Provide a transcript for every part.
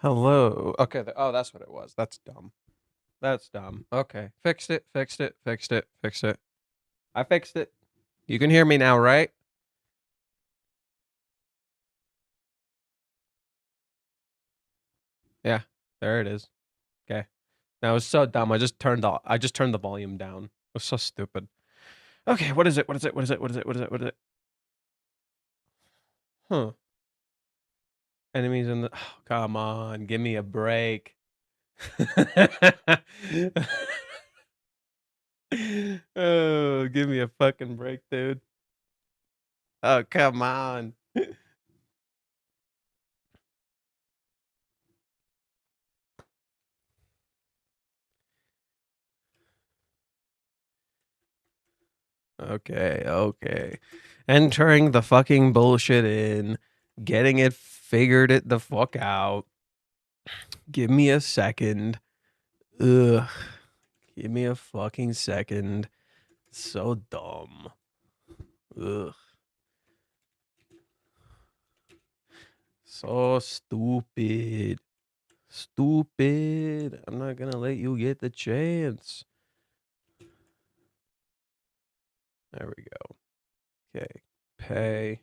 Hello. Okay. Oh, that's what it was. That's dumb. That's dumb. Okay. Fixed it. Fixed it. Fixed it. Fixed it. I fixed it. You can hear me now, right? Yeah. There it is. Okay. That was so dumb. I just turned the volume down. It was so stupid. Okay. What is it? What is it? What is it? What is it? What is it? What is it? Huh. Enemies in the. Oh, come on. Give me a break. Oh, give me a fucking break, dude. Oh, come on. Okay, okay. Entering the fucking bullshit in, getting it figured it the fuck out. Give me a second. Ugh. Give me a fucking second. So dumb. Ugh. So stupid. Stupid. I'm not gonna let you get the chance. There we go. Okay. Pay.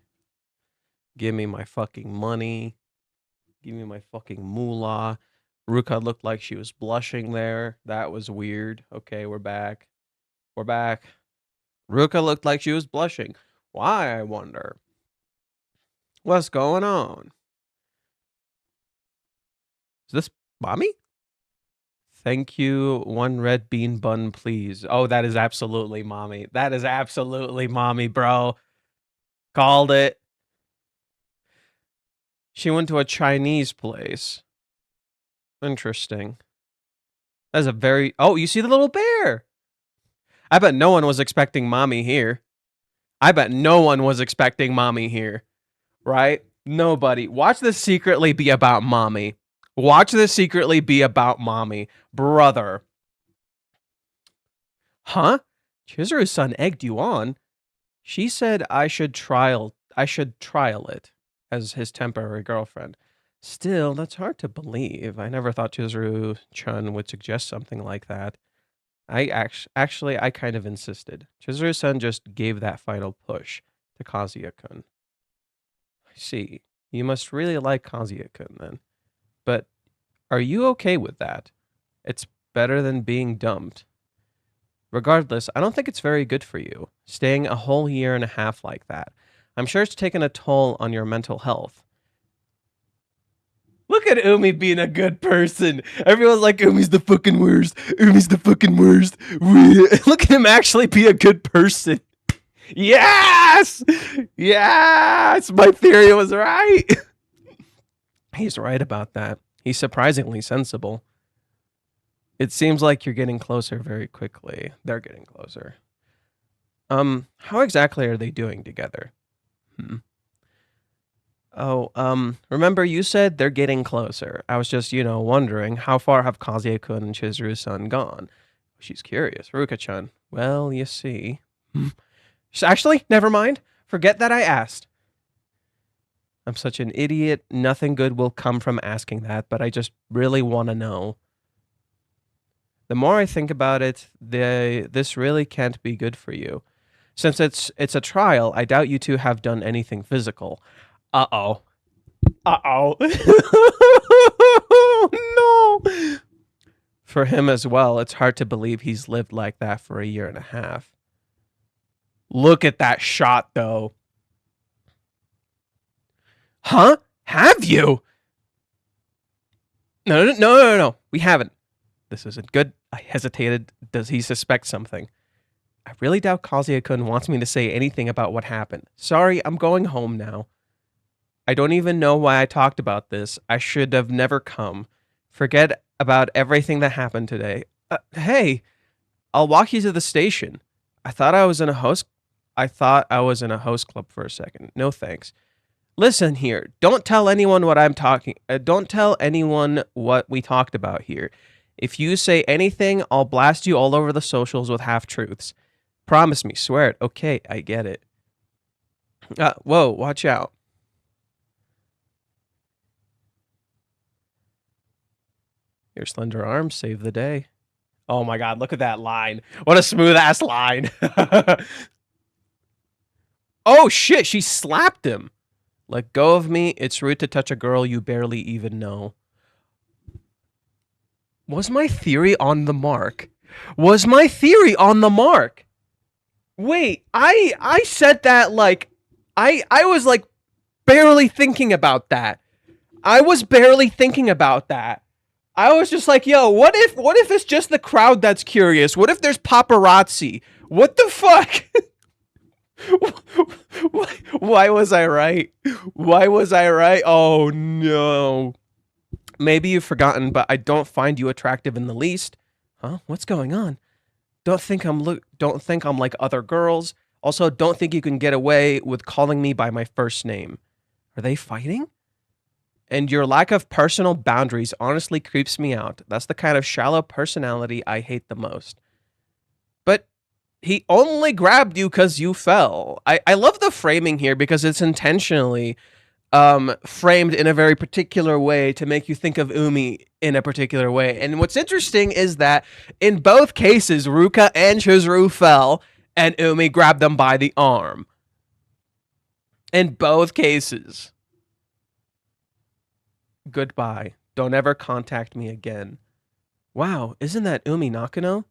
Give me my fucking money. Give me my fucking moolah. Ruka looked like she was blushing there. That was weird. Okay, we're back. We're back. Ruka looked like she was blushing. Why, I wonder? What's going on? Is this mommy? Thank you. One red bean bun, please. Oh, that is absolutely mommy. That is absolutely mommy, bro. Called it. She went to a Chinese place. Interesting. That's a very... Oh, you see the little bear? I bet no one was expecting mommy here. I bet no one was expecting mommy here. Right? Nobody. Watch this secretly be about mommy. Watch this secretly be about mommy. Brother. Huh? Chizuru's son egged you on. She said I should trial it as his temporary girlfriend. Still, that's hard to believe. I never thought Chizuru-chan would suggest something like that. I kind of insisted. Chizuru-san just gave that final push to Kazuya-kun. I see. You must really like Kazuya-kun then. But are you okay with that? It's better than being dumped. Regardless, I don't think it's very good for you, staying a whole year and a half like that. I'm sure it's taken a toll on your mental health. Look at Umi being a good person. Everyone's like, Umi's the fucking worst. Umi's the fucking worst. Look at him actually be a good person. Yes! Yes! My theory was right. He's right about that. He's surprisingly sensible. It seems like you're getting closer very quickly. They're getting closer. How exactly are they doing together? Oh, remember you said they're getting closer. I was just, wondering how far have Kazuya-kun and Chizuru-san gone? She's curious. Ruka-chan. Well, you see. Actually, never mind. Forget that I asked. I'm such an idiot. Nothing good will come from asking that, but I just really want to know. The more I think about it, this really can't be good for you. Since it's a trial, I doubt you two have done anything physical. Uh-oh. Uh-oh. No. For him as well, it's hard to believe he's lived like that for a year and a half. Look at that shot, though. Huh? Have you? No. We haven't. This isn't good. I hesitated. Does he suspect something? I really doubt Kazuya-kun wants me to say anything about what happened. Sorry, I'm going home now. I don't even know why I talked about this. I should have never come. Forget about everything that happened today. Hey, I'll walk you to the station. I thought I was in a host club for a second. No thanks. Listen here. Don't tell anyone don't tell anyone what we talked about here. If you say anything, I'll blast you all over the socials with half-truths. Promise me, swear it. Okay, I get it. Whoa, watch out. Your slender arms save the day. Oh my god, look at that line. What a smooth-ass line. Oh shit, she slapped him. Let go of me. It's rude to touch a girl you barely even know. Was my theory on the mark? Was my theory on the mark? Wait, I said that like... I was like barely thinking about that. I was barely thinking about that. I was just like, yo, what if it's just the crowd that's curious? What if there's paparazzi? What the fuck? Why was I right? Why was I right? Oh no. Maybe you've forgotten, but I don't find you attractive in the least. Huh? What's going on? Don't think I'm like other girls. Also, don't think you can get away with calling me by my first name. Are they fighting? And your lack of personal boundaries honestly creeps me out. That's the kind of shallow personality I hate the most. But he only grabbed you because you fell. I love the framing here because it's intentionally framed in a very particular way to make you think of Umi in a particular way. And what's interesting is that in both cases, Ruka and Chizuru fell and Umi grabbed them by the arm. In both cases. Goodbye. Don't ever contact me again. Wow, isn't that Umi Nakano?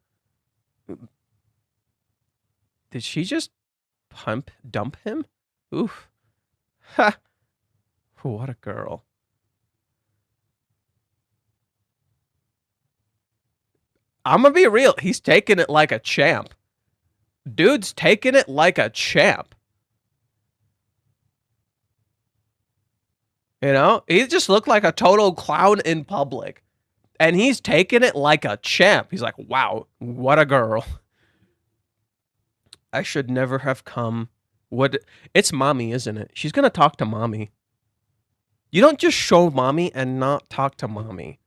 Did she just dump him? Oof. Ha! What a girl. I'm gonna be real. He's taking it like a champ. Dude's taking it like a champ. You know, he just looked like a total clown in public. And he's taking it like a champ. He's like, wow, what a girl. I should never have come. It's mommy, isn't it? She's going to talk to mommy. You don't just show mommy and not talk to mommy.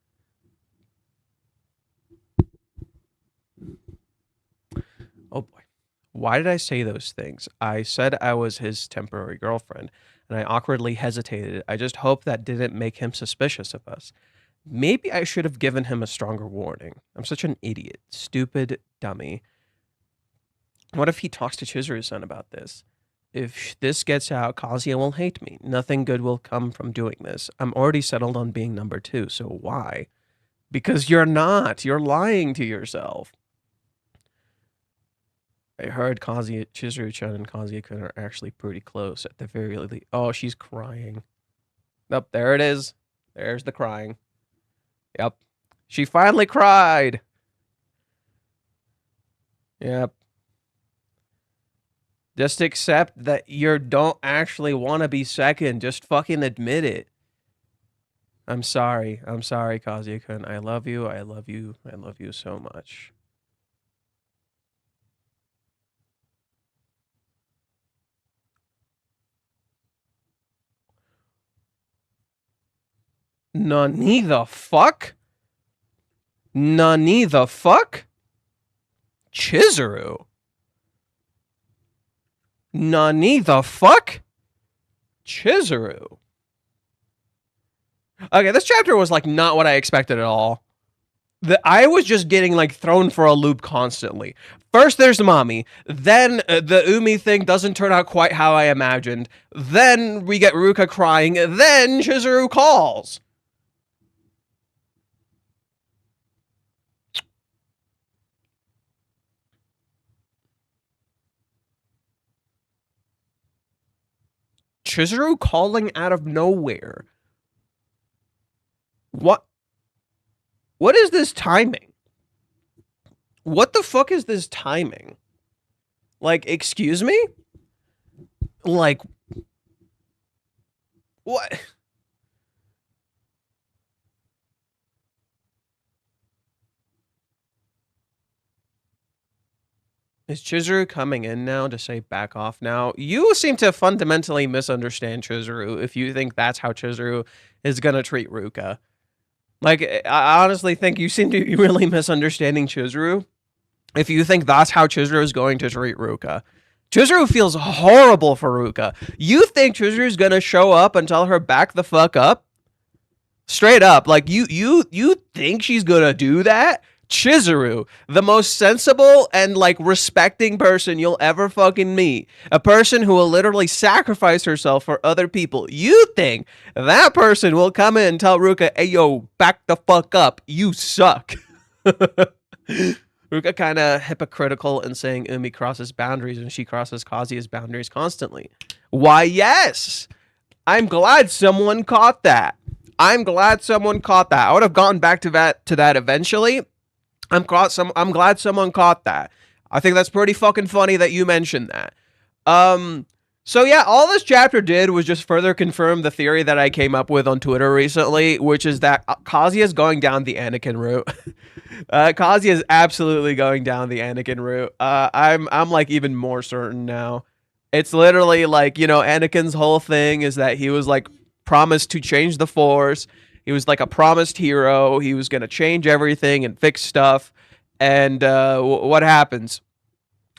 Oh boy. Why did I say those things? I said I was his temporary girlfriend. And I awkwardly hesitated. I just hope that didn't make him suspicious of us. Maybe I should have given him a stronger warning. I'm such an idiot. Stupid dummy. What if he talks to Chizuru-san about this? If this gets out, Kazuya will hate me. Nothing good will come from doing this. I'm already settled on being number 2, so why? Because you're not. You're lying to yourself. I heard Chizuru-chan and Kazuya-kun are actually pretty close at the very least. Oh, she's crying. Yep, there it is. There's the crying. Yep. She finally cried. Yep. Just accept that you don't actually want to be second. Just fucking admit it. I'm sorry. I'm sorry, Kazuya-kun. I love you. I love you. I love you so much. Nani the fuck? Nani the fuck? Chizuru? Nani the fuck? Chizuru? Okay, this chapter was like not what I expected at all. I was just getting like thrown for a loop constantly. First there's mommy, then the Umi thing doesn't turn out quite how I imagined. Then we get Ruka crying, then Chizuru calls. Chizuru calling out of nowhere. What is this timing? What the fuck is this timing? Like, excuse me? Like, what? Is Chizuru coming in now to say back off now? You seem to fundamentally misunderstand Chizuru if you think that's how Chizuru is going to treat Ruka. Like, I honestly think you seem to be really misunderstanding Chizuru if you think that's how Chizuru is going to treat Ruka. Chizuru feels horrible for Ruka. You think Chizuru is going to show up and tell her back the fuck up? Straight up, like you think she's gonna do that? Chizuru, the most sensible and like respecting person you'll ever fucking meet, a person who will literally sacrifice herself for other people. You think that person will come in and tell Ruka, "Hey yo, back the fuck up, you suck." Ruka kind of hypocritical in saying Umi crosses boundaries and she crosses Kazuya's boundaries constantly. Why, yes, I'm glad someone caught that. I'm glad someone caught that. I would have gone back to that eventually. I'm glad someone caught that. I think that's pretty fucking funny that you mentioned that. So yeah, all this chapter did was just further confirm the theory that I came up with on Twitter recently, which is that Kazuya is going down the Anakin route. Kazuya is absolutely going down the Anakin route. I'm like even more certain now. It's literally like, you know, Anakin's whole thing is that he was like promised to change the Force. He was like a promised hero. He was going to change everything and fix stuff. And what happens?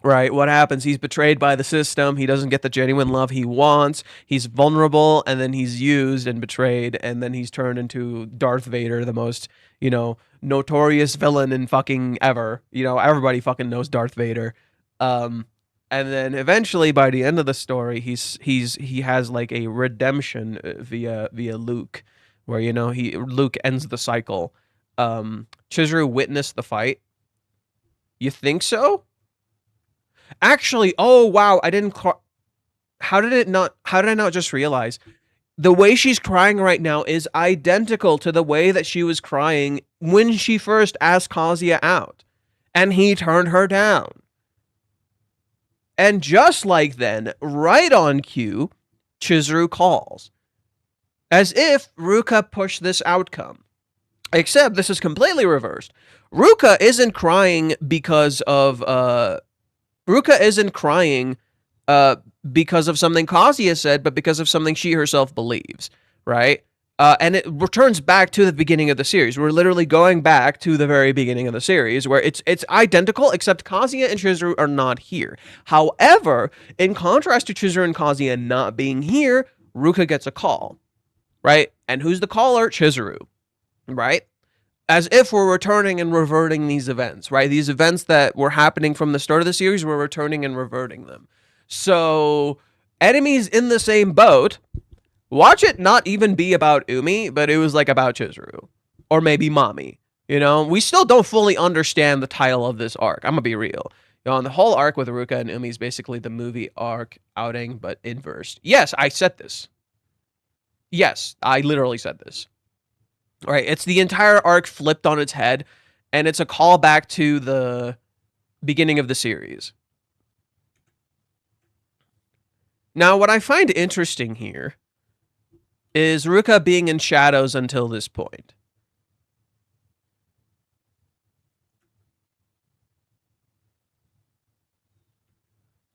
Right, what happens? He's betrayed by the system. He doesn't get the genuine love he wants. He's vulnerable, and then he's used and betrayed, and then he's turned into Darth Vader, the most, you know, notorious villain in fucking ever. You know, everybody fucking knows Darth Vader. And then eventually, by the end of the story, he has like a redemption via Luke, where, you know, Luke ends the cycle. Chizuru witnessed the fight. You think so? Actually, oh wow, how did I not just realize the way she's crying right now is identical to the way that she was crying when she first asked Kazuya out and he turned her down. And just like then, right on cue, Chizuru calls. As if Ruka pushed this outcome. Except this is completely reversed. Ruka isn't crying because of something Kazuya said, but because of something she herself believes, right? And it returns back to the beginning of the series. We're literally going back to the very beginning of the series, where it's identical, except Kazuya and Chizuru are not here. However, in contrast to Chizuru and Kazuya not being here, Ruka gets a call, right? And who's the caller? Chizuru, right? As if we're returning and reverting these events, right? These events that were happening from the start of the series, we're returning and reverting them. So, enemies in the same boat. Watch it not even be about Umi, but it was like about Chizuru. Or maybe Mami. You know, we still don't fully understand the title of this arc. I'm gonna be real. You know, and the whole arc with Ruka and Umi is basically the movie arc outing, but inversed. Yes, I said this. Yes, I literally said this. All right, it's the entire arc flipped on its head, and it's a callback to the beginning of the series. Now, what I find interesting here is Ruka being in shadows until this point.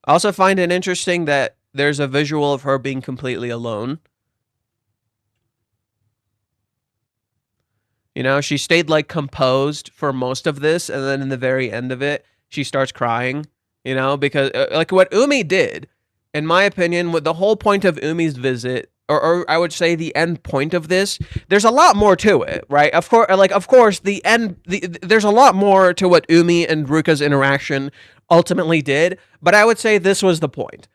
I also find it interesting that there's a visual of her being completely alone. You know, she stayed like composed for most of this, and then in the very end of it, she starts crying, you know, because like what Umi did, in my opinion, with the whole point of Umi's visit, or I would say the end point of this, there's a lot more to it, right? Of course, there's a lot more to what Umi and Ruka's interaction ultimately did, but I would say this was the point.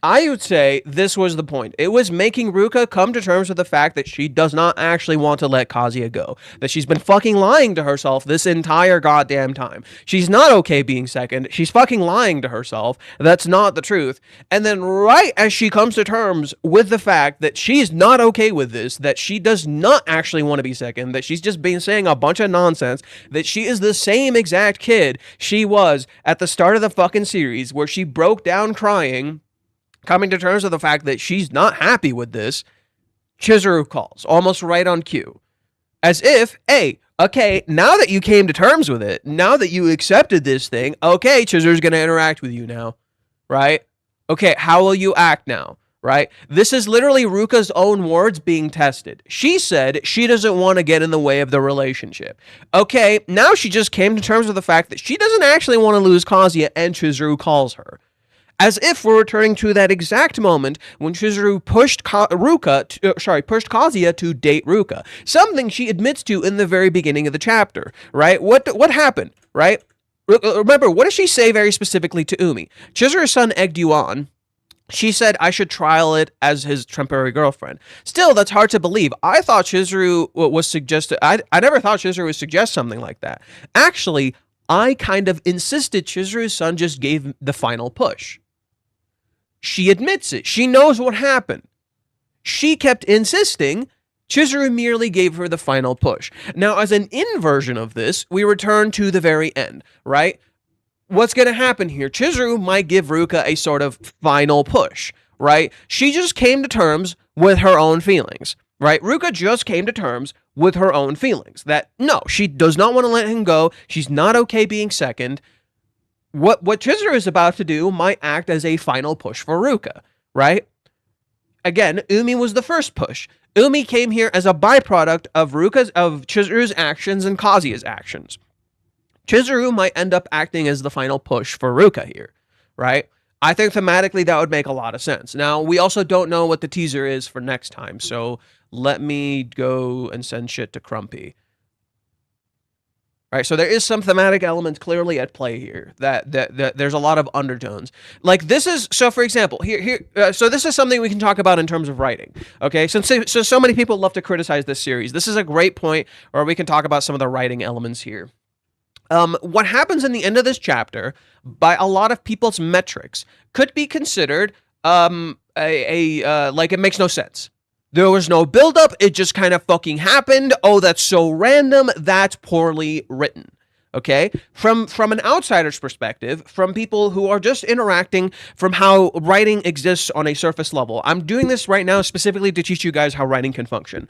I would say this was the point. It was making Ruka come to terms with the fact that she does not actually want to let Kazuya go. That she's been fucking lying to herself this entire goddamn time. She's not okay being second. She's fucking lying to herself. That's not the truth. And then right as she comes to terms with the fact that she's not okay with this, that she does not actually want to be second, that she's just been saying a bunch of nonsense, that she is the same exact kid she was at the start of the fucking series, where she broke down crying, coming to terms with the fact that she's not happy with this, Chizuru calls, almost right on cue. As if, hey, okay, now that you came to terms with it, now that you accepted this thing, okay, Chizuru's going to interact with you now, right? Okay, how will you act now, right? This is literally Ruka's own words being tested. She said she doesn't want to get in the way of the relationship. Okay, now she just came to terms with the fact that she doesn't actually want to lose Kazuya, and Chizuru calls her. As if we're returning to that exact moment when Chizuru pushed pushed Kazuya to date Ruka. Something she admits to in the very beginning of the chapter, right? What happened, right? Remember, what does she say very specifically to Umi? Chizuru-san egged you on. She said I should trial it as his temporary girlfriend. Still, that's hard to believe. I thought Chizuru was suggested. I never thought Chizuru would suggest something like that. Actually, I kind of insisted Chizuru-san just gave the final push. She admits it. She knows what happened. She kept insisting. Chizuru merely gave her the final push. Now, as an inversion of this, we return to the very end, right? What's going to happen here? Chizuru might give Ruka a sort of final push, right? She just came to terms with her own feelings, right? Ruka just came to terms with her own feelings that, no, she does not want to let him go. She's not okay being second. What Chizuru is about to do might act as a final push for Ruka, right? Again, Umi was the first push. Umi came here as a byproduct of Chizuru's actions and Kazuya's actions. Chizuru might end up acting as the final push for Ruka here, right? I think thematically that would make a lot of sense. Now, we also don't know what the teaser is for next time, so let me go and send shit to Crumpy. Right, so there is some thematic elements clearly at play here. That there's a lot of undertones. Like this is for example, so this is something we can talk about in terms of writing. Okay, so many people love to criticize this series. This is a great point where we can talk about some of the writing elements here. What happens in the end of this chapter, by a lot of people's metrics, could be considered like it makes no sense. There was no buildup. It just kind of fucking happened. Oh, that's so random. That's poorly written. Okay? From an outsider's perspective, from people who are just interacting from how writing exists on a surface level. I'm doing this right now specifically to teach you guys how writing can function.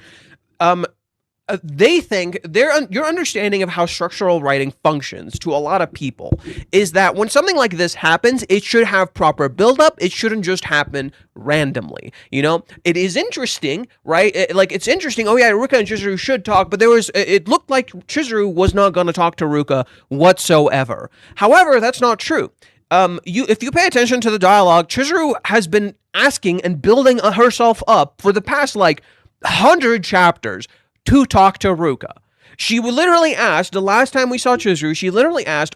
They think your understanding of how structural writing functions to a lot of people is that when something like this happens, it should have proper buildup. It shouldn't just happen randomly. You know, it is interesting, right? It's interesting. Oh yeah, Ruka and Chizuru should talk, but it looked like Chizuru was not going to talk to Ruka whatsoever. However, that's not true. If you pay attention to the dialogue, Chizuru has been asking and building herself up for the past 100 chapters to talk to Ruka. She literally asked, the last time we saw Chizuru, she literally asked,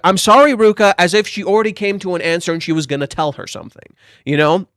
I'm sorry, Ruka, as if she already came to an answer and she was going to tell her something, you know?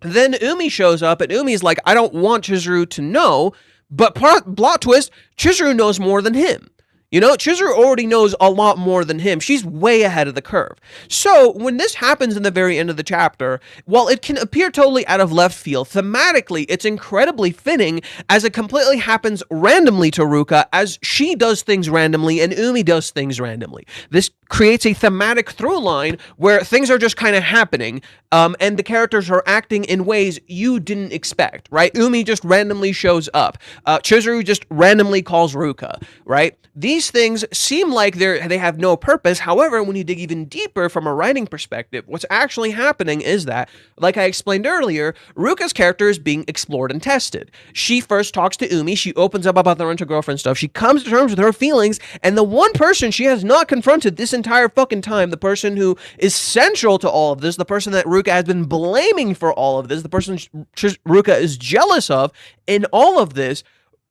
Then Umi shows up and Umi's like, I don't want Chizuru to know, but plot twist, Chizuru knows more than him. You know, Chizuru already knows a lot more than him. She's way ahead of the curve. So when this happens in the very end of the chapter, while it can appear totally out of left field, thematically, it's incredibly fitting as it completely happens randomly to Ruka as she does things randomly and Umi does things randomly. This creates a thematic through line where things are just kind of happening and the characters are acting in ways you didn't expect, right? Umi just randomly shows up. Chizuru just randomly calls Ruka, right? These things seem like they have no purpose. However, when you dig even deeper from a writing perspective, what's actually happening is that, like I explained earlier, Ruka's character is being explored and tested. She first talks to Umi. She opens up about the rent-a-girlfriend stuff. She comes to terms with her feelings, and the one person she has not confronted this entire fucking time, the person who is central to all of this, the person that Ruka has been blaming for all of this, the person Ruka is jealous of in all of this,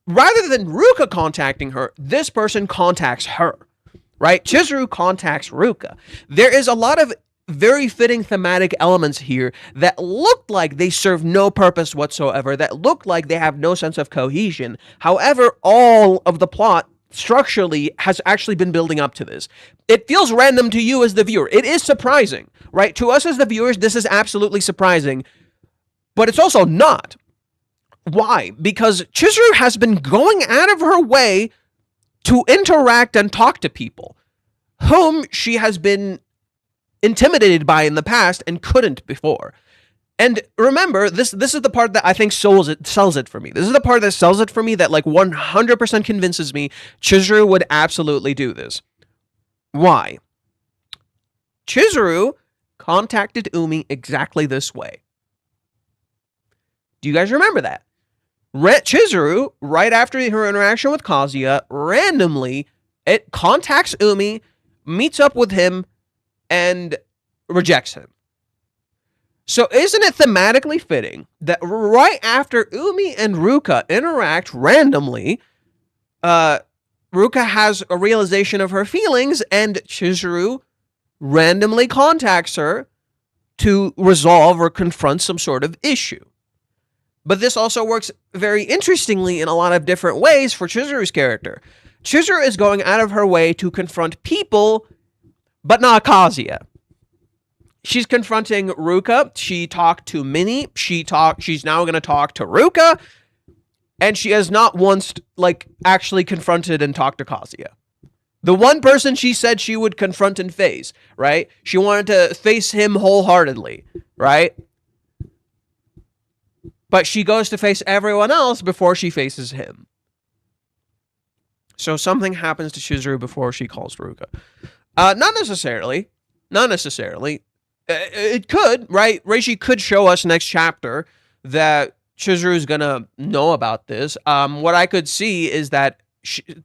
rather than Ruka contacting her, this person contacts her, right? Chizuru contacts Ruka. There is a lot of very fitting thematic elements here that look like they serve no purpose whatsoever, that look like they have no sense of cohesion. However, all of the plot structurally has actually been building up to this. It feels random to you as the viewer. It is surprising, right? To us as the viewers, this is absolutely surprising, but it's also not. Why? Because Chizuru has been going out of her way to interact and talk to people whom she has been intimidated by in the past and couldn't before. And remember, this is the part that I think sells it for me. This is the part that sells it for me that 100% convinces me Chizuru would absolutely do this. Why? Chizuru contacted Umi exactly this way. Do you guys remember that? Chizuru, right after her interaction with Kazuya, randomly, it contacts Umi, meets up with him, and rejects him. So isn't it thematically fitting that right after Umi and Ruka interact randomly, Ruka has a realization of her feelings, and Chizuru randomly contacts her to resolve or confront some sort of issue. But this also works very interestingly in a lot of different ways for Chizuru's character. Chizuru is going out of her way to confront people, but not Kazuya. She's confronting Ruka. She talked to Minnie. She's now going to talk to Ruka. And she has not once, actually confronted and talked to Kazuya. The one person she said she would confront and face, right? She wanted to face him wholeheartedly, right? But she goes to face everyone else before she faces him. So something happens to Chizuru before she calls Ruka. Not necessarily. It could, right? Reishi could show us next chapter that Chizuru's gonna know about this. What I could see is that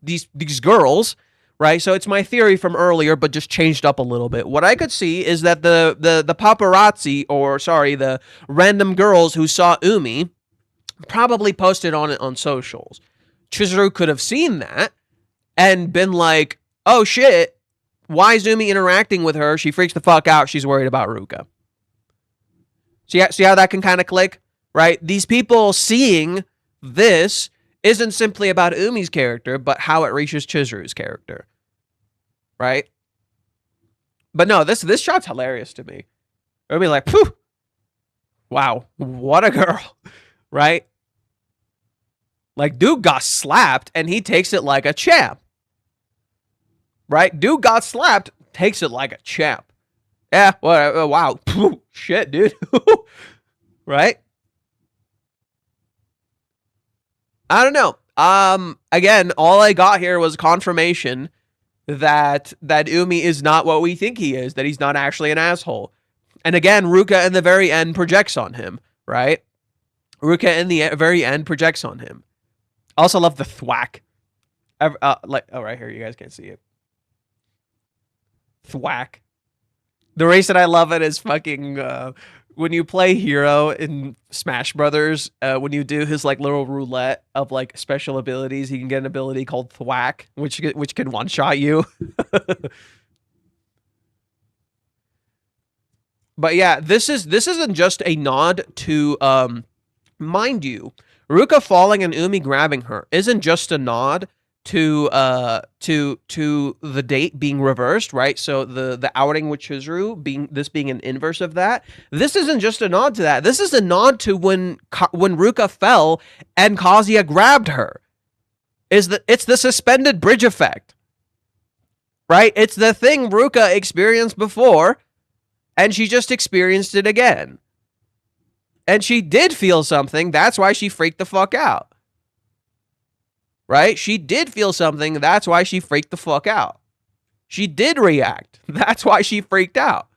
these girls, right? So it's my theory from earlier, but just changed up a little bit. What I could see is that the paparazzi, the random girls who saw Umi, probably posted on it on socials. Chizuru could have seen that and been like, "Oh shit, why is Umi interacting with her? She freaks the fuck out. She's worried about Ruka." See how that can kind of click, right? These people seeing this isn't simply about Umi's character, but how it reaches Chizuru's character, right? But no, this shot's hilarious to me. It'll be like, phew, wow, what a girl, right? Like, dude got slapped, and he takes it like a champ. Right? Dude got slapped, takes it like a champ. Yeah, well, wow. Shit, dude. Right? I don't know. Again, all I got here was confirmation that Umi is not what we think he is, that he's not actually an asshole. And again, Ruka in the very end projects on him, right? Ruka in the very end projects on him. Also love the thwack. Right here, you guys can't see it. Thwack. The reason I love it is fucking when you play Hero in Smash Brothers, when you do his little roulette of special abilities, he can get an ability called Thwack, which can one-shot you. But yeah, this isn't just a nod to mind you, Ruka falling and Umi grabbing her isn't just a nod to the date being reversed, right? So the outing with Chizuru being an inverse of that. This isn't just a nod to that. This is a nod to when Ruka fell and Kazuya grabbed her. It's the suspended bridge effect, right? It's the thing Ruka experienced before, and she just experienced it again. And she did feel something. That's why she freaked the fuck out. Right? She did feel something. That's why she freaked the fuck out. She did react. That's why she freaked out.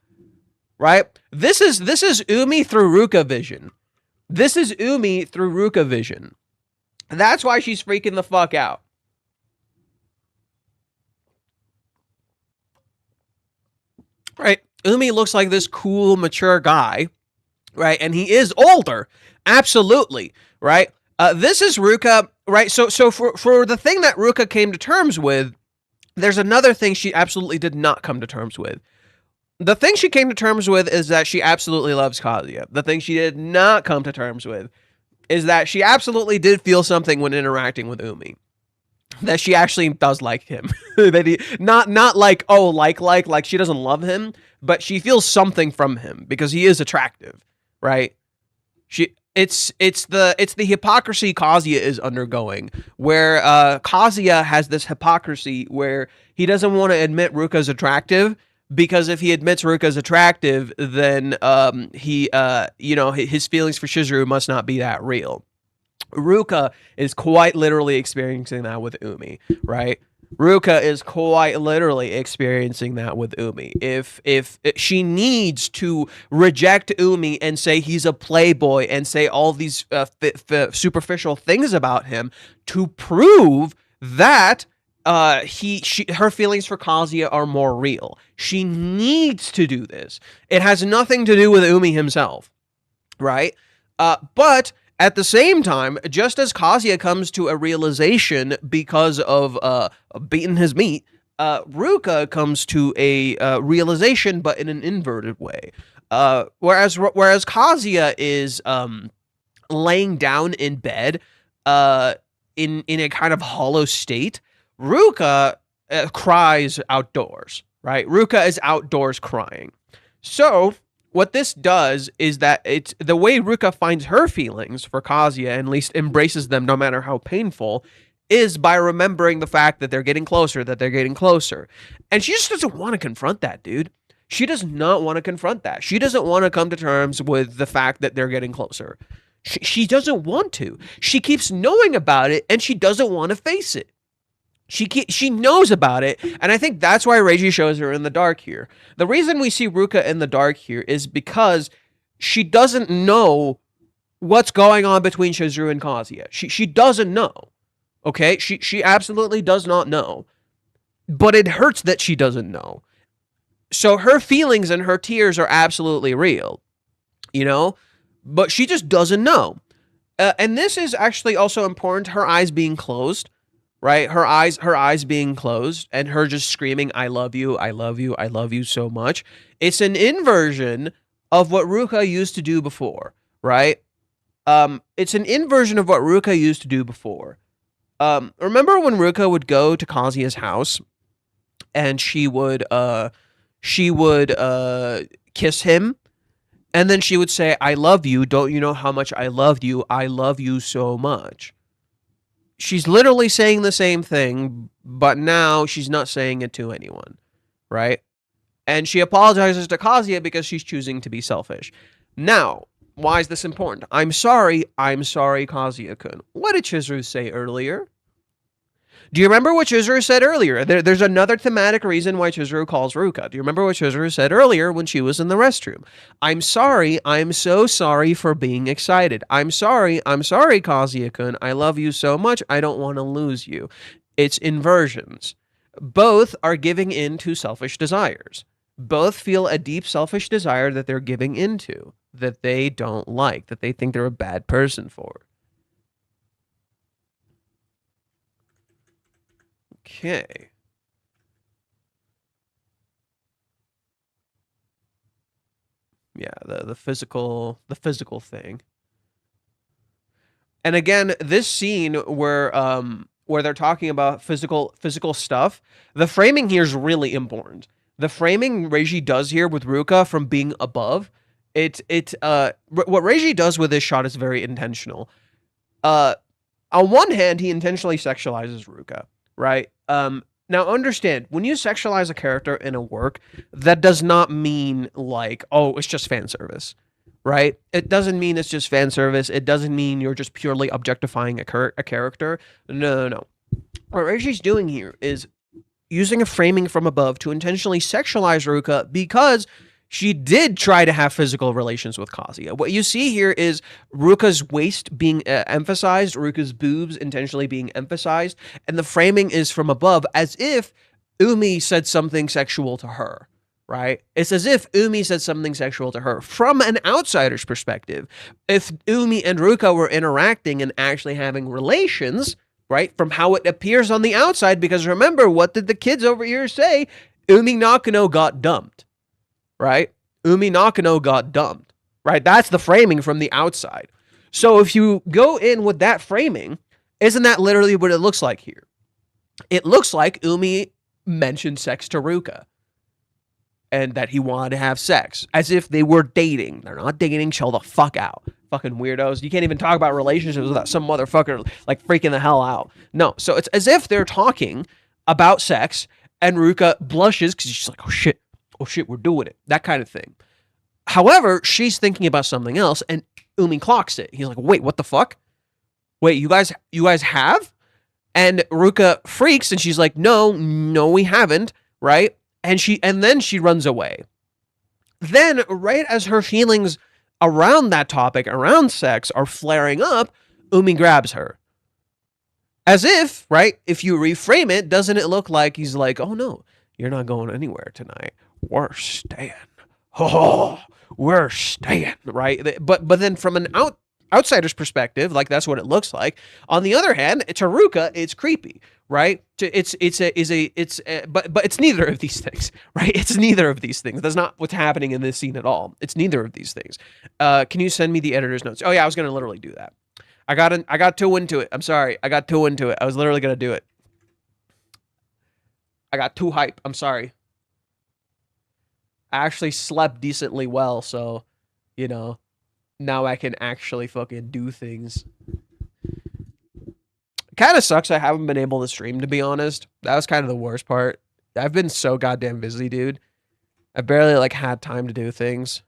Right? This is Umi through Ruka vision. This is Umi through Ruka vision. That's why she's freaking the fuck out. Right? Umi looks like this cool, mature guy. Right? And he is older. Absolutely. Right? This is Ruka, right? So for the thing that Ruka came to terms with, there's another thing she absolutely did not come to terms with. The thing she came to terms with is that she absolutely loves Kazuya. The thing she did not come to terms with is that she absolutely did feel something when interacting with Umi. That she actually does like him. That he not like, oh, like she doesn't love him, but she feels something from him because he is attractive, right? It's the hypocrisy Kazuya is undergoing, where Kazuya has this hypocrisy where he doesn't want to admit Ruka's attractive, because if he admits Ruka's attractive, then his feelings for Chizuru must not be that real. Ruka is quite literally experiencing that with Umi, right? Ruka is quite literally experiencing that with Umi. If she needs to reject Umi and say he's a playboy and say all these superficial things about him to prove that her feelings for Kazuya are more real, she needs to do this. It has nothing to do with Umi himself. right? But at the same time, just as Kazuya comes to a realization because of beating his meat, Ruka comes to a realization, but in an inverted way. Whereas Kazuya is laying down in bed, in a kind of hollow state, Ruka cries outdoors. Right, Ruka is outdoors crying. So what this does is that it's the way Ruka finds her feelings for Kazuya, and at least embraces them no matter how painful, is by remembering the fact that they're getting closer, And she just doesn't want to confront that, dude. She does not want to confront that. She doesn't want to come to terms with the fact that they're getting closer. She doesn't want to. She keeps knowing about it, and she doesn't want to face it. She knows about it, and I think that's why Reiji shows her in the dark here. The reason we see Ruka in the dark here is because she doesn't know what's going on between Chizuru and Kazuya. She doesn't know. Okay? She absolutely does not know. But it hurts that she doesn't know. So her feelings and her tears are absolutely real. You know? But she just doesn't know. And this is actually also important, her eyes being closed. Right? Her eyes being closed and her just screaming, I love you, I love you, I love you so much. It's an inversion of what Ruka used to do before, right? It's an inversion of what Ruka used to do before. Remember when Ruka would go to Kazuya's house and she would kiss him, and then she would say, I love you, don't you know how much I love you so much. She's literally saying the same thing, but now she's not saying it to anyone, right? And she apologizes to Kazuya because she's choosing to be selfish. Now, why is this important? I'm sorry, Kazuya-kun. What did Chizuru say earlier? Do you remember what Chizuru said earlier? There's another thematic reason why Chizuru calls Ruka. Do you remember what Chizuru said earlier when she was in the restroom? I'm sorry, I'm so sorry for being excited. I'm sorry, Kazuya-kun. I love you so much, I don't want to lose you. It's inversions. Both are giving in to selfish desires. Both feel a deep selfish desire that they're giving into, that they don't like, that they think they're a bad person for. Okay. Yeah, the physical thing. And again, this scene where they're talking about physical stuff, the framing here is really important. The framing Reiji does here with Ruka from being above, what Reiji does with this shot is very intentional. On one hand, he intentionally sexualizes Ruka, right? Now understand, when you sexualize a character in a work, that does not mean like, oh, it's just fan service, right? It doesn't mean it's just fan service. It doesn't mean you're just purely objectifying a character. No. What Reiji's doing here is using a framing from above to intentionally sexualize Ruka because she did try to have physical relations with Kazuya. What you see here is Ruka's waist being emphasized, Ruka's boobs intentionally being emphasized, and the framing is from above as if Umi said something sexual to her, right? It's as if Umi said something sexual to her. From an outsider's perspective, if Umi and Ruka were interacting and actually having relations, right, from how it appears on the outside, because remember, what did the kids over here say? Umi Nakano got dumped. Right? Umi Nakano got dumped. Right? That's the framing from the outside. So if you go in with that framing, isn't that literally what it looks like here? It looks like Umi mentioned sex to Ruka. And that he wanted to have sex. As if they were dating. They're not dating. Chill the fuck out. Fucking weirdos. You can't even talk about relationships without some motherfucker like freaking the hell out. No. So it's as if they're talking about sex and Ruka blushes because she's like, oh shit, we're doing it. That kind of thing. However, she's thinking about something else and Umi clocks it. He's like, wait, what the fuck? Wait, you guys have? And Ruka freaks and she's like, no, we haven't, right? And then she runs away. Then, right as her feelings around that topic, around sex, are flaring up, Umi grabs her. As if, right, if you reframe it, doesn't it look like he's like, oh no, you're not going anywhere tonight. We're staying. oh, we're staying, right? But then from an outsider's perspective, like that's what it looks like. On the other hand, to Ruka, it's creepy, right? But it's neither of these things, right? It's neither of these things. That's not what's happening in this scene at all. It's neither of these things. Can you send me the editor's notes? Oh yeah, I was gonna literally do that. I got too into it. I'm sorry. I got too into it. I was literally gonna do it. I got too hype. I'm sorry. I actually slept decently well, so you know, now I can actually fucking do things. Kind of sucks I haven't been able to stream, to be honest. That was kind of the worst part. I've been so goddamn busy, dude. I barely like had time to do things.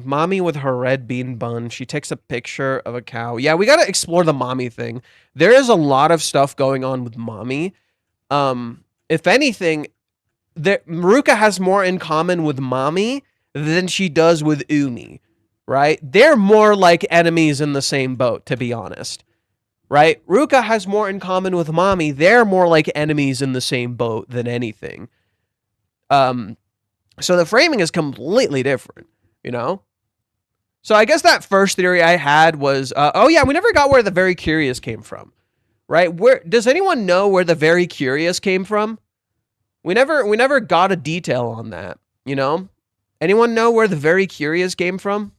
Mommy with her red bean bun. She takes a picture of a cow. Yeah, we gotta explore the mommy thing. There is a lot of stuff going on with mommy. If anything, Maruka has more in common with mommy than she does with Umi, right? They're more like enemies in the same boat, to be honest, right? Ruka has more in common with mommy. They're more like enemies in the same boat than anything. So the framing is completely different, you know? So I guess that first theory I had was, oh yeah, we never got where the Very Curious came from, right? Where does anyone know where the Very Curious came from? We never got a detail on that, you know? Anyone know where the Very Curious came from?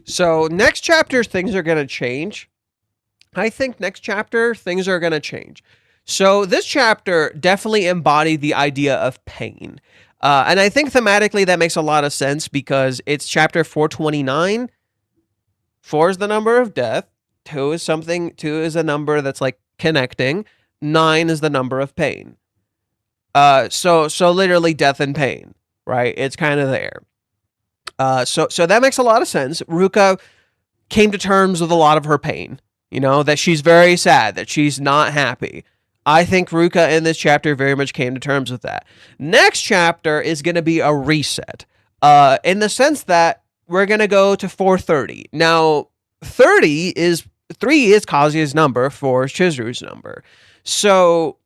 So next chapter, things are going to change. I think next chapter, things are going to change. So this chapter definitely embodied the idea of pain. And I think thematically that makes a lot of sense because it's chapter 429. 4 is the number of death. 2 is something. 2 is a number that's like connecting. 9 is the number of pain. So literally death and pain, right? It's kind of there. So that makes a lot of sense. Ruka came to terms with a lot of her pain. You know, that she's very sad, that she's not happy. I think Ruka in this chapter very much came to terms with that. Next chapter is going to be a reset, in the sense that we're going to go to 430. Now, 3 is Kazuya's number, 4 is Chizuru's number. So,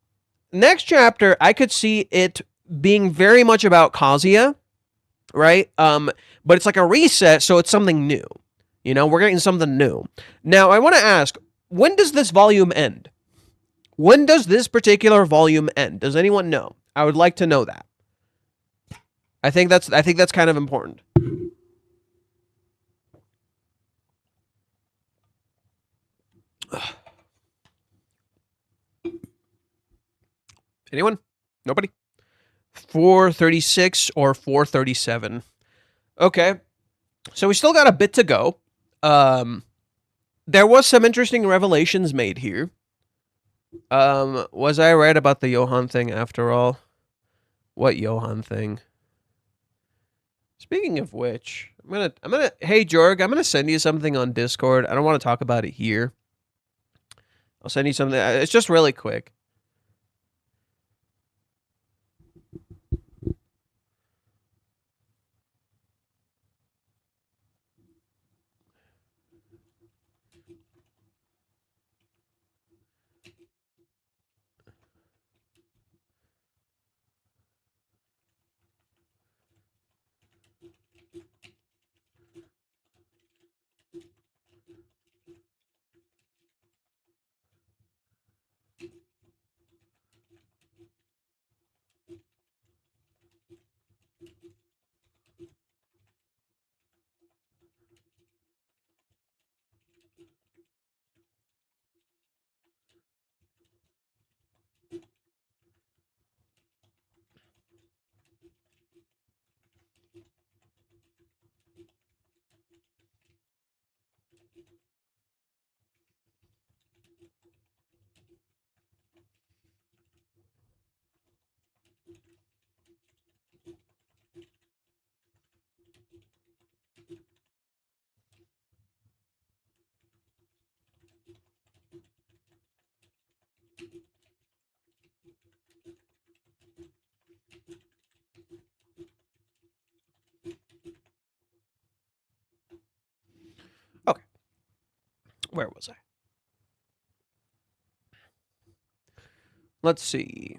next chapter, I could see it being very much about Kazuya, right? But it's like a reset, so it's something new. You know, we're getting something new. Now, I want to ask, when does this volume end? When does this particular volume end? Does anyone know? I would like to know that. I think that's kind of important. Anyone? Nobody? 436 or 437. Okay. So we still got a bit to go. There was some interesting revelations made here. Was I right about the Johan thing after all? What Johan thing? Speaking of which, hey Jorg, I'm gonna send you something on Discord. I don't want to talk about it here. I'll send you something. It's just really quick. Okay. Where was I? Let's see.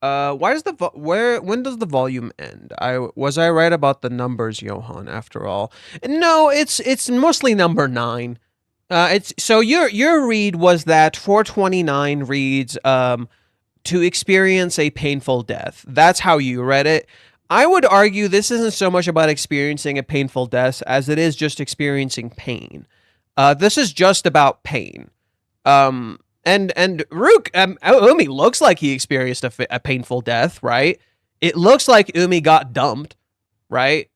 Why does when does the volume end? Was I right about the numbers, Johan, after all? No, it's mostly number 9. It's so your read was that 429 reads to experience a painful death. That's how you read it. I would argue this isn't so much about experiencing a painful death as it is just experiencing pain. This is just about pain. And Rook, Umi looks like he experienced a painful death, right? It looks like Umi got dumped, right?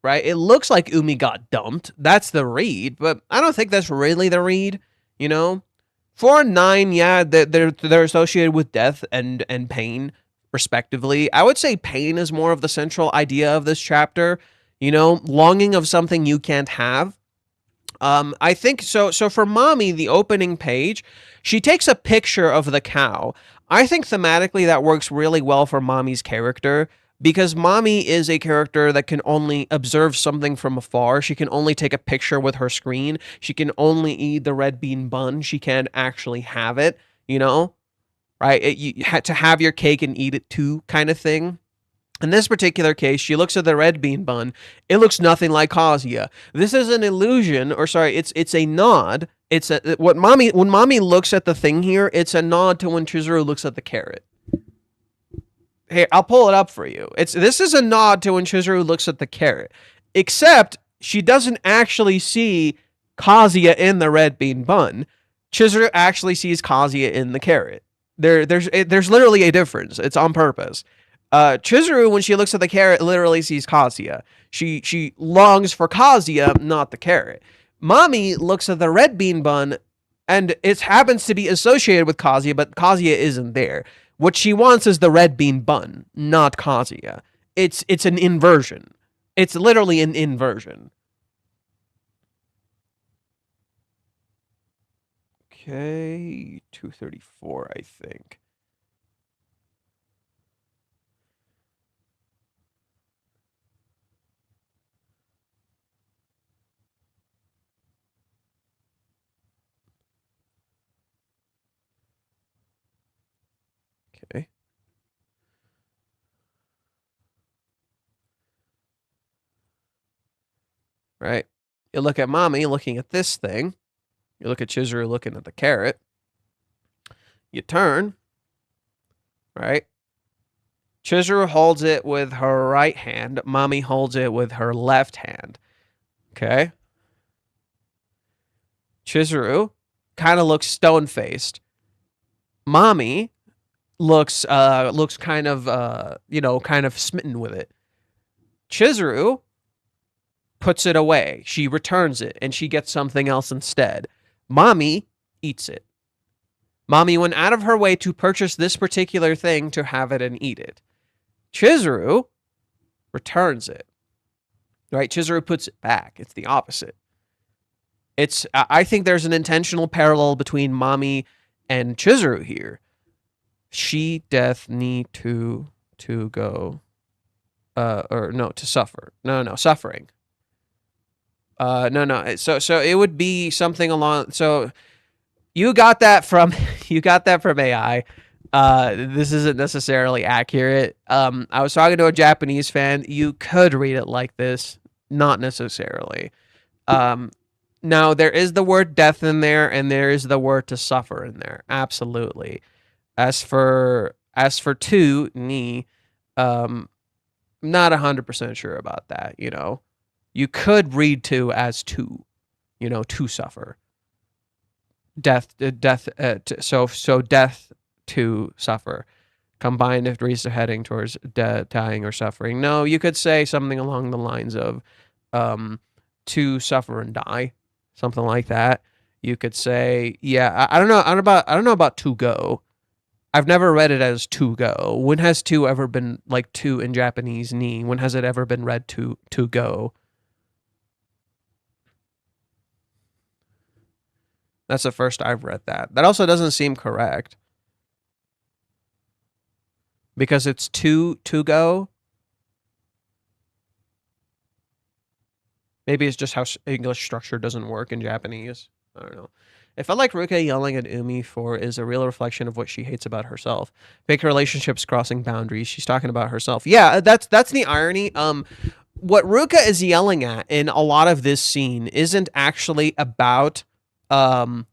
Right? It looks like Umi got dumped. That's the read, but I don't think that's really the read, you know? 4 and 9, yeah, they're associated with death and pain, respectively. I would say pain is more of the central idea of this chapter, you know, longing of something you can't have. I think so. So for Mommy, the opening page, she takes a picture of the cow. I think thematically that works really well for Mommy's character because Mommy is a character that can only observe something from afar. She can only take a picture with her screen. She can only eat the red bean bun. She can't actually have it, you know, right? You had to have your cake and eat it too, kind of thing. In this particular case, she looks at the red bean bun. It looks nothing like Kazuya. This is an illusion, or sorry, it's a nod. It's when mommy looks at the thing here, it's a nod to when Chizuru looks at the carrot. Hey, I'll pull it up for you. This is a nod to when Chizuru looks at the carrot, except she doesn't actually see Kazuya in the red bean bun. Chizuru actually sees Kazuya in the carrot. There's literally a difference. It's on purpose. Chizuru, when she looks at the carrot, literally sees Kazuya. She longs for Kazuya, not the carrot. Mommy looks at the red bean bun, and it happens to be associated with Kazuya, but Kazuya isn't there. What she wants is the red bean bun, not Kazuya. It's an inversion. It's literally an inversion. Okay, 234, I think. Okay. Right. You look at Mommy looking at this thing. You look at Chizuru looking at the carrot. You turn. Right. Chizuru holds it with her right hand. Mommy holds it with her left hand. Okay. Chizuru kind of looks stone-faced. Mommy looks kind of kind of smitten with it. Chizuru puts it away. She returns it and she gets something else instead. Mommy eats it. Mommy went out of her way to purchase this particular thing to have it and eat it. Chizuru returns it. Right? Chizuru puts it back. It's the opposite. I think there's an intentional parallel between Mommy and Chizuru here. She death need to go to suffer. No, suffering. No. So it would be something along so you got that from AI. This isn't necessarily accurate. I was talking to a Japanese fan. You could read it like this, not necessarily. Now there is the word death in there, and there is the word to suffer in there. Absolutely. As for to ni, not 100% sure about that. You know, you could read to as to, to suffer. Death. So death to suffer. Combined if reads are heading towards dying or suffering. No, you could say something along the lines of to suffer and die, something like that. You could say, yeah, I don't know about to go. I've never read it as to go. When has to ever been like to in Japanese ni? When has it ever been read to go? That's the first I've read that. That also doesn't seem correct. Because it's to go. Maybe it's just how English structure doesn't work in Japanese. I don't know. It felt like Ruka yelling at Umi for is a real reflection of what she hates about herself. Fake relationships crossing boundaries. She's talking about herself. Yeah, that's the irony. What Ruka is yelling at in a lot of this scene isn't actually about Umi,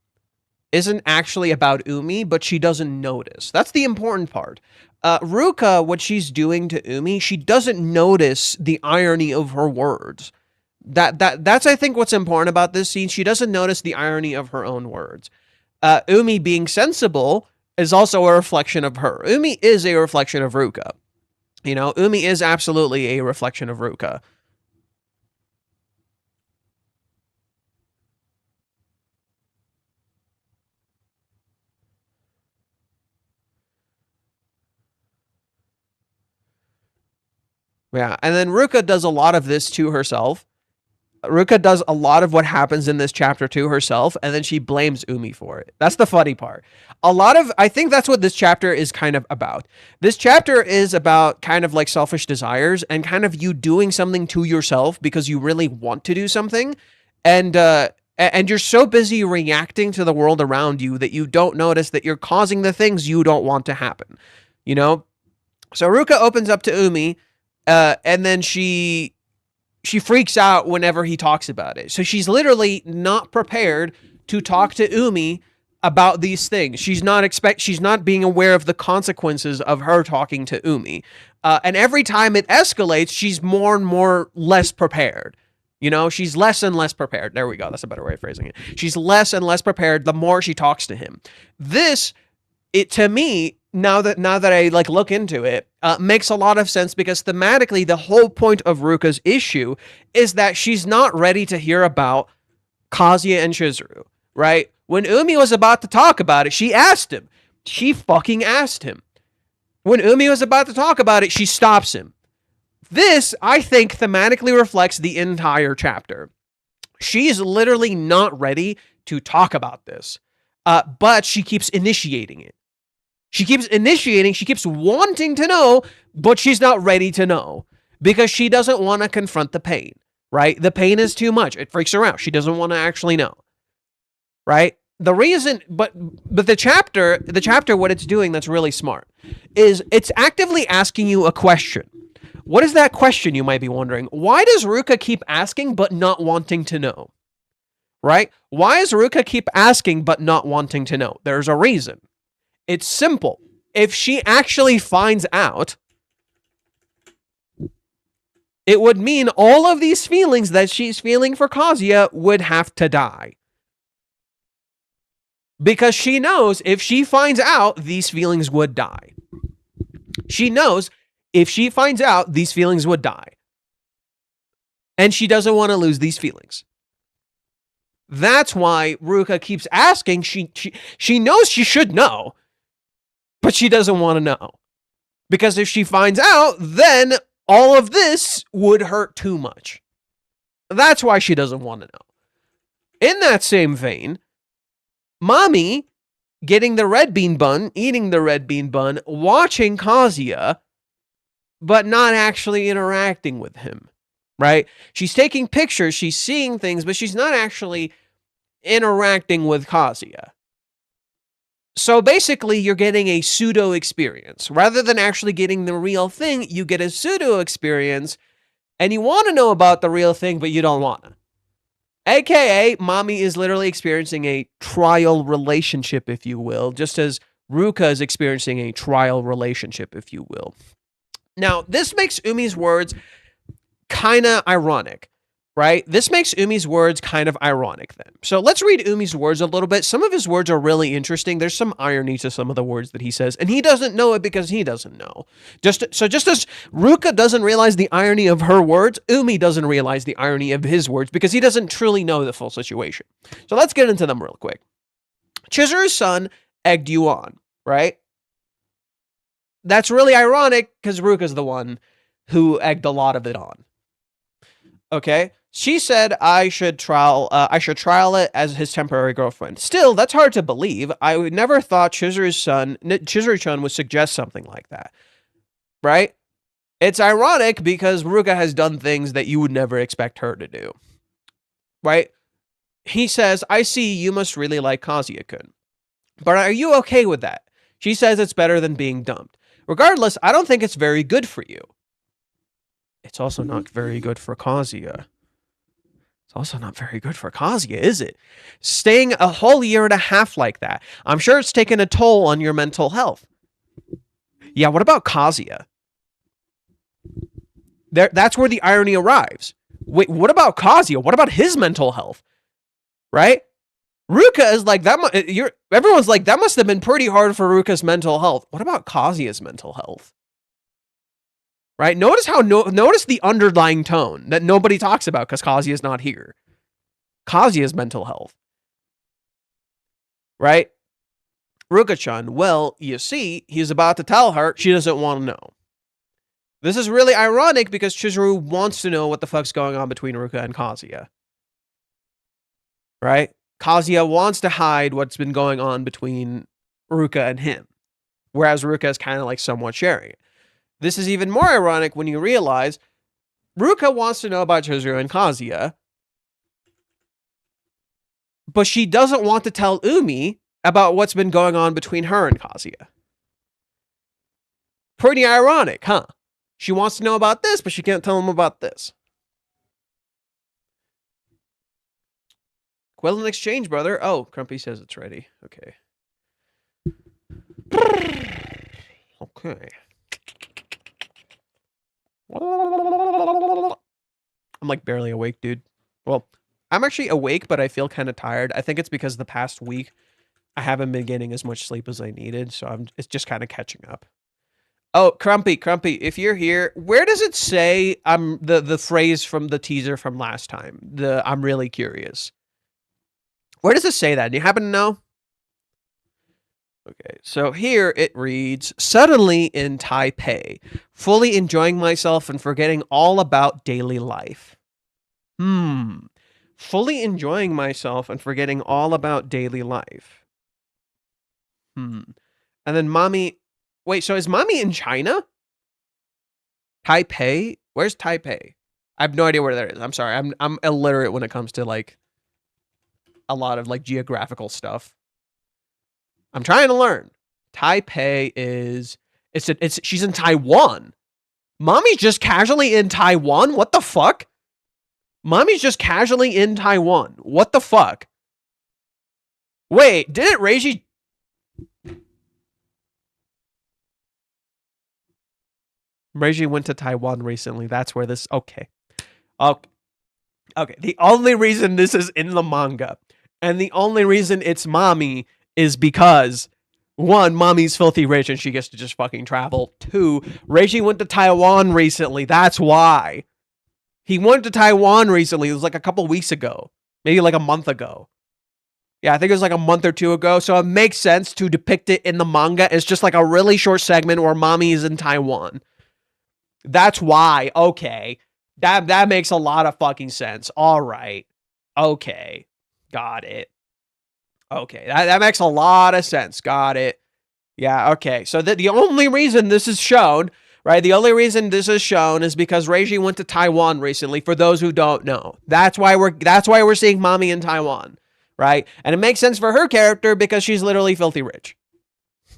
but she doesn't notice. That's the important part. Ruka, what she's doing to Umi, she doesn't notice the irony of her words. That's I think what's important about this scene. She doesn't notice the irony of her own words. Umi being sensible is also a reflection of her. Umi is a reflection of Ruka. You know, Umi is absolutely a reflection of Ruka. Yeah, and then Ruka does a lot of this to herself. Ruka does a lot of what happens in this chapter to herself, and then she blames Umi for it. That's the funny part. I think that's what this chapter is kind of about. This chapter is about kind of like selfish desires and kind of you doing something to yourself because you really want to do something, and you're so busy reacting to the world around you that you don't notice that you're causing the things you don't want to happen. You know? So Ruka opens up to Umi, and then she freaks out whenever he talks about it. So she's literally not prepared to talk to Umi about these things. She's not being aware of the consequences of her talking to Umi. And every time it escalates, she's more and more less prepared. You know, she's less and less prepared. There we go. That's a better way of phrasing it. She's less and less prepared the more she talks to him. To me, now that I like look into it, makes a lot of sense because thematically the whole point of Ruka's issue is that she's not ready to hear about Kazuya and Chizuru, right? When Umi was about to talk about it, she asked him. She fucking asked him. When Umi was about to talk about it, she stops him. This, I think, thematically reflects the entire chapter. She's literally not ready to talk about this, but she keeps initiating it. She keeps initiating, she keeps wanting to know, but she's not ready to know because she doesn't want to confront the pain, right? The pain is too much. It freaks her out. She doesn't want to actually know, right? The reason, but the chapter, what it's doing that's really smart is it's actively asking you a question. What is that question, you might be wondering? Why does Ruka keep asking but not wanting to know, right? Why does Ruka keep asking but not wanting to know? There's a reason. It's simple. If she actually finds out, it would mean all of these feelings that she's feeling for Kazuya would have to die. Because she knows if she finds out, these feelings would die. She knows if she finds out, these feelings would die. And she doesn't want to lose these feelings. That's why Ruka keeps asking. She knows she should know. But she doesn't want to know. Because if she finds out, then all of this would hurt too much. That's why she doesn't want to know. In that same vein, Mommy getting the red bean bun, eating the red bean bun, watching Kazuya, but not actually interacting with him, right? She's taking pictures, she's seeing things, but she's not actually interacting with Kazuya. So basically, you're getting a pseudo experience. Rather than actually getting the real thing, you get a pseudo experience, and you want to know about the real thing, but you don't want to. AKA, Mommy is literally experiencing a trial relationship, if you will, just as Ruka is experiencing a trial relationship, if you will. Now, this makes Umi's words kind of ironic. Right? This makes Umi's words kind of ironic then. So let's read Umi's words a little bit. Some of his words are really interesting. There's some irony to some of the words that he says, and he doesn't know it because he doesn't know. Just as Ruka doesn't realize the irony of her words, Umi doesn't realize the irony of his words because he doesn't truly know the full situation. So let's get into them real quick. Chizuru's son egged you on, right? That's really ironic because Ruka's the one who egged a lot of it on. Okay? She said I should trial it as his temporary girlfriend. Still, that's hard to believe. I never thought Chizuru-chan would suggest something like that. Right? It's ironic because Ruka has done things that you would never expect her to do. Right? He says, I see you must really like Kazuya-kun. But are you okay with that? She says it's better than being dumped. Regardless, I don't think it's very good for you. It's also not very good for Kazuya. It's also not very good for Kazuya, is it? Staying a whole year and a half like that. I'm sure it's taken a toll on your mental health. Yeah, what about Kazuya? That's where the irony arrives. Wait, what about Kazuya? What about his mental health? Right? Ruka is like, everyone's like, that must have been pretty hard for Ruka's mental health. What about Kazuya's mental health? Right? Notice the underlying tone that nobody talks about because Kazuya's not here. Kazuya's mental health. Right? Ruka-chan, well, you see, he's about to tell her she doesn't want to know. This is really ironic because Chizuru wants to know what the fuck's going on between Ruka and Kazuya. Right? Kazuya wants to hide what's been going on between Ruka and him. Whereas Ruka is kind of like somewhat sharing it. This is even more ironic when you realize Ruka wants to know about Chizuru and Kazuya, but she doesn't want to tell Umi about what's been going on between her and Kazuya. Pretty ironic, huh? She wants to know about this, but she can't tell him about this. Quillen exchange, brother. Oh, Crumpy says it's ready. Okay. Okay. I'm like barely awake, dude. Well, I'm actually awake, but I feel kind of tired. I think it's because the past week I haven't been getting as much sleep as I needed, so it's just kind of catching up. Oh, Crumpy, if you're here, where does it say the phrase from the teaser from last time? I'm really curious. Where does it say that? Do you happen to know? Okay, so here it reads, suddenly in Taipei, fully enjoying myself and forgetting all about daily life. Fully enjoying myself and forgetting all about daily life. And then mommy, wait, so is mommy in China? Taipei? Where's Taipei? I have no idea where that is. I'm sorry. I'm illiterate when it comes to like a lot of like geographical stuff. I'm trying to learn. Taipei is she's in Taiwan. Mommy's just casually in Taiwan? What the fuck? Mommy's just casually in Taiwan. What the fuck? Wait, didn't Reiji... Reiji went to Taiwan recently. That's where this... Okay. Okay. The only reason this is in the manga and the only reason it's mommy is because, one, mommy's filthy rich and she gets to just fucking travel. Two, Reiji went to Taiwan recently. That's why. He went to Taiwan recently. It was like a couple weeks ago. Maybe like a month ago. Yeah, I think it was like a month or two ago. So it makes sense to depict it in the manga. It's just like a really short segment where mommy is in Taiwan. That's why. Okay. That makes a lot of fucking sense. All right. Okay. Got it. Okay. That makes a lot of sense. Got it. Yeah, okay. So the only reason this is shown, right? The only reason this is shown is because Reiji went to Taiwan recently, for those who don't know. That's why we're seeing mommy in Taiwan, right? And it makes sense for her character because she's literally filthy rich.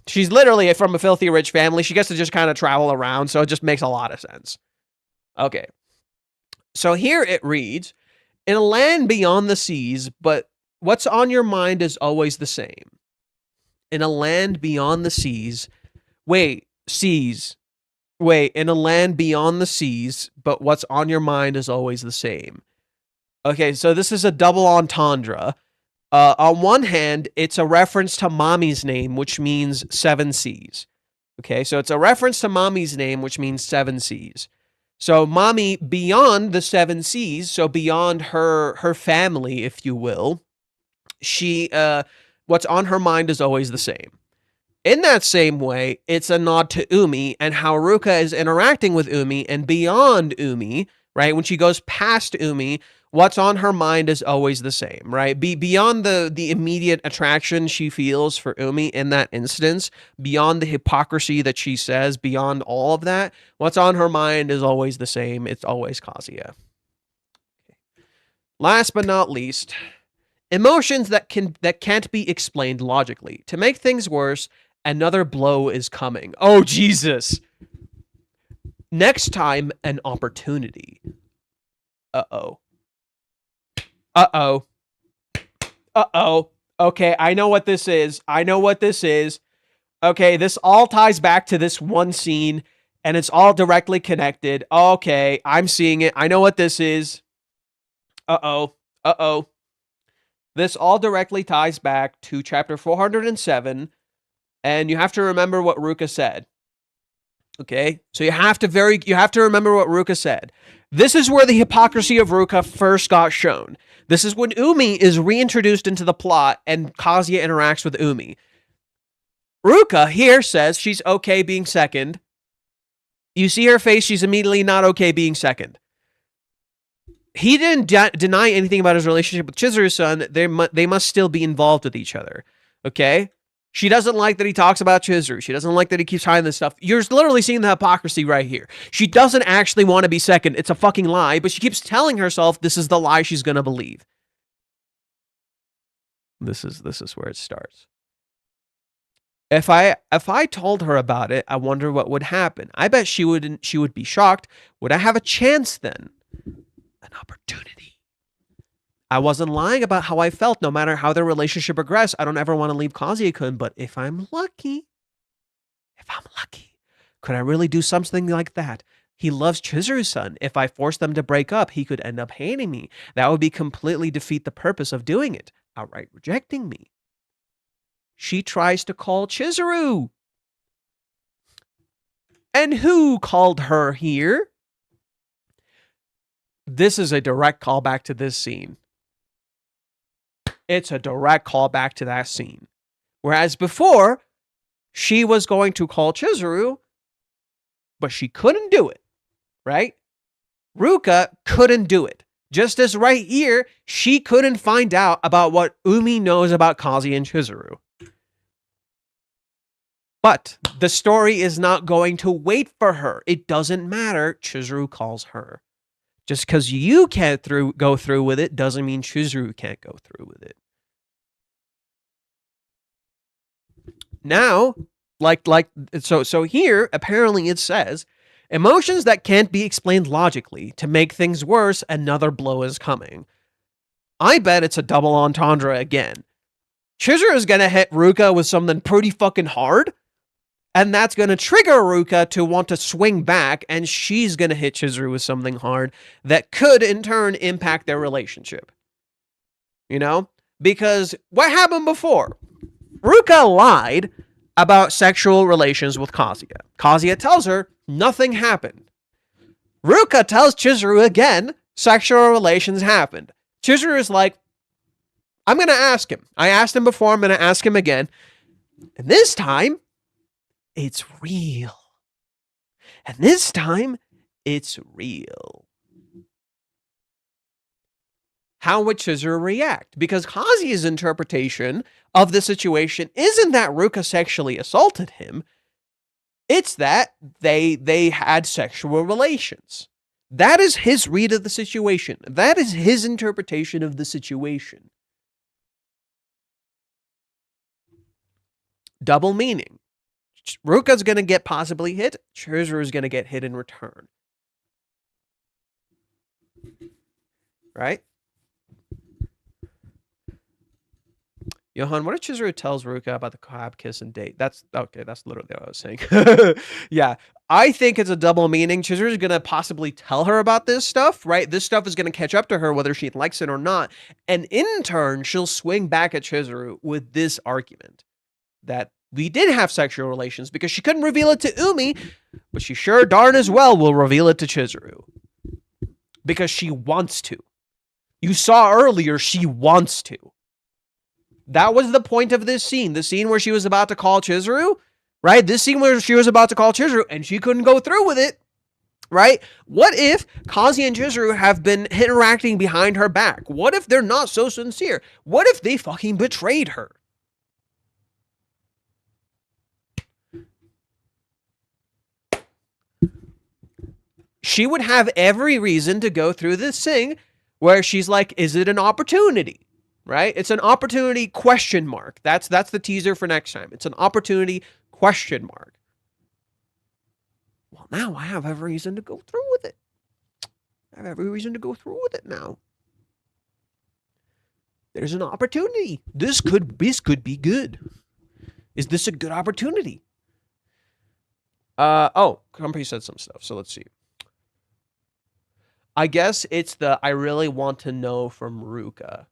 She's literally from a filthy rich family. She gets to just kind of travel around, so it just makes a lot of sense. Okay. So here it reads, in a land beyond the seas, but what's on your mind is always the same. In a land beyond the seas. Seas. In a land beyond the seas, but what's on your mind is always the same. Okay, so this is a double entendre. On one hand, it's a reference to mommy's name, which means 7 seas. Okay, so it's a reference to mommy's name, which means 7 seas. So mommy, beyond the 7 seas, so beyond her family, if you will, she, what's on her mind is always the same. In that same way, it's a nod to Umi and how Ruka is interacting with Umi and beyond Umi, right? When she goes past Umi, What's on her mind is always the same, right? Beyond the immediate attraction she feels for Umi in that instance, beyond the hypocrisy that she says, beyond all of that, what's on her mind is always the same. It's always Kazuya. Last but not least, emotions that can't be explained logically. To make things worse, another blow is coming. Oh, Jesus. Next time, an opportunity. Uh-oh. Uh-oh. Uh-oh. Okay, I know what this is. Okay, this all ties back to this one scene, and it's all directly connected. Okay, I'm seeing it. I know what this is. Uh-oh. Uh-oh. This all directly ties back to chapter 407, and you have to remember what Ruka said. Okay? So you have to remember what Ruka said. This is where the hypocrisy of Ruka first got shown. This is when Umi is reintroduced into the plot and Kazuya interacts with Umi. Ruka here says she's okay being second. You see her face, she's immediately not okay being second. He didn't deny anything about his relationship with Chizuru-san. They must still be involved with each other. Okay? She doesn't like that he talks about Chizuru. She doesn't like that he keeps hiding this stuff. You're literally seeing the hypocrisy right here. She doesn't actually want to be second. It's a fucking lie, but she keeps telling herself this is the lie she's going to believe. This is where it starts. If I told her about it, I wonder what would happen. I bet she would be shocked. Would I have a chance then? An opportunity. I wasn't lying about how I felt, no matter how their relationship progressed. I don't ever want to leave Kazuya-kun, but if I'm lucky, could I really do something like that? He loves Chizuru-san. If I force them to break up, he could end up hating me. That would be completely defeat the purpose of doing it, outright rejecting me. She tries to call Chizuru. And who called her here? This is a direct callback to this scene. It's a direct callback to that scene. Whereas before, she was going to call Chizuru, but she couldn't do it, right? Ruka couldn't do it. Just as right here, she couldn't find out about what Umi knows about Kazuya and Chizuru. But the story is not going to wait for her. It doesn't matter. Chizuru calls her. Just because you can't go through with it doesn't mean Chizuru can't go through with it. Now, so here, apparently it says, emotions that can't be explained logically. To make things worse, another blow is coming. I bet it's a double entendre again. Chizuru is going to hit Ruka with something pretty fucking hard, and that's going to trigger Ruka to want to swing back, and she's going to hit Chizuru with something hard that could, in turn, impact their relationship. You know? Because what happened before? Ruka lied about sexual relations with Kazuya. Kazuya tells her nothing happened. Ruka tells Chizuru again sexual relations happened. Chizuru is like, I'm going to ask him. I asked him before, I'm going to ask him again. And this time, it's real. And this time, it's real. How would Chizuru react? Because Kazuya's interpretation of the situation isn't that Ruka sexually assaulted him. It's that they had sexual relations. That is his read of the situation. That is his interpretation of the situation. Double meaning. Ruka's going to get possibly hit. Chizuru's going to get hit in return. Right? Johan, what if Chizuru tells Ruka about the crab kiss and date? That's okay. That's literally what I was saying. Yeah. I think it's a double meaning. Chizuru's going to possibly tell her about this stuff, right? This stuff is going to catch up to her whether she likes it or not. And in turn, she'll swing back at Chizuru with this argument that we did have sexual relations because she couldn't reveal it to Umi, but she sure darn as well will reveal it to Chizuru because she wants to. You saw earlier, she wants to. That was the point of this scene. The scene where she was about to call Chizuru, right? This scene where she was about to call Chizuru and she couldn't go through with it. Right? What if Kazuya and Chizuru have been interacting behind her back? What if they're not so sincere? What if they fucking betrayed her? She would have every reason to go through this thing where she's like, is it an opportunity? Right? It's an opportunity question mark. That's the teaser for next time. It's an opportunity question mark. Well, now I have every reason to go through with it. I have every reason to go through with it now. There's an opportunity. This could be good. Is this a good opportunity? Oh, Company said some stuff, so let's see. I guess it's the I really want to know from Ruka.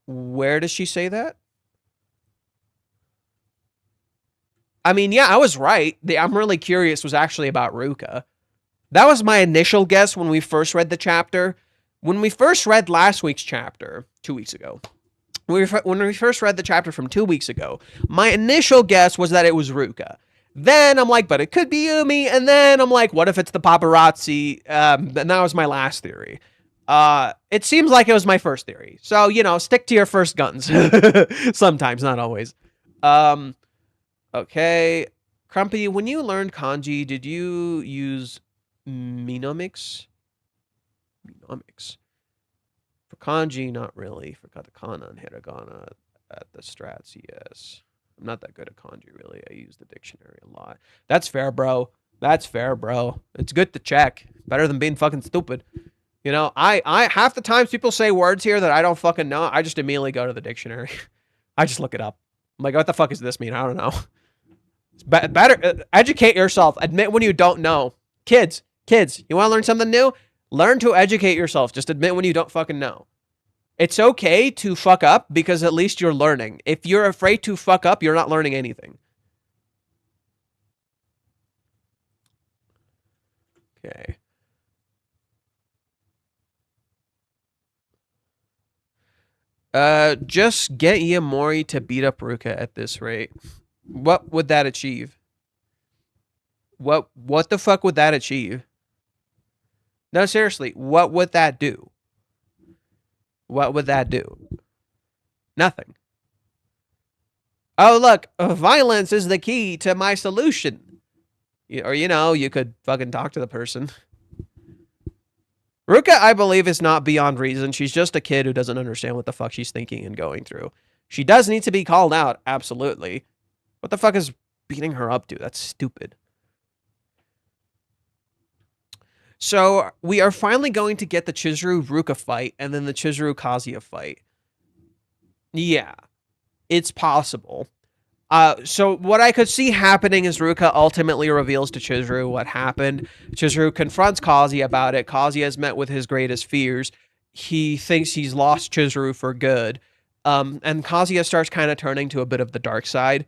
Where does she say that? I mean, yeah, I was right. The I'm really curious was actually about Ruka. That was my initial guess when we first read the chapter. When we first read last week's chapter, 2 weeks ago, when we first read the chapter from 2 weeks ago, my initial guess was that it was Ruka. Then I'm like, but it could be Umi. And then I'm like, what if it's the paparazzi? And that was my last theory. It seems like it was my first theory. So, you know, stick to your first guns. Sometimes, not always. Okay. Crumpy, when you learned kanji, did you use Minomics? Minomics. For kanji, not really. For katakana and hiragana at the strats, yes. I'm not that good at kanji, really. I use the dictionary a lot. That's fair, bro. That's fair, bro. It's good to check. Better than being fucking stupid. You know, I half the times people say words here that I don't fucking know. I just immediately go to the dictionary. I just look it up. I'm like, what the fuck does this mean? I don't know. It's better. Educate yourself. Admit when you don't know. Kids, you want to learn something new? Learn to educate yourself. Just admit when you don't fucking know. It's okay to fuck up because at least you're learning. If you're afraid to fuck up, you're not learning anything. Okay. Just get Iamori to beat up Ruka at this rate. What would that achieve? What the fuck would that achieve? No, seriously, what would that do? What would that do? Nothing. Oh, look, violence is the key to my solution. Or, you know, you could fucking talk to the person. Ruka, I believe, is not beyond reason. She's just a kid who doesn't understand what the fuck she's thinking and going through. She does need to be called out, absolutely. What the fuck is beating her up to? That's stupid. So, we are finally going to get the Chizuru-Ruka fight and then the Chizuru-Kazuya fight. Yeah, it's possible. So what I could see happening is Ruka ultimately reveals to Chizuru what happened. Chizuru confronts Kazuya about it. Kazuya is met with his greatest fears. He thinks he's lost Chizuru for good. And Kazuya starts kind of turning to a bit of the dark side.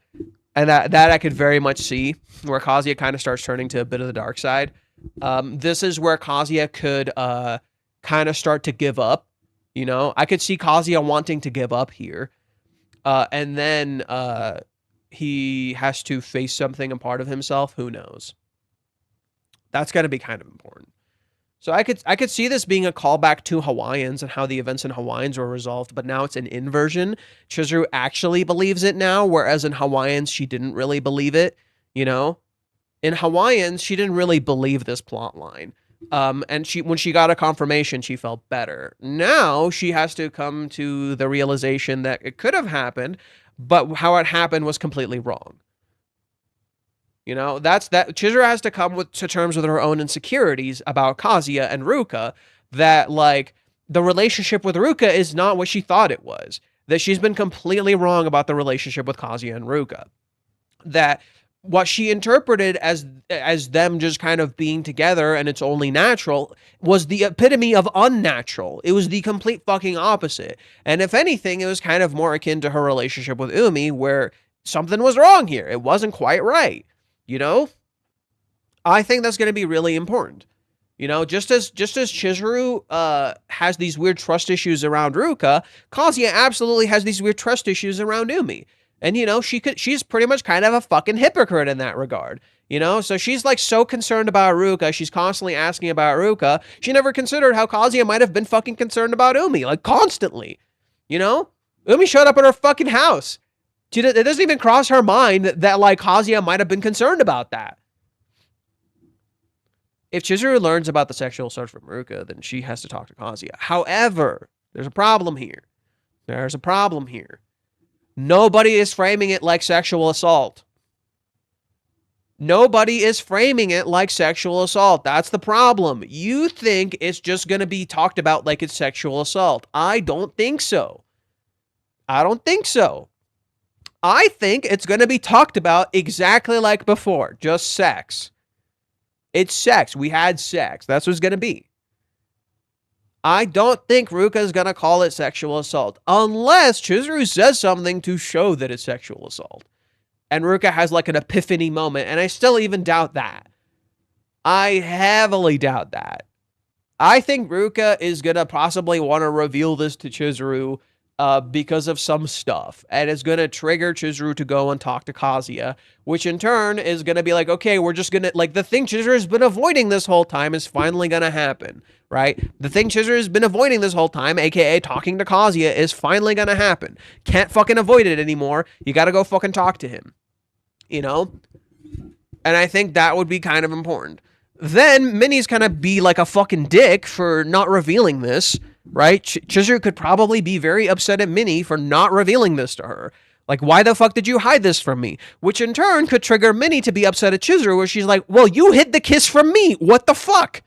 And that I could very much see, where Kazuya kind of starts turning to a bit of the dark side. This is where Kazuya could kind of start to give up. You know, I could see Kazuya wanting to give up here. And then he has to face something, a part of himself. Who knows? That's going to be kind of important. So I could see this being a callback to Hawaiians and how the events in Hawaiians were resolved, but now it's an inversion. Chizuru actually believes it now, whereas in Hawaiians, she didn't really believe it, you know? In Hawaiians, she didn't really believe this plot line. And when she got a confirmation, she felt better. Now she has to come to the realization that it could have happened, but how it happened was completely wrong. You know, that's that. Chizuru has to come to terms with her own insecurities about Kazuya and Ruka, that like the relationship with Ruka is not what she thought it was. That she's been completely wrong about the relationship with Kazuya and Ruka. That what she interpreted as them just kind of being together and it's only natural was the epitome of unnatural. It was the complete fucking opposite. And if anything, it was kind of more akin to her relationship with Umi, where something was wrong here. It wasn't quite right. You know? I think that's going to be really important. You know, just as Chizuru has these weird trust issues around Ruka, Kazuya absolutely has these weird trust issues around Umi. And, you know, she's pretty much kind of a fucking hypocrite in that regard. You know, so she's like so concerned about Ruka. She's constantly asking about Ruka. She never considered how Kazuya might have been fucking concerned about Umi, like constantly. You know, Umi showed up at her fucking house. It doesn't even cross her mind that like Kazuya might have been concerned about that. If Chizuru learns about the sexual assault from Ruka, then she has to talk to Kazuya. However, there's a problem here. There's a problem here. Nobody is framing it like sexual assault. Nobody is framing it like sexual assault. That's the problem. You think it's just going to be talked about like it's sexual assault. I don't think so. I don't think so. I think it's going to be talked about exactly like before. Just sex. It's sex. We had sex. That's what it's going to be. I don't think Ruka is going to call it sexual assault. Unless Chizuru says something to show that it's sexual assault. And Ruka has like an epiphany moment. And I still even doubt that. I heavily doubt that. I think Ruka is going to possibly want to reveal this to Chizuru because of some stuff. And it's going to trigger Chizuru to go and talk to Kazuya. Which in turn is going to be like, okay, we're just going to... Like the thing Chizuru has been avoiding this whole time is finally going to happen. Right? The thing Chizuru has been avoiding this whole time, aka talking to Kazuya, is finally going to happen. Can't fucking avoid it anymore. You got to go fucking talk to him. You know? And I think that would be kind of important. Then Minnie's kind of be like a fucking dick for not revealing this, right? Chizuru could probably be very upset at Minnie for not revealing this to her. Like, why the fuck did you hide this from me? Which in turn could trigger Minnie to be upset at Chizuru, where she's like, well, you hid the kiss from me. What the fuck?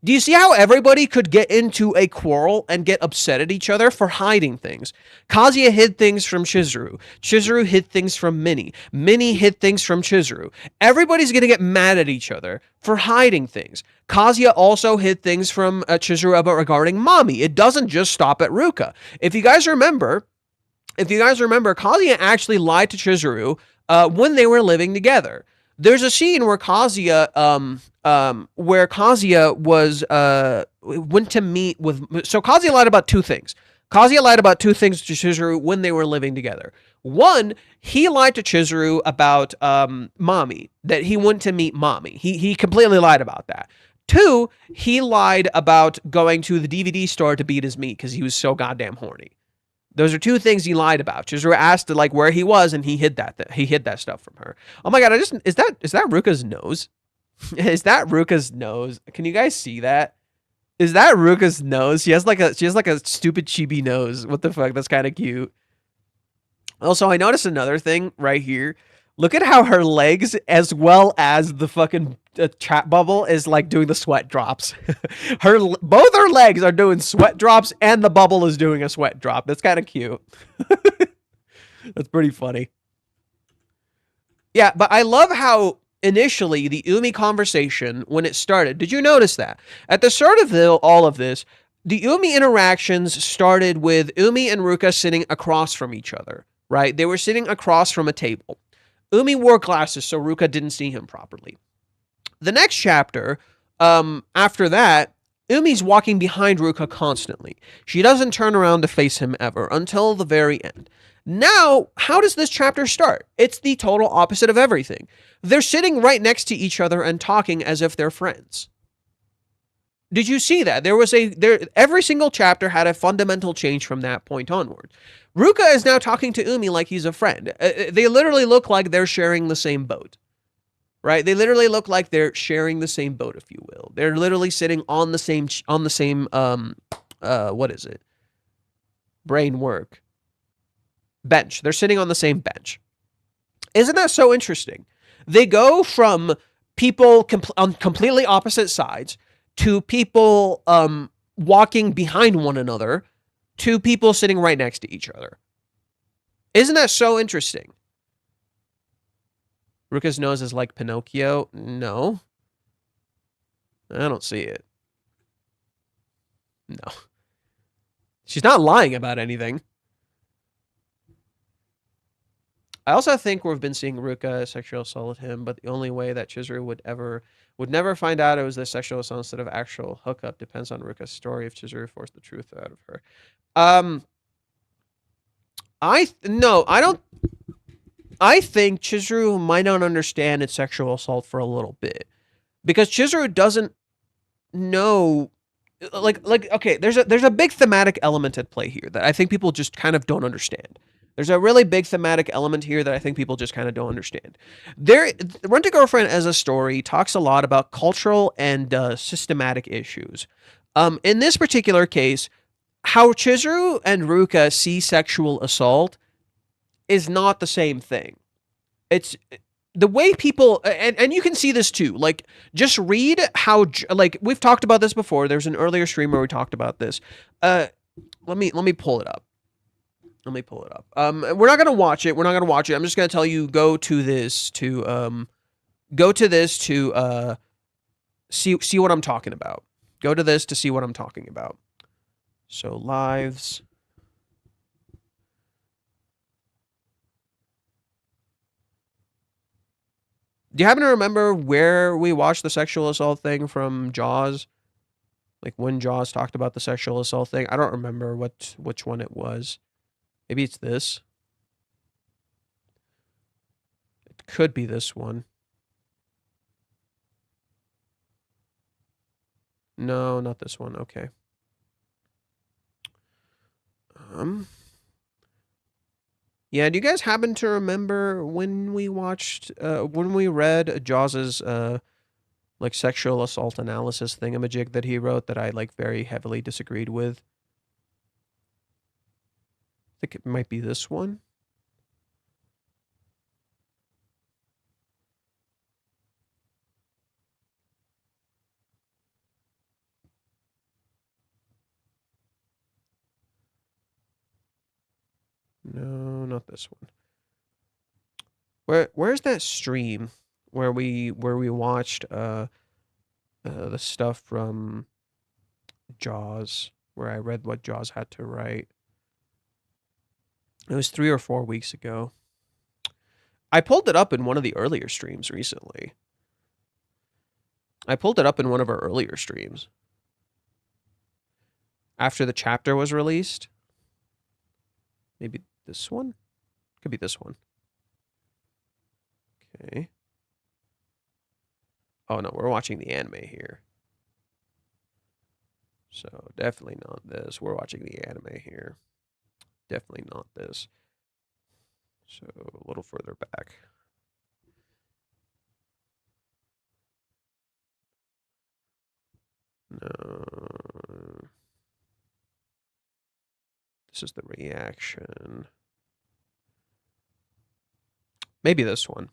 Do you see how everybody could get into a quarrel and get upset at each other for hiding things? Kazuya hid things from Chizuru. Chizuru hid things from Minnie. Minnie hid things from Chizuru. Everybody's going to get mad at each other for hiding things. Kazuya also hid things from Chizuru about regarding Mommy. It doesn't just stop at Ruka. If you guys remember, Kazuya actually lied to Chizuru when they were living together. There's a scene where Kazuya was went to meet with. So Kazuya lied about two things. Kazuya lied about two things to Chizuru when they were living together. One, he lied to Chizuru about Mommy, that he went to meet Mommy. He completely lied about that. Two, he lied about going to the DVD store to beat his meat because he was so goddamn horny. Those are two things he lied about. Chizuru asked like where he was, and he hid that. He hid that stuff from her. Oh my god! Is that Ruka's nose? Is that Ruka's nose? Can you guys see that? Is that Ruka's nose? She has like a stupid chibi nose. What the fuck? That's kind of cute. Also, I noticed another thing right here. Look at how her legs, as well as the fucking chat bubble, is like doing the sweat drops. Both her legs are doing sweat drops, and the bubble is doing a sweat drop. That's kind of cute. That's pretty funny. Yeah, but I love how initially the Umi conversation, when it started, did you notice that? At the start of all of this, the Umi interactions started with Umi and Ruka sitting across from each other, right? They were sitting across from a table. Umi wore glasses, so Ruka didn't see him properly. The next chapter, after that, Umi's walking behind Ruka constantly. She doesn't turn around to face him ever until the very end. Now, how does this chapter start? It's the total opposite of everything. They're sitting right next to each other and talking as if they're friends. Did you see that? Every single chapter had a fundamental change from that point onward. Ruka is now talking to Umi like he's a friend. They literally look like they're sharing the same boat. Right? They literally look like they're sharing the same boat, if you will. They're literally sitting on the same what is it? Brain work. Bench. They're sitting on the same bench. Isn't that so interesting? They go from people on completely opposite sides to people walking behind one another to people sitting right next to each other. Isn't that so interesting? Ruka's nose is like Pinocchio. No. I don't see it. No. She's not lying about anything. I also think we've been seeing Ruka sexual assault him, but the only way that Chizuru would never find out it was the sexual assault instead of actual hookup depends on Ruka's story if Chizuru forced the truth out of her. I don't. I think Chizuru might not understand it's sexual assault for a little bit. Because Chizuru doesn't know okay, there's a big thematic element at play here that I think people just kind of don't understand. There's a really big thematic element here that I think people just kind of don't understand. Rent a Girlfriend as a story talks a lot about cultural and systematic issues. In this particular case, how Chizuru and Ruka see sexual assault is not the same thing. It's the way people, and you can see this too, like, just read how, like, we've talked about this before. There's an earlier stream where we talked about this. Let me pull it up. We're not gonna watch it. I'm just gonna tell you, go to this to see what I'm talking about. Go to this to see what I'm talking about. So lives. Do you happen to remember where we watched the sexual assault thing from Jaws? Like, when Jaws talked about the sexual assault thing? I don't remember which one it was. Maybe it's this. It could be this one. No, not this one. Okay. Yeah, do you guys happen to remember when we read Jaws's like sexual assault analysis thingamajig that he wrote that I like very heavily disagreed with? I think it might be this one. No, not this one. Where's that stream where we watched the stuff from Jaws, where I read what Jaws had to write? It was 3 or 4 weeks ago. I pulled it up in one of the earlier streams recently. I pulled it up in one of our earlier streams. After the chapter was released. Maybe this one? Could be this one. Okay. Oh no, we're watching the anime here. So definitely not this. We're watching the anime here. Definitely not this. So a little further back. No. This is the reaction. Maybe this one.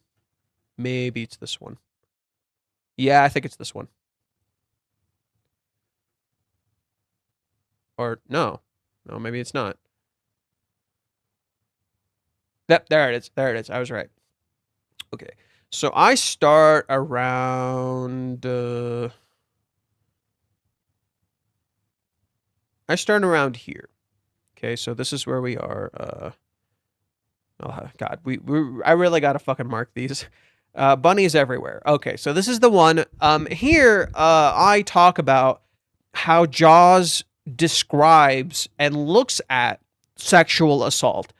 Maybe it's this one. Yeah, I think it's this one. Or no. No, maybe it's not. Yep, there it is. There it is. I was right. Okay. So I start around here. Okay, so this is where we are. Oh God, I really gotta fucking mark these. Bunnies everywhere. Okay, so this is the one. Here, I talk about how Jaws describes and looks at sexual assault.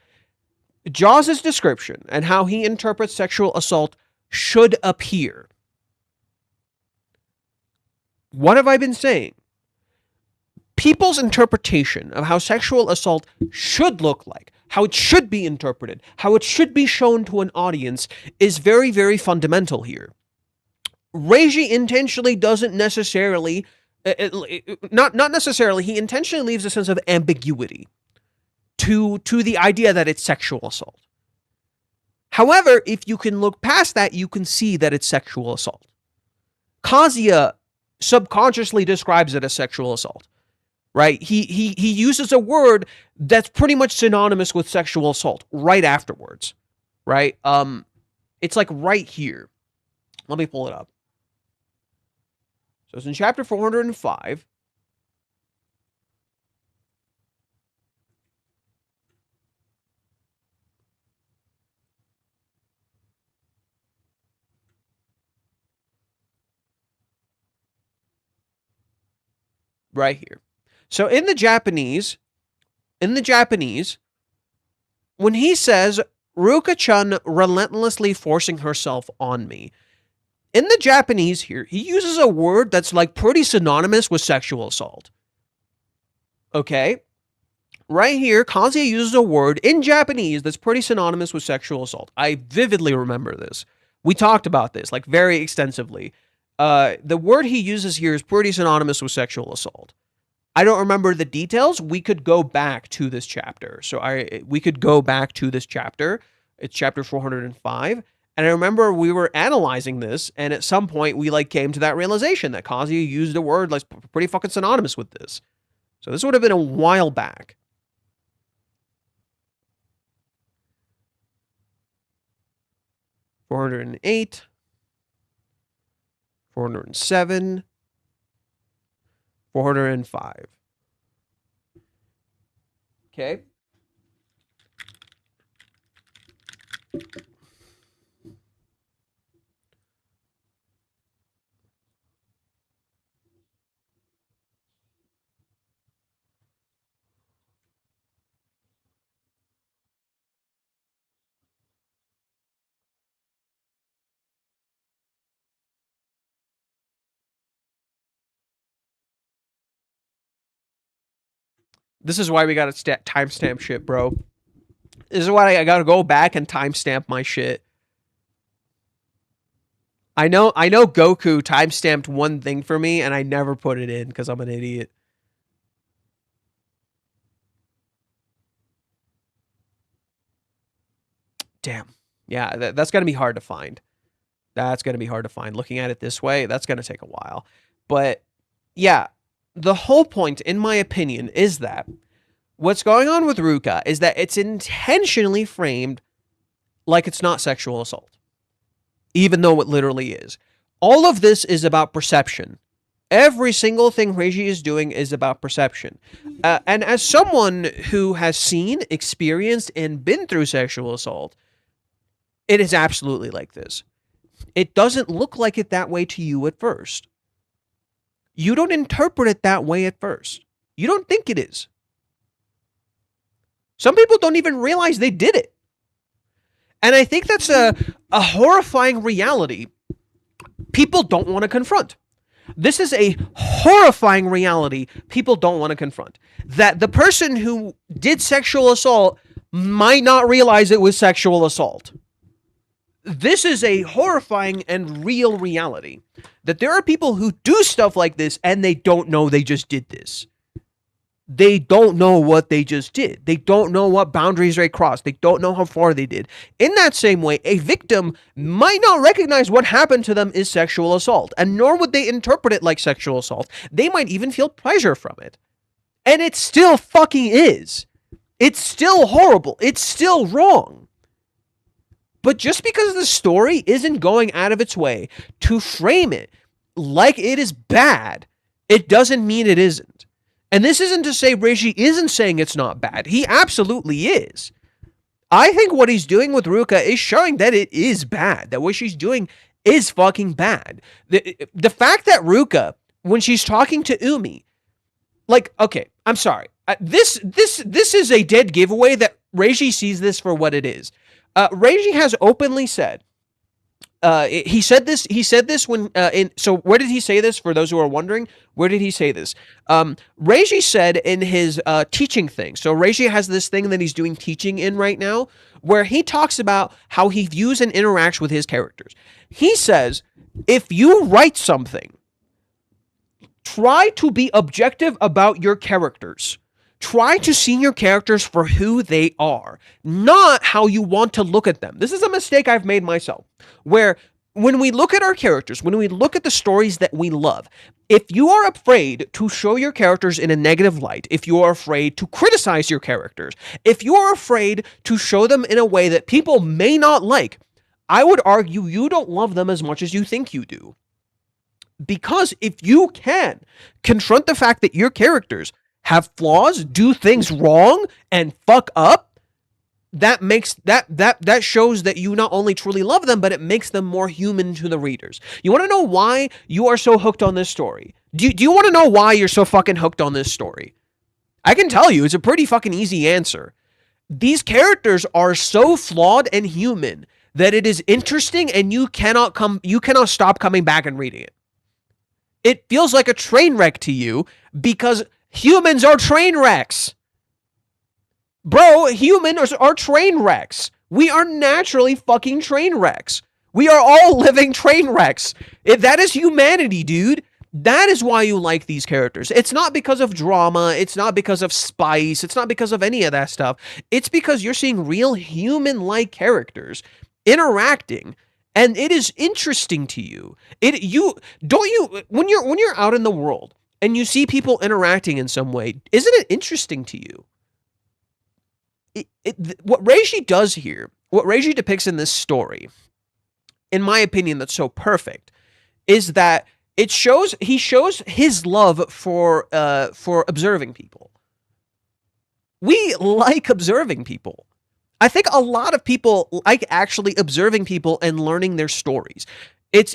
Jaws' description and how he interprets sexual assault should appear. What have I been saying? People's interpretation of how sexual assault should look like, how it should be interpreted, how it should be shown to an audience is very, very fundamental here. Reiji intentionally doesn't necessarily, not necessarily, he intentionally leaves a sense of ambiguity to the idea that it's sexual assault. However, if you can look past that, you can see that it's sexual assault. Kazuya subconsciously describes it as sexual assault. Right? He uses a word that's pretty much synonymous with sexual assault right afterwards. Right? It's like right here. Let me pull it up. So it's in chapter 405. Right here. So in the Japanese, when he says Ruka-chan relentlessly forcing herself on me. In the Japanese here, he uses a word that's like pretty synonymous with sexual assault. Okay? Right here, Kazuya uses a word in Japanese that's pretty synonymous with sexual assault. I vividly remember this. We talked about this, like, very extensively. The word he uses here is pretty synonymous with sexual assault. I don't remember the details. We could go back to this chapter. We could go back to this chapter. It's chapter 405. And I remember we were analyzing this, and at some point we like came to that realization that Kazuya used a word like pretty fucking synonymous with this. So this would have been a while back. $408, $407, $405. Okay. This is why we gotta timestamp shit, bro. This is why I gotta go back and timestamp my shit. I know Goku timestamped one thing for me, and I never put it in because I'm an idiot. Damn. Yeah, that's gonna be hard to find. That's gonna be hard to find. Looking at it this way, that's gonna take a while. But yeah, the whole point, in my opinion, is that what's going on with Ruka is that it's intentionally framed like it's not sexual assault, even though it literally is. All of this is about perception. Every single thing Reiji is doing is about perception. And as someone who has seen, experienced, and been through sexual assault, it is absolutely like this. It doesn't look like it that way to you at first. You don't interpret it that way at first. You don't think it is. Some people don't even realize they did it. And I think that's a horrifying reality people don't want to confront. This is a horrifying reality people don't want to confront. That the person who did sexual assault might not realize it was sexual assault. This is a horrifying and real reality. That there are people who do stuff like this and they don't know they just did this. They don't know what they just did. They don't know what boundaries they crossed. They don't know how far they did. In that same way, a victim might not recognize what happened to them is sexual assault, and nor would they interpret it like sexual assault. They might even feel pleasure from it. And it still fucking is. It's still horrible. It's still wrong. But just because the story isn't going out of its way to frame it like it is bad, it doesn't mean it isn't. And this isn't to say Reiji isn't saying it's not bad. He absolutely is. I think what he's doing with Ruka is showing that it is bad. That what she's doing is fucking bad. The fact that Ruka, when she's talking to Umi, like, okay, I'm sorry. This is a dead giveaway that Reiji sees this for what it is. Reiji has openly said, he said this when, so where did he say this, for those who are wondering? Where did he say this? Reiji said in his teaching thing. So Reiji has this thing that he's doing teaching in right now, where he talks about how he views and interacts with his characters. He says, if you write something, try to be objective about your characters. Try to see your characters for who they are, not how you want to look at them. This is a mistake I've made myself, where when we look at our characters, when we look at the stories that we love, if you are afraid to show your characters in a negative light, if you are afraid to criticize your characters, if you are afraid to show them in a way that people may not like, I would argue you don't love them as much as you think you do. Because if you can confront the fact that your characters have flaws, do things wrong, and fuck up, that makes that shows that you not only truly love them, but it makes them more human to the readers. You want to know why you are so hooked on this story? Do you want to know why you're so fucking hooked on this story? I can tell you, it's a pretty fucking easy answer. These characters are so flawed and human that it is interesting, and you cannot stop coming back and reading it. It feels like a train wreck to you because humans are train wrecks. Bro, humans are train wrecks. We are naturally fucking train wrecks. We are all living train wrecks. That is humanity, dude. That is why you like these characters. It's not because of drama. It's not because of spice. It's not because of any of that stuff. It's because you're seeing real human-like characters interacting, and it is interesting to you. When you're out in the world and you see people interacting in some way, isn't it interesting to you? What Reiji does here, what Reiji depicts in this story, in my opinion, that's so perfect, is that he shows his love for observing people. We like observing people. I think a lot of people like actually observing people and learning their stories.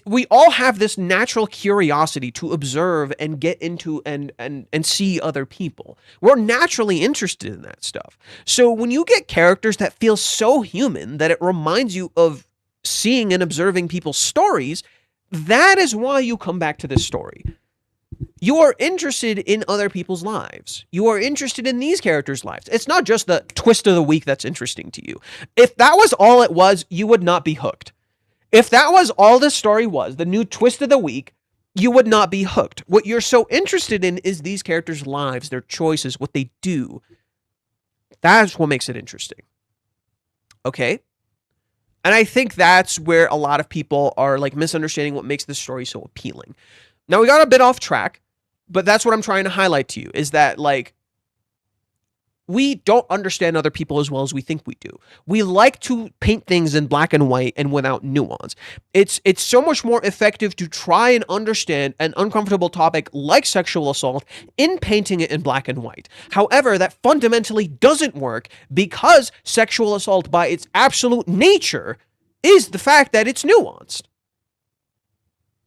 We all have this natural curiosity to observe and get into and see other people. We're naturally interested in that stuff. So when you get characters that feel so human that it reminds you of seeing and observing people's stories, that is why you come back to this story. You are interested in other people's lives. You are interested in these characters' lives. It's not just the twist of the week that's interesting to you. If that was all it was, you would not be hooked. If that was all the story was, the new twist of the week, you would not be hooked. What you're so interested in is these characters' lives, their choices, what they do. That's what makes it interesting. Okay? And I think that's where a lot of people are like misunderstanding what makes this story so appealing. Now, we got a bit off track, but that's what I'm trying to highlight to you, is that, like, we don't understand other people as well as we think we do. We like to paint things in black and white and without nuance. It's so much more effective to try and understand an uncomfortable topic like sexual assault in painting it in black and white. However, that fundamentally doesn't work because sexual assault by its absolute nature is the fact that it's nuanced.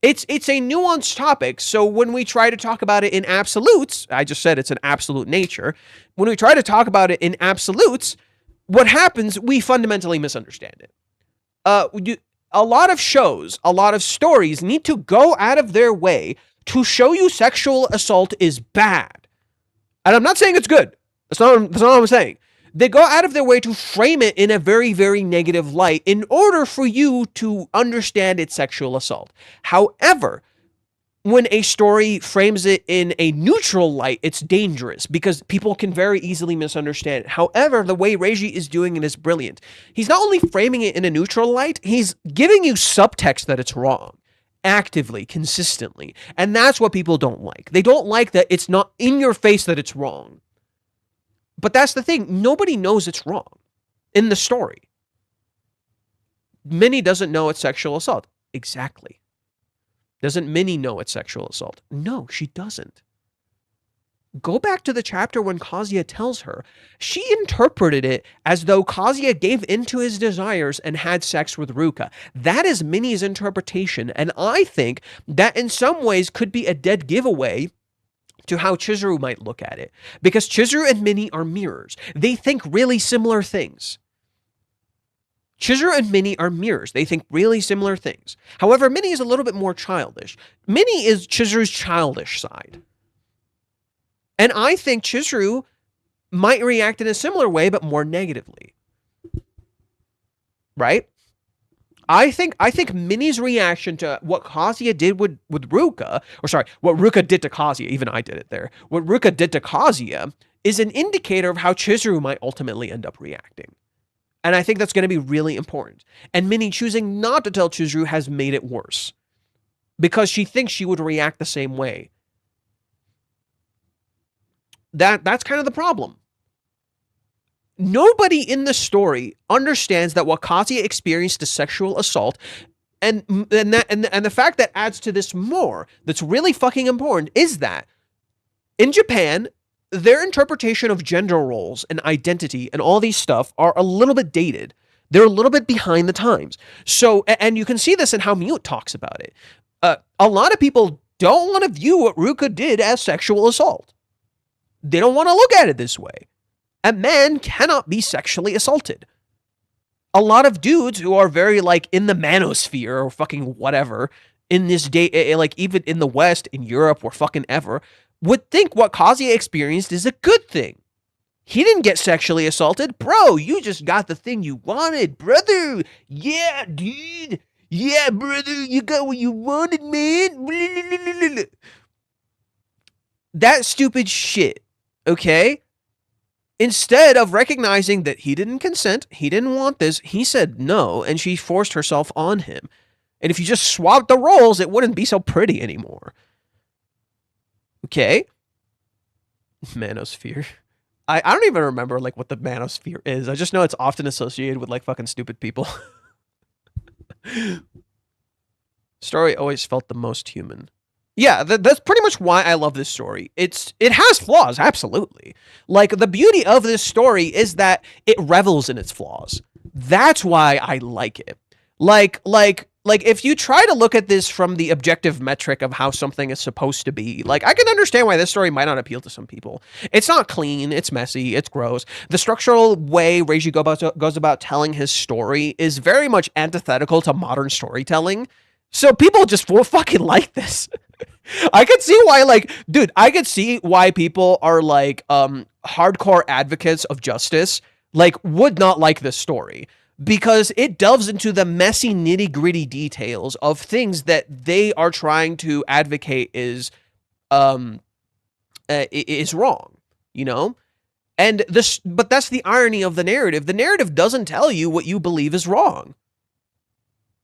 It's a nuanced topic, so when we try to talk about it in absolutes, I just said it's an absolute nature, when we try to talk about it in absolutes, what happens, we fundamentally misunderstand it. A lot of shows, a lot of stories need to go out of their way to show you sexual assault is bad. And I'm not saying it's good. That's not what I'm saying. They go out of their way to frame it in a very, very negative light in order for you to understand it's sexual assault. However, when a story frames it in a neutral light, it's dangerous because people can very easily misunderstand it. However, the way Reiji is doing it is brilliant. He's not only framing it in a neutral light, he's giving you subtext that it's wrong. Actively, consistently. And that's what people don't like. They don't like that it's not in your face that it's wrong. But that's the thing. Nobody knows it's wrong in the story. Minnie doesn't know it's sexual assault. Exactly. Doesn't Minnie know it's sexual assault? No, she doesn't. Go back to the chapter when Kazuya tells her. She interpreted it as though Kazuya gave into his desires and had sex with Ruka. That is Minnie's interpretation, and I think that in some ways could be a dead giveaway to how Chizuru might look at it. Because Chizuru and Minnie are mirrors. They think really similar things. Chizuru and Minnie are mirrors. They think really similar things. However, Minnie is a little bit more childish. Minnie is Chizuru's childish side. And I think Chizuru might react in a similar way, but more negatively. Right? I think Minnie's reaction to what Kazuya did with Ruka, what Ruka did to Kazuya, even I did it there. What Ruka did to Kazuya is an indicator of how Chizuru might ultimately end up reacting. And I think that's going to be really important. And Minnie choosing not to tell Chizuru has made it worse. Because she thinks she would react the same way. That's kind of the problem. Nobody in the story understands that what Kazuya experienced is sexual assault, and the fact that adds to this more, that's really fucking important, is that in Japan, their interpretation of gender roles and identity and all these stuff are a little bit dated. They're a little bit behind the times. So, and you can see this in how Mute talks about it. A lot of people don't want to view what Ruka did as sexual assault. They don't want to look at it this way. a man cannot be sexually assaulted. A lot of dudes who are very like in the manosphere or fucking whatever in this day, like even in the West, in Europe, or fucking ever, would think what Kazuya experienced is a good thing. He didn't get sexually assaulted. Bro, you just got the thing you wanted, brother. Yeah, dude. Yeah, brother, you got what you wanted, man. That stupid shit, okay? Instead of recognizing that he didn't consent, he didn't want this, he said no, and she forced herself on him. And if you just swapped the roles, it wouldn't be so pretty anymore. Okay? Manosphere. I don't even remember like what the manosphere is. I just know it's often associated with like fucking stupid people. Story always felt the most human. Yeah, that's pretty much why I love this story. It has flaws, absolutely. Like, the beauty of this story is that it revels in its flaws. That's why I like it. Like if you try to look at this from the objective metric of how something is supposed to be, like, I can understand why this story might not appeal to some people. It's not clean, it's messy, it's gross. The structural way Reiji goes about telling his story is very much antithetical to modern storytelling. So people just will fucking like this. I could see why, like, dude, I could see why people are like hardcore advocates of justice, like, would not like this story. Because it delves into the messy, nitty-gritty details of things that they are trying to advocate is wrong, you know? And but that's the irony of the narrative. The narrative doesn't tell you what you believe is wrong.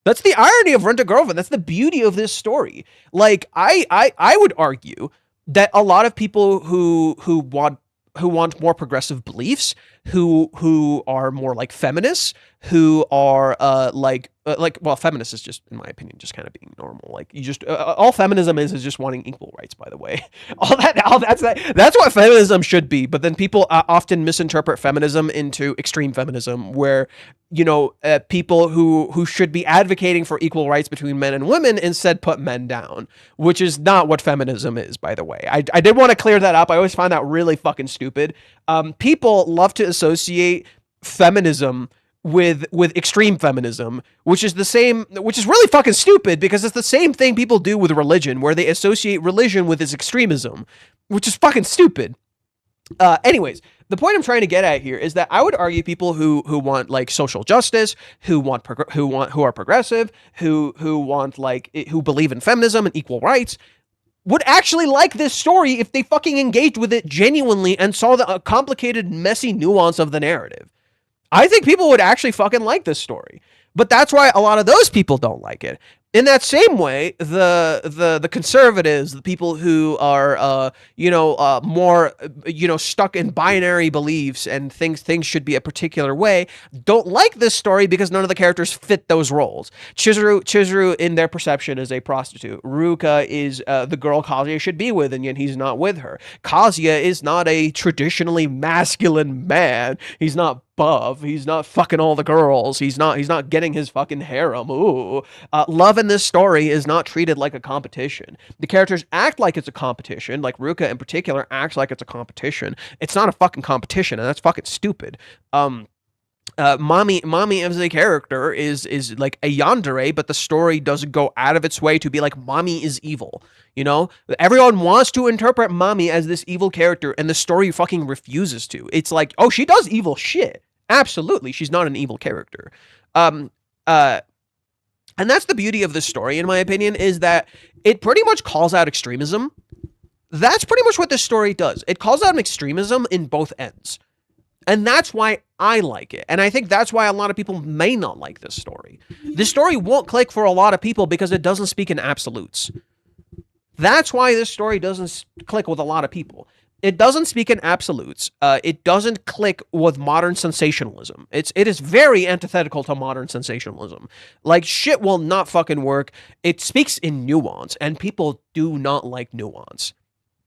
That's the irony of Rent a Girlfriend. That's the beauty of this story. Like, I would argue that a lot of people who want more progressive beliefs, who are more like feminists, who are well, feminist is just, in my opinion, just kind of being normal. Like, you just all feminism is just wanting equal rights. By the way, that's what feminism should be. But then people often misinterpret feminism into extreme feminism, where, you know, people who should be advocating for equal rights between men and women instead put men down, which is not what feminism is, by the way. I did want to clear that up. I always find that really fucking stupid. People love to associate feminism with extreme feminism, which is really fucking stupid, because it's the same thing people do with religion, where they associate religion with its extremism, which is fucking stupid. Anyways, the point I'm trying to get at here is that I would argue people who want like social justice, who are progressive, who believe in feminism and equal rights, would actually like this story if they fucking engaged with it genuinely and saw the complicated, messy nuance of the narrative. I think people would actually fucking like this story. But that's why a lot of those people don't like it. In that same way, the conservatives, the people who are more stuck in binary beliefs and things should be a particular way, don't like this story because none of the characters fit those roles. Chizuru in their perception is a prostitute. Ruka is the girl Kazuya should be with, and yet he's not with her. Kazuya is not a traditionally masculine man. He's not buff. He's not fucking all the girls. He's not getting his fucking harem. Ooh. Love in this story is not treated like a competition. The characters act like it's a competition, like Ruka in particular acts like it's a competition. It's not a fucking competition, and that's fucking stupid. Mommy as a character is like a yandere, but the story doesn't go out of its way to be like, Mommy is evil. You know, everyone wants to interpret Mommy as this evil character, and the story fucking refuses to. It's like, oh, she does evil shit. Absolutely, she's not an evil character. And that's the beauty of this story, in my opinion, is that it pretty much calls out extremism. That's pretty much what this story does. It calls out extremism in both ends. And that's why I like it. And I think that's why a lot of people may not like this story. This story won't click for a lot of people because it doesn't speak in absolutes. That's why this story doesn't click with a lot of people. It doesn't speak in absolutes. It doesn't click with modern sensationalism. It is very antithetical to modern sensationalism. Like, shit will not fucking work. It speaks in nuance, and people do not like nuance.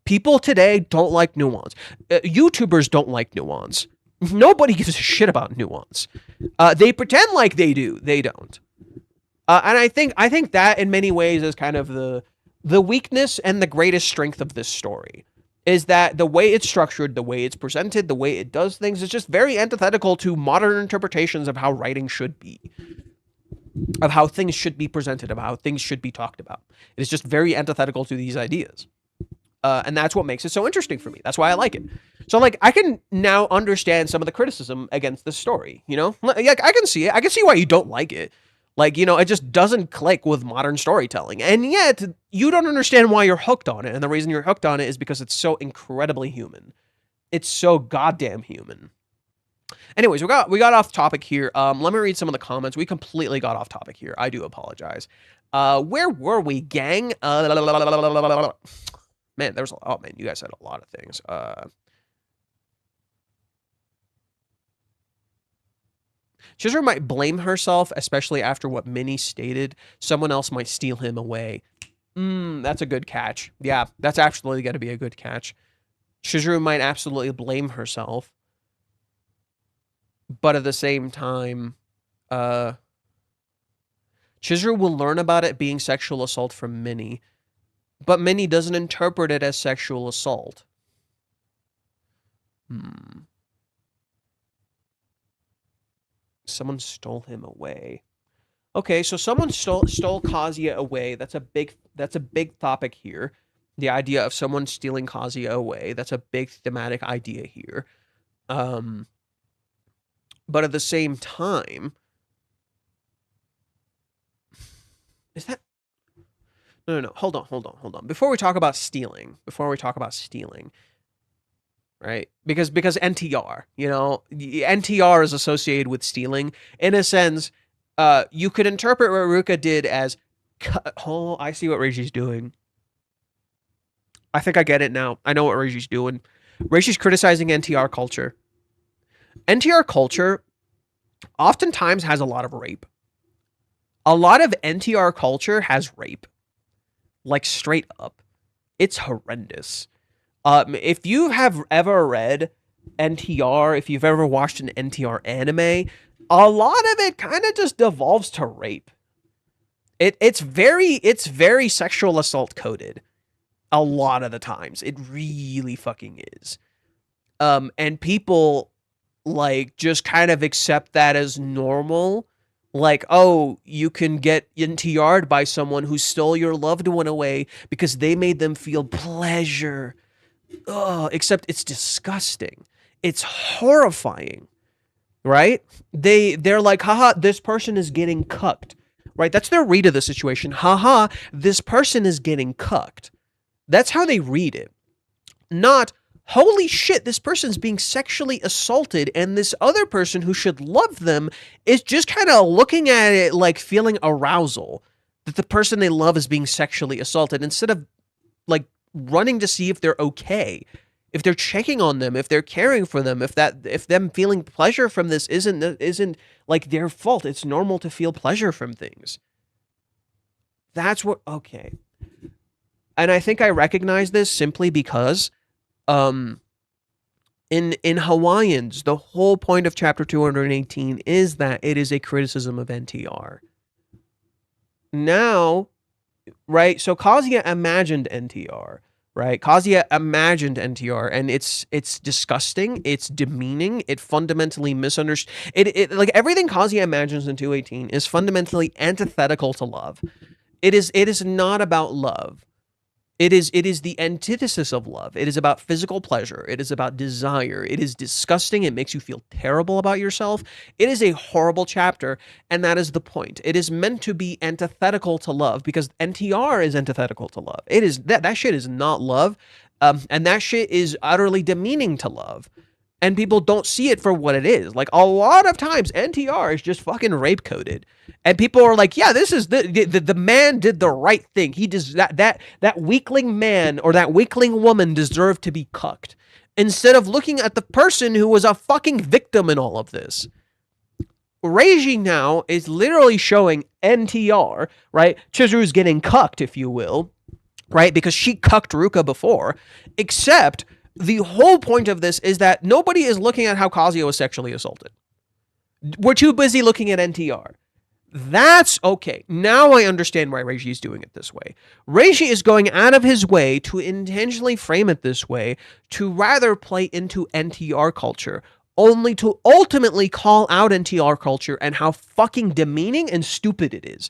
People today don't like nuance. YouTubers don't like nuance. Nobody gives a shit about nuance. They pretend like they do. They don't. And I think that in many ways is kind of the weakness and the greatest strength of this story. is that the way it's structured, the way it's presented, the way it does things is just very antithetical to modern interpretations of how writing should be, of how things should be presented, of how things should be talked about. It is just very antithetical to these ideas. And that's what makes it so interesting for me. That's why I like it. So, like, I can now understand some of the criticism against this story, you know? Like, I can see it. I can see why you don't like it. Like, you know, it just doesn't click with modern storytelling. And yet, you don't understand why you're hooked on it. And the reason you're hooked on it is because it's so incredibly human. It's so goddamn human. Anyways, we got off topic here. Let me read some of the comments. We completely got off topic here. I do apologize. Where were we, gang? Man, there was man, you guys said a lot of things. Chizuru might blame herself, especially after what Minnie stated. Someone else might steal him away. That's a good catch. Yeah, that's absolutely going to be a good catch. Chizuru might absolutely blame herself. But at the same time, Chizuru will learn about it being sexual assault from Minnie. But Minnie doesn't interpret it as sexual assault. Someone stole him away. Okay, so someone stole Kazuya away. That's a big topic here. The idea of someone stealing Kazuya away. That's a big thematic idea here. But at the same time, is that... No. Hold on. Before we talk about stealing, right? Because NTR, you know, NTR is associated with stealing. In a sense, you could interpret what Ruka did as, oh, I see what Reiji's doing. I think I get it now. I know what Reiji's doing. Reiji's criticizing NTR culture. NTR culture oftentimes has a lot of rape. A lot of NTR culture has rape. Like, straight up. It's horrendous. If you have ever read NTR, if you've ever watched an NTR anime, a lot of it kind of just devolves to rape. It's very sexual assault coded. A lot of the times. It really fucking is. And people, like, just kind of accept that as normal. Like, oh, you can get NTR'd by someone who stole your loved one away because they made them feel pleasure. Ugh, except it's disgusting. It's horrifying, right? They're like, haha, this person is getting cucked, right? That's their read of the situation. Haha, this person is getting cucked. That's how they read it. Not, holy shit, this person's being sexually assaulted, and this other person who should love them is just kind of looking at it like feeling arousal that the person they love is being sexually assaulted, instead of like running to see if they're okay, if they're checking on them, if they're caring for them, if them feeling pleasure from this isn't like their fault. It's normal to feel pleasure from things. That's what, okay. And I think I recognize this simply because in Hawaiians, the whole point of chapter 218 is that it is a criticism of NTR. Now, right, so Kazuya imagined NTR, right? Kazuya imagined NTR, and it's disgusting, it's demeaning, it fundamentally misunderstood. It like everything Kazuya imagines in 218 is fundamentally antithetical to love. It is not about love. It is the antithesis of love. It is about physical pleasure. It is about desire. It is disgusting. It makes you feel terrible about yourself. It is a horrible chapter, and that is the point. It is meant to be antithetical to love because NTR is antithetical to love. It is that shit is not love, and that shit is utterly demeaning to love. And people don't see it for what it is. Like, a lot of times, NTR is just fucking rape coded. And people are like, yeah, this is the man did the right thing. He does that weakling man or that weakling woman deserved to be cucked. Instead of looking at the person who was a fucking victim in all of this. Reiji now is literally showing NTR, right? Chizuru's getting cucked, if you will, right? Because she cucked Ruka before, except the whole point of this is that nobody is looking at how Kazuya was sexually assaulted. We're too busy looking at NTR. That's okay. Now I understand why Reiji is doing it this way. Reiji is going out of his way to intentionally frame it this way to rather play into NTR culture, only to ultimately call out NTR culture and how fucking demeaning and stupid it is.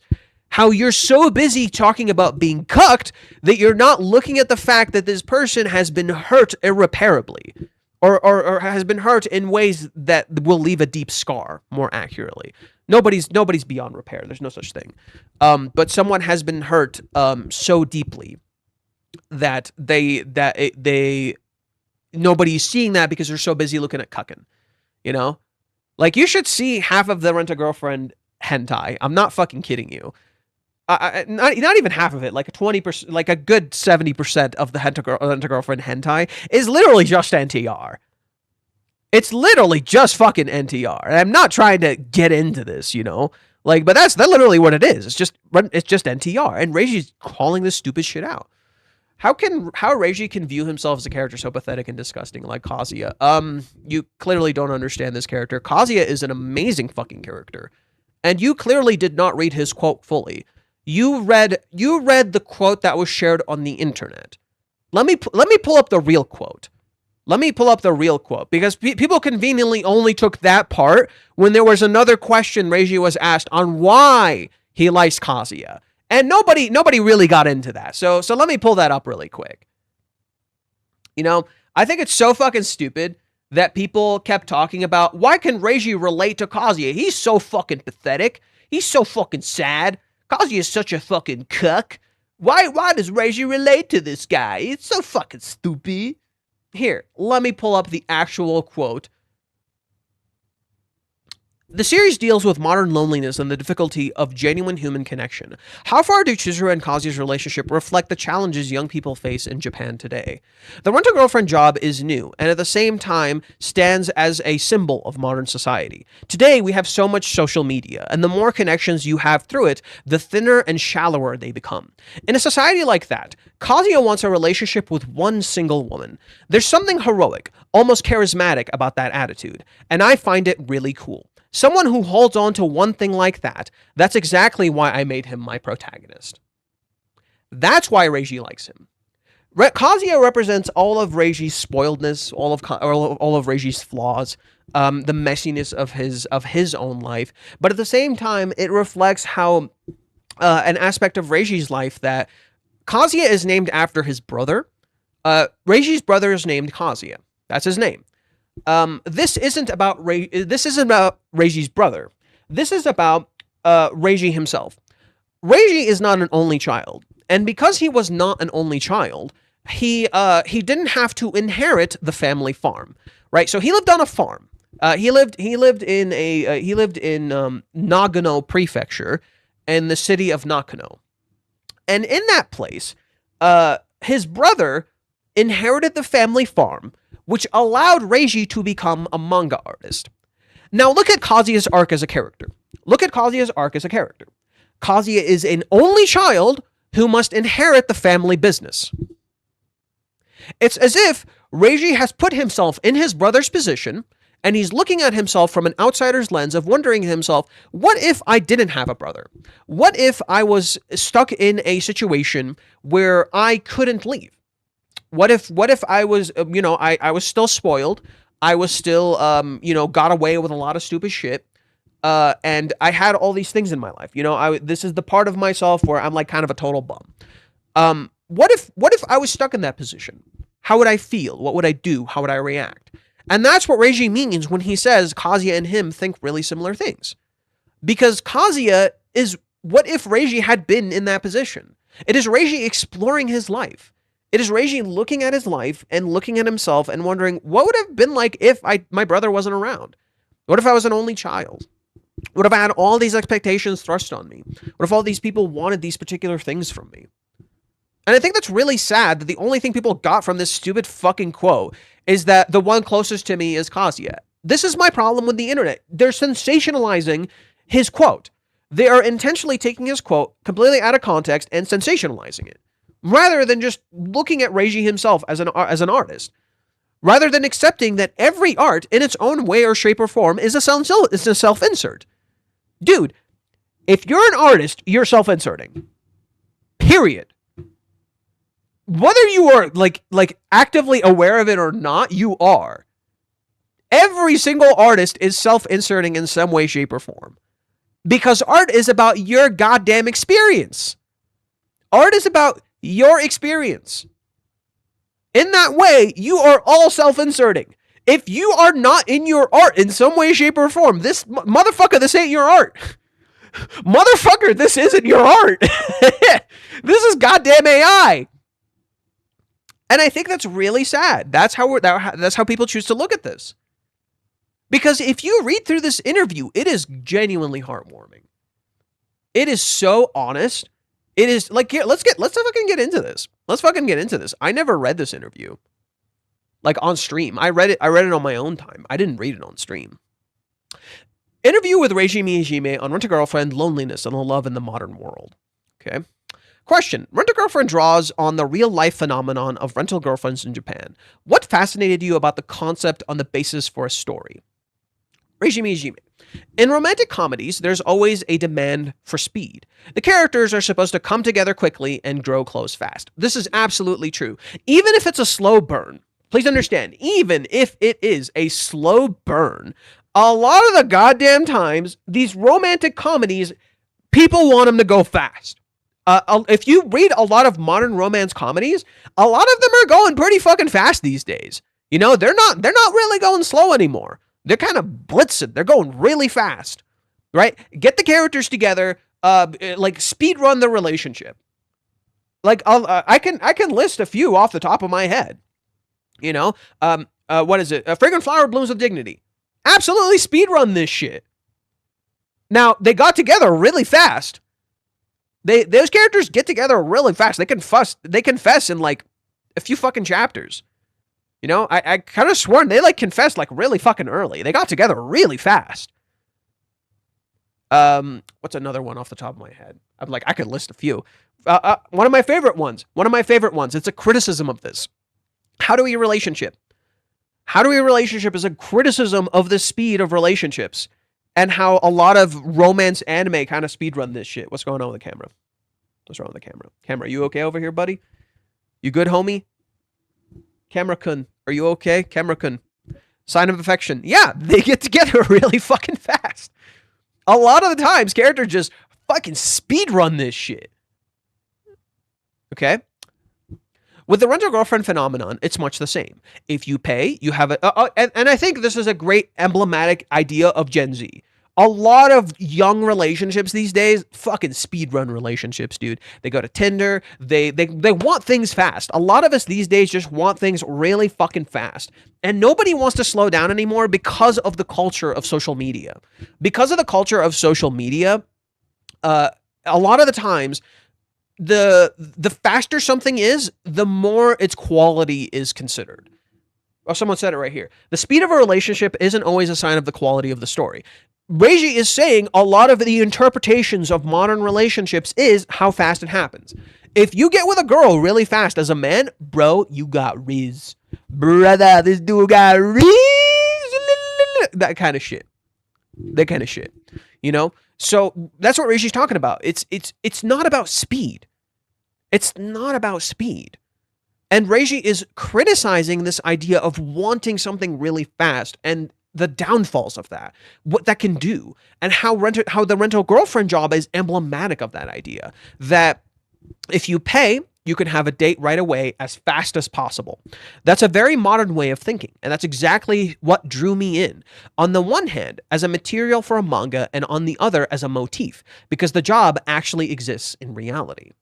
How you're so busy talking about being cucked that you're not looking at the fact that this person has been hurt irreparably. Or has been hurt in ways that will leave a deep scar, more accurately. Nobody's beyond repair. There's no such thing. But someone has been hurt so deeply that nobody's seeing that because they're so busy looking at cucking. You know? Like, you should see half of the Rent-A-Girlfriend hentai. I'm not fucking kidding you. Not even half of it, like a 20%, like a good 70% of the Rent-A-Girlfriend hentai is literally just NTR. It's literally just fucking NTR. And I'm not trying to get into this, you know? Like, but that's literally what it is. It's just NTR. And Reiji's calling this stupid shit out. How Reiji can view himself as a character so pathetic and disgusting like Kazuya? You clearly don't understand this character. Kazuya is an amazing fucking character. And you clearly did not read his quote fully. You read the quote that was shared on the internet. Let me pull up the real quote. Because people conveniently only took that part when there was another question Reiji was asked on why he likes Kazuya. And nobody really got into that. So let me pull that up really quick. You know, I think it's so fucking stupid that people kept talking about, why can Reiji relate to Kazuya? He's so fucking pathetic. He's so fucking sad. Kazuya is such a fucking cuck. Why does Reiji relate to this guy? It's so fucking stupid. Here, let me pull up the actual quote. The series deals with modern loneliness and the difficulty of genuine human connection. How far do Chizuru and Kazuya's relationship reflect the challenges young people face in Japan today? The rent-a-girlfriend job is new, and at the same time stands as a symbol of modern society. Today, we have so much social media, and the more connections you have through it, the thinner and shallower they become. In a society like that, Kazuya wants a relationship with one single woman. There's something heroic, almost charismatic about that attitude, and I find it really cool. Someone who holds on to one thing like that, that's exactly why I made him my protagonist. That's why Reiji likes him. Kazuya represents all of Reiji's spoiledness, all of Reiji's flaws, the messiness of his own life, but at the same time, it reflects how an aspect of Reiji's life that Kazuya is named after his brother. Reiji's brother is named Kazuya. That's his name. This isn't about Reiji's brother. This is about Reiji himself. Reiji is not an only child, and because he was not an only child, he didn't have to inherit the family farm, right? So he lived on a farm. He lived in Nagano Prefecture, in the city of Nakano, and in that place, his brother inherited the family farm, which allowed Reiji to become a manga artist. Now look at Kazuya's arc as a character. Kazuya is an only child who must inherit the family business. It's as if Reiji has put himself in his brother's position, and he's looking at himself from an outsider's lens of wondering to himself, what if I didn't have a brother? What if I was stuck in a situation where I couldn't leave? What if I was, I was still spoiled. I was still, got away with a lot of stupid shit. And I had all these things in my life. This is the part of myself where I'm like kind of a total bum. What if I was stuck in that position? How would I feel? What would I do? How would I react? And that's what Reiji means when he says Kazuya and him think really similar things. Because Kazuya is what if Reiji had been in that position? It is Reiji exploring his life. It is Reiji looking at his life and looking at himself and wondering, what would it have been like if my brother wasn't around? What if I was an only child? What if I had all these expectations thrust on me? What if all these people wanted these particular things from me? And I think that's really sad that the only thing people got from this stupid fucking quote is that the one closest to me is Kazuya. This is my problem with the internet. They're sensationalizing his quote. They are intentionally taking his quote completely out of context and sensationalizing it, rather than just looking at Reiji himself as an artist, rather than accepting that every art in its own way or shape or form is a self-insert. Dude, If you're an artist, you're self-inserting. Period. Whether you are like actively aware of it or not, you are. Every single artist is self-inserting in some way, shape, or form. Because art is about your goddamn experience. Art is about your experience. In that way, you are all self-inserting. If you are not in your art in some way, shape, or form, this motherfucker, this ain't your art. Motherfucker, this isn't your art. This is goddamn AI. And I think that's really sad. That's how people choose to look at this. Because if you read through this interview, it is genuinely heartwarming. It is so honest. It is like, here, let's fucking get into this. Let's fucking get into this. I never read this interview. Like on stream. I read it on my own time. I didn't read it on stream. Interview with Reiji Miyajime on Rent-A-Girlfriend, Loneliness, and Love in the Modern World. Okay. Question. Rent-A-Girlfriend draws on the real-life phenomenon of rental girlfriends in Japan. What fascinated you about the concept on the basis for a story? Reiji Miyajime. In romantic comedies, there's always a demand for speed. The characters are supposed to come together quickly and grow close fast. This is absolutely true. Even if it's a slow burn, please understand, even if it is a slow burn, a lot of the goddamn times, these romantic comedies, people want them to go fast. If you read a lot of modern romance comedies, a lot of them are going pretty fucking fast these days. You know, they're not really going slow anymore. They're kind of blitzing. They're going really fast, right? Get the characters together, like speed run the relationship. Like I can list a few off the top of my head. You know, what is it? A Fragrant Flower Blooms with Dignity. Absolutely speed run this shit. Now they got together really fast. Those characters get together really fast. They confess in like a few fucking chapters. You know, I kind of sworn they like confessed like really fucking early. They got together really fast. What's another one off the top of my head? I could list a few. One of my favorite ones. It's a criticism of this. How do we relationship? How do we relationship is a criticism of the speed of relationships and how a lot of romance anime kind of speedrun this shit. What's going on with the camera? What's wrong with the camera? Camera, you okay over here, buddy? You good, homie? Camera-kun, are you okay? Camera-kun. Sign of affection. Yeah, they get together really fucking fast. A lot of the times, characters just fucking speedrun this shit. Okay? With the rental girlfriend phenomenon, it's much the same. If you pay, you have it. And I think this is a great emblematic idea of Gen Z. A lot of young relationships these days, fucking speedrun relationships, dude. They go to Tinder. They want things fast. A lot of us these days just want things really fucking fast. And nobody wants to slow down anymore because of the culture of social media. Because of the culture of social media, a lot of the times, the faster something is, the more its quality is considered. Oh, someone said it right here. The speed of a relationship isn't always a sign of the quality of the story. Reiji is saying a lot of the interpretations of modern relationships is how fast it happens. If you get with a girl really fast as a man, bro, you got riz. Brother, this dude got riz. That kind of shit. You know? So that's what Reiji's talking about. It's not about speed. It's not about speed. And Reiji is criticizing this idea of wanting something really fast and the downfalls of that, what that can do, and how the rental girlfriend job is emblematic of that idea. That if you pay, you can have a date right away as fast as possible. That's a very modern way of thinking, and that's exactly what drew me in. On the one hand, as a material for a manga, and on the other, as a motif, because the job actually exists in reality.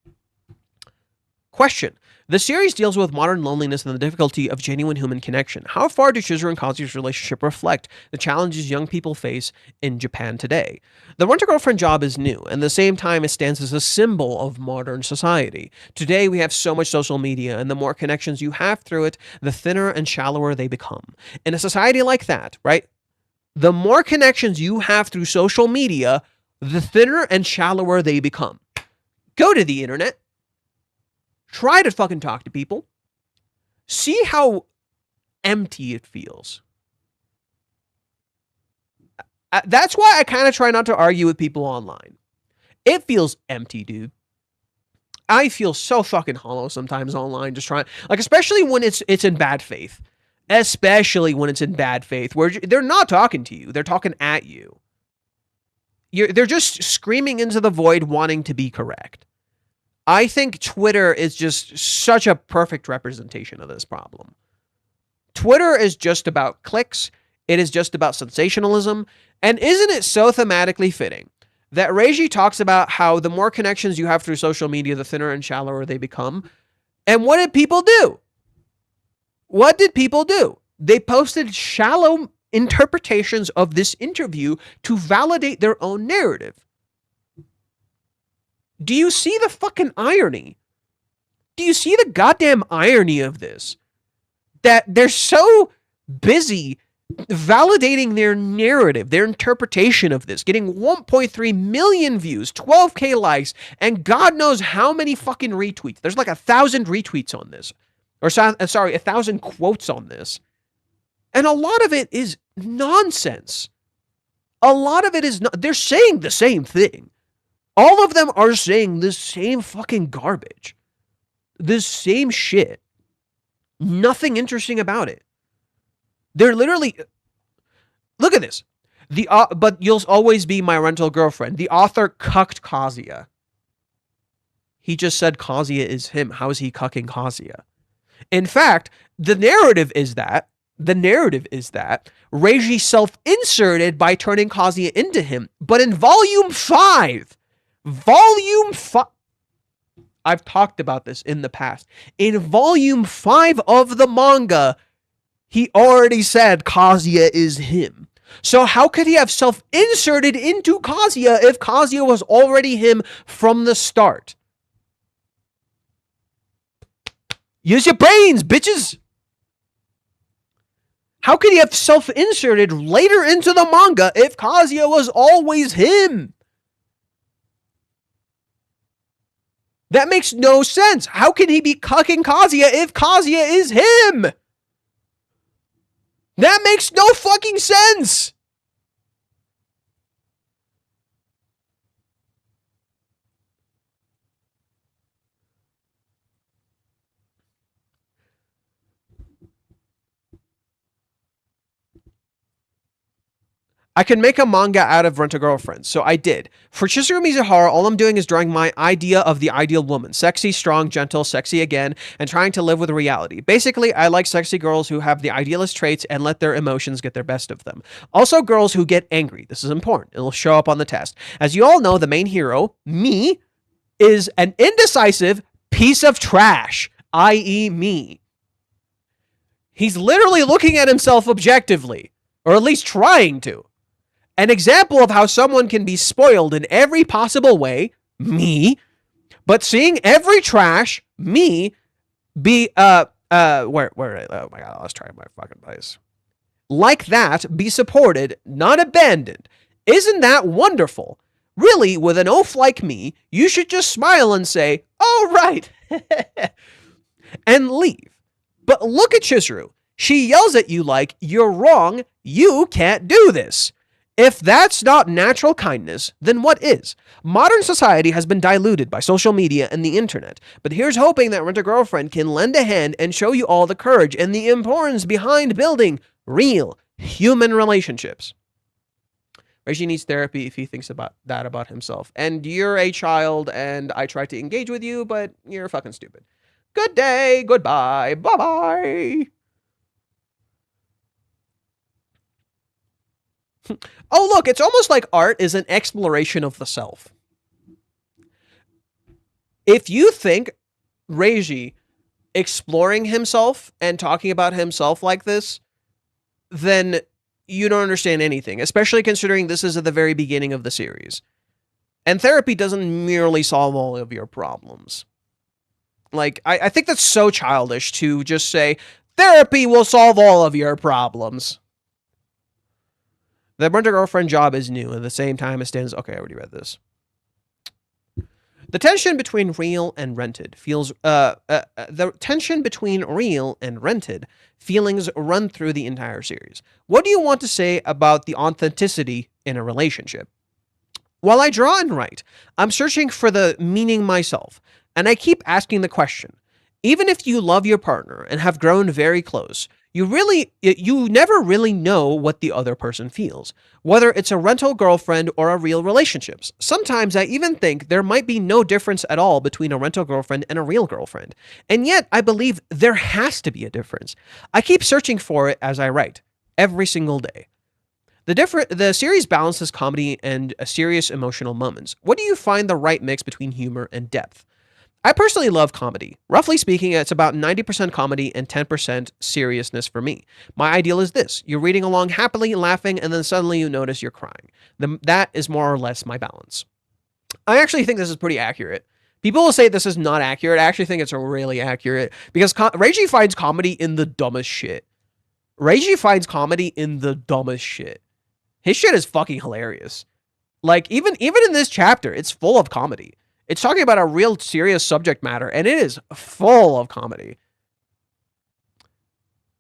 Question. The series deals with modern loneliness and the difficulty of genuine human connection. How far do Chizuru and Kazu's relationship reflect the challenges young people face in Japan today? The rent-a-girlfriend job is new, and at the same time it stands as a symbol of modern society. Today we have so much social media, and the more connections you have through it, the thinner and shallower they become. In a society like that, right, the more connections you have through social media, the thinner and shallower they become. Go to the internet. Try to fucking talk to people. See how empty it feels. That's why I kind of try not to argue with people online. It feels empty, dude. I feel so fucking hollow sometimes online, just trying, like, especially when it's in bad faith. Especially when it's in bad faith, where they're not talking to you, they're talking at you. They're just screaming into the void, wanting to be correct. I think Twitter is just such a perfect representation of this problem. Twitter is just about clicks. It is just about sensationalism. And isn't it so thematically fitting that Reiji talks about how the more connections you have through social media, the thinner and shallower they become? And what did people do? What did people do? They posted shallow interpretations of this interview to validate their own narrative. Do you see the fucking irony? Do you see the goddamn irony of this? That they're so busy validating their narrative, their interpretation of this, getting 1.3 million views, 12K likes, and God knows how many fucking retweets. There's like 1,000 retweets on this. Or sorry, 1,000 quotes on this. And a lot of it is nonsense. A lot of it is they're saying the same thing. All of them are saying the same fucking garbage. The same shit. Nothing interesting about it. They're literally, look at this. But you'll always be my rental girlfriend. The author cucked Kazuya. He just said Kazuya is him. How is he cucking Kazuya? In fact, the narrative is that Reiji self-inserted by turning Kazuya into him. But in volume 5, I've talked about this in the past. In volume 5 of the manga, he already said Kazuya is him. So how could he have self-inserted into Kazuya if Kazuya was already him from the start? Use your brains, bitches! How could he have self-inserted later into the manga if Kazuya was always him? That makes no sense. How can he be cucking Kazuya if Kazuya is him? That makes no fucking sense. I can make a manga out of Rent-A-Girlfriend, so I did. For Chizuru Mizuhara, all I'm doing is drawing my idea of the ideal woman. Sexy, strong, gentle, sexy again, and trying to live with reality. Basically, I like sexy girls who have the idealist traits and let their emotions get their best of them. Also, girls who get angry. This is important. It'll show up on the test. As you all know, the main hero, me, is an indecisive piece of trash, i.e. me. He's literally looking at himself objectively, or at least trying to. An example of how someone can be spoiled in every possible way, me, but seeing every trash, me, be, oh my god, let's try my fucking place. Like that, be supported, not abandoned. Isn't that wonderful? Really, with an oaf like me, you should just smile and say, oh, right, and leave. But look at Chizuru. She yells at you like, you're wrong, you can't do this. If that's not natural kindness, then what is? Modern society has been diluted by social media and the internet, but here's hoping that Rent-A-Girlfriend can lend a hand and show you all the courage and the importance behind building real human relationships. Reggie needs therapy if he thinks about that about himself. And you're a child, and I tried to engage with you, but you're fucking stupid. Good day, goodbye, bye-bye. Oh, look, it's almost like art is an exploration of the self. If you think Reiji exploring himself and talking about himself like this, then you don't understand anything, especially considering this is at the very beginning of the series. And therapy doesn't merely solve all of your problems. Like, I think that's so childish to just say, therapy will solve all of your problems. The Rent-A-Girlfriend job is new. At the same time, it stands... Okay, I already read this. The tension between real and rented feels... the tension between real and rented feelings run through the entire series. What do you want to say about the authenticity in a relationship? While I draw and write, I'm searching for the meaning myself, and I keep asking the question. Even if you love your partner and have grown very close, you never really know what the other person feels, whether it's a rental girlfriend or a real relationship. Sometimes I even think there might be no difference at all between a rental girlfriend and a real girlfriend, and yet I believe there has to be a difference. I keep searching for it as I write, every single day. The series balances comedy and serious emotional moments. What do you find the right mix between humor and depth? I personally love comedy. Roughly speaking, it's about 90% comedy and 10% seriousness for me. My ideal is this. You're reading along happily, laughing, and then suddenly you notice you're crying. That is more or less my balance. I actually think this is pretty accurate. People will say this is not accurate. I actually think it's really accurate because Reiji finds comedy in the dumbest shit. Reiji finds comedy in the dumbest shit. His shit is fucking hilarious. Like, even in this chapter, it's full of comedy. It's talking about a real serious subject matter, and it is full of comedy.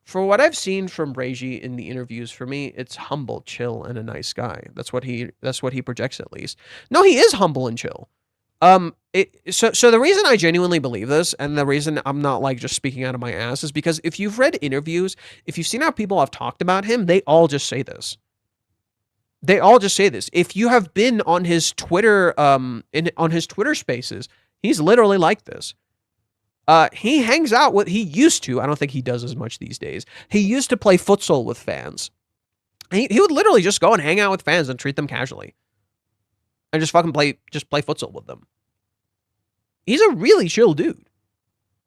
For what I've seen from Reiji in the interviews, for me, it's humble, chill, and a nice guy. That's what he projects, at least. No, he is humble and chill. So the reason I genuinely believe this, and the reason I'm not like just speaking out of my ass, is because if you've read interviews, if you've seen how people have talked about him, they all just say this. They all just say this. If you have been on his Twitter, on his Twitter Spaces, he's literally like this. He hangs out with. He used to. I don't think he does as much these days. He used to play futsal with fans. He would literally just go and hang out with fans and treat them casually, and just fucking play futsal with them. He's a really chill dude.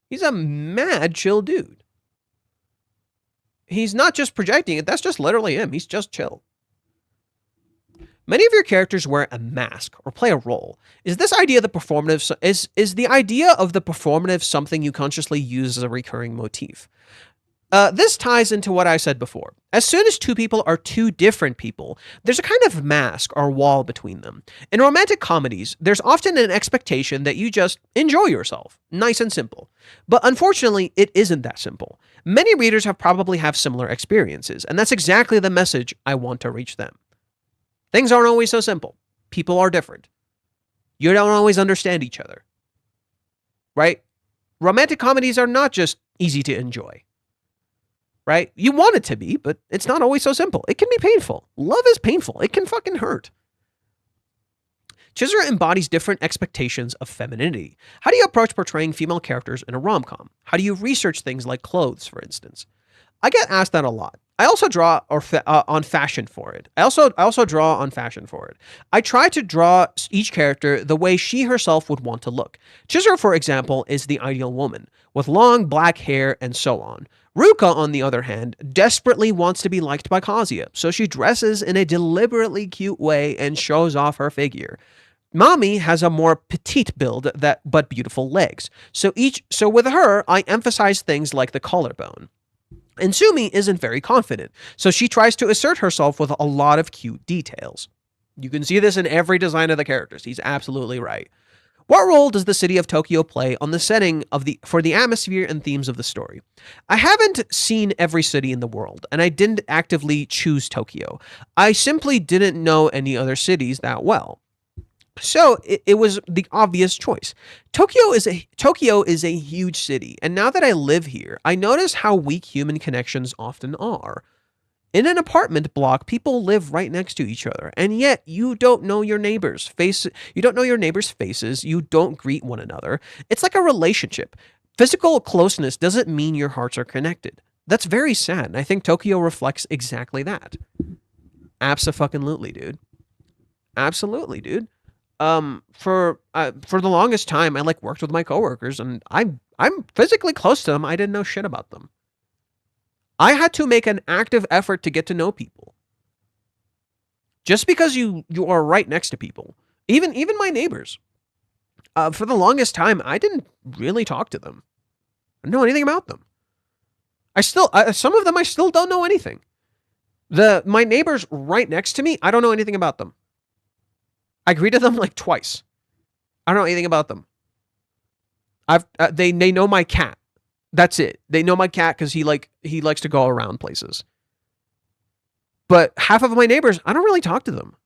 He's a mad chill dude. He's not just projecting it. That's just literally him. He's just chill. Many of your characters wear a mask or play a role. Is the idea of the performative something you consciously use as a recurring motif? This ties into what I said before. As soon as two people are two different people, there's a kind of mask or wall between them. In romantic comedies, there's often an expectation that you just enjoy yourself. Nice and simple. But unfortunately, it isn't that simple. Many readers probably have similar experiences, and that's exactly the message I want to reach them. Things aren't always so simple. People are different. You don't always understand each other. Right? Romantic comedies are not just easy to enjoy. Right? You want it to be, but it's not always so simple. It can be painful. Love is painful. It can fucking hurt. Chizuru embodies different expectations of femininity. How do you approach portraying female characters in a rom-com? How do you research things like clothes, for instance? I get asked that a lot. I also draw on fashion for it. I also draw on fashion for it. I try to draw each character the way she herself would want to look. Chizuru, for example, is the ideal woman, with long black hair and so on. Ruka, on the other hand, desperately wants to be liked by Kazuya, so she dresses in a deliberately cute way and shows off her figure. Mami has a more petite build but beautiful legs. So with her, I emphasize things like the collarbone. And Sumi isn't very confident, so she tries to assert herself with a lot of cute details. You can see this in every design of the characters. He's absolutely right. What role does the city of Tokyo play on the setting for the atmosphere and themes of the story? I haven't seen every city in the world, and I didn't actively choose Tokyo. I simply didn't know any other cities that well. So it was the obvious choice. Tokyo is a huge city, and now that I live here, I notice how weak human connections often are. In an apartment block, people live right next to each other, and yet you don't know your neighbors' faces. You don't know your neighbors' faces. You don't greet one another. It's like a relationship. Physical closeness doesn't mean your hearts are connected. That's very sad, and I think Tokyo reflects exactly that. Abso-fucking-lutely, dude. Absolutely, dude. For the longest time, I worked with my coworkers, and I'm physically close to them. I didn't know shit about them. I had to make an active effort to get to know people. Just because you are right next to people, even my neighbors. For the longest time, I didn't really talk to them. I didn't know anything about them. Some of them I still don't know anything. My neighbors right next to me, I don't know anything about them. I greeted them twice. I don't know anything about them. They know my cat. That's it. They know my cat because he likes to go around places. But half of my neighbors, I don't really talk to them.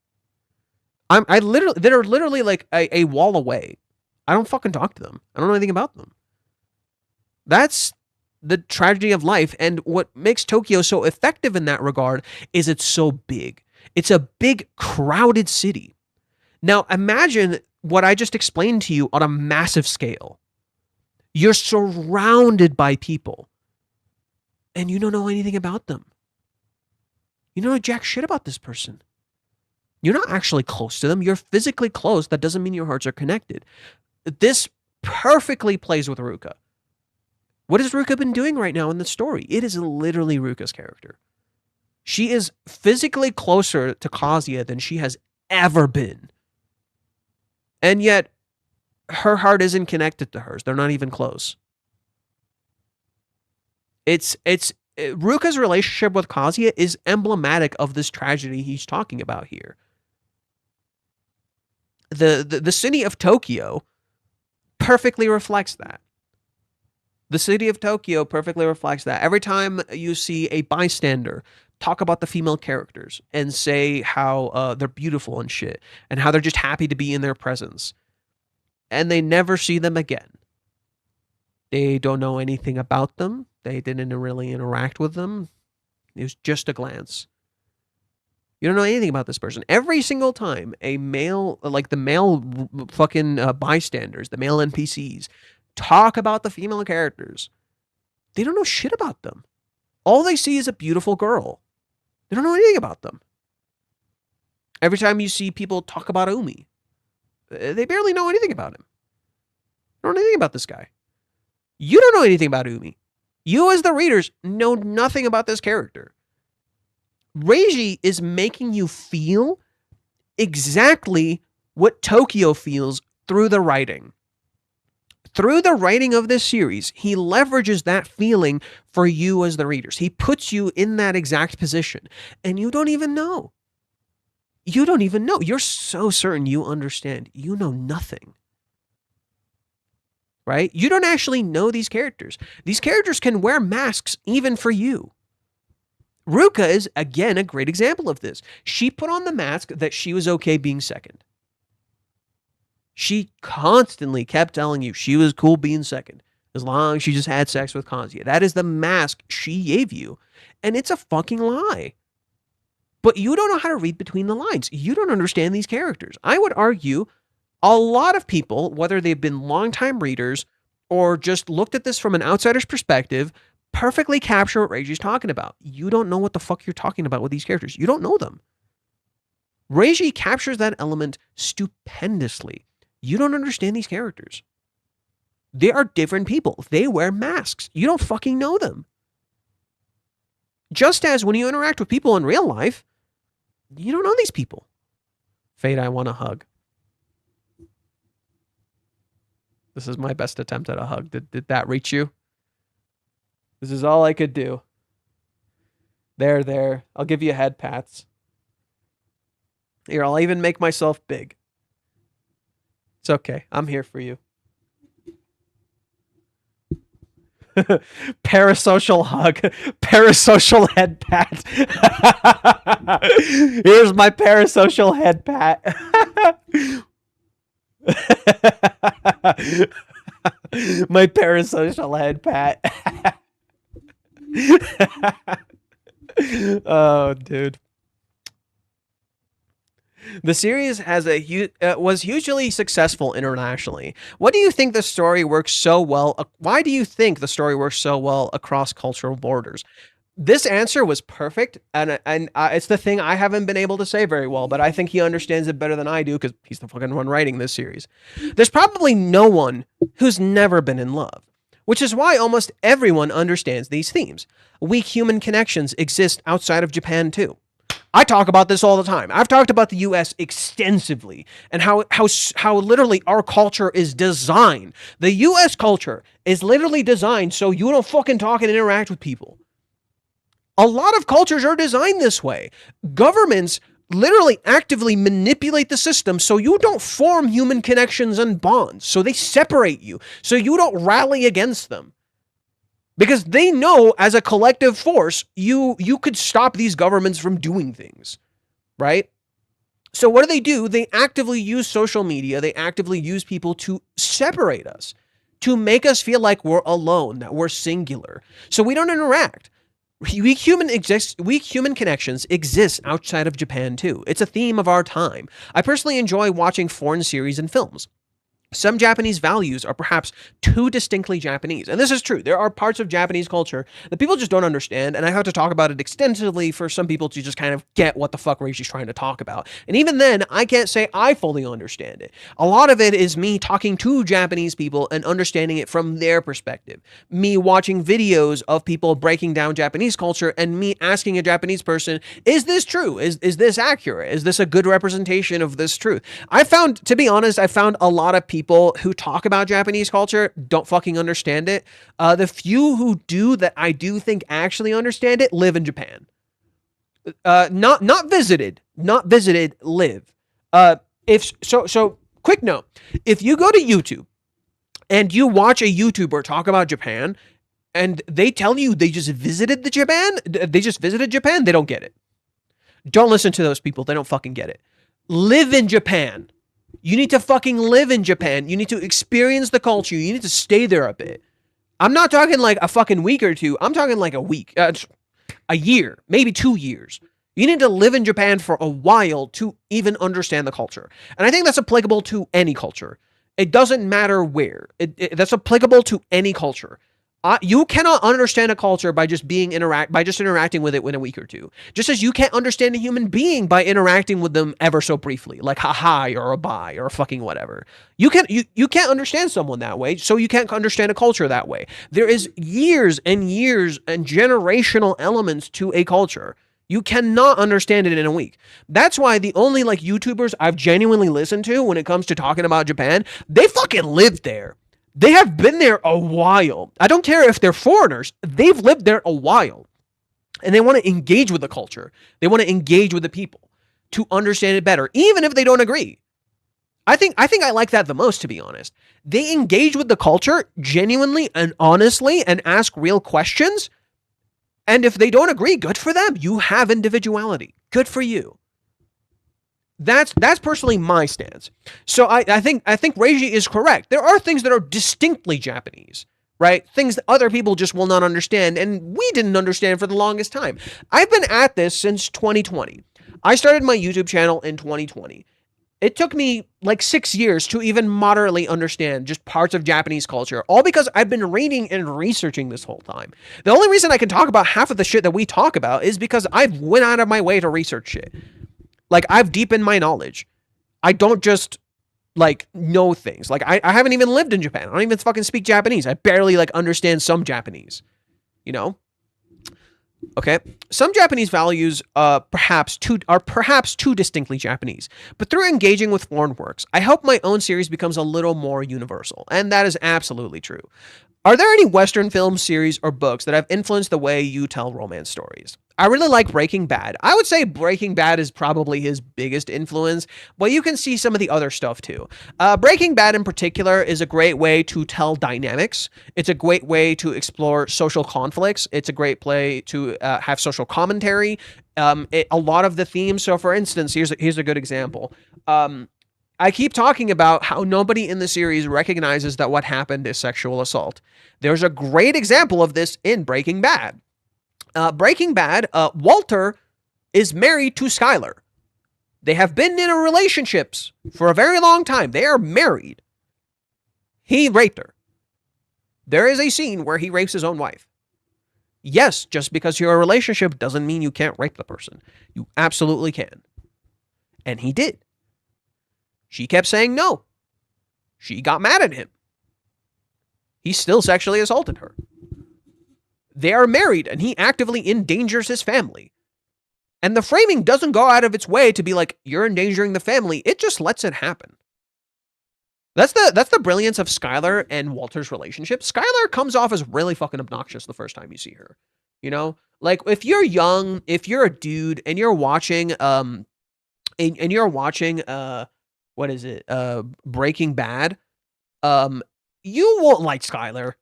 They're literally like a wall away. I don't fucking talk to them. I don't know anything about them. That's the tragedy of life. And what makes Tokyo so effective in that regard is it's so big. It's a big, crowded city. Now, imagine what I just explained to you on a massive scale. You're surrounded by people, and you don't know anything about them. You don't know jack shit about this person. You're not actually close to them. You're physically close. That doesn't mean your hearts are connected. This perfectly plays with Ruka. What has Ruka been doing right now in the story? It is literally Ruka's character. She is physically closer to Kazuya than she has ever been. And yet, her heart isn't connected to hers. They're not even close. Ruka's relationship with Kazuya is emblematic of this tragedy he's talking about here. The city of Tokyo perfectly reflects that. The city of Tokyo perfectly reflects that. Every time you see a bystander talk about the female characters and say how they're beautiful and shit, and how they're just happy to be in their presence, and they never see them again. They don't know anything about them. They didn't really interact with them. It was just a glance. You don't know anything about this person. Every single time a male, like the male fucking bystanders, the male NPCs, talk about the female characters, they don't know shit about them. All they see is a beautiful girl. They don't know anything about them. Every time you see people talk about Umi, they barely know anything about him. They don't know anything about this guy. You don't know anything about Umi. You as the readers know nothing about this character. Reiji is making you feel exactly what Tokyo feels through the writing. Through the writing of this series, he leverages that feeling for you as the readers. He puts you in that exact position, and you don't even know. You don't even know. You're so certain you understand. You know nothing. Right? You don't actually know these characters. These characters can wear masks even for you. Ruka is, again, a great example of this. She put on the mask that she was okay being second. She constantly kept telling you she was cool being second, as long as she just had sex with Kazuya. That is the mask she gave you, and it's a fucking lie. But you don't know how to read between the lines. You don't understand these characters. I would argue a lot of people, whether they've been longtime readers or just looked at this from an outsider's perspective, perfectly capture what Reiji's talking about. You don't know what the fuck you're talking about with these characters. You don't know them. Reiji captures that element stupendously. You don't understand these characters. They are different people. They wear masks. You don't fucking know them. Just as when you interact with people in real life, you don't know these people. Fate, I want a hug. This is my best attempt at a hug. Did that reach you? This is all I could do. There. I'll give you head pats. Here, I'll even make myself big. It's okay. I'm here for you. Parasocial hug. Parasocial head pat. Here's my parasocial head pat. My parasocial head pat. Oh, dude. The series has was hugely successful internationally. What do you think the story works so well? Why do you think the story works so well across cultural borders? This answer was perfect, and it's the thing I haven't been able to say very well, but I think he understands it better than I do because he's the fucking one writing this series. There's probably no one who's never been in love, which is why almost everyone understands these themes. Weak human connections exist outside of Japan too. I talk about this all the time. I've talked about the US extensively and how literally our culture is designed. The US culture is literally designed so you don't fucking talk and interact with people. A lot of cultures are designed this way. Governments literally actively manipulate the system so you don't form human connections and bonds. So they separate you so you don't rally against them. Because they know as a collective force, you could stop these governments from doing things, right? So what do? They actively use social media. They actively use people to separate us, to make us feel like we're alone, that we're singular. So we don't interact. Weak human connections exist outside of Japan too. It's a theme of our time. I personally enjoy watching foreign series and films. Some Japanese values are perhaps too distinctly Japanese. And this is true. There are parts of Japanese culture that people just don't understand, and I have to talk about it extensively for some people to just kind of get what the fuck Reishi's trying to talk about. And even then, I can't say I fully understand it. A lot of it is me talking to Japanese people and understanding it from their perspective. Me watching videos of people breaking down Japanese culture and me asking a Japanese person, is this true? Is this accurate? Is this a good representation of this truth? To be honest, I found a lot of people who talk about Japanese culture don't fucking understand it. The few who do that I do think actually understand it live in Japan. Not visited, live. Quick note. If you go to YouTube and you watch a YouTuber talk about Japan and they tell you they just visited Japan, they don't get it. Don't listen to those people. They don't fucking get it. Live in Japan. You need to fucking live in Japan. You need to experience the culture. You need to stay there a bit. I'm not talking like a fucking week or two. I'm talking like a week, a year, maybe 2 years. You need to live in Japan for a while to even understand the culture. And I think that's applicable to any culture. It doesn't matter where. That's applicable to any culture. You cannot understand a culture by just interacting with it in a week or two. Just as you can't understand a human being by interacting with them ever so briefly, like a hi or a bye or fucking whatever. You can't understand someone that way, so you can't understand a culture that way. There is years and years and generational elements to a culture. You cannot understand it in a week. That's why the only like YouTubers I've genuinely listened to when it comes to talking about Japan, they fucking live there. They have been there a while. I don't care if they're foreigners. They've lived there a while. And they want to engage with the culture. They want to engage with the people to understand it better, even if they don't agree. I think I like that the most, to be honest. They engage with the culture genuinely and honestly and ask real questions. And if they don't agree, good for them. You have individuality. Good for you. That's personally my stance. So I think Reishi is correct. There are things that are distinctly Japanese, right? Things that other people just will not understand, and we didn't understand for the longest time. I've been at this since 2020. I started my YouTube channel in 2020. It took me like 6 years to even moderately understand just parts of Japanese culture, all because I've been reading and researching this whole time. The only reason I can talk about half of the shit that we talk about is because I've went out of my way to research shit. Like, I've deepened my knowledge. I don't just, like, know things. Like, I haven't even lived in Japan. I don't even fucking speak Japanese. I barely, like, understand some Japanese. You know? Okay? Some Japanese values are perhaps too distinctly Japanese. But through engaging with foreign works, I hope my own series becomes a little more universal. And that is absolutely true. Are there any Western films, series, or books that have influenced the way you tell romance stories? I really like Breaking Bad. I would say Breaking Bad is probably his biggest influence, but you can see some of the other stuff too. Breaking Bad in particular is a great way to tell dynamics. It's a great way to explore social conflicts. It's a great way to have social commentary. A lot of the themes. So for instance, here's a good example. I keep talking about how nobody in the series recognizes that what happened is sexual assault. There's a great example of this in Breaking Bad. Walter is married to Skylar. They have been in a relationships for a very long time. They are married. He raped her. There is a scene where he rapes his own wife. Yes, just because you're in a relationship doesn't mean you can't rape the person. You absolutely can. And he did. She kept saying no. She got mad at him. He still sexually assaulted her. They are married, and he actively endangers his family. And the framing doesn't go out of its way to be like, you're endangering the family. It just lets it happen. That's the brilliance of Skylar and Walter's relationship. Skylar comes off as really fucking obnoxious the first time you see her. You know? Like, if you're young, if you're a dude, and you're watching, Breaking Bad, you won't like Skylar.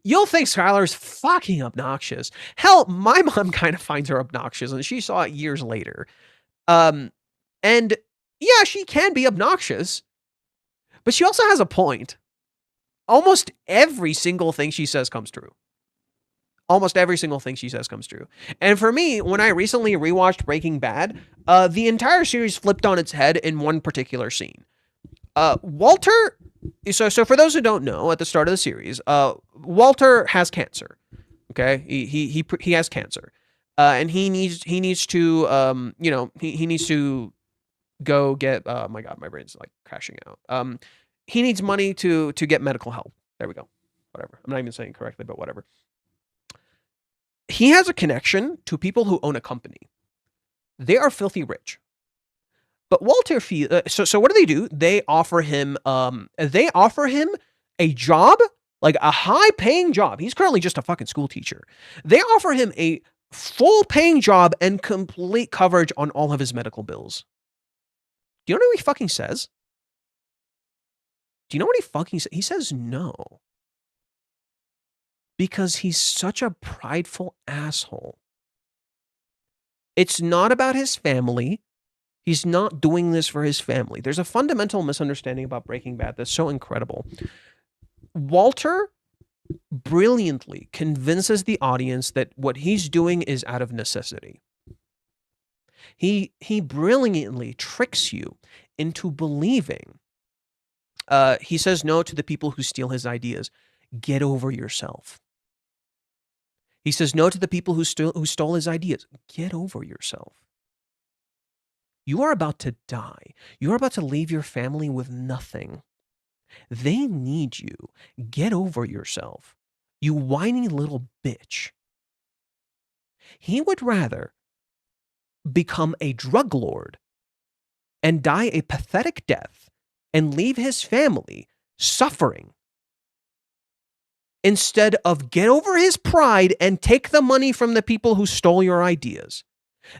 You'll think Skylar's fucking obnoxious. Hell, my mom kind of finds her obnoxious, and she saw it years later. And yeah, she can be obnoxious, but she also has a point. Almost every single thing she says comes true. Almost every single thing she says comes true. And for me, when I recently rewatched Breaking Bad, the entire series flipped on its head in one particular scene. Walter, so for those who don't know, at the start of the series, Walter has cancer. Okay, he has cancer, and he needs to he needs to go get. My God, my brain's like crashing out. He needs money to get medical help. There we go. Whatever. I'm not even saying it correctly, but whatever. He has a connection to people who own a company. They are filthy rich. But Walter so what do? They offer him a job, like a high-paying job. He's currently just a fucking school teacher. They offer him a full-paying job and complete coverage on all of his medical bills. Do you know what he fucking says? Do you know what he fucking says? He says no. Because he's such a prideful asshole. It's not about his family. He's not doing this for his family. There's a fundamental misunderstanding about Breaking Bad that's so incredible. Walter brilliantly convinces the audience that what he's doing is out of necessity. He brilliantly tricks you into believing. He says no to the people who steal his ideas. Get over yourself. He says no to the people who stole his ideas. Get over yourself. You are about to die. You are about to leave your family with nothing. They need you. Get over yourself. You whiny little bitch. He would rather become a drug lord and die a pathetic death and leave his family suffering instead of get over his pride and take the money from the people who stole your ideas.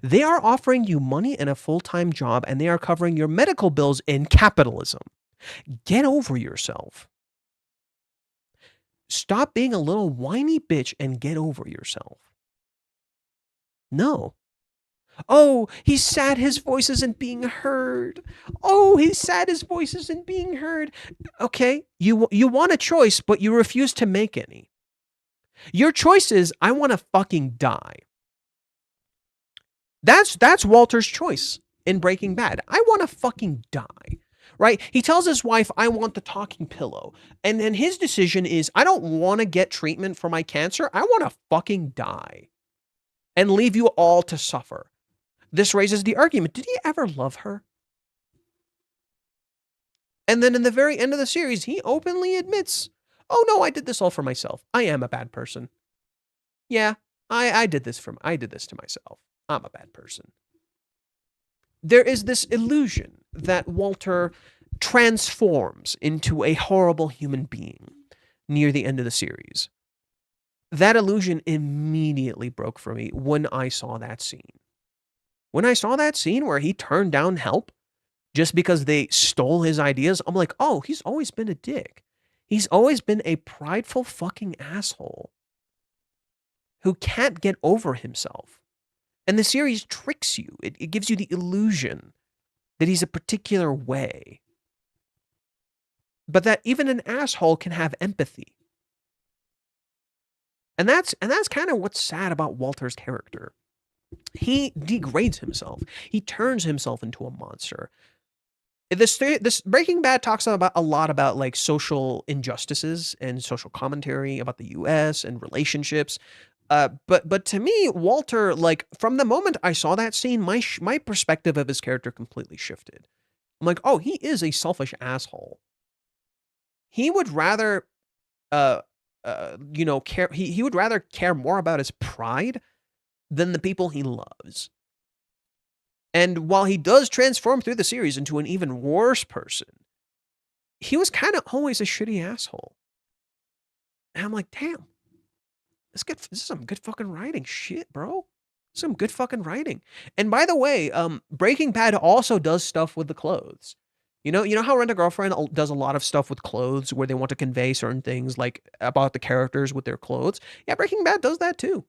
They are offering you money and a full-time job, and they are covering your medical bills in capitalism. Get over yourself. Stop being a little whiny bitch and get over yourself. No. Oh, he's sad his voice isn't being heard. Oh, he's sad his voice isn't being heard. Okay, you want a choice, but you refuse to make any. Your choice is, I want to fucking die. That's Walter's choice in Breaking Bad. I want to fucking die. Right? He tells his wife, I want the talking pillow. And then his decision is, I don't want to get treatment for my cancer. I want to fucking die and leave you all to suffer. This raises the argument, did he ever love her? And then in the very end of the series, he openly admits, oh no, I did this all for myself. I am a bad person. Yeah, I did this to myself. I'm a bad person. There is this illusion that Walter transforms into a horrible human being near the end of the series. That illusion immediately broke for me when I saw that scene. When I saw that scene where he turned down help just because they stole his ideas, I'm like, oh, he's always been a dick. He's always been a prideful fucking asshole who can't get over himself. And the series tricks you. It gives you the illusion that he's a particular way. But that even an asshole can have empathy. And that's kind of what's sad about Walter's character. He degrades himself. He turns himself into a monster. This Breaking Bad talks a lot about like social injustices and social commentary about the U.S. and relationships. But to me, Walter, like from the moment I saw that scene, my perspective of his character completely shifted. I'm like, oh, he is a selfish asshole. He would rather, care. He would rather care more about his pride than the people he loves. And while he does transform through the series into an even worse person, he was kind of always a shitty asshole. And I'm like, damn, this is some good fucking writing shit, bro. Some good fucking writing. And by the way, Breaking Bad also does stuff with the clothes. You know how Rent a Girlfriend does a lot of stuff with clothes where they want to convey certain things like about the characters with their clothes? Yeah, Breaking Bad does that too.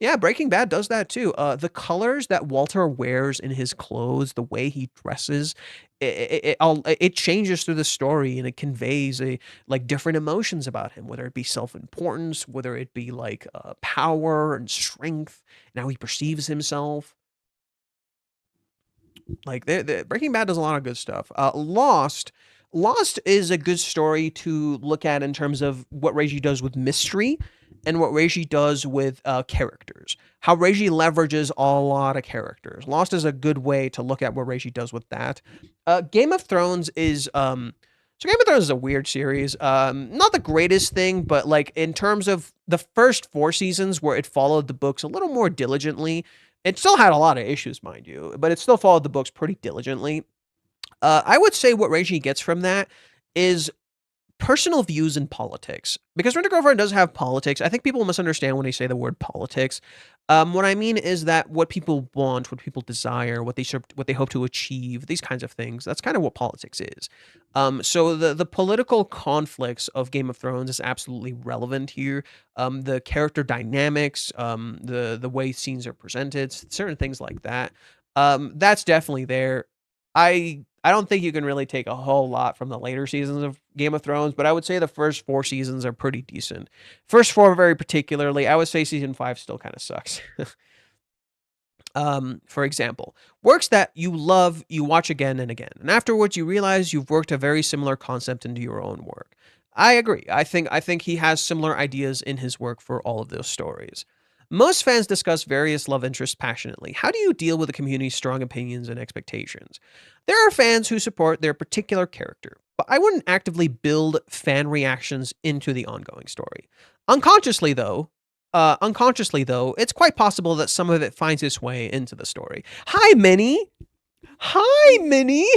Yeah, Breaking Bad does that too. The colors that Walter wears in his clothes, the way he dresses, it changes through the story and it conveys like different emotions about him, whether it be self-importance, whether it be like power and strength, and how he perceives himself. Like Breaking Bad does a lot of good stuff. Lost is a good story to look at in terms of what Reiji does with mystery and what Reiji does with characters. How Reiji leverages a lot of characters. Lost is a good way to look at what Reiji does with that. Game of Thrones is so Game of Thrones is a weird series. Not the greatest thing, but like in terms of the first 4 seasons where it followed the books a little more diligently, it still had a lot of issues, mind you, but it still followed the books pretty diligently. I would say what Reiji gets from that is personal views in politics. Because Rent a Girlfriend does have politics. I think people misunderstand when they say the word politics. What I mean is that what people want, what people desire, what they hope to achieve, these kinds of things. That's kind of what politics is. So the political conflicts of Game of Thrones is absolutely relevant here. The character dynamics, the way scenes are presented, certain things like that. That's definitely there. I don't think you can really take a whole lot from the later seasons of Game of Thrones, but I would say the first 4 seasons are pretty decent. First 4 very particularly. I would say season 5 still kind of sucks. For example, works that you love, you watch again and again, and afterwards you realize you've worked a very similar concept into your own work. I agree. I think he has similar ideas in his work for all of those stories. Most fans discuss various love interests passionately. How do you deal with the community's strong opinions and expectations? There are fans who support their particular character, but I wouldn't actively build fan reactions into the ongoing story. Unconsciously though, it's quite possible that some of it finds its way into the story. Hi, Minnie. Hi, Minnie.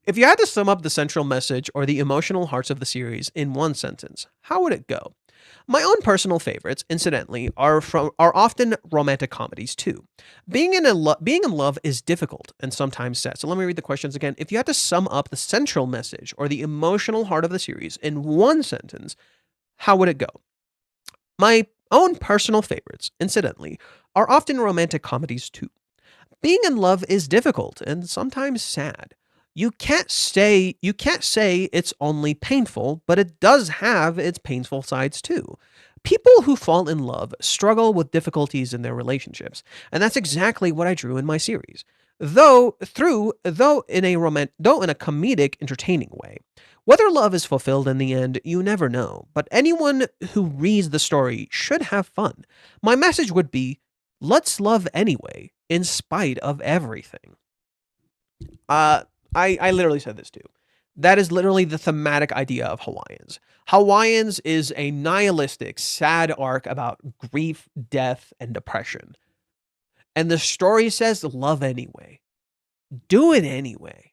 If you had to sum up the central message or the emotional hearts of the series in one sentence, how would it go? My own personal favorites, incidentally, are often romantic comedies too. Being in love is difficult and sometimes sad. So let me read the questions again. If you had to sum up the central message or the emotional heart of the series in one sentence, how would it go? My own personal favorites, incidentally, are often romantic comedies too. Being in love is difficult and sometimes sad. You can't say it's only painful, but it does have its painful sides too. People who fall in love struggle with difficulties in their relationships, and that's exactly what I drew in my series. Though in a comedic, entertaining way. Whether love is fulfilled in the end, you never know, but anyone who reads the story should have fun. My message would be, let's love anyway, in spite of everything. I literally said this too. That is literally the thematic idea of Hawaiians. Hawaiians is a nihilistic, sad arc about grief, death, and depression. And the story says love anyway. Do it anyway.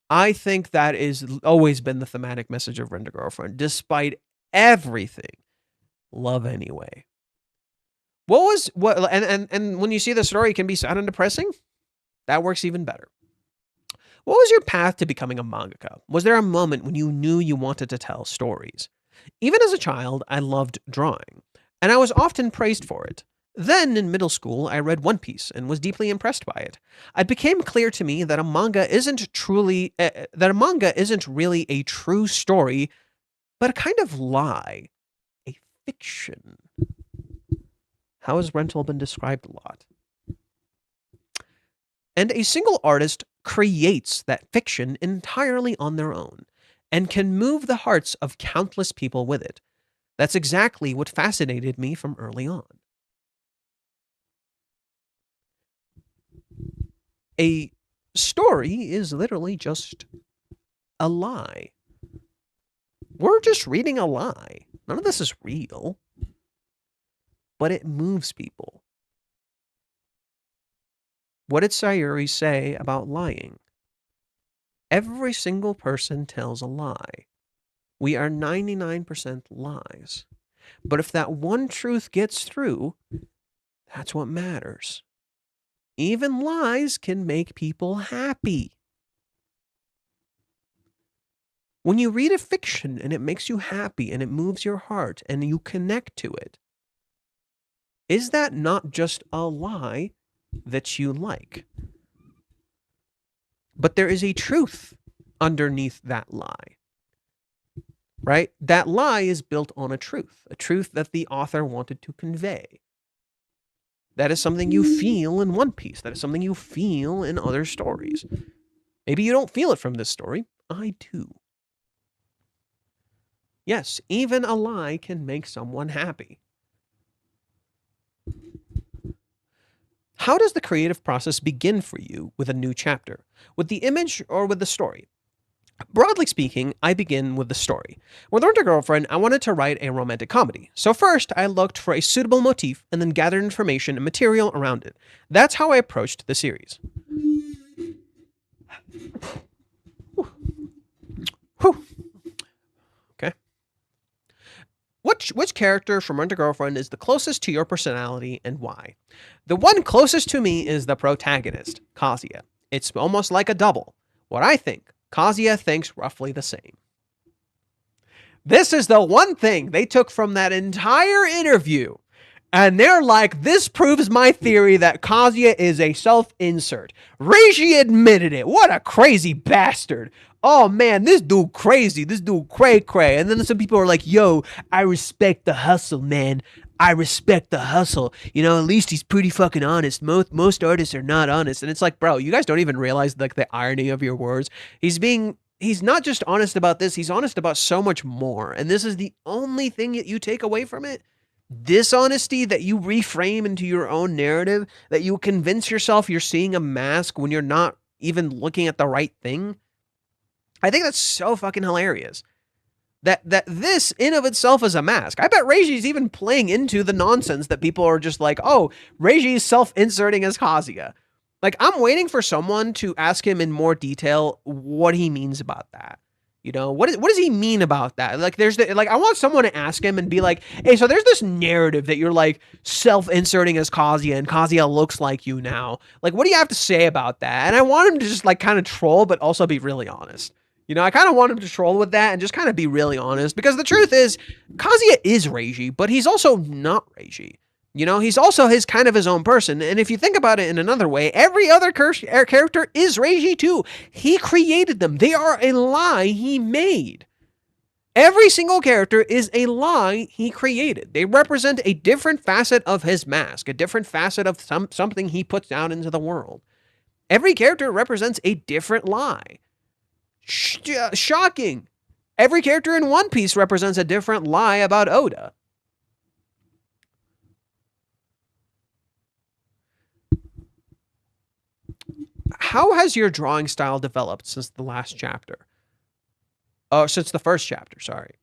I think that is always been the thematic message of Rent a Girlfriend. Despite everything, love anyway. And when you see the story, it can be sad and depressing. That works even better. What was your path to becoming a mangaka? Was there a moment when you knew you wanted to tell stories? Even as a child, I loved drawing, and I was often praised for it. Then, in middle school, I read One Piece and was deeply impressed by it. It became clear to me that a manga isn't really a true story, but a kind of lie, a fiction. How has rental been described a lot? And a single artist creates that fiction entirely on their own and can move the hearts of countless people with it. That's exactly what fascinated me from early on. A story is literally just a lie. We're just reading a lie. None of this is real, but it moves people. What did Sayuri say about lying? Every single person tells a lie. We are 99% lies. But if that one truth gets through, that's what matters. Even lies can make people happy. When you read a fiction and it makes you happy and it moves your heart and you connect to it, is that not just a lie that you like? But there is a truth underneath that lie, right? That lie is built on a truth that the author wanted to convey. That is something you feel in One Piece. That is something you feel in other stories. Maybe you don't feel it from this story. I do. Yes, even a lie can make someone happy. How does the creative process begin for you with a new chapter? With the image or with the story? Broadly speaking, I begin with the story. With Learned a Girlfriend, I wanted to write a romantic comedy. So first, I looked for a suitable motif and then gathered information and material around it. That's how I approached the series. Whew. Okay. Which character from Learned a Girlfriend is the closest to your personality and why? The one closest to me is the protagonist, Kazuya. It's almost like a double. What I think, Kazuya thinks roughly the same. This is the one thing they took from that entire interview. And they're like, this proves my theory that Kazuya is a self-insert. Reiji admitted it. What a crazy bastard. Oh man, this dude crazy. This dude cray. And then some people are like, yo, I respect the hustle, man. I respect the hustle. You know, at least he's pretty fucking honest. Most artists are not honest. And it's like, bro, you guys don't even realize like the irony of your words. He's not just honest about this, he's honest about so much more. And this is the only thing that you take away from it. Dishonesty that you reframe into your own narrative, that you convince yourself you're seeing a mask when you're not even looking at the right thing. I think that's so fucking hilarious. That this in of itself is a mask. I bet Reiji's even playing into the nonsense that people are just like, oh, Reiji's self-inserting as Kazuya. Like, I'm waiting for someone to ask him in more detail what he means about that. You know, what does he mean about that? Like, I want someone to ask him and be like, hey, so there's this narrative that you're like self-inserting as Kazuya and Kazuya looks like you now. Like, what do you have to say about that? And I want him to just like kind of troll, but also be really honest. You know, I kind of want him to troll with that and just kind of be really honest, because the truth is, Kazuya is Reiji, but he's also not Reiji. You know, he's also his own person. And if you think about it in another way, every other character is Reiji too. He created them. They are a lie he made. Every single character is a lie he created. They represent a different facet of his mask, a different facet of something he puts down into the world. Every character represents a different lie. Shocking. Every character in One Piece represents a different lie about Oda. How has your drawing style developed since the last chapter? Since the first chapter, sorry.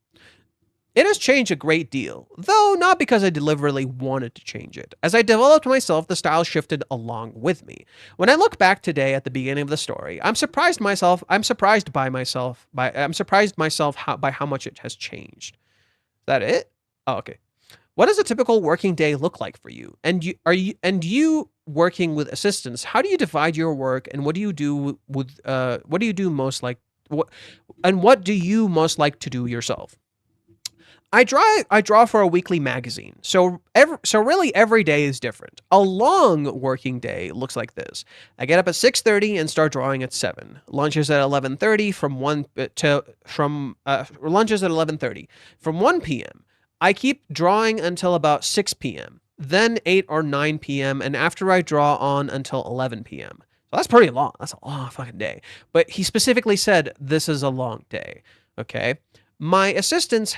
It has changed a great deal, though not because I deliberately wanted to change it. As I developed myself, the style shifted along with me. When I look back today at the beginning of the story, I'm surprised by how much it has changed. Is that it? Oh, okay. What does a typical working day look like for you? And you working with assistants, how do you divide your work, and what do you do most like to do yourself? I draw for a weekly magazine, so really every day is different. A long working day looks like this. I get up at 6:30 and start drawing at 7. Lunches at 11:30 lunches at 11:30. From 1 p.m. I keep drawing until about 6 p.m., then 8 or 9 p.m., and after I draw on until 11 p.m. So that's pretty long. That's a long fucking day. But he specifically said this is a long day. Okay. My assistants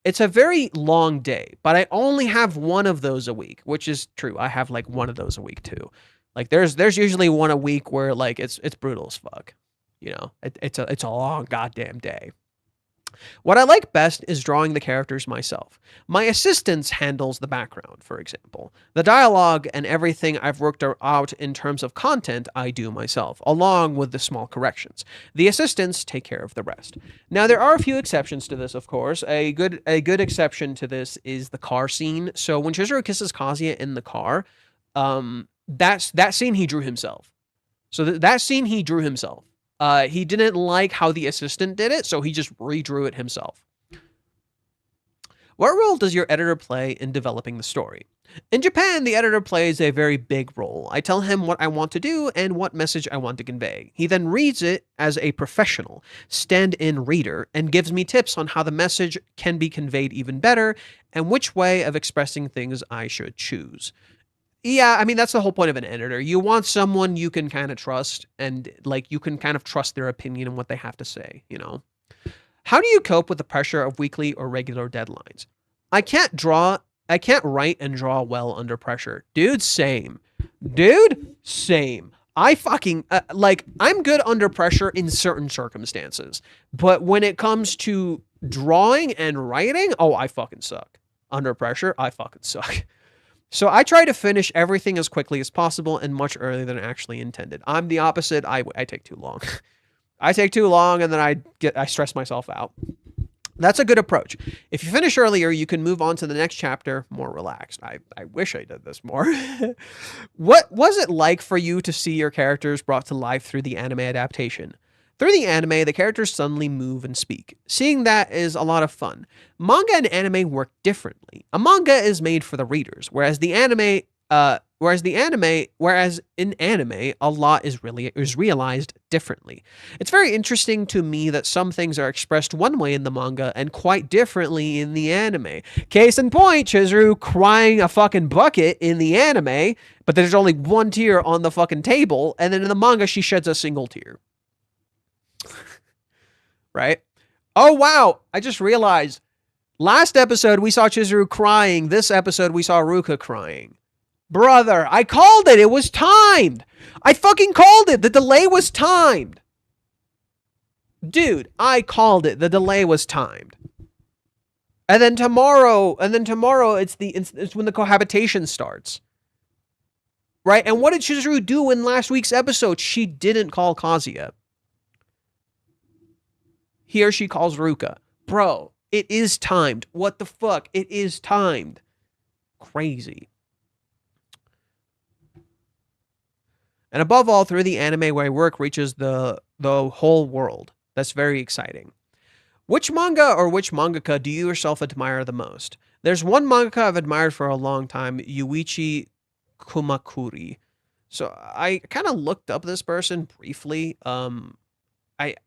it's a very long day, but I only have one of those a week, which is true. I have like one of those a week too. Like there's usually one a week where like it's brutal as fuck. You know, it's a long goddamn day. What I like best is drawing the characters myself. My assistants handles the background, for example. The dialogue and everything I've worked out in terms of content, I do myself, along with the small corrections. The assistants take care of the rest. Now, there are a few exceptions to this, of course. A good exception to this is the car scene. So when Chizuru kisses Kazuya in the car, that scene he drew himself. So that scene he drew himself. He didn't like how the assistant did it, so he just redrew it himself. What role does your editor play in developing the story? In Japan, the editor plays a very big role. I tell him what I want to do and what message I want to convey. He then reads it as a professional, stand-in reader, and gives me tips on how the message can be conveyed even better and which way of expressing things I should choose. Yeah, I mean, that's the whole point of an editor. You want someone you can kind of trust, and like you can kind of trust their opinion and what they have to say, you know? How do you cope with the pressure of weekly or regular deadlines? I can't write and draw well under pressure. Dude, same. I fucking, I'm good under pressure in certain circumstances. But when it comes to drawing and writing, oh, I fucking suck. Under pressure, I fucking suck. So I try to finish everything as quickly as possible and much earlier than actually intended. I'm the opposite. I take too long. I take too long and then I stress myself out. That's a good approach. If you finish earlier, you can move on to the next chapter more relaxed. I wish I did this more. What was it like for you to see your characters brought to life through the anime adaptation? Through the anime, the characters suddenly move and speak. Seeing that is a lot of fun. Manga and anime work differently. A manga is made for the readers, whereas in anime, a lot is realized differently. It's very interesting to me that some things are expressed one way in the manga and quite differently in the anime. Case in point, Chizuru crying a fucking bucket in the anime, but there's only one tear on the fucking table, and then in the manga she sheds a single tear. Right? Oh wow, I just realized last episode we saw Chizuru crying, this episode we saw Ruka crying. Brother, I called it. It was timed. I fucking called it. The delay was timed. Dude, I called it. The delay was timed. And then tomorrow it's when the cohabitation starts. Right? And what did Chizuru do in last week's episode? She didn't call Kazuya. Here she calls Ruka. Bro, it is timed. What the fuck? It is timed. Crazy. And above all, through the anime where I work reaches the whole world. That's very exciting. Which manga or which mangaka do you yourself admire the most? There's one mangaka I've admired for a long time, Yuichi Kumakuri. So I kind of looked up this person briefly.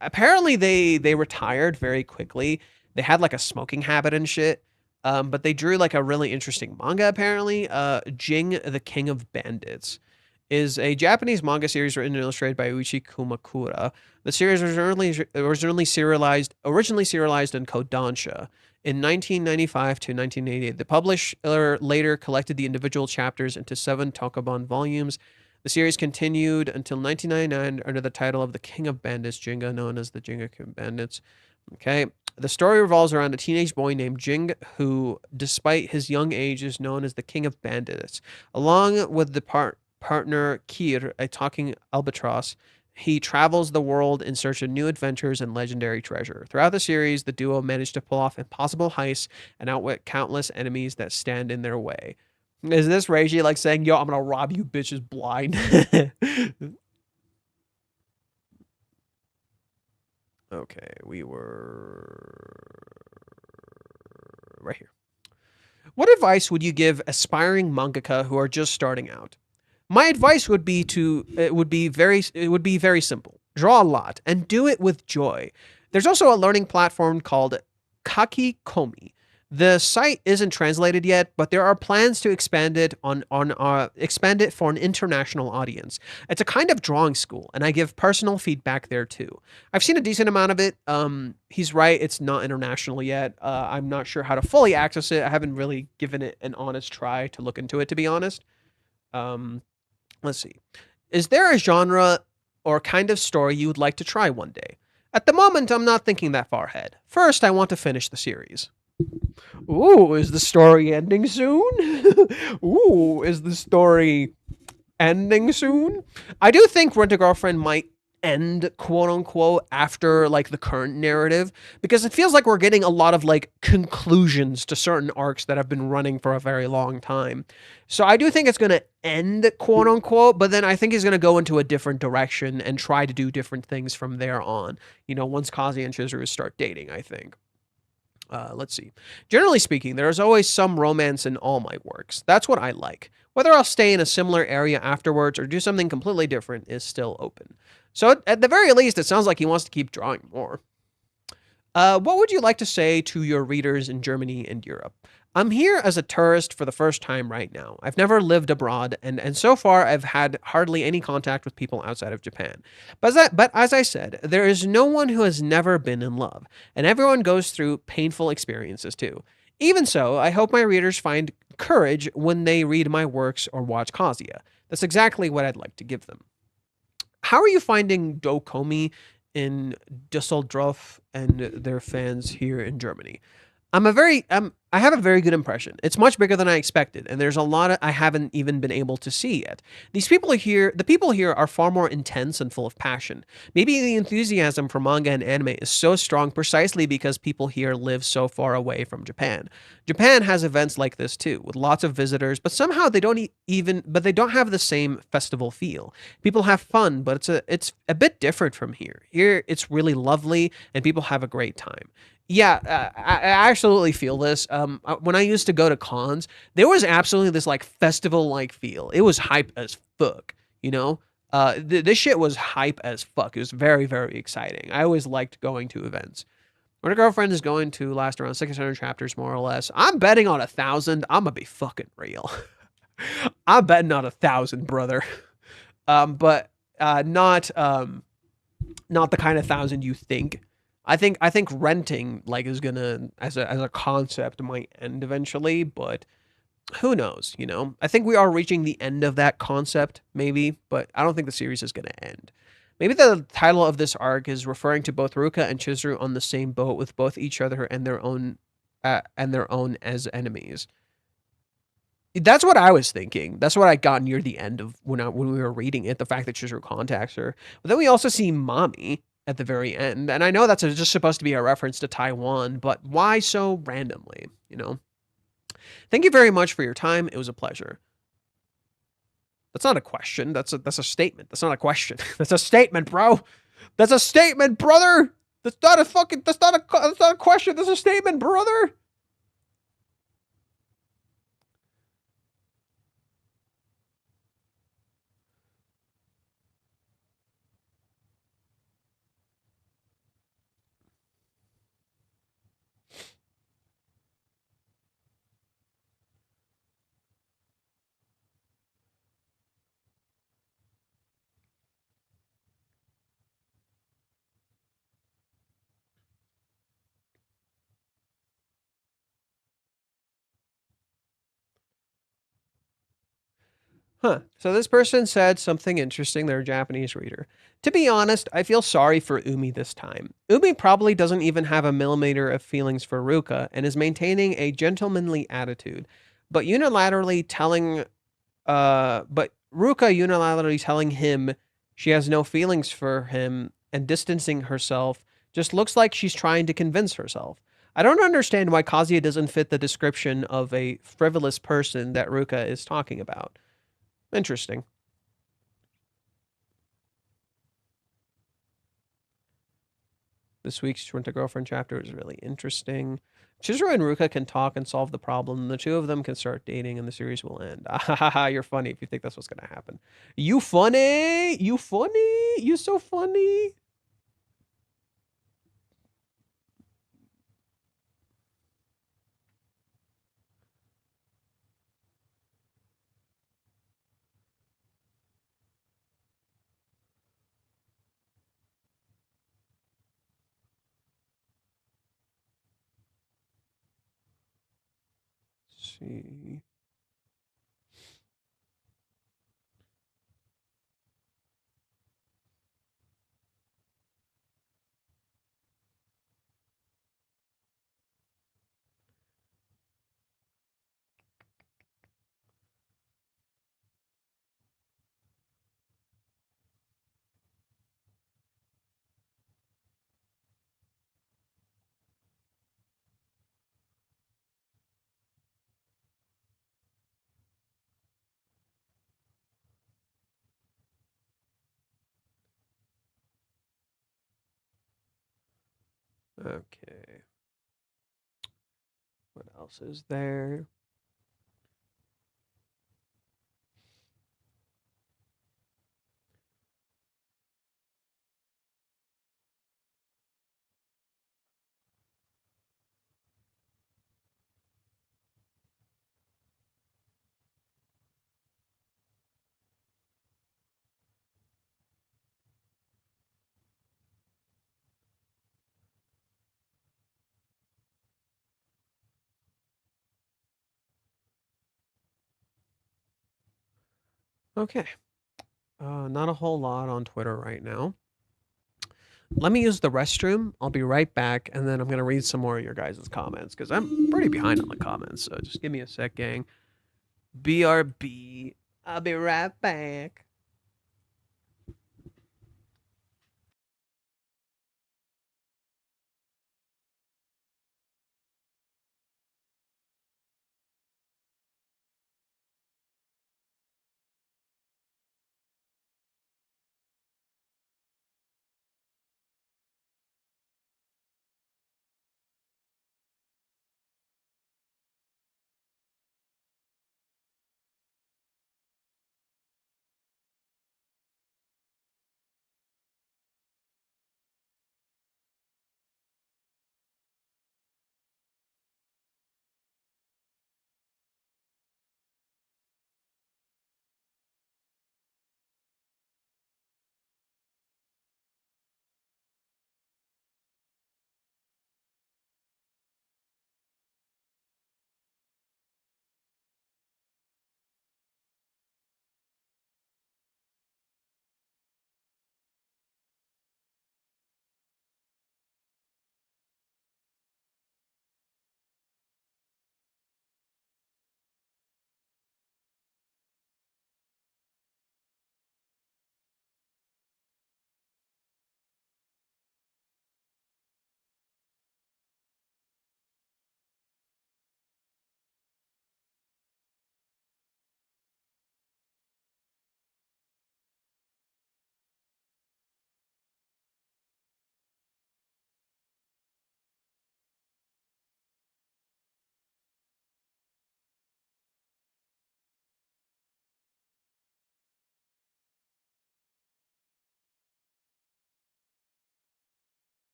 Apparently they retired very quickly. They had like a smoking habit and shit. But they drew like a really interesting manga apparently. Jing, the King of Bandits is a Japanese manga series written and illustrated by Yuichi Kumakura. The series was originally serialized in Kodansha in 1995 to 1988. The publisher later collected the individual chapters into 7 tankobon volumes. The series continued until 1999 under the title of The King of Bandits, Jinga, known as the Jinga King of Bandits. Okay. The story revolves around a teenage boy named Jing, who, despite his young age, is known as the King of Bandits. Along with the partner Kir, a talking albatross, he travels the world in search of new adventures and legendary treasure. Throughout the series, the duo managed to pull off impossible heists and outwit countless enemies that stand in their way. Is this Reiji like saying, yo, I'm gonna rob you bitches blind? Okay, we were right here. What advice would you give aspiring mangaka who are just starting out? My advice would be very simple. Draw a lot and do it with joy. There's also a learning platform called Kakikomi. The site isn't translated yet, but there are plans to expand it expand it for an international audience. It's a kind of drawing school, and I give personal feedback there too. I've seen a decent amount of it. He's right; it's not international yet. I'm not sure how to fully access it. I haven't really given it an honest try to look into it, to be honest. Let's see. Is there a genre or kind of story you would like to try one day? At the moment, I'm not thinking that far ahead. First, I want to finish the series. Ooh, is the story ending soon? Ooh, is the story ending soon? I do think Rent a Girlfriend might end, quote unquote, after like the current narrative, because it feels like we're getting a lot of like conclusions to certain arcs that have been running for a very long time. So I do think it's going to end, quote unquote, but then I think he's going to go into a different direction and try to do different things from there on, once Kazi and Chizuru start dating, I think. Let's see. Generally speaking, there is always some romance in all my works. That's what I like. Whether I'll stay in a similar area afterwards or do something completely different is still open. So, at the very least, it sounds like he wants to keep drawing more. What would you like to say to your readers in Germany and Europe? I'm here as a tourist for the first time right now. I've never lived abroad, and so far I've had hardly any contact with people outside of Japan. But as I said, there is no one who has never been in love, and everyone goes through painful experiences too. Even so, I hope my readers find courage when they read my works or watch Kazuya. That's exactly what I'd like to give them. How are you finding Dokomi in Dusseldorf and their fans here in Germany? I have a very good impression. It's much bigger than I expected, and there's a lot I haven't even been able to see yet. The people here are far more intense and full of passion. Maybe the enthusiasm for manga and anime is so strong precisely because people here live so far away from Japan. Japan has events like this too, with lots of visitors, but somehow they don't have the same festival feel. People have fun, but it's a bit different from here. Here, it's really lovely, and people have a great time. Yeah, I absolutely feel this. When I used to go to cons, there was absolutely this like festival like feel. It was hype as fuck, you know. This shit was hype as fuck. It was very very exciting. I always liked going to events. When a girlfriend is going to last around 600 chapters, more or less, I'm betting on 1,000. I'm gonna be fucking real. I'm betting on 1,000, brother. But not the kind of 1,000 you think. I think renting like is gonna as a concept might end eventually, but who knows? I think we are reaching the end of that concept, maybe, but I don't think the series is gonna end. Maybe the title of this arc is referring to both Ruka and Chizuru on the same boat with both each other and their own as enemies. That's what I was thinking. That's what I got near the end of when we were reading it. The fact that Chizuru contacts her, but then we also see Mommy at the very end, and I know that's just supposed to be a reference to Taiwan, but why so randomly? Thank you very much for your time. It was a pleasure. That's not a question. That's a statement. That's not a question. That's a statement, bro. That's a statement, brother. That's not a question. That's a statement, brother. Huh. So this person said something interesting. They're a Japanese reader. To be honest, I feel sorry for Umi this time. Umi probably doesn't even have a millimeter of feelings for Ruka and is maintaining a gentlemanly attitude, but Ruka unilaterally telling him she has no feelings for him and distancing herself just looks like she's trying to convince herself. I don't understand why Kazuya doesn't fit the description of a frivolous person that Ruka is talking about. Interesting. This week's Rent a Girlfriend chapter is really interesting. Chizuru and Ruka can talk and solve the problem. The two of them can start dating and the series will end. You're funny if you think that's what's going to happen. You funny? You funny? You so funny? Let's see. Okay. What else is there? Okay. Not a whole lot on Twitter right now. Let me use the restroom. I'll be right back, and then I'm going to read some more of your guys' comments because I'm pretty behind on the comments. So just give me a sec, gang. BRB. I'll be right back.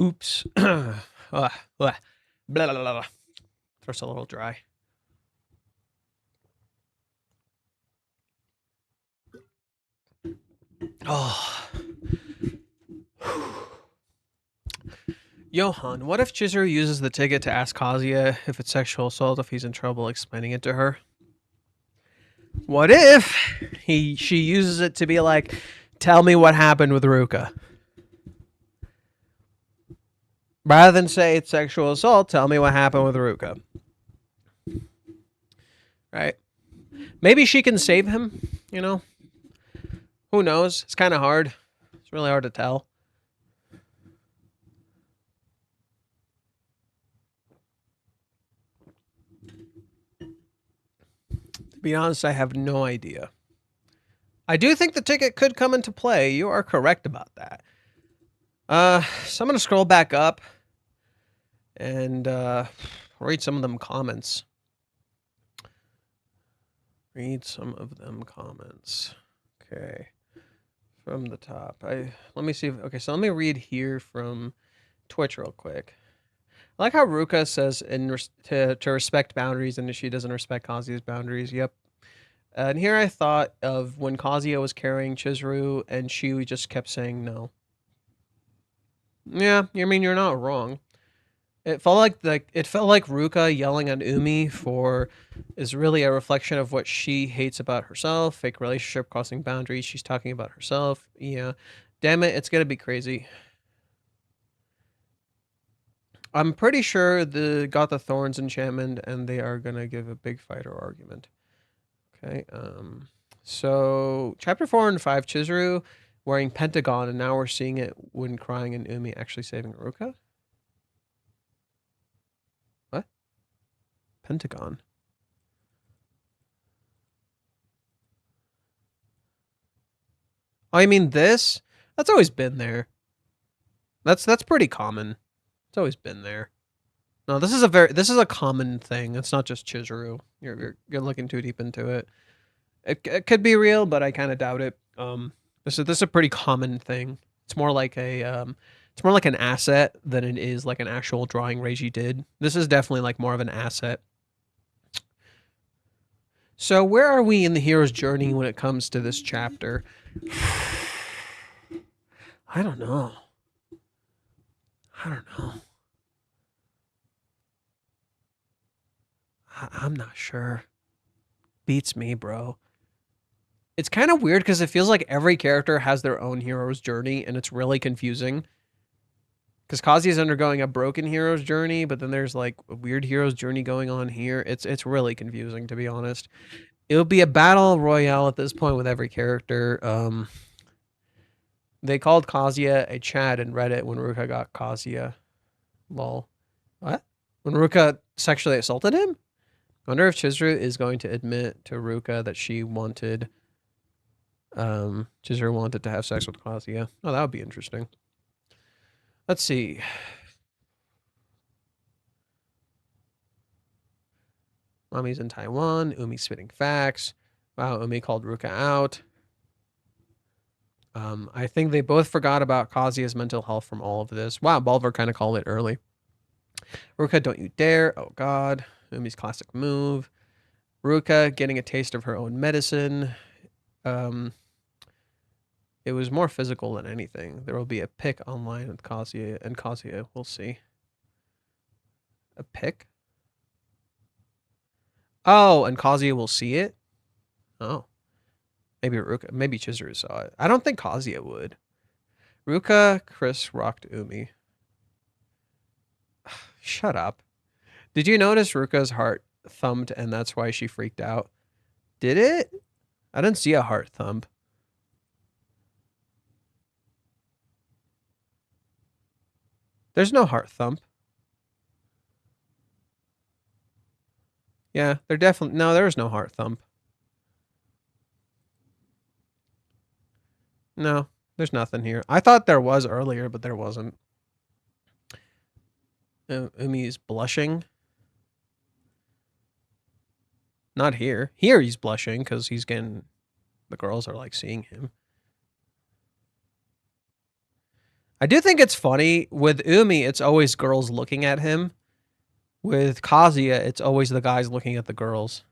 Oops. Blah, blah, blah, blah, blah. Throat's a little dry. Oh. Johan, what if Chizuru uses the ticket to ask Kazuya if it's sexual assault if he's in trouble explaining it to her? What if she uses it to be like, tell me what happened with Ruka? Rather than say it's sexual assault, tell me what happened with Ruka. Right? Maybe she can save him, you know? Who knows? It's kind of hard. It's really hard to tell. To be honest, I have no idea. I do think the ticket could come into play. You are correct about that. So I'm going to scroll back up and read some of them comments. Read some of them comments. Okay. From the top. Let me see if, okay, so let me read here from Twitch real quick. I like how Ruka says to respect boundaries, and she doesn't respect Kazuya's boundaries. Yep. And here I thought of when Kazuya was carrying Chizuru, and she just kept saying no. Yeah, I mean, you're not wrong. It felt like Ruka yelling at Umi is really a reflection of what she hates about herself. Fake relationship, crossing boundaries. She's talking about herself. Yeah, damn it, it's gonna be crazy. I'm pretty sure they got the Thorns enchantment, and they are gonna give a big fight or argument. Okay. So chapter 4 and 5, Chizuru wearing Pentagon, and now we're seeing it when crying and Umi actually saving Ruka. What? Pentagon. Oh, I mean this? That's always been there. That's pretty common. It's always been there. No, this is a common thing. It's not just Chizuru. You're looking too deep into it. It could be real, but I kind of doubt it. This is a pretty common thing. It's more like an asset than it is like an actual drawing Reiji did. This is definitely like more of an asset. So where are we in the hero's journey when it comes to this chapter? I don't know. I'm not sure. Beats me, bro. It's kind of weird because it feels like every character has their own hero's journey, and it's really confusing. Because Kazuya's undergoing a broken hero's journey, but then there's like a weird hero's journey going on here. It's really confusing, to be honest. It would be a battle royale at this point with every character. They called Kazuya a Chad in Reddit when Ruka got Kazuya. Lol. What? When Ruka sexually assaulted him? I wonder if Chizuru is going to admit to Ruka that Chizuru wanted to have sex with Kazuya. Oh, that would be interesting. Let's see. Mommy's in Taiwan. Umi spitting facts. Wow, Umi called Ruka out. I think they both forgot about Kazuya's mental health from all of this. Wow, Bulver kind of called it early. Ruka, don't you dare. Oh, God. Umi's classic move. Ruka getting a taste of her own medicine. It was more physical than anything. There will be a pic online with Kazuya and Kazuya. We'll see. A pic? Oh, and Kazuya will see it? Oh. Maybe Chizuru saw it. I don't think Kazuya would. Ruka, Chris rocked Umi. Shut up. Did you notice Ruka's heart thumped and that's why she freaked out? Did it? I didn't see a heart thump. There's no heart thump. Yeah, there was no heart thump. No, there's nothing here. I thought there was earlier, but there wasn't. Umi's blushing. Not here. Here he's blushing because the girls are like seeing him. I do think it's funny. With Umi, it's always girls looking at him. With Kazuya, it's always the guys looking at the girls.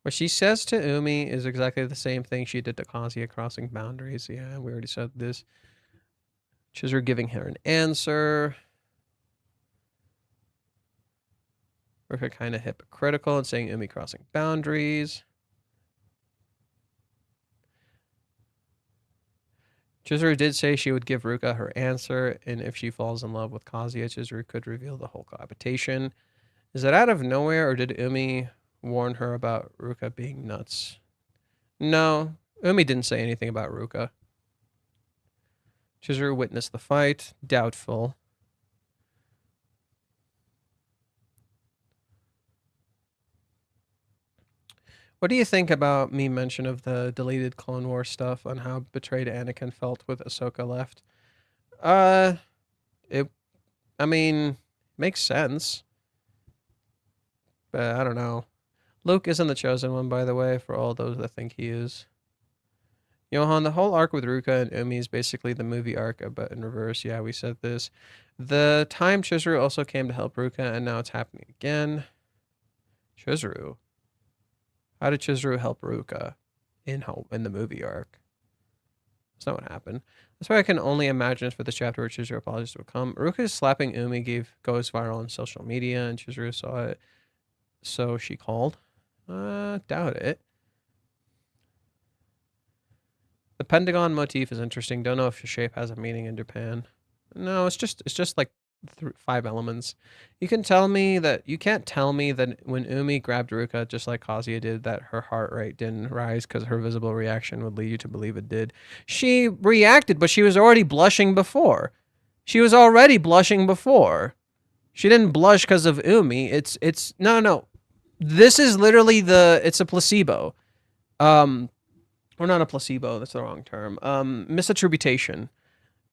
What she says to Umi is exactly the same thing she did to Kazuya, crossing boundaries. Yeah, we already said this. Chizuru giving her an answer. Ruka kind of hypocritical and saying Umi crossing boundaries. Chizuru did say she would give Ruka her answer, and if she falls in love with Kazuya, Chizuru could reveal the whole cohabitation. Is it out of nowhere, or did Umi warn her about Ruka being nuts? No, Umi didn't say anything about Ruka. Chizuru witnessed the fight. Doubtful. What do you think about me mention of the deleted Clone Wars stuff on how betrayed Anakin felt with Ahsoka left? I mean, makes sense. But I don't know. Luke isn't the chosen one, by the way, for all those that think he is. Johan, the whole arc with Ruka and Umi is basically the movie arc, but in reverse. Yeah, we said this. The time Chizuru also came to help Ruka, and now it's happening again. Chizuru? How did Chizuru help Ruka in the movie arc? That's not what happened. That's why I can only imagine for this chapter where Chizuru apologizes to come. Ruka's slapping Umi goes viral on social media, and Chizuru saw it, so she called. Doubt it. The Pentagon motif is interesting. Don't know if the shape has a meaning in Japan. No, it's just like 5 elements. You can't tell me that when Umi grabbed Ruka, just like Kazuya did, that her heart rate didn't rise because her visible reaction would lead you to believe it did. She reacted, but she was already blushing before. She didn't blush because of Umi. No. This is literally it's a placebo. Or not a placebo, that's the wrong term. Misattribution.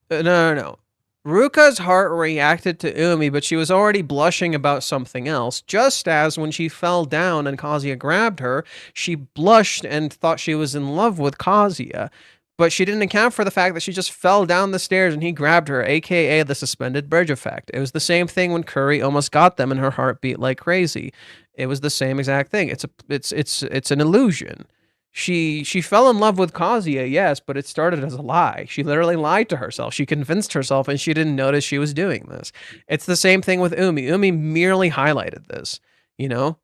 No. Ruka's heart reacted to Umi, but she was already blushing about something else. Just as when she fell down and Kazuya grabbed her, she blushed and thought she was in love with Kazuya. But she didn't account for the fact that she just fell down the stairs and he grabbed her, aka the suspended bridge effect. It was the same thing when Curry almost got them and her heart beat like crazy. It was the same exact thing. It's an illusion. She fell in love with Kazuya, yes, but it started as a lie. She literally lied to herself. She convinced herself and she didn't notice she was doing this. It's the same thing with Umi. Umi merely highlighted this, you know?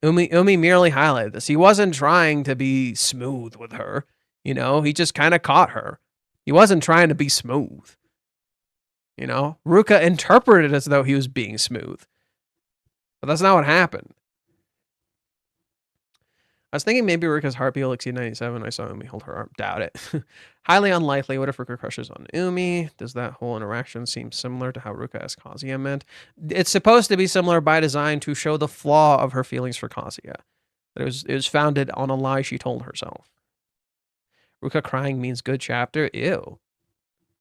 Umi merely highlighted this. He wasn't trying to be smooth with her, you know? He just kind of caught her. He wasn't trying to be smooth. You know? Ruka interpreted it as though he was being smooth. But that's not what happened. I was thinking maybe Ruka's heartbeat will exceed 97. I saw Umi hold her arm. Doubt it. Highly unlikely. What if Ruka crushes on Umi? Does that whole interaction seem similar to how Ruka asked Kazuya meant? It's supposed to be similar by design to show the flaw of her feelings for Kazuya. It was founded on a lie she told herself. Ruka crying means good chapter? Ew.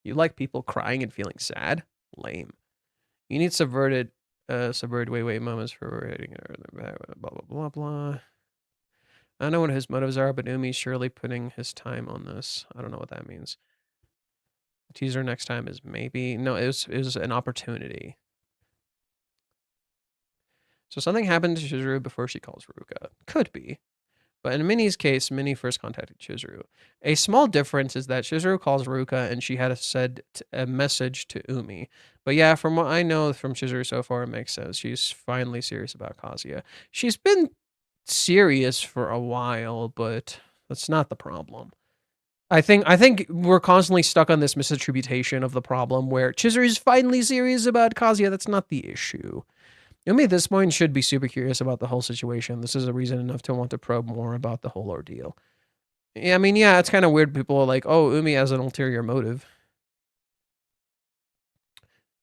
You like people crying and feeling sad? Lame. You need subverted wait moments for writing blah blah blah blah. I don't know what his motives are, but Umi's surely putting his time on this. I don't know what that means. The teaser next time is maybe. No, it was an opportunity. So something happened to Chizuru before she calls Ruka. Could be. But in Minnie's case, Minnie first contacted Chizuru. A small difference is that Chizuru calls Ruka and she had said a message to Umi. But yeah, from what I know from Chizuru so far, it makes sense. She's finally serious about Kazuya. She's been serious for a while, but that's not the problem. I think we're constantly stuck on this misattribution of the problem where Chizuru is finally serious about Kazuya. That's not the issue. Umi at this point should be super curious about the whole situation. This is a reason enough to want to probe more about the whole ordeal. Yeah, I mean, yeah, it's kind of weird. People are like, oh, Umi has an ulterior motive.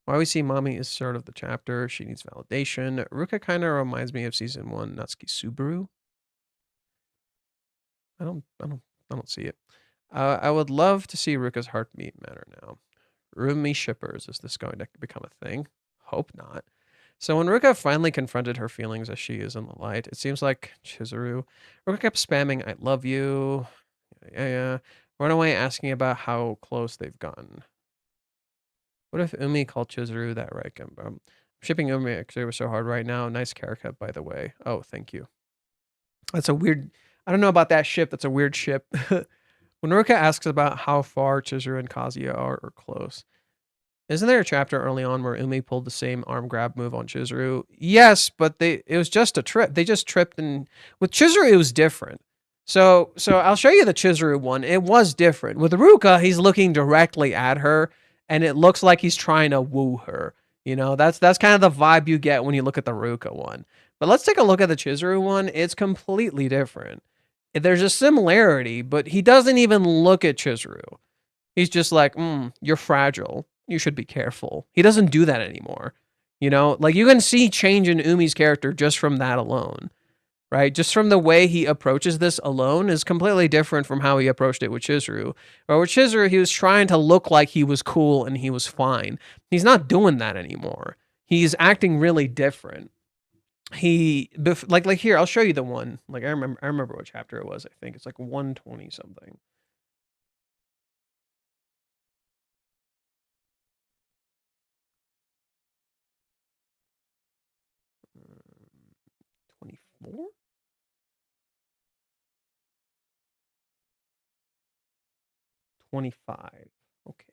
Why we see Mommy is sort of the chapter. She needs validation. Ruka kind of reminds me of season 1 Natsuki Subaru. I don't see it. I would love to see Ruka's heartbeat matter now. Rumi shippers, is this going to become a thing? Hope not. So when Ruka finally confronted her feelings as she is in the light, it seems like Ruka kept spamming, I love you. Yeah. Run away asking about how close they've gotten. What if Umi called Chizuru that right? I'm shipping Umi because it was so hard right now. Nice haircut, by the way. Oh, thank you. That's a weird... I don't know about that ship. That's a weird ship. When Ruka asks about how far Chizuru and Kazuya are or close, isn't there a chapter early on where Umi pulled the same arm grab move on Chizuru? Yes, but it was just a trip. They just tripped, and with Chizuru it was different. So I'll show you the Chizuru one. It was different. With Ruka, he's looking directly at her, and it looks like he's trying to woo her. You know, that's kind of the vibe you get when you look at the Ruka one. But let's take a look at the Chizuru one. It's completely different. There's a similarity, but he doesn't even look at Chizuru. He's just like, you're fragile. You should be careful. He doesn't do that anymore. You know, like you can see change in Umi's character just from that alone, right? Just from the way he approaches this alone is completely different from how he approached it with Chizuru. Or with Chizuru, he was trying to look like he was cool and he was fine. He's not doing that anymore. He's acting really different. Like here, I'll show you the one. Like I remember what chapter it was. I think it's like 120 something. 24? 25. Okay.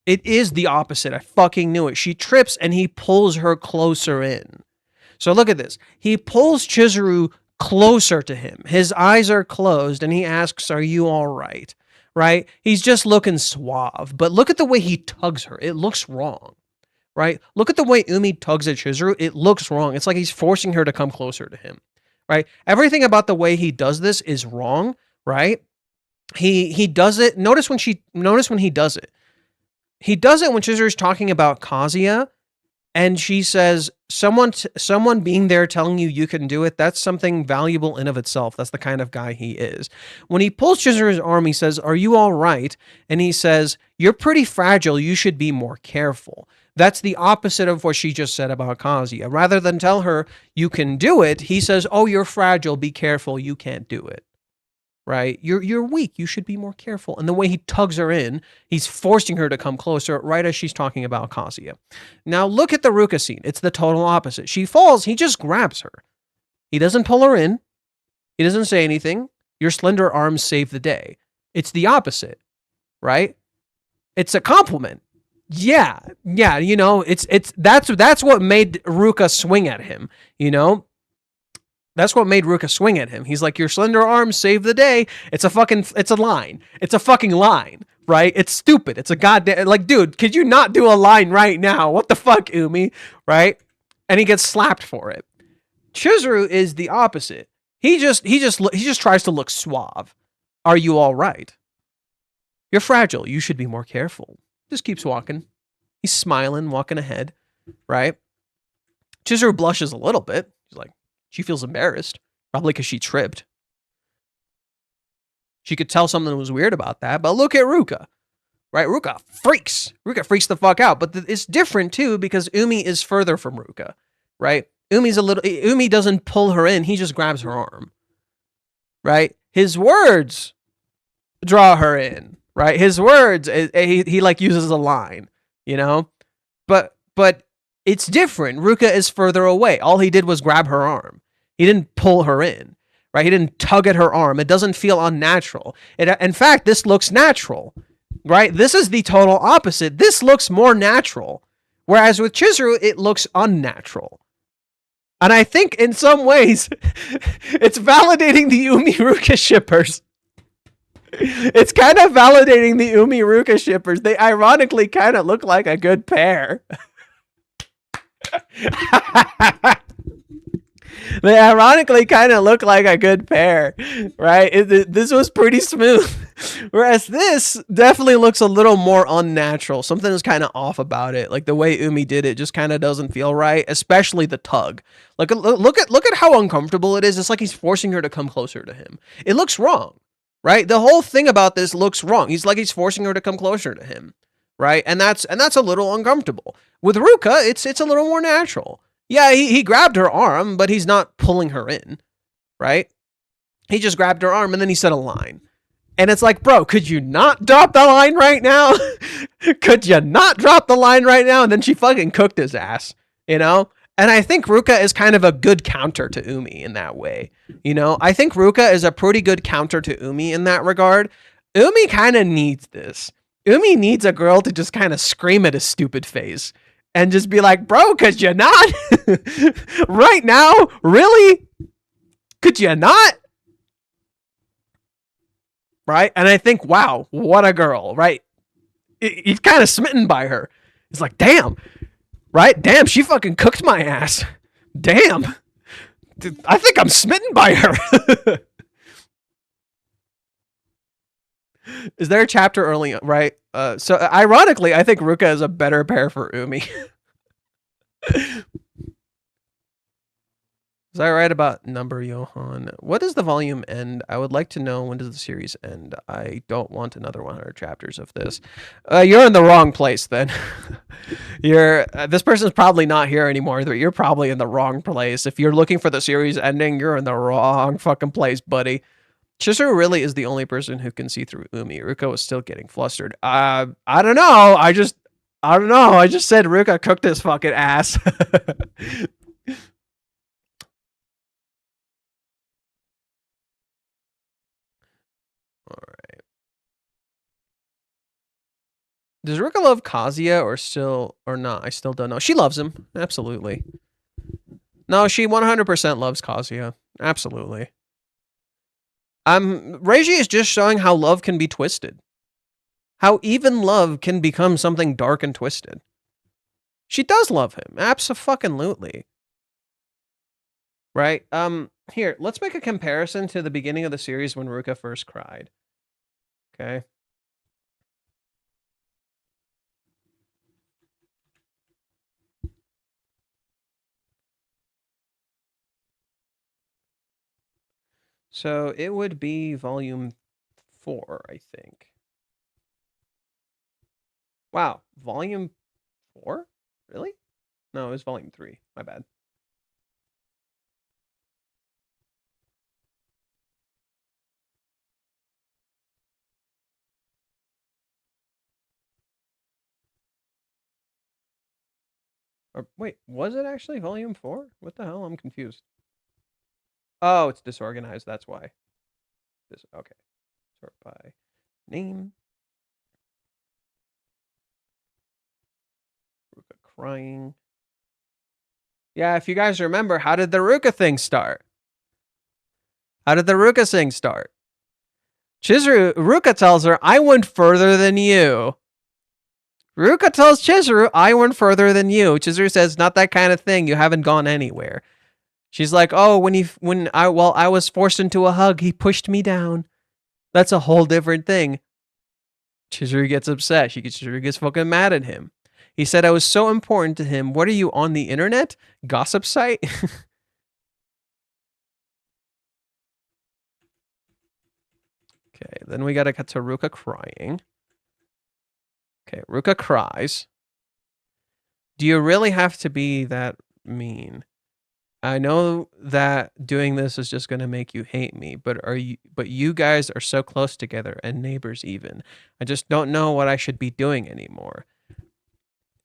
It is the opposite. I fucking knew it. She trips and he pulls her closer in. So look at this. He pulls Chizuru closer to him. His eyes are closed and he asks, are you all right? Right? He's just looking suave. But look at the way he tugs her. It looks wrong. Right? Look at the way Umi tugs at Chizuru. It looks wrong. It's like he's forcing her to come closer to him. Right? Everything about the way he does this is wrong. Right? He does it. Notice when he does it. He does it when Chizuru's talking about Kazuya, and she says, someone being there telling you can do it, that's something valuable in of itself. That's the kind of guy he is. When he pulls Chizuru's arm, he says, are you all right? And he says, you're pretty fragile. You should be more careful. That's the opposite of what she just said about Kazuya. Rather than tell her, you can do it, he says, oh, you're fragile. Be careful. You can't do it. Right? You're weak. You should be more careful. And the way he tugs her in, he's forcing her to come closer right as she's talking about Kazuya. Now look at the Ruka scene. It's the total opposite. She falls. He just grabs her. He doesn't pull her in. He doesn't say anything. Your slender arms save the day. It's the opposite. Right? It's a compliment. Yeah. You know, that's what made Ruka swing at him. You know? That's what made Ruka swing at him. He's like, your slender arms save the day. It's a line. It's a fucking line, right? It's stupid. It's a goddamn, like, dude, could you not do a line right now? What the fuck, Umi, right? And he gets slapped for it. Chizuru is the opposite. He just tries to look suave. Are you all right? You're fragile. You should be more careful. Just keeps walking. He's smiling, walking ahead, right? Chizuru blushes a little bit. He's like, she feels embarrassed, probably because she tripped. She could tell something was weird about that, but look at Ruka, right? Ruka freaks the fuck out, but it's different too because Umi is further from Ruka, right? Umi doesn't pull her in, he just grabs her arm, right? His words draw her in, right? His words, he like uses a line, you know, but it's different. Ruka is further away. All he did was grab her arm. He didn't pull her in, right? He didn't tug at her arm. It doesn't feel unnatural. In fact, this looks natural, right? This is the total opposite. This looks more natural. Whereas with Chizuru, it looks unnatural. And I think in some ways, it's validating the Umi-Ruka shippers. It's kind of validating the Umi-Ruka shippers. They ironically kind of look like a good pair. They ironically kind of look like a good pair, right? This was pretty smooth. Whereas this definitely looks a little more unnatural. Something is kind of off about it. Like the way Umi did it just kind of doesn't feel right, especially the tug. Like look at how uncomfortable it is. It's like he's forcing her to come closer to him. It looks wrong, right? The whole thing about this looks wrong. He's like he's forcing her to come closer to him, right? And that's a little uncomfortable. With Ruka, it's a little more natural. Yeah, he grabbed her arm, but he's not pulling her in, right? He just grabbed her arm and then he said a line. And it's like, bro, could you not drop the line right now? Could you not drop the line right now? And then she fucking cooked his ass, you know? And I think Ruka is kind of a good counter to Umi in that way. You know, I think Ruka is a pretty good counter to Umi in that regard. Umi kind of needs this. Umi needs a girl to just kind of scream at his stupid face and just be like, bro, could you not? Right now? Really? Could you not? Right? And I think, wow, what a girl, right? He's kind of smitten by her. It's like, damn, right? Damn, she fucking cooked my ass. Damn. I think I'm smitten by her. Is there a chapter early, right? So ironically, I think Ruka is a better pair for Umi. Was I right about number, Johan? What does the volume end? I would like to know, when does the series end? I don't want another 100 chapters of this. You're in the wrong place then. This person's probably not here anymore. You're probably in the wrong place. If you're looking for the series ending, you're in the wrong fucking place, buddy. Chizuru really is the only person who can see through Umi. Ruka was still getting flustered. I don't know. I don't know. I just said Ruka cooked his fucking ass. All right. Does Ruka love Kazuya or not? I still don't know. She loves him. Absolutely. No, she 100% loves Kazuya. Absolutely. Reiji is just showing how love can be twisted. How even love can become something dark and twisted. She does love him. Abso-fucking-lutely. Right? Here, let's make a comparison to the beginning of the series when Ruka first cried. Okay. So it would be volume 4, I think. Wow, volume 4? Really? No, it was volume 3. My bad. Or wait, was it actually volume 4? What the hell? I'm confused. Oh, it's disorganized. That's why. Okay. Sort by name. Ruka crying. Yeah, if you guys remember, how did the Ruka thing start? How did the Ruka thing start? Ruka tells her, I went further than you. Ruka tells Chizuru, I went further than you. Chizuru says, not that kind of thing. You haven't gone anywhere. She's like, oh, when I was forced into a hug, he pushed me down. That's a whole different thing. Chizuru gets upset. Chizuru gets fucking mad at him. He said I was so important to him. What are you, on the internet? Gossip site? Okay, then we gotta cut to Ruka crying. Okay, Ruka cries. Do you really have to be that mean? I know that doing this is just gonna make you hate me, but you guys are so close together and neighbors even. I just don't know what I should be doing anymore.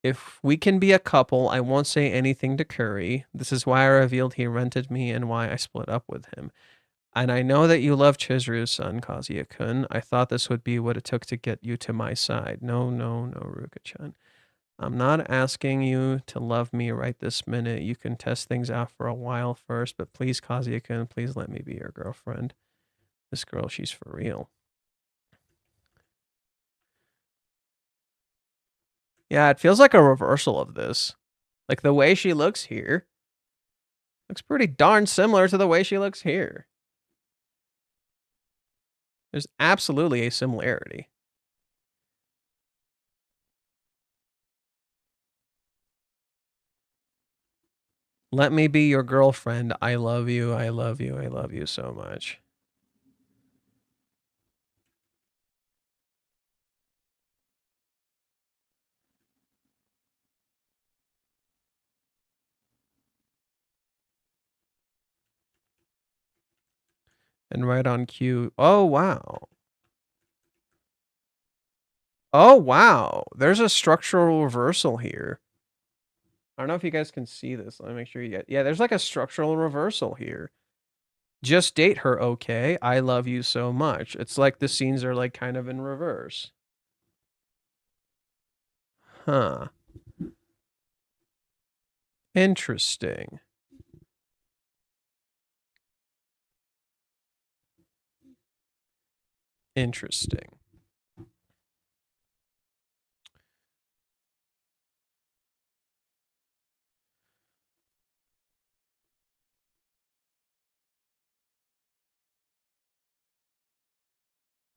If we can be a couple, I won't say anything to Curry. This is why I revealed he rented me and why I split up with him. And I know that you love Chizuru's son, Kazuya-kun. I thought this would be what it took to get you to my side. No, Ruka-chan. I'm not asking you to love me right this minute. You can test things out for a while first, but please, Kazuya-kun, please let me be your girlfriend. This girl, she's for real. Yeah, it feels like a reversal of this. Like the way she looks here looks pretty darn similar to the way she looks here. There's absolutely a similarity. Let me be your girlfriend. I love you. I love you. I love you so much. And right on cue. Oh, wow. Oh, wow. There's a structural reversal here. I don't know if you guys can see this. Let me make sure you get... Yeah, there's like a structural reversal here. Just date her, okay? I love you so much. It's like the scenes are like kind of in reverse. Huh. Interesting. Interesting.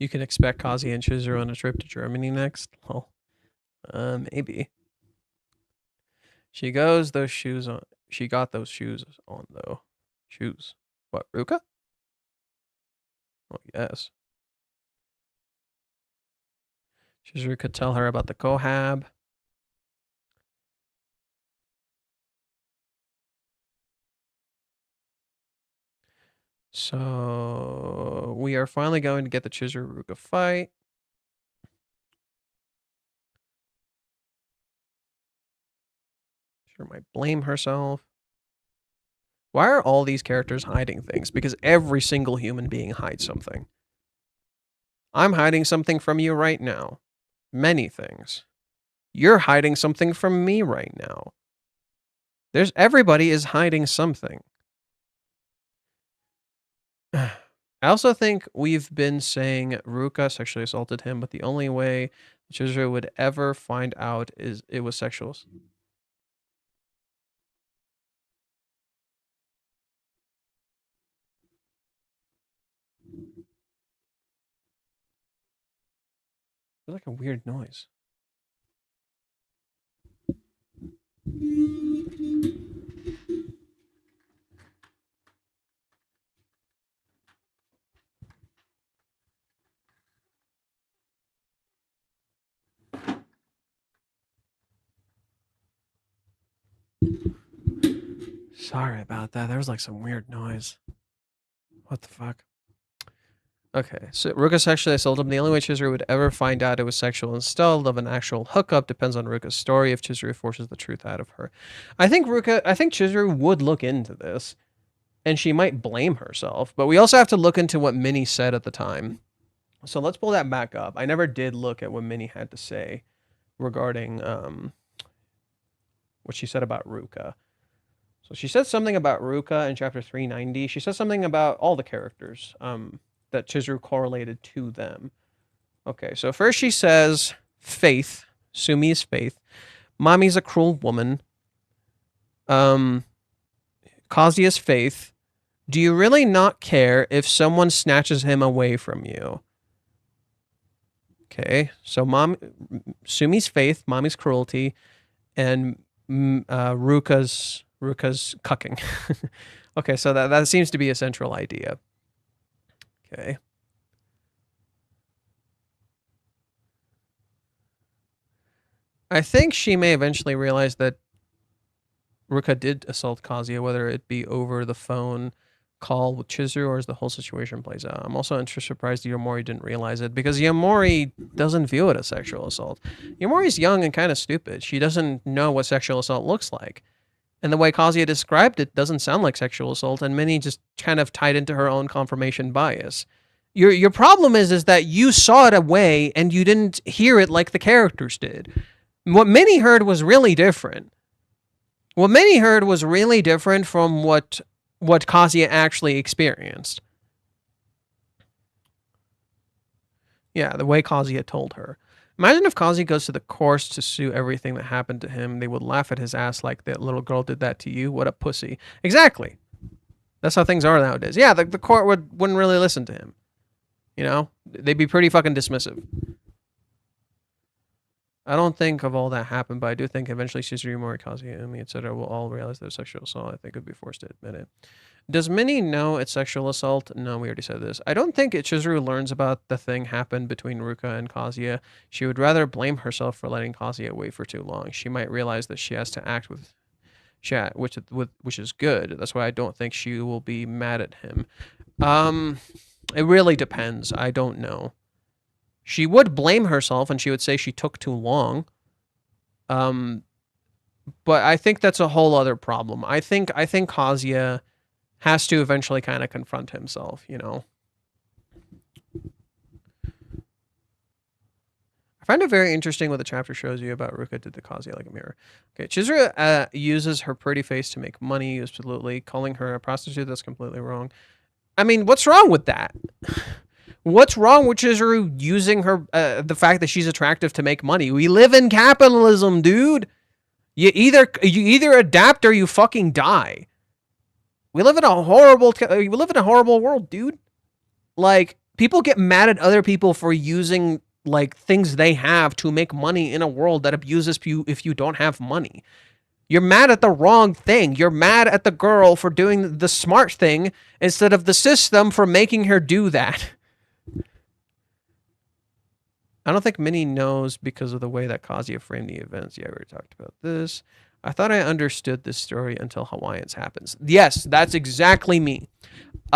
You can expect Kazi and Chizuru on a trip to Germany next? Well, maybe. She goes those shoes on. She got those shoes on, though. Shoes. What, Ruka? Oh, yes. Chizuru could tell her about the Kohab. So we are finally going to get the Chizuru Ruka fight. She might blame herself. Why are all these characters hiding things? Because every single human being hides something. I'm hiding something from you right now. Many things. You're hiding something from me right now. Everybody is hiding something. I also think we've been saying Ruka sexually assaulted him, but the only way Chizuru would ever find out is it was sexual. There's like a weird noise. Sorry about that. There was like some weird noise. What the fuck? Okay, so Ruka sexually assaulted him. The only way Chizuru would ever find out it was sexual instead of an actual hookup depends on Ruka's story if Chizuru forces the truth out of her. I think Chizuru would look into this, and she might blame herself, but we also have to look into what Minnie said at the time. So let's pull that back up. I never did look at what Minnie had to say regarding what she said about Ruka. So she said something about Ruka in chapter 390. She said something about all the characters. That Chizuru correlated to them. Okay, so first she says, Faith. Sumi's Faith. Mommy's a cruel woman. Kazuya's Faith. Do you really not care if someone snatches him away from you? Okay, so Sumi's Faith, Mommy's cruelty, and Ruka's cucking. Okay, so that seems to be a central idea. Okay. I think she may eventually realize that Ruka did assault Kazuya, whether it be over the phone call with Chizuru or as the whole situation plays out. I'm also surprised Yomori didn't realize it because Yomori doesn't view it as sexual assault. Yomori's young and kind of stupid. She doesn't know what sexual assault looks like. And the way Kazuya described it doesn't sound like sexual assault, and Minnie just kind of tied into her own confirmation bias. Your problem is that you saw it away and you didn't hear it like the characters did. What Minnie heard was really different. What Minnie heard was really different from what Kazuya actually experienced. Yeah, the way Kazuya told her. Imagine if Kazuya goes to the courts to sue everything that happened to him. They would laugh at his ass like that little girl did that to you. What a pussy. Exactly. That's how things are nowadays. Yeah, the court wouldn't really listen to him. You know? They'd be pretty fucking dismissive. I don't think of all that happened, but I do think eventually Chizuru, Mori, Kazuya, Umi, etc. will all realize that sexual assault. I think would be forced to admit it. Does Minnie know it's sexual assault? No, we already said this. I don't think Chizuru learns about the thing happened between Ruka and Kazuya. She would rather blame herself for letting Kazuya wait for too long. She might realize that she has to act with chat, which is good. That's why I don't think she will be mad at him. It really depends. I don't know. She would blame herself and she would say she took too long. But I think that's a whole other problem. I think Kazuya has to eventually kind of confront himself, you know. I find it very interesting what the chapter shows you about Ruka did to Kazuya like a mirror. Okay, Chizuru uses her pretty face to make money, absolutely. Calling her a prostitute, that's completely wrong. I mean, what's wrong with that? What's wrong with Chizuru using her, the fact that she's attractive to make money? We live in capitalism, dude. You either adapt or you fucking die. We live in a horrible world, dude. Like, people get mad at other people for using like things they have to make money in a world that abuses you if you don't have money. You're mad at the wrong thing. You're mad at the girl for doing the smart thing instead of the system for making her do that. I don't think Minnie knows because of the way that Kazuya framed the events. Yeah, we already talked about this. I thought I understood this story until Hawaiians happens. Yes, that's exactly me.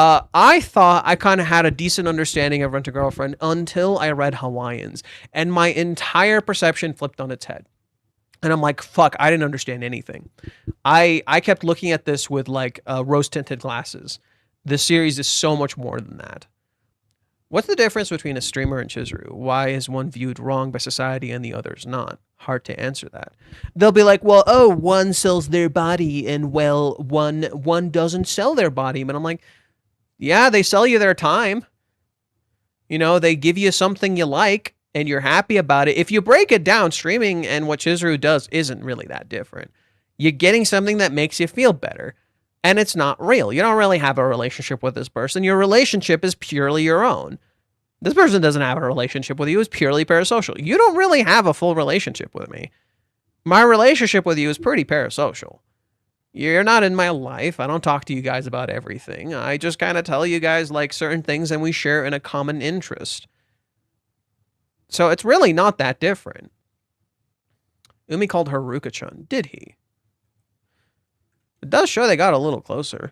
I thought I kind of had a decent understanding of Rent-A-Girlfriend until I read Hawaiians, and my entire perception flipped on its head. And I'm like, fuck, I didn't understand anything. I kept looking at this with like rose-tinted glasses. This series is so much more than that. What's the difference between a streamer and Chizuru? Why is one viewed wrong by society and the other's not? Hard to answer that. They'll be like, well, oh, one sells their body and well, one doesn't sell their body. But I'm like, yeah, they sell you their time. You know, they give you something you like and you're happy about it. If you break it down, streaming and what Chizuru does isn't really that different. You're getting something that makes you feel better. And it's not real. You don't really have a relationship with this person. Your relationship is purely your own. This person doesn't have a relationship with you. It's purely parasocial. You don't really have a full relationship with me. My relationship with you is pretty parasocial. You're not in my life. I don't talk to you guys about everything. I just kind of tell you guys like certain things and we share in a common interest. So it's really not that different. Umi called her Ruka-chan. Did he? It does show they got a little closer.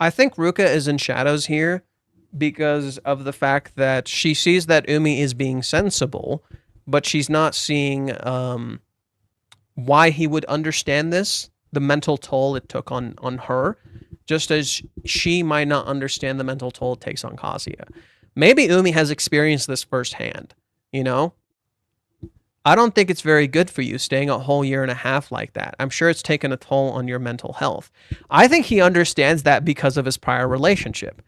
I think Ruka is in shadows here because of the fact that she sees that Umi is being sensible, but she's not seeing why he would understand this, the mental toll it took on her, just as she might not understand the mental toll it takes on Kazuya. Maybe Umi has experienced this firsthand, you know? I don't think it's very good for you staying a whole year and a half like that. I'm sure it's taken a toll on your mental health. I think he understands that because of his prior relationship.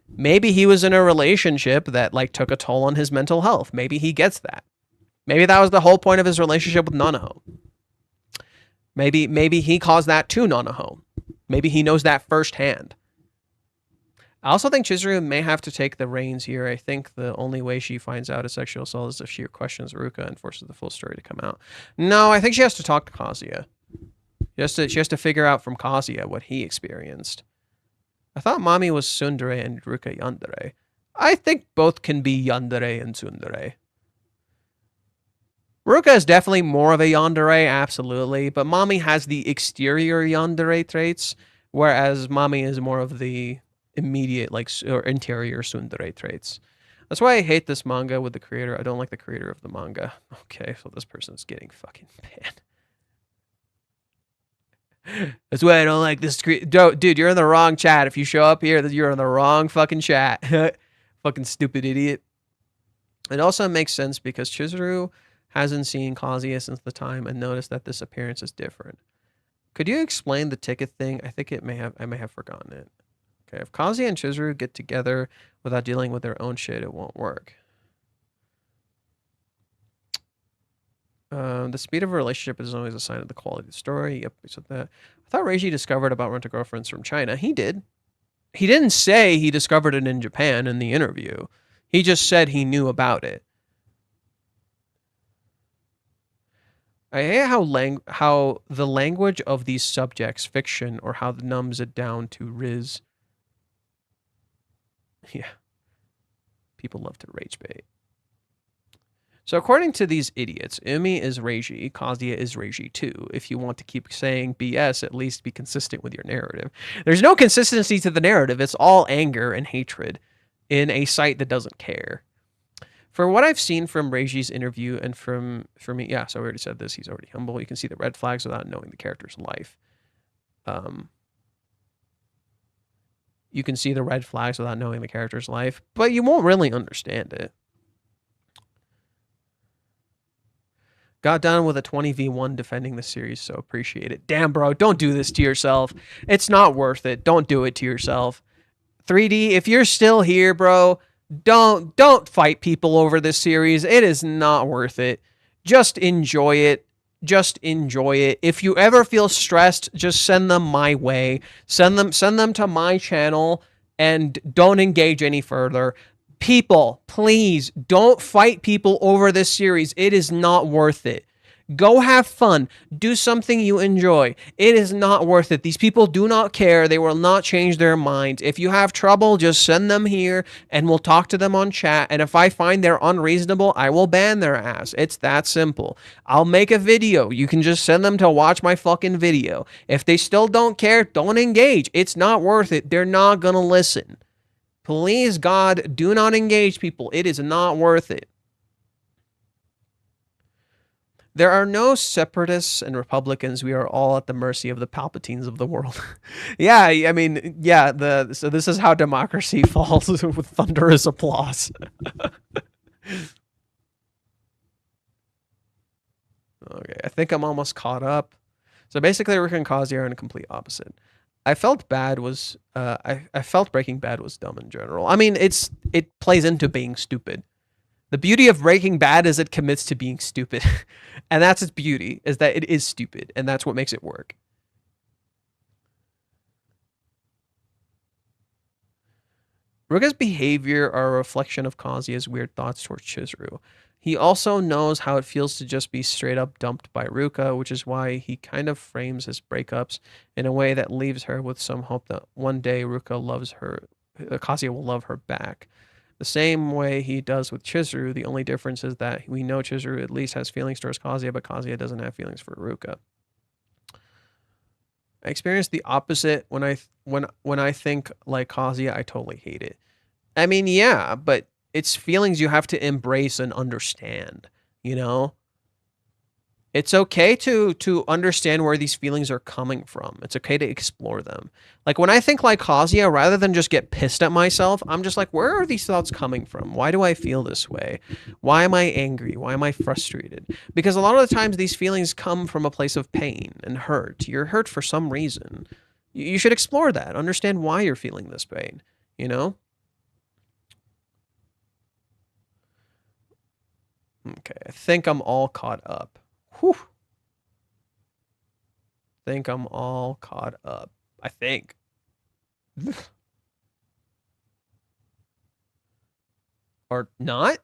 Maybe he was in a relationship that like took a toll on his mental health. Maybe he gets that. Maybe that was the whole point of his relationship with Nanaho. Maybe he caused that to Nanaho. Maybe he knows that firsthand. I also think Chizuru may have to take the reins here. I think the only way she finds out a sexual assault is if she questions Ruka and forces the full story to come out. No, I think she has to talk to Kazuya. She has to figure out from Kazuya what he experienced. I thought Mami was tsundere and Ruka yandere. I think both can be yandere and tsundere. Ruka is definitely more of a yandere, absolutely, but Mami has the exterior yandere traits, whereas Mami is more of the immediate, like, or interior tsundere traits. That's why I hate this manga with the creator. I don't like the creator of the manga. Okay, so this person's getting fucking banned. That's why I don't like this. Dude, you're in the wrong chat. If you show up here, you're in the wrong fucking chat. Fucking stupid idiot. It also makes sense because Chizuru hasn't seen Kazuya since the time and noticed that this appearance is different. Could you explain the ticket thing? I think I may have forgotten it. Okay, if Kazuya and Chizuru get together without dealing with their own shit, it won't work. The speed of a relationship is always a sign of the quality of the story. Yep, we said that. I thought Reiji discovered about Rent-A-Girlfriends from China. He did. He didn't say he discovered it in Japan in the interview. He just said he knew about it. I hate how the language of these subjects, fiction, or how it numbs it down to Riz. Yeah. People love to rage bait. So according to these idiots, Umi is Reiji, Kazuya is Reiji too. If you want to keep saying BS, at least be consistent with your narrative. There's no consistency to the narrative. It's all anger and hatred in a site that doesn't care. For what I've seen from Reiji's interview and for me, yeah, so I already said this, he's already humble. You can see the red flags without knowing the character's life. You can see the red flags without knowing the character's life, but you won't really understand it. Got done with a 20v1 defending the series, so appreciate it. Damn, bro, don't do this to yourself. It's not worth it. Don't do it to yourself. 3D, if you're still here, bro, don't fight people over this series. It is not worth it. Just enjoy it. Just enjoy it. If you ever feel stressed, just send them my way. Send them to my channel and don't engage any further. People, please don't fight people over this series. It is not worth it. Go have fun. Do something you enjoy. It is not worth it. These people do not care. They will not change their minds. If you have trouble, just send them here and we'll talk to them on chat. And if I find they're unreasonable, I will ban their ass. It's that simple. I'll make a video. You can just send them to watch my fucking video. If they still don't care, don't engage. It's not worth it. They're not gonna listen. Please, God, do not engage people. It is not worth it. There are no separatists and Republicans. We are all at the mercy of the Palpatines of the world. Yeah, I mean, yeah, so this is how democracy falls with thunderous applause. Okay, I think I'm almost caught up. So basically, Ruka and Kazuya are in a complete opposite. I felt I felt Breaking Bad was dumb in general. I mean, it plays into being stupid. The beauty of Breaking Bad is it commits to being stupid. And that's its beauty, is that it is stupid, and that's what makes it work. Ruka's behavior are a reflection of Kazuya's weird thoughts towards Chizuru. He also knows how it feels to just be straight up dumped by Ruka, which is why he kind of frames his breakups in a way that leaves her with some hope that one day Kazuya will love her back. The same way he does with Chizuru. The only difference is that we know Chizuru at least has feelings towards Kazuya, but Kazuya doesn't have feelings for Ruka. I experienced the opposite when I think like Kazuya. I totally hate it. I mean, yeah, but it's feelings you have to embrace and understand, you know? It's okay to understand where these feelings are coming from. It's okay to explore them. Like when I think like Kazuya, rather than just get pissed at myself, I'm just like, where are these thoughts coming from? Why do I feel this way? Why am I angry? Why am I frustrated? Because a lot of the times these feelings come from a place of pain and hurt. You're hurt for some reason. You should explore that. Understand why you're feeling this pain, you know? Okay, I think I'm all caught up. Whew. Think I'm all caught up. I think. Or not?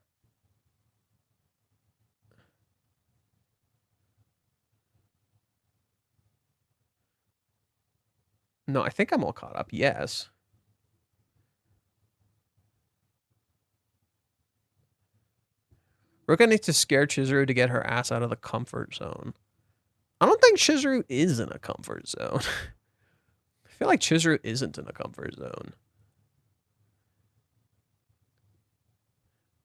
No, I think I'm all caught up. Yes. Ruka needs to scare Chizuru to get her ass out of the comfort zone. I don't think Chizuru is in a comfort zone. I feel like Chizuru isn't in a comfort zone.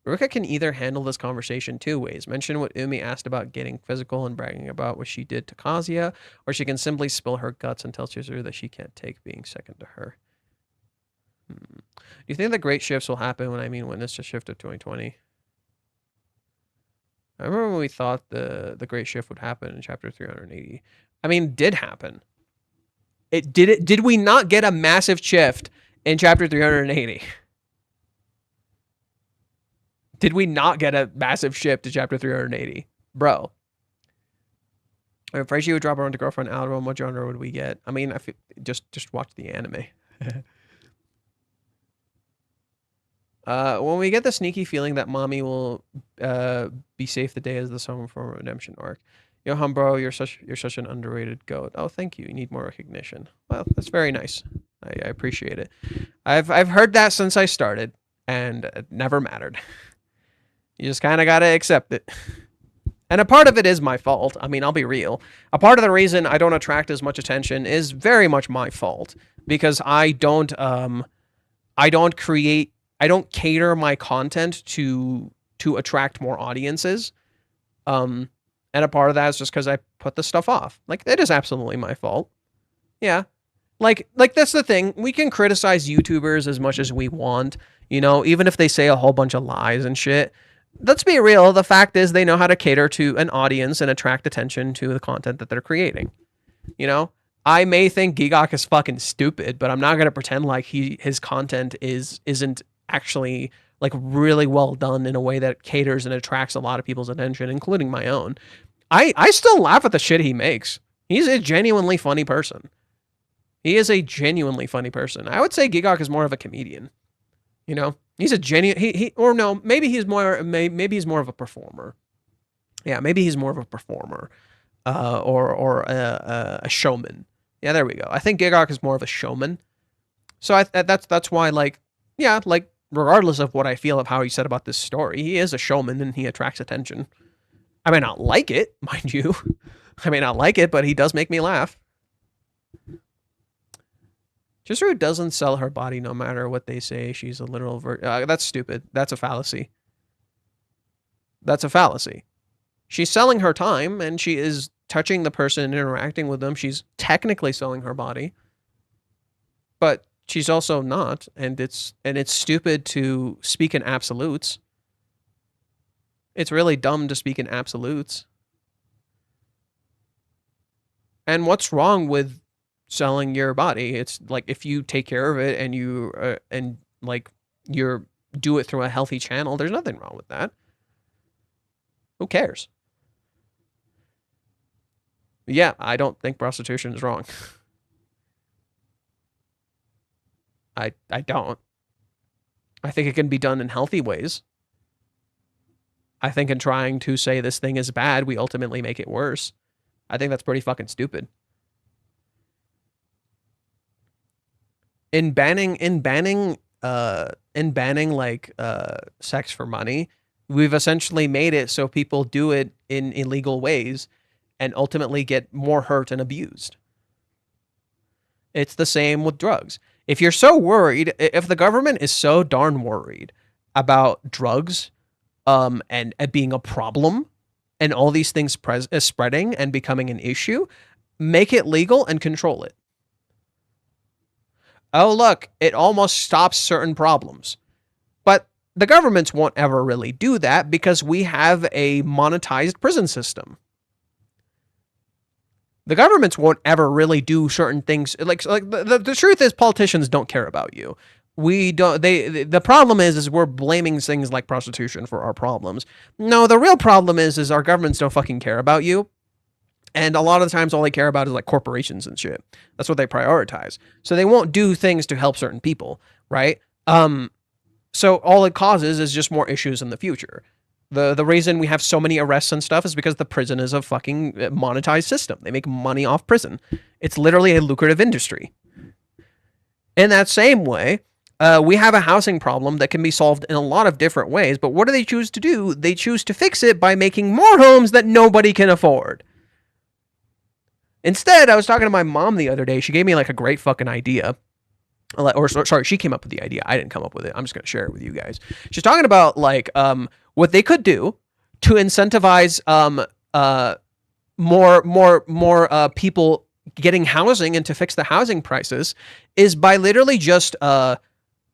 Ruka can either handle this conversation two ways. Mention what Umi asked about getting physical and bragging about what she did to Kazuya, or she can simply spill her guts and tell Chizuru that she can't take being second to her. Do you think the great shifts will happen when witness the shift of 2020? I remember when we thought the great shift would happen in chapter 380. I mean, it did happen. Did we not get a massive shift in chapter 380? Did we not get a massive shift to chapter 380? Bro. If Reggie would drop her onto girlfriend album, what genre would we get? I mean, just watch the anime. When we get the sneaky feeling that mommy will be safe the day as the Soren for redemption arc. Yo, bro, you're such an underrated goat. Oh, thank you. You need more recognition. Well, that's very nice. I appreciate it. I've heard that since I started, and it never mattered. You just kind of gotta accept it. And a part of it is my fault. I mean, I'll be real. A part of the reason I don't attract as much attention is very much my fault because I don't cater my content to attract more audiences. And a part of that is just because I put the stuff off. Like, it is absolutely my fault. Yeah. Like that's the thing. We can criticize YouTubers as much as we want, you know, even if they say a whole bunch of lies and shit. Let's be real. The fact is they know how to cater to an audience and attract attention to the content that they're creating. You know, I may think Gigok is fucking stupid, but I'm not going to pretend like his content isn't actually like really well done in a way that caters and attracts a lot of people's attention, including my own. I still laugh at the shit he makes. He's a genuinely funny person. He is a genuinely funny person. I would say Gigok is more of a comedian. You know, he's a genuine, maybe he's more of a performer. Yeah, maybe he's more of a performer, or a showman. Yeah, there we go. I think Gigok is more of a showman. So that's why, like, yeah, like, regardless of what I feel of how he said about this story, he is a showman and he attracts attention. I may not like it, mind you. I may not like it, but he does make me laugh. Chizuru doesn't sell her body no matter what they say. She's a literal that's stupid. That's a fallacy. That's a fallacy. She's selling her time and she is touching the person and interacting with them. She's technically selling her body. But she's also not, and it's stupid to speak in absolutes. It's really dumb to speak in absolutes. And what's wrong with selling your body? It's like, if you take care of it and you do it through a healthy channel, there's nothing wrong with that. Who cares? Yeah, I don't think prostitution is wrong. I don't. I think it can be done in healthy ways. I think in trying to say this thing is bad, we ultimately make it worse. I think that's pretty fucking stupid. In banning like sex for money, we've essentially made it so people do it in illegal ways and ultimately get more hurt and abused. It's the same with drugs. If you're so worried, if the government is so darn worried about drugs and being a problem and all these things spreading and becoming an issue, make it legal and control it. Oh, look, it almost stops certain problems. But the governments won't ever really do that because we have a monetized prison system. The governments won't ever really do certain things. Like the truth is, politicians don't care about you. We don't. The problem is we're blaming things like prostitution for our problems. No, the real problem is our governments don't fucking care about you. And a lot of the times all they care about is like corporations and shit. That's what they prioritize. So they won't do things to help certain people, right? So all it causes is just more issues in the future. The reason we have so many arrests and stuff is because the prison is a fucking monetized system. They make money off prison. It's literally a lucrative industry. In that same way, we have a housing problem that can be solved in a lot of different ways, but what do they choose to do? They choose to fix it by making more homes that nobody can afford. Instead, I was talking to my mom the other day. She gave me like a great fucking idea. Sorry, she came up with the idea. I didn't come up with it. I'm just going to share it with you guys. She's talking about like what they could do to incentivize more people getting housing and to fix the housing prices is by literally just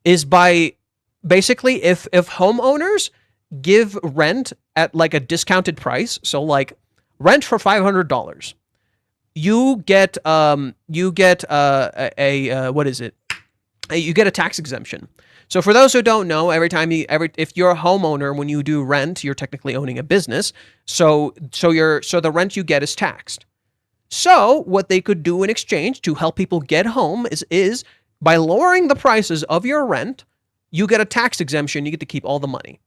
basically if homeowners give rent at like a discounted price, so like rent for $500, you get you get a tax exemption. So for those who don't know, if you're a homeowner, when you do rent, you're technically owning a business. So the rent you get is taxed. So what they could do in exchange to help people get home is by lowering the prices of your rent, you get a tax exemption. You get to keep all the money,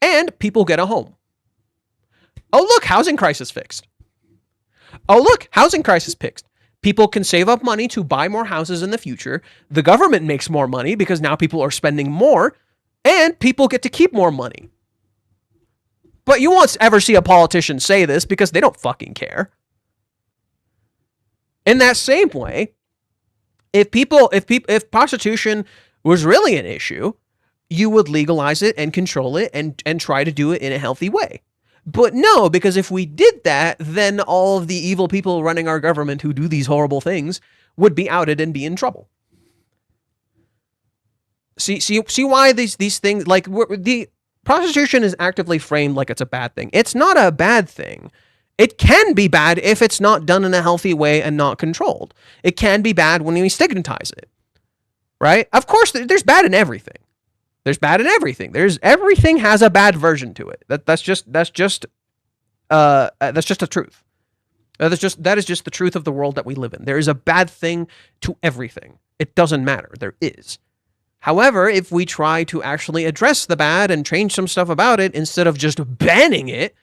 and people get a home. Oh, look, housing crisis fixed. Oh, look, housing crisis fixed. People can save up money to buy more houses in the future. The government makes more money because now people are spending more, and people get to keep more money. But you won't ever see a politician say this because they don't fucking care. In that same way, if prostitution was really an issue, you would legalize it and control it and try to do it in a healthy way. But no, because if we did that, then all of the evil people running our government who do these horrible things would be outed and be in trouble. See why these things, like, the prostitution is actively framed like it's a bad thing. It's not a bad thing. It can be bad if it's not done in a healthy way and not controlled. It can be bad when we stigmatize it, right? Of course, there's bad in everything. There's bad in everything. Everything has a bad version to it. That's just a truth. That is just the truth of the world that we live in. There is a bad thing to everything. It doesn't matter. There is. However, if we try to actually address the bad and change some stuff about it instead of just banning it,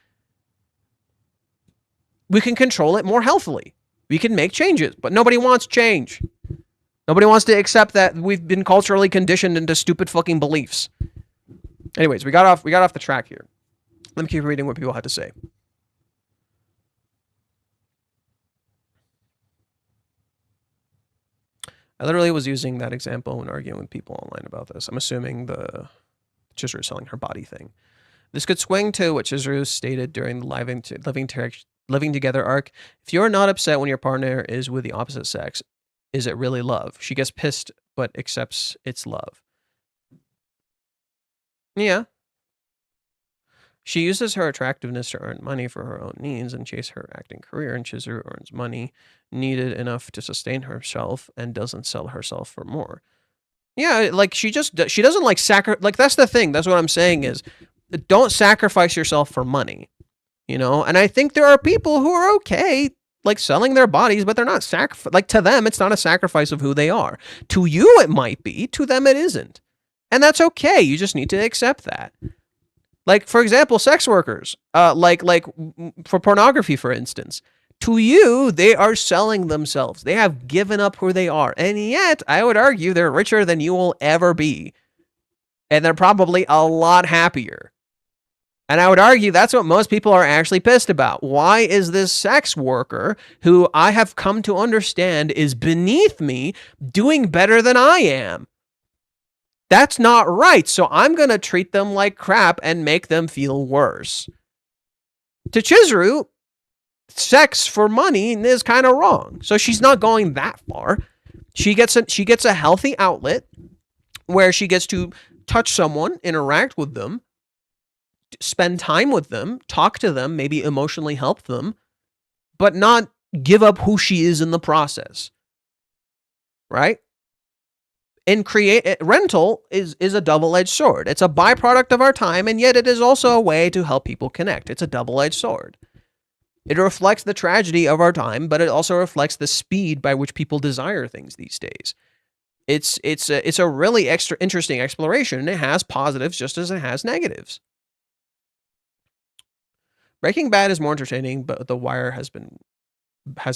we can control it more healthily. We can make changes, but nobody wants change. Nobody wants to accept that we've been culturally conditioned into stupid fucking beliefs. Anyways, we got off the track here. Let me keep reading what people had to say. I literally was using that example when arguing with people online about this. I'm assuming the Chizuru selling her body thing. This could swing to what Chizuru stated during the living together arc. If you're not upset when your partner is with the opposite sex, is it really love? She gets pissed but accepts it's love. Yeah. She uses her attractiveness to earn money for her own needs and chase her acting career, and Chizuru earns money needed enough to sustain herself and doesn't sell herself for more. Yeah, like she doesn't like like, that's the thing. That's what I'm saying is, don't sacrifice yourself for money, you know? And I think there are people who are okay like selling their bodies, but they're not like, to them it's not a sacrifice of who they are. To you it might be, to them it isn't. And that's okay. You just need to accept that. Like, for example, sex workers, like for pornography, for instance, to you, they are selling themselves. They have given up who they are. And yet, I would argue they're richer than you will ever be. And they're probably a lot happier. And I would argue that's what most people are actually pissed about. Why is this sex worker, who I have come to understand is beneath me, doing better than I am? That's not right, so I'm going to treat them like crap and make them feel worse. To Chizuru, sex for money is kind of wrong. So she's not going that far. She gets a healthy outlet where she gets to touch someone, interact with them, spend time with them, talk to them, maybe emotionally help them, but not give up who she is in the process. Right? And rental is a double-edged sword. It's a byproduct of our time, and yet it is also a way to help people connect. It's a double-edged sword. It reflects the tragedy of our time, but it also reflects the speed by which people desire things these days. It's a really interesting exploration, and it has positives just as it has negatives. Breaking Bad is more entertaining, but The Wire has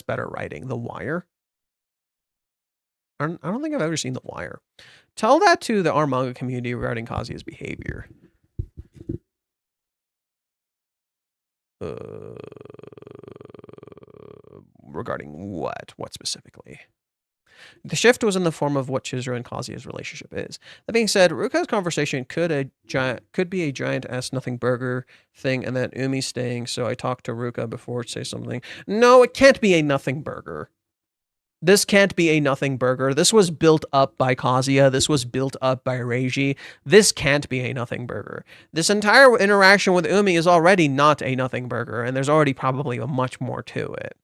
better writing. The Wire? I don't think I've ever seen The Wire. Tell that to our manga community regarding Kazuya's behavior. Regarding what? What specifically? The shift was in the form of what Chizuru and Kazuya's relationship is. That being said, Ruka's conversation could be a giant ass nothing burger thing, and that Umi's staying, so I talked to Ruka before to say something. No, it can't be a nothing burger. This can't be a nothing burger. This was built up by Kazuya. This was built up by Reiji. This can't be a nothing burger. This entire interaction with Umi is already not a nothing burger, and there's already probably much more to it.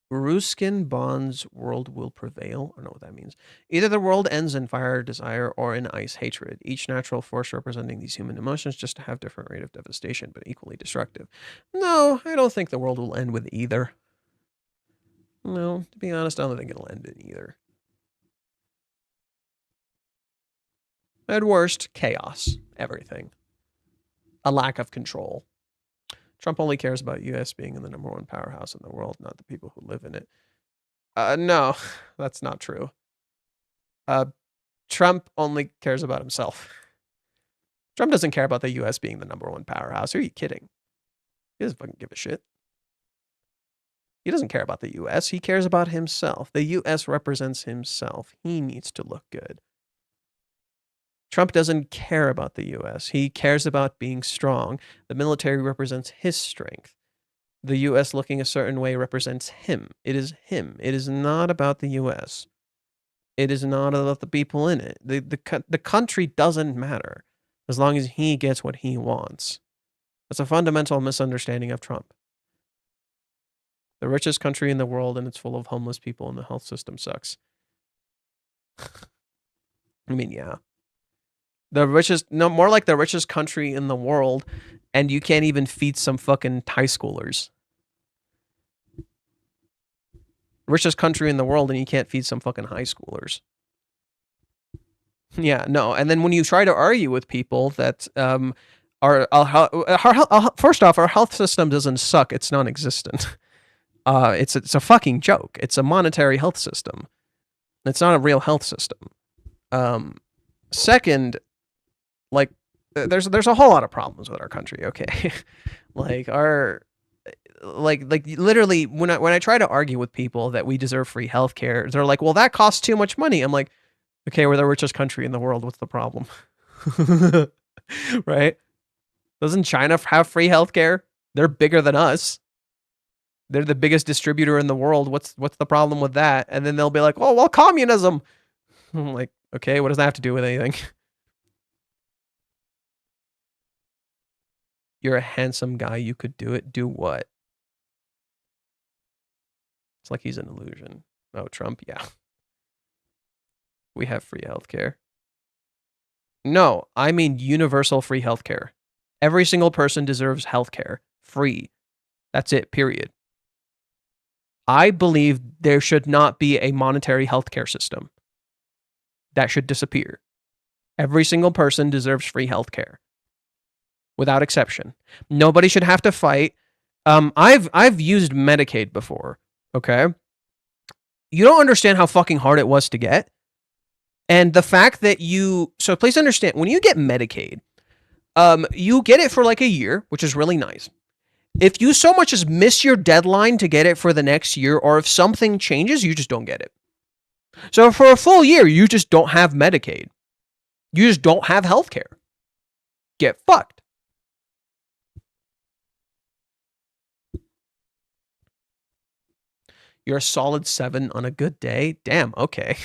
Ruskin Bond's world will prevail. I don't know what that means. Either the world ends in fire desire or in ice hatred. Each natural force representing these human emotions just to have different rate of devastation, but equally destructive. No, I don't think the world will end with either. No, to be honest, I don't think it'll end in either. At worst, chaos. Everything. A lack of control. Trump only cares about U.S. being in the #1 powerhouse in the world, not the people who live in it. No, that's not true. Trump only cares about himself. Trump doesn't care about the U.S. being the #1 powerhouse. Who are you kidding? He doesn't fucking give a shit. He doesn't care about the U.S. He cares about himself. The U.S. represents himself. He needs to look good. Trump doesn't care about the U.S. He cares about being strong. The military represents his strength. The U.S. looking a certain way represents him. It is him. It is not about the U.S. It is not about the people in it. The country doesn't matter as long as he gets what he wants. That's a fundamental misunderstanding of Trump. The richest country in the world, and it's full of homeless people, and the health system sucks. I mean, yeah. More like the richest country in the world, and you can't even feed some fucking high schoolers. Richest country in the world, and you can't feed some fucking high schoolers. Yeah, no. And then when you try to argue with people that first off, our health system doesn't suck. It's non-existent. It's a fucking joke. It's a monetary health system. It's not a real health system. Second, like there's a whole lot of problems with our country. Okay, literally when I try to argue with people that we deserve free healthcare, they're like, well, that costs too much money. I'm like, okay, we're the richest country in the world. What's the problem? Right? Doesn't China have free healthcare? They're bigger than us. They're the biggest distributor in the world. What's the problem with that? And then they'll be like, oh, well, communism. I'm like, okay, what does that have to do with anything? You're a handsome guy. You could do it. Do what? It's like he's an illusion. Oh, Trump? Yeah. We have free healthcare. No, I mean universal free healthcare. Every single person deserves healthcare. Free. That's it, period. I believe there should not be a monetary healthcare system. That should disappear. Every single person deserves free healthcare. Without exception. Nobody should have to fight. I've used Medicaid before, okay? You don't understand how fucking hard it was to get. And the fact that so please understand, when you get Medicaid, you get it for like a year, which is really nice. If you so much as miss your deadline to get it for the next year, or if something changes, you just don't get it. So for a full year, you just don't have Medicaid. You just don't have health care. Get fucked. You're a solid 7 on a good day? Damn, okay.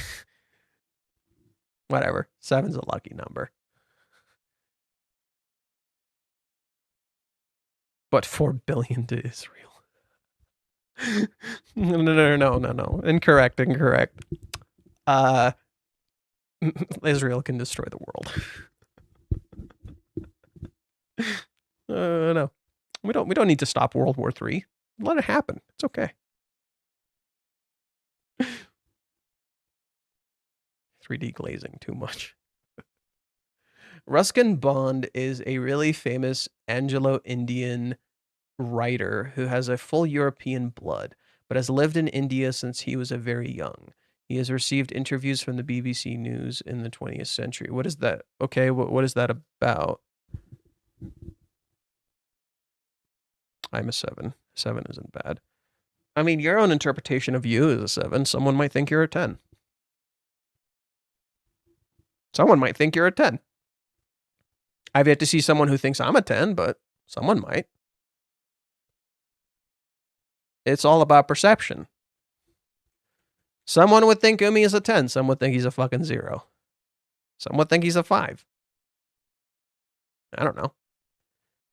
Whatever. 7's a lucky number. But 4 billion to Israel. No. Incorrect. Israel can destroy the world. No. We don't need to stop World War III. Let it happen. It's okay. 3D glazing too much. Ruskin Bond is a really famous Anglo-Indian writer who has a full European blood, but has lived in India since he was a very young. He has received interviews from the BBC News in the 20th century. What is that? Okay, what is that about? I'm a 7. 7 isn't bad. I mean, your own interpretation of you is a 7. Someone might think you're a 10. Someone might think you're a 10. I've yet to see someone who thinks I'm a 10, but someone might. It's all about perception. Someone would think Umi is a 10. Some would think he's a fucking 0. Some would think he's a 5. I don't know.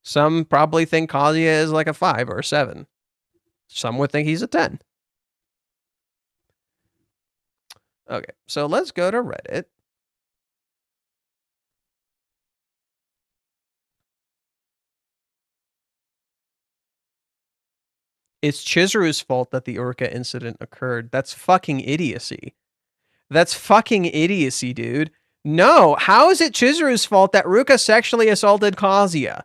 Some probably think Kazuya is like a 5 or a 7. Some would think he's a 10. Okay, so let's go to Reddit. It's Chizuru's fault that the Orca incident occurred. That's fucking idiocy. That's fucking idiocy, dude. No, how is it Chizuru's fault that Ruka sexually assaulted Kazuya?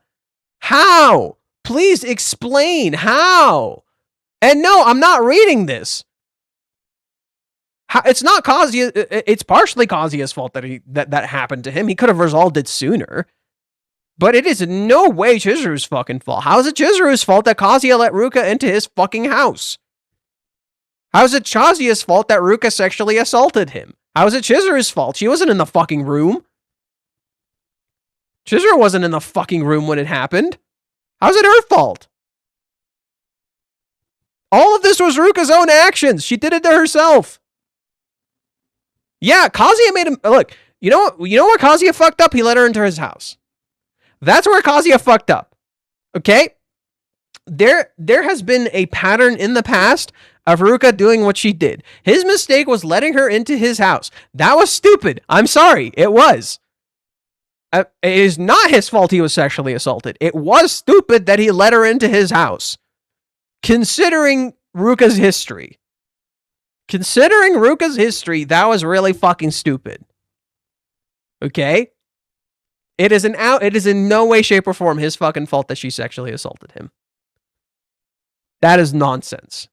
How? Please explain how. And no, I'm not reading this. It's not Kazuya. It's partially Kazuya's fault that happened to him. He could have resolved it sooner. But it is in no way Chizuru's fucking fault. How is it Chizuru's fault that Kazuya let Ruka into his fucking house? How is it Kazuya's fault that Ruka sexually assaulted him? How is it Chizuru's fault? She wasn't in the fucking room. Chizuru wasn't in the fucking room when it happened. How's it her fault? All of this was Ruka's own actions. She did it to herself. Yeah, Kazuya made him... Look, you know where Kazuya fucked up? He let her into his house. That's where Kazuya fucked up. Okay? There has been a pattern in the past of Ruka doing what she did. His mistake was letting her into his house. That was stupid. I'm sorry. It was. It is not his fault he was sexually assaulted. It was stupid that he let her into his house. Considering Ruka's history. That was really fucking stupid. Okay? It is in no way, shape, or form his fucking fault that she sexually assaulted him. That is nonsense.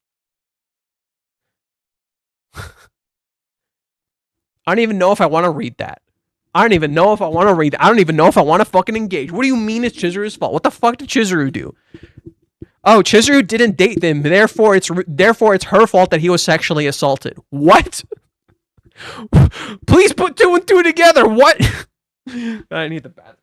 I don't even know if I want to read that. I don't even know if I want to fucking engage. What do you mean it's Chizuru's fault? What the fuck did Chizuru do? Oh, Chizuru didn't date them, therefore it's her fault that he was sexually assaulted. What? Please put 2 and 2 together. What? I need the bathroom.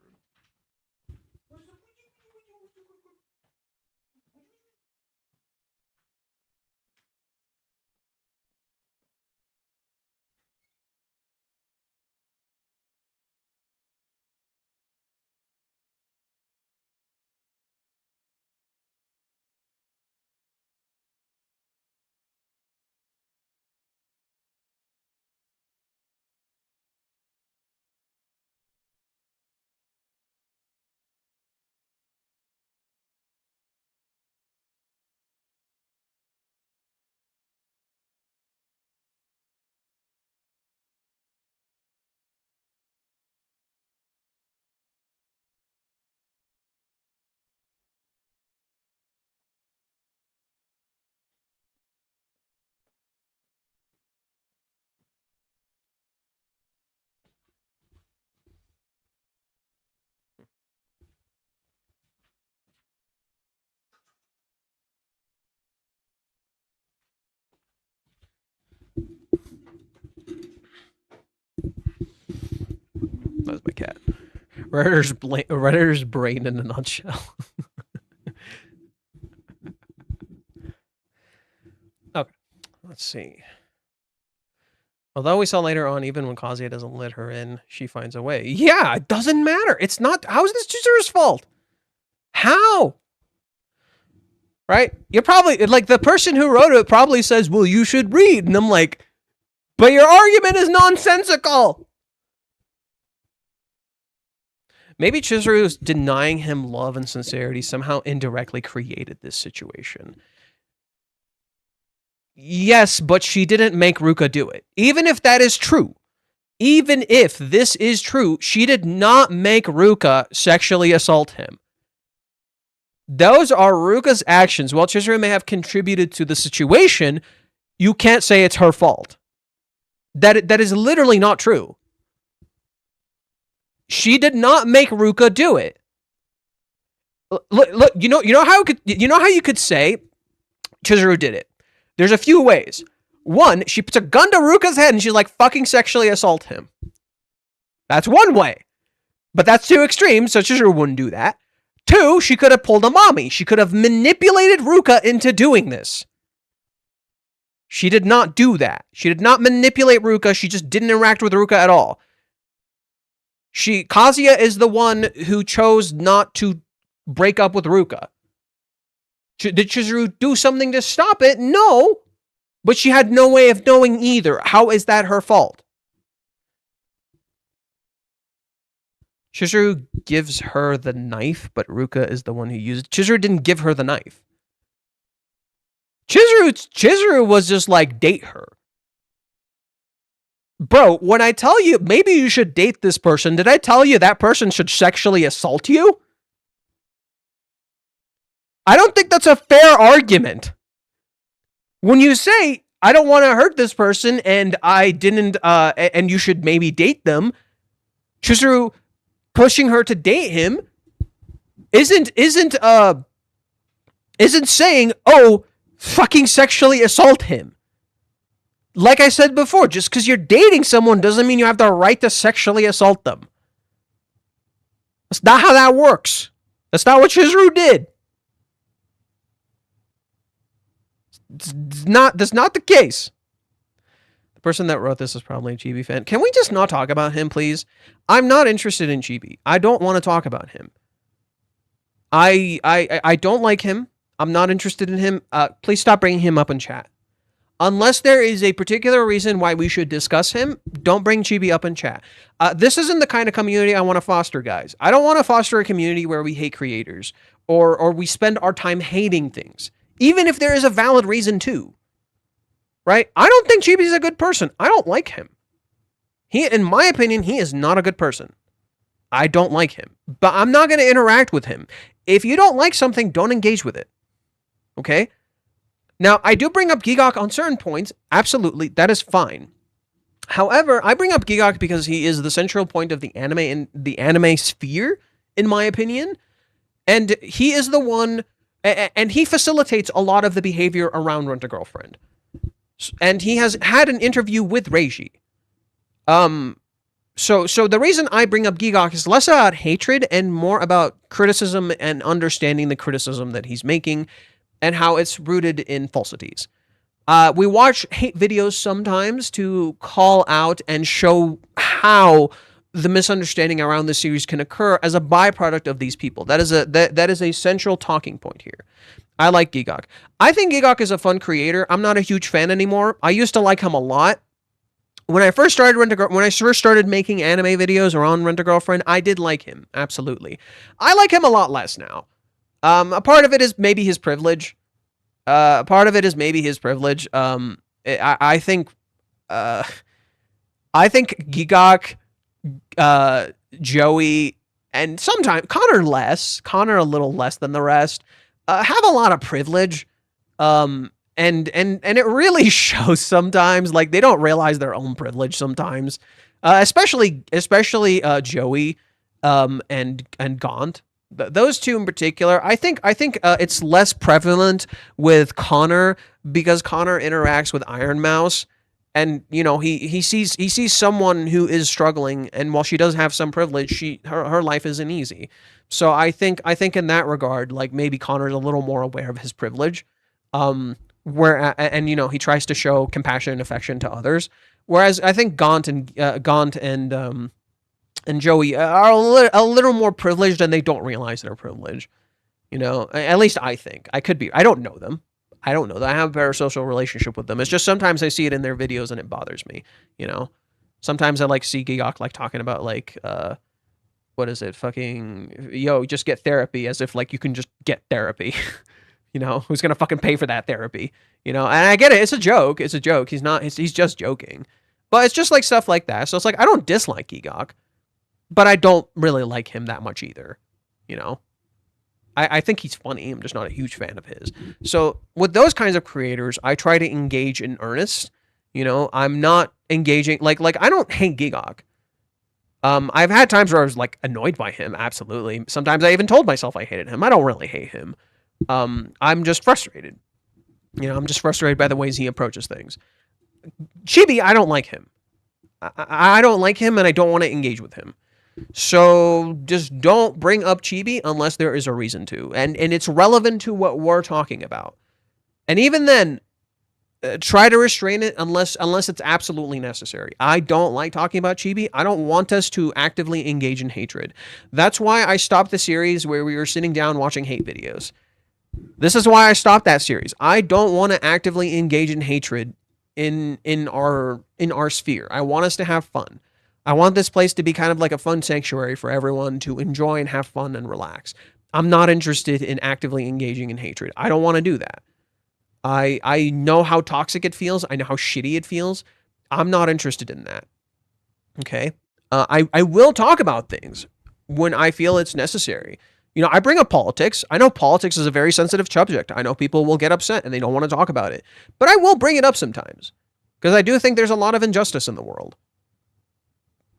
That was my cat. Redditor's brain in a nutshell. Okay, let's see. Although we saw later on, even when Kazuya doesn't let her in, she finds a way. Yeah, it doesn't matter. It's not... How is this Chizuru's fault? How? Right? You're probably... Like, the person who wrote it probably says, well, you should read. And I'm like, but your argument is nonsensical. Maybe Chizuru's denying him love and sincerity somehow indirectly created this situation. Yes, but she didn't make Ruka do it. Even if that is true, even if this is true, she did not make Ruka sexually assault him. Those are Ruka's actions. While Chizuru may have contributed to the situation, you can't say it's her fault. That is literally not true. She did not make Ruka do it. Look, you know how you could say Chizuru did it. There's a few ways. One, she puts a gun to Ruka's head and she's like, fucking sexually assault him. That's one way. But that's too extreme, so Chizuru wouldn't do that. Two, she could have pulled a mommy. She could have manipulated Ruka into doing this. She did not do that. She did not manipulate Ruka. She just didn't interact with Ruka at all. Kazuya is the one who chose not to break up with Ruka. Did Chizuru do something to stop it? No. But she had no way of knowing either. How is that her fault? Chizuru gives her the knife, but Ruka is the one who used it. Chizuru didn't give her the knife. Chizuru was just like, date her. Bro, when I tell you, maybe you should date this person, did I tell you that person should sexually assault you? I don't think that's a fair argument. When you say, I don't want to hurt this person and I didn't, and you should maybe date them, Chizuru pushing her to date him isn't saying, oh, fucking sexually assault him. Like I said before, just because you're dating someone doesn't mean you have the right to sexually assault them. That's not how that works. That's not what Chizuru did. That's not the case. The person that wrote this is probably a Chibi fan. Can we just not talk about him, please? I'm not interested in Chibi. I don't want to talk about him. I don't like him. I'm not interested in him. Please stop bringing him up in chat. Unless there is a particular reason why we should discuss him, don't bring Chibi up in chat. This isn't the kind of community I want to foster, guys. I don't want to foster a community where we hate creators or we spend our time hating things, even if there is a valid reason to. Right? I don't think Chibi's a good person. I don't like him. In my opinion, he is not a good person. I don't like him, but I'm not going to interact with him. If you don't like something, don't engage with it. Okay? Now, I do bring up Giggok on certain points. Absolutely. That is fine. However, I bring up Giggok because he is the central point of the anime and the anime sphere, in my opinion. And he is the one, and he facilitates a lot of the behavior around Rent-A-Girlfriend. And he has had an interview with Reiji. So the reason I bring up Giggok is less about hatred and more about criticism and understanding the criticism that he's making and how it's rooted in falsities. We watch hate videos sometimes to call out and show how the misunderstanding around the series can occur as a byproduct of these people. That is a central talking point here. I like Giggok. I think Giggok is a fun creator. I'm not a huge fan anymore. I used to like him a lot. When I first started making anime videos around Rent-A-Girlfriend, I did like him, absolutely. I like him a lot less now. A part of it is maybe his privilege. I think Giggok, Joey, and sometimes Connor a little less than the rest, have a lot of privilege. And it really shows sometimes. Like, they don't realize their own privilege sometimes. Especially Joey and Gaunt. Those two in particular, I think it's less prevalent with Connor because Connor interacts with Iron Mouse, and he sees someone who is struggling, and while she does have some privilege, her life isn't easy. So I think in that regard, like, maybe Connor's a little more aware of his privilege, he tries to show compassion and affection to others, whereas I think Gaunt and Joey are a little more privileged, and they don't realize their privilege. At least I think. I could be. I don't know them. I have a parasocial relationship with them. It's just sometimes I see it in their videos and it bothers me. Sometimes I see Giggok talking about what is it? Fucking just get therapy, as if you can just get therapy. Who's gonna fucking pay for that therapy? And I get it. It's a joke. He's just joking. But it's just stuff like that. So it's I don't dislike Giggok, but I don't really like him that much either. I think he's funny. I'm just not a huge fan of his. So with those kinds of creators, I try to engage in earnest. I'm not engaging I don't hate Giggok. I've had times where I was annoyed by him. Absolutely. Sometimes I even told myself I hated him. I don't really hate him. I'm just frustrated. I'm just frustrated by the ways he approaches things. Chibi, I don't like him. I don't like him, and I don't want to engage with him. So just don't bring up Chibi unless there is a reason to, and it's relevant to what we're talking about. And even then, try to restrain it unless it's absolutely necessary. I don't like talking about Chibi. I don't want us to actively engage in hatred. That's why I stopped the series where we were sitting down watching hate videos. This is why I stopped that series. I don't want to actively engage in hatred in our sphere. I want us to have fun. I want this place to be kind of like a fun sanctuary for everyone to enjoy and have fun and relax. I'm not interested in actively engaging in hatred. I don't want to do that. I know how toxic it feels. I know how shitty it feels. I'm not interested in that. Okay? I will talk about things when I feel it's necessary. You know, I bring up politics. I know politics is a very sensitive subject. I know people will get upset and they don't want to talk about it. But I will bring it up sometimes because I do think there's a lot of injustice in the world.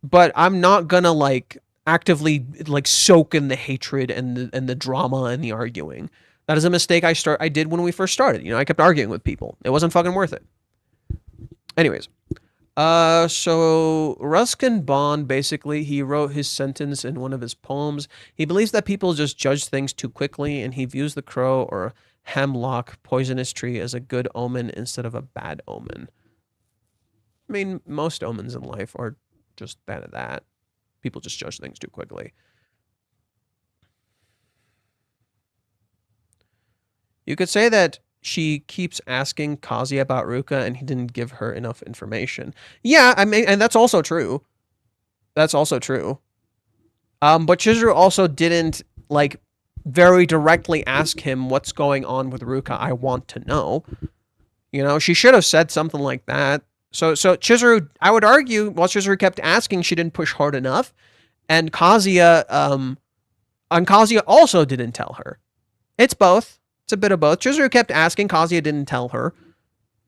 But I'm not going to like actively like soak in the hatred and the drama and the arguing. That is a mistake I did when we first started. You know, I kept arguing with people. It wasn't fucking worth it. Anyways, so Ruskin Bond, basically, he wrote his sentence in one of his poems. He believes that people just judge things too quickly, and he views the crow or hemlock poisonous tree as a good omen instead of a bad omen. I mean, most omens in life are just that. People just judge things too quickly. You could say that she keeps asking Kazuya about Ruka and he didn't give her enough information. Yeah, I mean, and that's also true. That's also true. But Chizuru also didn't, like, very directly ask him what's going on with Ruka. I want to know. You know, she should have said something like that. So Chizuru, I would argue, while Chizuru kept asking, she didn't push hard enough. And Kazuya also didn't tell her. It's both. It's a bit of both. Chizuru kept asking, Kazuya didn't tell her,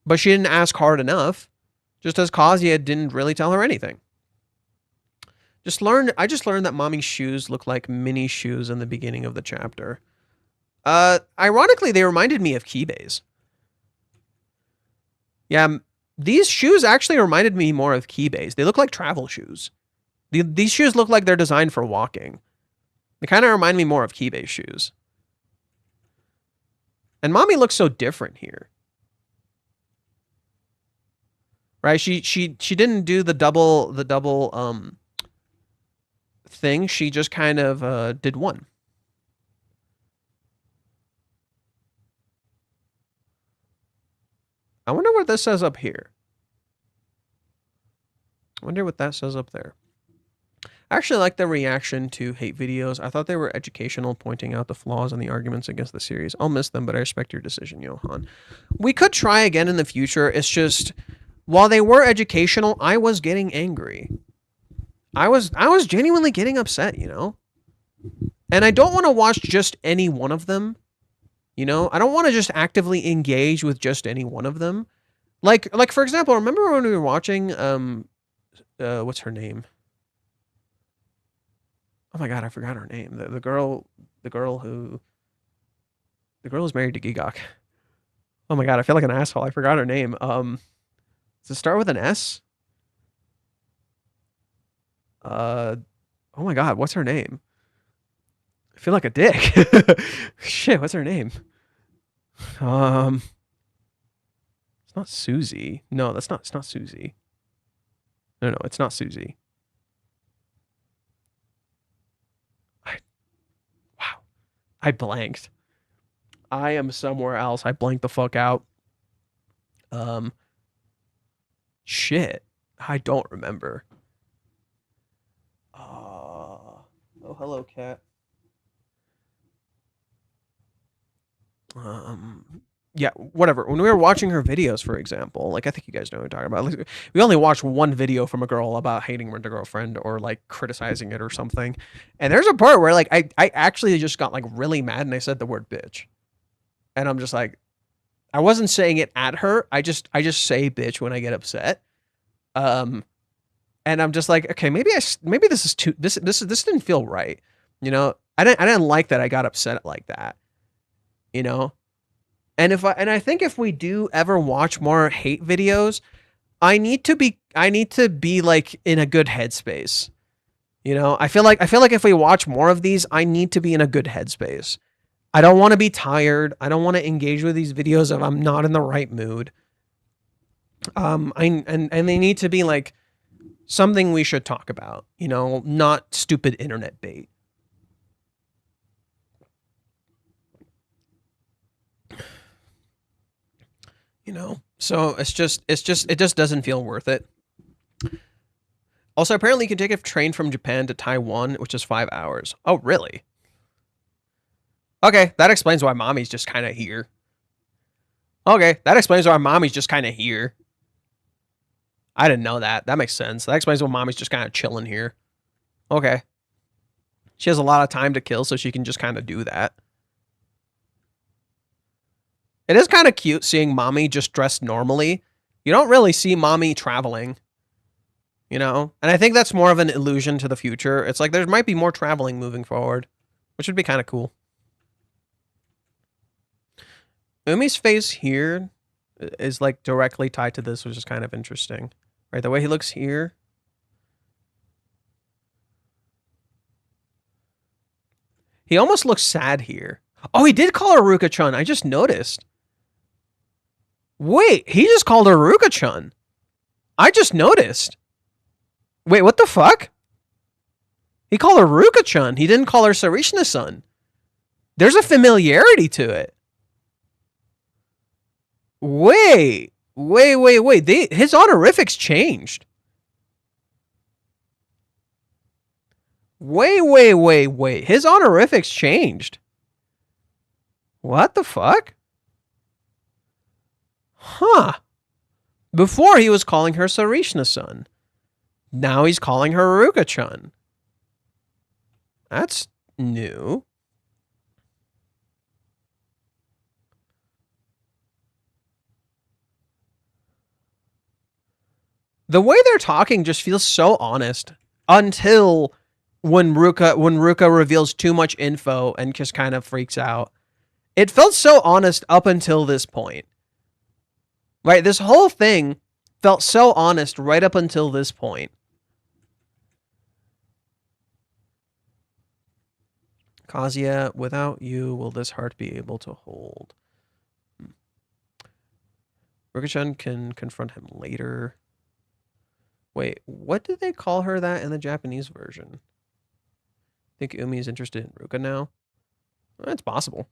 but she didn't ask hard enough, just as Kazuya didn't really tell her anything. I just learned that mommy's shoes look like mini shoes in the beginning of the chapter. Ironically, they reminded me of Kibei's. Yeah, these shoes actually reminded me more of Kibei's. They look like travel shoes. These shoes look like they're designed for walking. They kind of remind me more of Kibei's shoes. And mommy looks so different here. Right? She didn't do the double thing. She just kind of did one. I wonder what this says up here. I wonder what that says up there. I actually like the reaction to hate videos. I thought they were educational, pointing out the flaws and the arguments against the series. I'll miss them, but I respect your decision, Johan. We could try again in the future. It's just, while they were educational, I was getting angry. I was genuinely getting upset, you know? And I don't want to watch just any one of them. You know? I don't want to just actively engage with just any one of them. Like for example, remember when we were watching, what's her name? Oh my god, I forgot her name. The girl who's married to Gigok. Oh my god, I feel like an asshole. I forgot her name. Does it start with an S? Oh my god, what's her name? I feel like a dick. Shit, what's her name? It's not Susie. No, it's not Susie. No, it's not Susie. I blanked. I am somewhere else. I blanked the fuck out. Shit. I don't remember. Oh, hello, cat. Yeah, whatever. When we were watching her videos, for example, like, I think you guys know what I'm talking about. Like, we only watched one video from a girl about hating Rent-A-Girlfriend or like criticizing it or something. And there's a part where like I actually just got like really mad and I said the word bitch. And I'm just like, I wasn't saying it at her. I just say bitch when I get upset. And I'm just like, okay, maybe this is too this didn't feel right. You know, I didn't like that I got upset like that. You know? And I think if we do ever watch more hate videos, I need to be like in a good headspace. You know, I feel like if we watch more of these, I need to be in a good headspace. I don't want to be tired. I don't want to engage with these videos if I'm not in the right mood. And they need to be like something we should talk about, you know, not stupid internet bait. You know, so it just doesn't feel worth it. Also, apparently you can take a train from Japan to Taiwan, which is 5 hours. Oh, really? Okay, that explains why mommy's just kind of here. Okay, that explains why mommy's just kind of here. I didn't know that. That makes sense. That explains why mommy's just kind of chilling here. Okay. She has a lot of time to kill, so she can just kind of do that. It is kind of cute seeing Mommy just dressed normally. You don't really see Mommy traveling, you know? And I think that's more of an illusion to the future. It's like there might be more traveling moving forward, which would be kind of cool. Umi's face here is like directly tied to this, which is kind of interesting. Right, the way he looks here. He almost looks sad here. Oh, he did call her Ruka-chan. I just noticed. Wait, he just called her Ruka-chan. I just noticed. Wait, what the fuck? He called her Ruka-chan. He didn't call her Sarishna-san. There's a familiarity to it. Wait. His honorifics changed. Wait. His honorifics changed. What the fuck? Huh. Before he was calling her Sarishna-san. Now he's calling her Ruka-chan. That's new. The way they're talking just feels so honest until when Ruka reveals too much info and just kind of freaks out. It felt so honest up until this point. Right? This whole thing felt so honest right up until this point. Kazuya, without you, will this heart be able to hold? Ruka-chan can confront him later. Wait, what did they call her that in the Japanese version? I think Umi is interested in Ruka now. That's possible.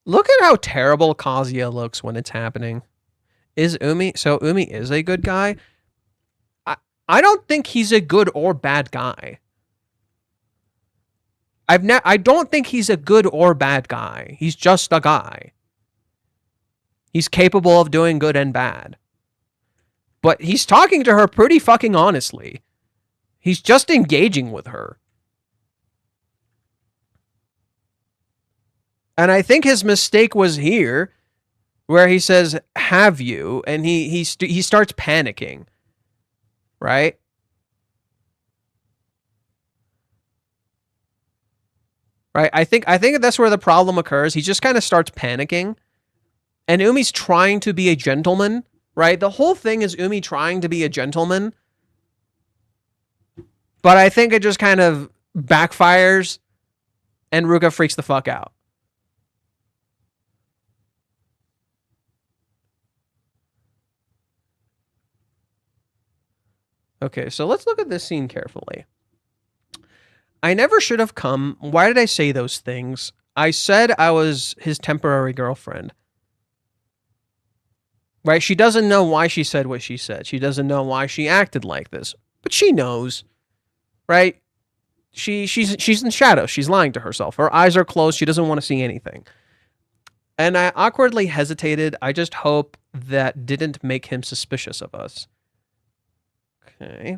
Look at how terrible Kazuya looks when it's happening. Is Umi... So Umi is a good guy? I don't think he's a good or bad guy. I don't think he's a good or bad guy. He's just a guy. He's capable of doing good and bad. But he's talking to her pretty fucking honestly. He's just engaging with her. And I think his mistake was here, where he says, "Have you?" and he starts panicking, right? Right. I think that's where the problem occurs. He just kind of starts panicking, and Umi's trying to be a gentleman, right? The whole thing is Umi trying to be a gentleman, but I think it just kind of backfires, and Ruka freaks the fuck out. Okay, so let's look at this scene carefully. I never should have come. Why did I say those things? I said I was his temporary girlfriend. Right? She doesn't know why she said what she said. She doesn't know why she acted like this. But she knows. Right? She's in shadow. She's lying to herself. Her eyes are closed. She doesn't want to see anything. And I awkwardly hesitated. I just hope that didn't make him suspicious of us. Okay.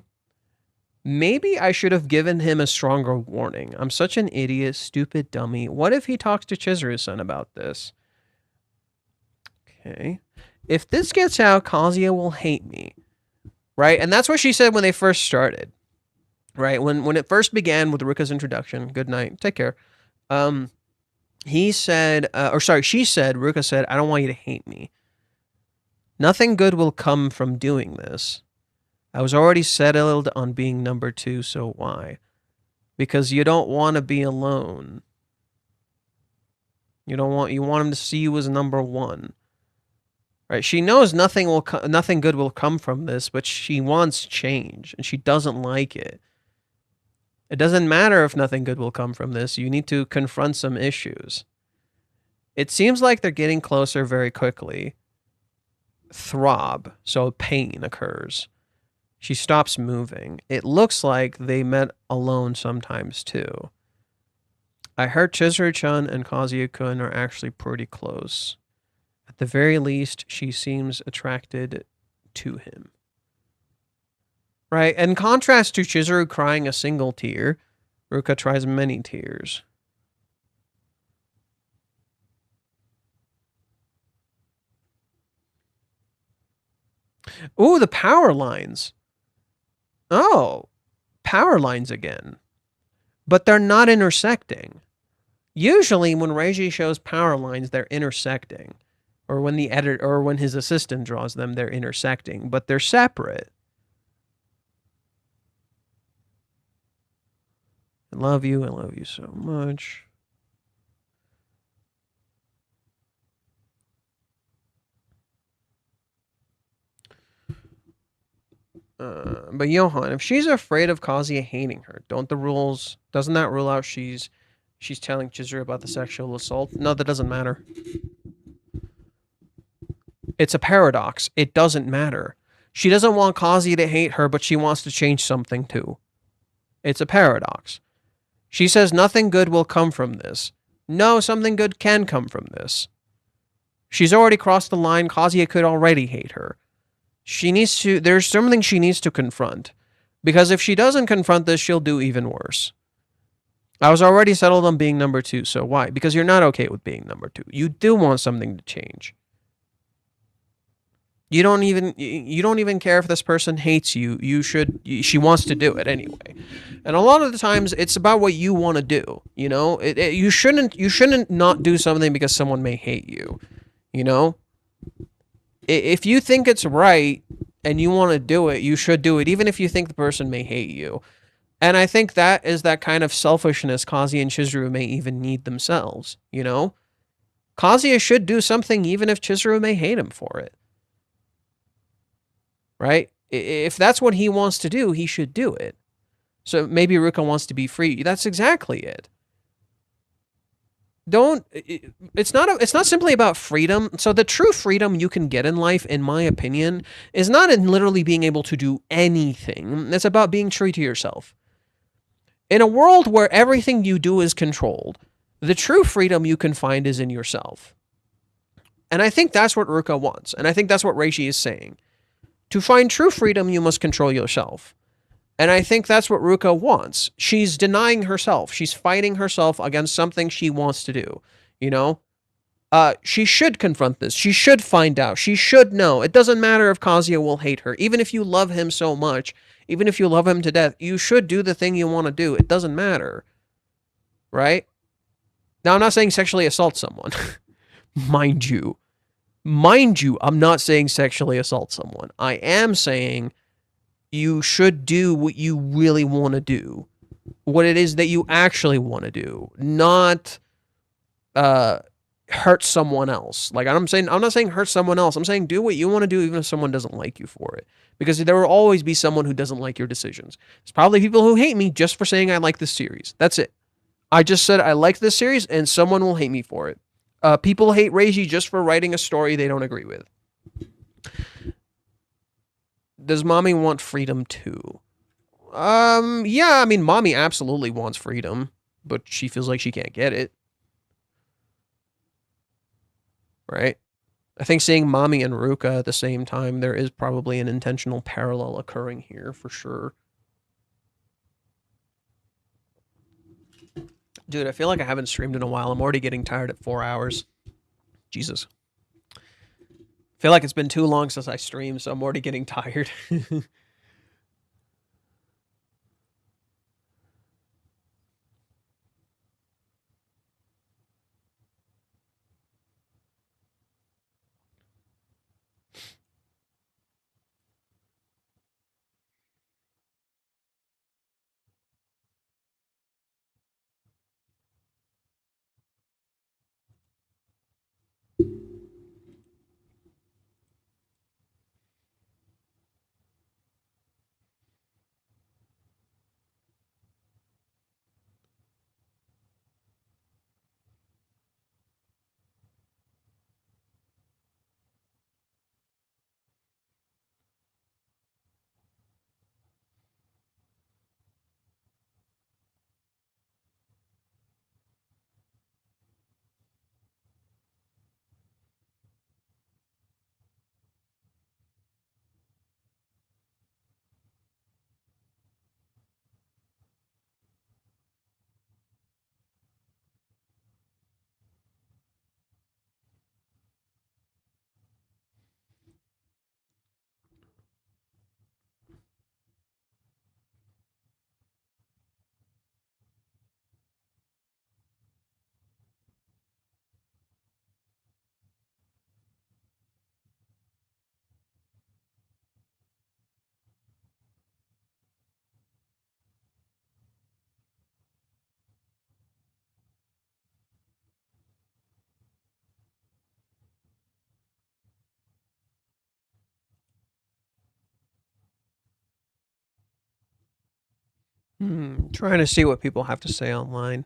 Maybe I should have given him a stronger warning. I'm such an idiot, stupid dummy. What if he talks to Chizuru-san about this? Okay. If this gets out, Kazuya will hate me. Right? And that's what she said when they first started. Right? When it first began with Ruka's introduction. Good night. Take care. He said, Ruka said, I don't want you to hate me. Nothing good will come from doing this. I was already settled on being number 2, so why? Because you don't want to be alone. You want him to see you as number 1. Right? She knows nothing good will come from this, but she wants change and she doesn't like it. It doesn't matter if nothing good will come from this. You need to confront some issues. It seems like they're getting closer very quickly. throb, so pain occurs. She stops moving. It looks like they met alone sometimes too. I heard Chizuru-chan and Kazuya-kun are actually pretty close. At the very least, she seems attracted to him. Right? In contrast to Chizuru crying a single tear, Ruka tries many tears. Ooh, the power lines. Oh, power lines again. But they're not intersecting. Usually when Reiji shows power lines, they're intersecting. Or when the editor or when his assistant draws them, they're intersecting, but they're separate. I love you so much. But Johan, if she's afraid of Kazuya hating her, doesn't that rule out she's telling Chizuru about the sexual assault? No, that doesn't matter. It's a paradox. It doesn't matter. She doesn't want Kazuya to hate her, but she wants to change something too. It's a paradox. She says nothing good will come from this. No, something good can come from this. She's already crossed the line. Kazuya could already hate her. There's something she needs to confront. Because if she doesn't confront this, she'll do even worse. I was already settled on being number 2, so why? Because you're not okay with being number 2. You do want something to change. You don't even care if this person hates you. She wants to do it anyway. And a lot of the times it's about what you want to do, you know? You shouldn't not do something because someone may hate you, you know? If you think it's right and you want to do it, you should do it even if you think the person may hate you. And I think that is that kind of selfishness Kazuya and Chizuru may even need themselves, you know? Kazuya should do something even if Chizuru may hate him for it. Right? If that's what he wants to do, he should do it. So maybe Ruka wants to be free. That's exactly it. It's not simply about freedom. So the true freedom you can get in life, in my opinion, is not in literally being able to do anything. It's about being true to yourself. In a world where everything you do is controlled, the true freedom you can find is in yourself. And I think that's what Ruka wants. And I think that's what Reishi is saying. To find true freedom, you must control yourself. And I think that's what Ruka wants. She's denying herself. She's fighting herself against something she wants to do. You know? She should confront this. She should find out. She should know. It doesn't matter if Kazuya will hate her. Even if you love him so much, even if you love him to death, you should do the thing you want to do. It doesn't matter. Right? Now, I'm not saying sexually assault someone. Mind you, I'm not saying sexually assault someone. I am saying you should do what you really want to do. What it is that you actually want to do. Not hurt someone else. Like I'm not saying hurt someone else. I'm saying do what you want to do even if someone doesn't like you for it. Because there will always be someone who doesn't like your decisions. There's probably people who hate me just for saying I like this series. That's it. I just said I like this series and someone will hate me for it. People hate Reiji just for writing a story they don't agree with. Does mommy want freedom too? Yeah, I mean, mommy absolutely wants freedom, but she feels like she can't get it. Right? I think seeing mommy and Ruka at the same time, there is probably an intentional parallel occurring here for sure. Dude, I feel like I haven't streamed in a while. I'm already getting tired at 4 hours. Jesus. I feel like it's been too long since I streamed, so I'm already getting tired. Trying to see what people have to say online.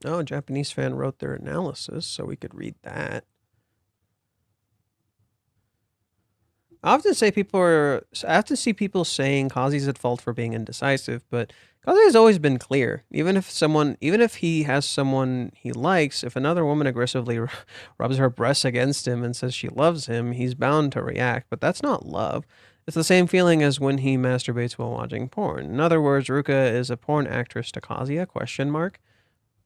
Oh, a Japanese fan wrote their analysis, so we could read that. I often see people saying Kazi's at fault for being indecisive, but Kazi has always been clear. Even if he has someone he likes, if another woman aggressively rubs her breasts against him and says she loves him, he's bound to react. But that's not love. It's the same feeling as when he masturbates while watching porn. In other words, Ruka is a porn actress to Kazuya? Question mark.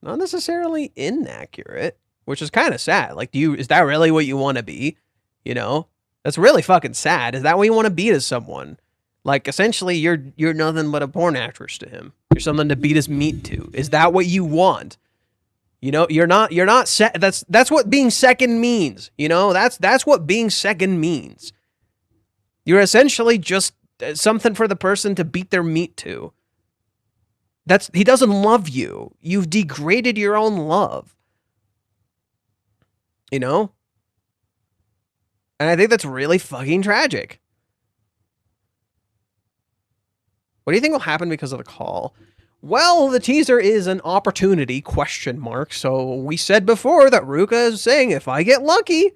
Not necessarily inaccurate, which is kind of sad. Like, is that really what you want to be? You know? That's really fucking sad. Is that what you want to be to someone? Like, essentially, you're nothing but a porn actress to him. You're something to beat his meat to. Is that what you want? You know, you're not that's what being second means. You know, that's what being second means. You're essentially just something for the person to beat their meat to. He doesn't love you. You've degraded your own love. You know? And I think that's really fucking tragic. What do you think will happen because of the call? Well, the teaser is an opportunity, question mark. So we said before that Ruka is saying, if I get lucky,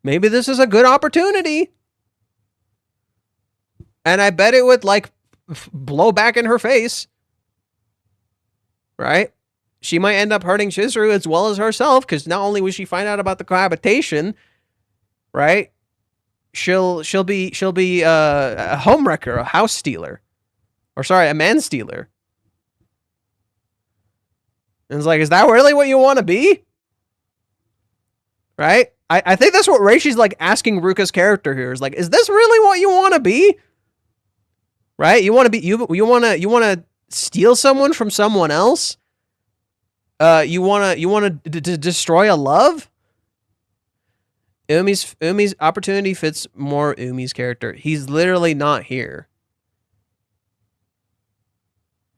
maybe this is a good opportunity. And I bet it would, like, blow back in her face. Right? She might end up hurting Chizuru as well as herself, because not only will she find out about the cohabitation, right? She'll be a homewrecker, a house stealer. Or sorry, a man stealer. And it's like, is that really what you want to be? Right? I think that's what Reishi's like asking Ruka's character here. Is like, is this really what you want to be? Right? You want to be you want to steal someone from someone else? You want to destroy a love? Umi's opportunity fits more Umi's character. He's literally not here.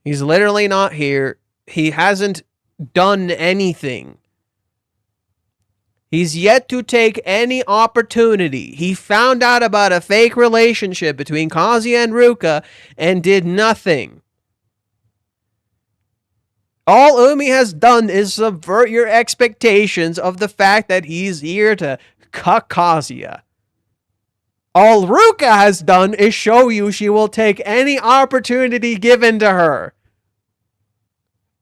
He's literally not here. He hasn't done anything. He's yet to take any opportunity. He found out about a fake relationship between Kazuya and Ruka and did nothing. All Umi has done is subvert your expectations of the fact that he's here to cuck Kazuya. All Ruka has done is show you she will take any opportunity given to her.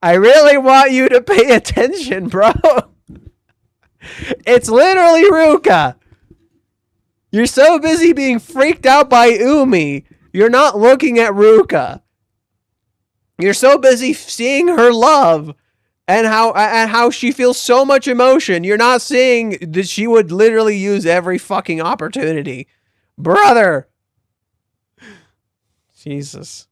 I really want you to pay attention, bro. It's literally Ruka. You're so busy being freaked out by Umi, you're not looking at Ruka. You're so busy seeing her love and how she feels so much emotion. You're not seeing that she would literally use every fucking opportunity. Brother. Jesus.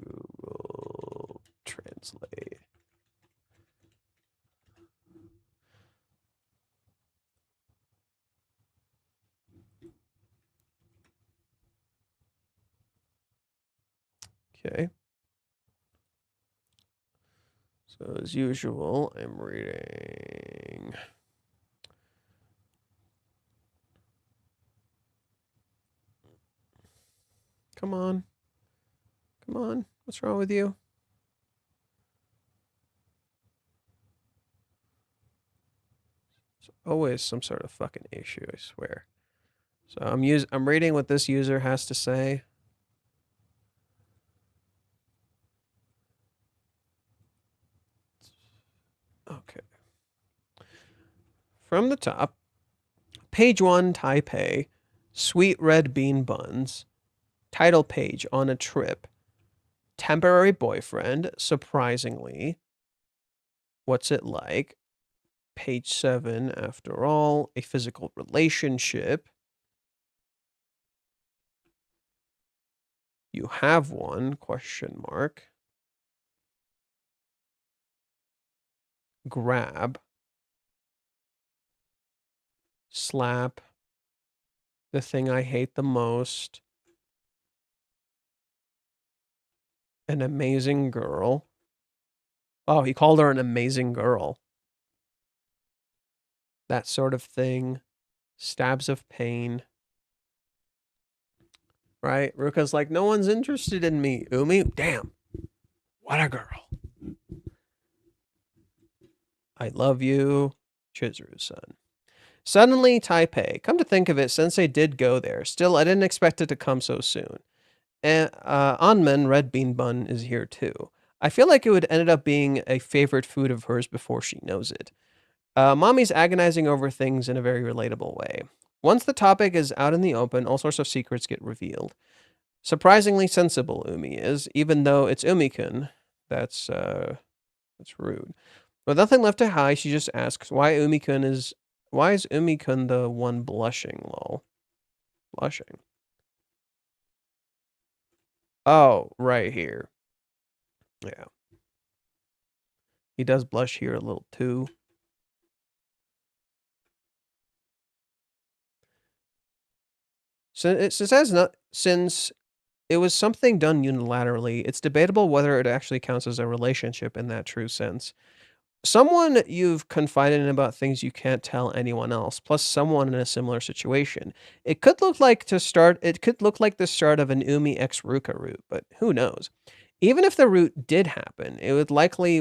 Google Translate. Okay. So as usual, I'm reading. Come on. Come on. What's wrong with you? There's always some sort of fucking issue, I swear. So I'm reading what this user has to say. Okay. From the top, page 1, Taipei, sweet red bean buns. Title page, on a trip. Temporary boyfriend, surprisingly. What's it like? Page 7, after all, a physical relationship. You have one, question mark. Grab. Slap. The thing I hate the most. An amazing girl. Oh, he called her an amazing girl. that sort of thing. Stabs of pain. Right? Ruka's like, no one's interested in me. Umi, damn. What a girl. I love you. Chizuru-san. Suddenly, Taipei. Come to think of it, Sensei did go there. Still, I didn't expect it to come so soon. And Anmen, red bean bun, is here too. I feel like it would ended up being a favorite food of hers before she knows it. Mommy's agonizing over things in a very relatable way. Once the topic is out in the open, all sorts of secrets get revealed. Surprisingly sensible, Umi is, even though it's Umi-kun. That's rude. With nothing left to hide, she just asks why is Umi-kun the one blushing, lol. Blushing. Oh, right here. Yeah. He does blush here a little too. Since it was something done unilaterally, it's debatable whether it actually counts as a relationship in that true sense. Someone you've confided in about things you can't tell anyone else, plus someone in a similar situation. It could look like the start of an Umi x Ruka route, but who knows? Even if the route did happen, it would likely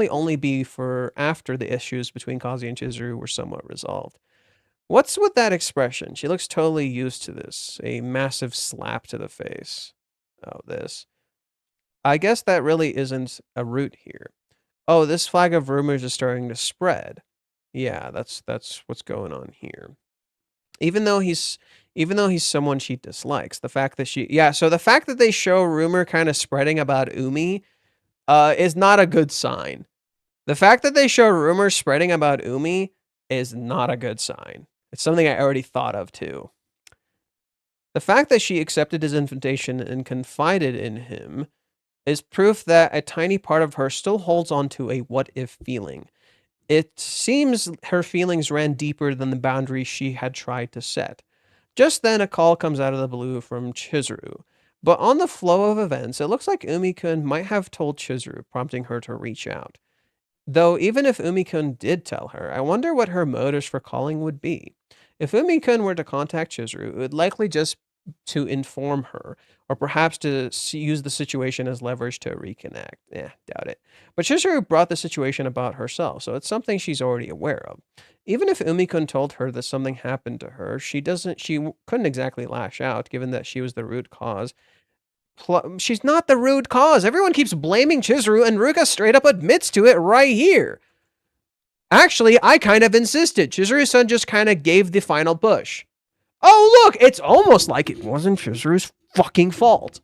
only be for after the issues between Kazi and Chizuru were somewhat resolved. What's with that expression? She looks totally used to this. A massive slap to the face. Oh, this. I guess that really isn't a route here. Oh, this flag of rumors is starting to spread. Yeah, that's what's going on here. Even though he's someone she dislikes, the fact that so the fact that they show rumor kind of spreading about Umi is not a good sign. The fact that they show rumors spreading about Umi is not a good sign. It's something I already thought of too. The fact that she accepted his invitation and confided in him is proof that a tiny part of her still holds on to a what if feeling. It seems her feelings ran deeper than the boundaries she had tried to set. Just then, a call comes out of the blue from Chizuru. But on the flow of events, it looks like Umi-kun might have told Chizuru, prompting her to reach out. Though even if Umi-kun did tell her, I wonder what her motives for calling would be. If Umi-kun were to contact Chizuru, it would likely just to inform her, or perhaps to use the situation as leverage to reconnect. Doubt it. But Chizuru brought the situation about herself, so it's something she's already aware of. Even if Umi-kun told her that something happened to her, she couldn't exactly lash out, given that she was the root cause. She's not the root cause. Everyone keeps blaming Chizuru, and Ruka straight up admits to it right here. Actually, I kind of insisted. Chizuru-san just kind of gave the final push. Oh, look, it's almost like it wasn't Chizuru's fucking fault.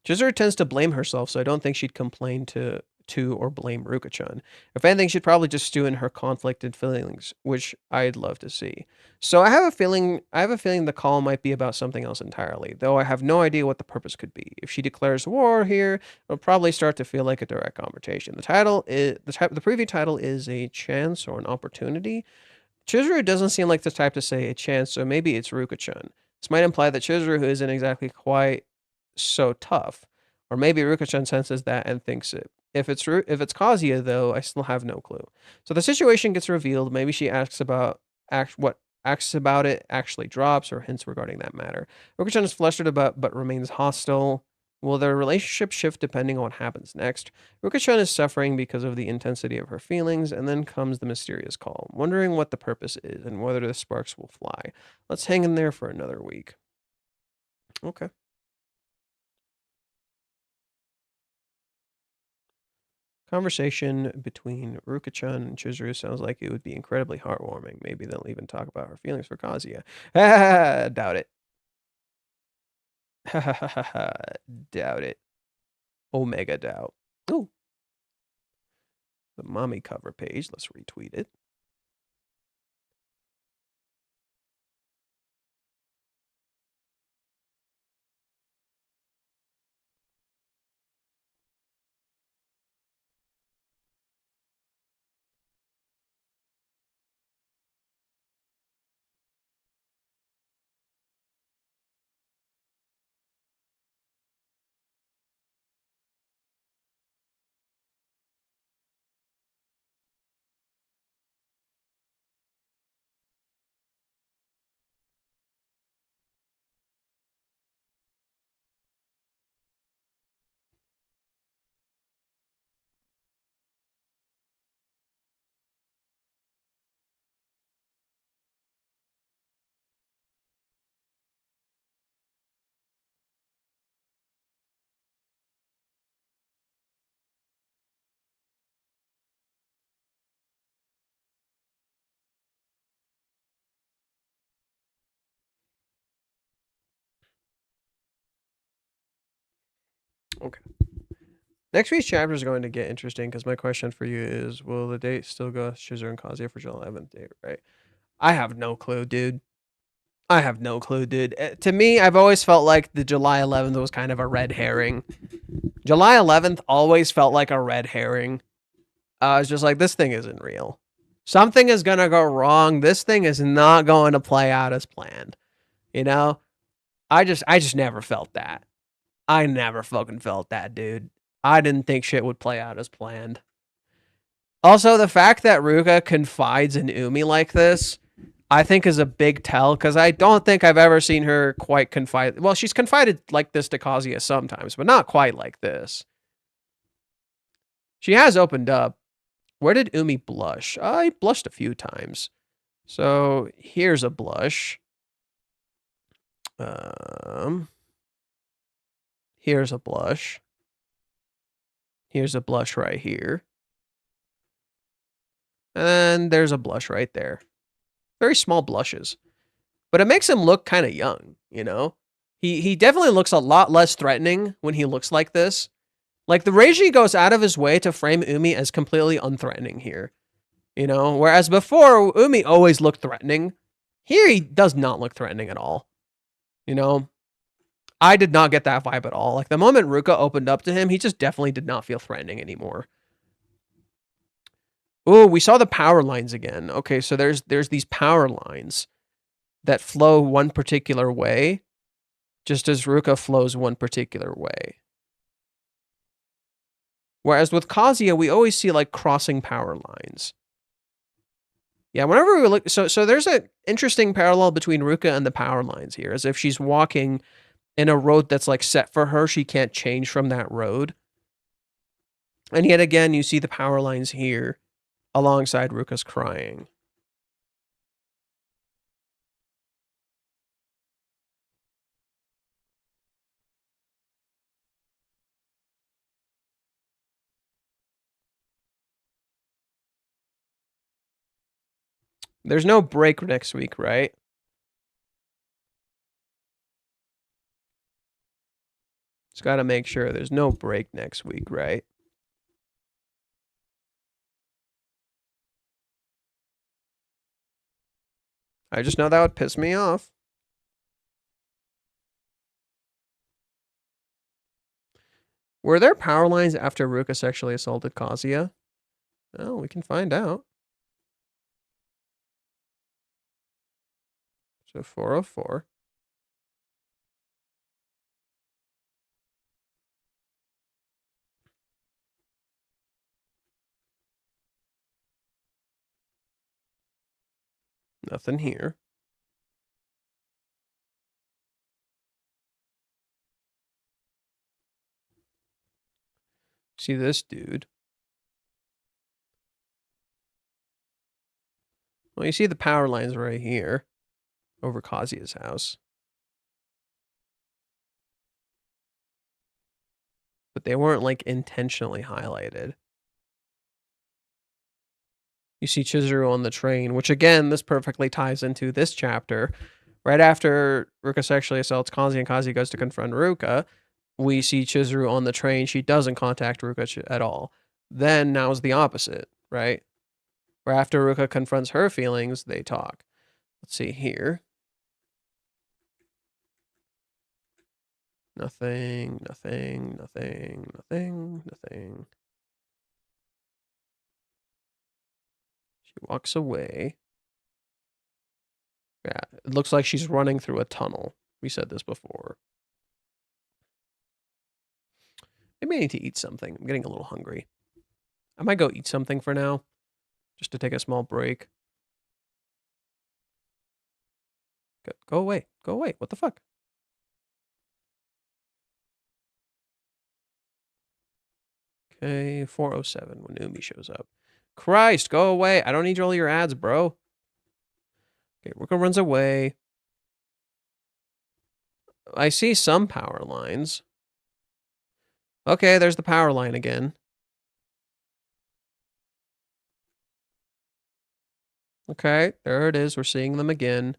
Chizuru tends to blame herself, so I don't think she'd complain to or blame Ruka-chan. If anything, she'd probably just stew in her conflicted feelings, which I'd love to see. So I have a feeling the call might be about something else entirely, though I have no idea what the purpose could be. If she declares war here, it'll probably start to feel like a direct confrontation. The preview title is a chance or an opportunity. Chizuru doesn't seem like the type to say a chance, so maybe it's Ruka-chan. This might imply that Chizuru isn't exactly quite so tough, or maybe Ruka-chan senses that and thinks it. If it's Kazuya, though, I still have no clue. So the situation gets revealed. Maybe she asks about it actually drops, or hints regarding that matter. Ruka-chan is flustered about but remains hostile. Will their relationship shift depending on what happens next? Ruka-chan is suffering because of the intensity of her feelings, and then comes the mysterious call, wondering what the purpose is and whether the sparks will fly. Let's hang in there for another week. Okay. Conversation between Ruka-chan and Chizuru sounds like it would be incredibly heartwarming. Maybe they'll even talk about her feelings for Kazuya. Doubt it. Doubt it. Omega doubt. Oh, the mommy cover page. Let's retweet it. Okay. Next week's chapter is going to get interesting because my question for you is, will the date still go Chizuru and Kazuya for July 11th date, right? I have no clue, dude. I have no clue, dude. To me, I've always felt like the July 11th was kind of a red herring. July 11th always felt like a red herring. I was just like, this thing isn't real. Something is going to go wrong. This thing is not going to play out as planned. You know? I just never felt that. I never fucking felt that, dude. I didn't think shit would play out as planned. Also, the fact that Ruka confides in Umi like this, I think is a big tell, because I don't think I've ever seen her quite confide. Well, she's confided like this to Kazuya sometimes, but not quite like this. She has opened up. Where did Umi blush? I blushed a few times. So here's a blush. Here's a blush. Here's a blush right here. And there's a blush right there. Very small blushes. But it makes him look kind of young, you know? He definitely looks a lot less threatening when he looks like this. Like, the Reiji goes out of his way to frame Umi as completely unthreatening here. You know? Whereas before, Umi always looked threatening. Here, he does not look threatening at all. You know? I did not get that vibe at all. Like, the moment Ruka opened up to him, he just definitely did not feel threatening anymore. Oh, we saw the power lines again. Okay, so there's these power lines that flow one particular way, just as Ruka flows one particular way. Whereas with Kazuya, we always see like crossing power lines. Yeah, whenever we look, so there's an interesting parallel between Ruka and the power lines here, as if she's walking in a road that's like set for her, she can't change from that road. And yet again, you see the power lines here alongside Ruka's crying. There's no break next week, right? Just got to make sure there's no break next week, right? I just know that would piss me off. Were there power lines after Ruka sexually assaulted Kazuya? Well, we can find out. So 404. Nothing here. See this dude. Well, you see the power lines right here over Kazuya's house. But they weren't like intentionally highlighted. You see Chizuru on the train, which again, this perfectly ties into this chapter. Right after Ruka sexually assaults Kazuya and Kazuya goes to confront Ruka, we see Chizuru on the train. She doesn't contact Ruka at all. Then now is the opposite, right? Where after Ruka confronts her feelings, they talk. Let's see here. Nothing, nothing, nothing, nothing, nothing. She walks away. Yeah, it looks like she's running through a tunnel. We said this before. Maybe I need to eat something. I'm getting a little hungry. I might go eat something for now, just to take a small break. Go away. Go away. What the fuck? Okay, 407 when Umi shows up. Christ, go away. I don't need all your ads, bro. Okay, Ruka runs away. I see some power lines. Okay, there's the power line again. Okay, there it is. We're seeing them again.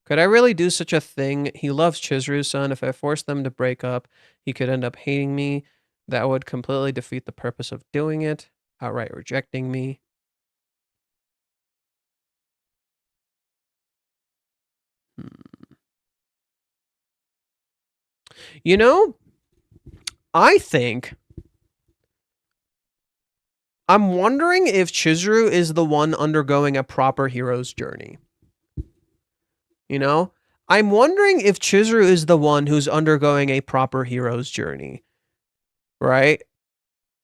Could I really do such a thing? He loves Chizuru-san. If I force them to break up, he could end up hating me. That would completely defeat the purpose of doing it, outright rejecting me. You know, I think I'm wondering if Chizuru is the one undergoing a proper hero's journey. You know, I'm wondering if Chizuru is the one who's undergoing a proper hero's journey. Right?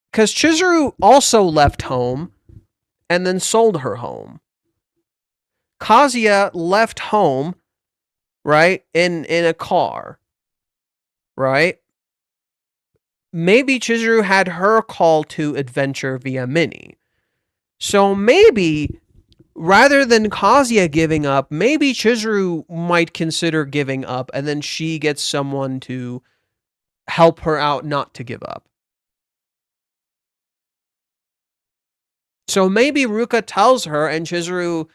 Because Chizuru also left home and then sold her home. Kazuya left home, right, in a car. Right? Maybe Chizuru had her call to adventure via Mini. So maybe, rather than Kazuya giving up, maybe Chizuru might consider giving up, and then she gets someone to help her out not to give up. So maybe Ruka tells her and Chizuru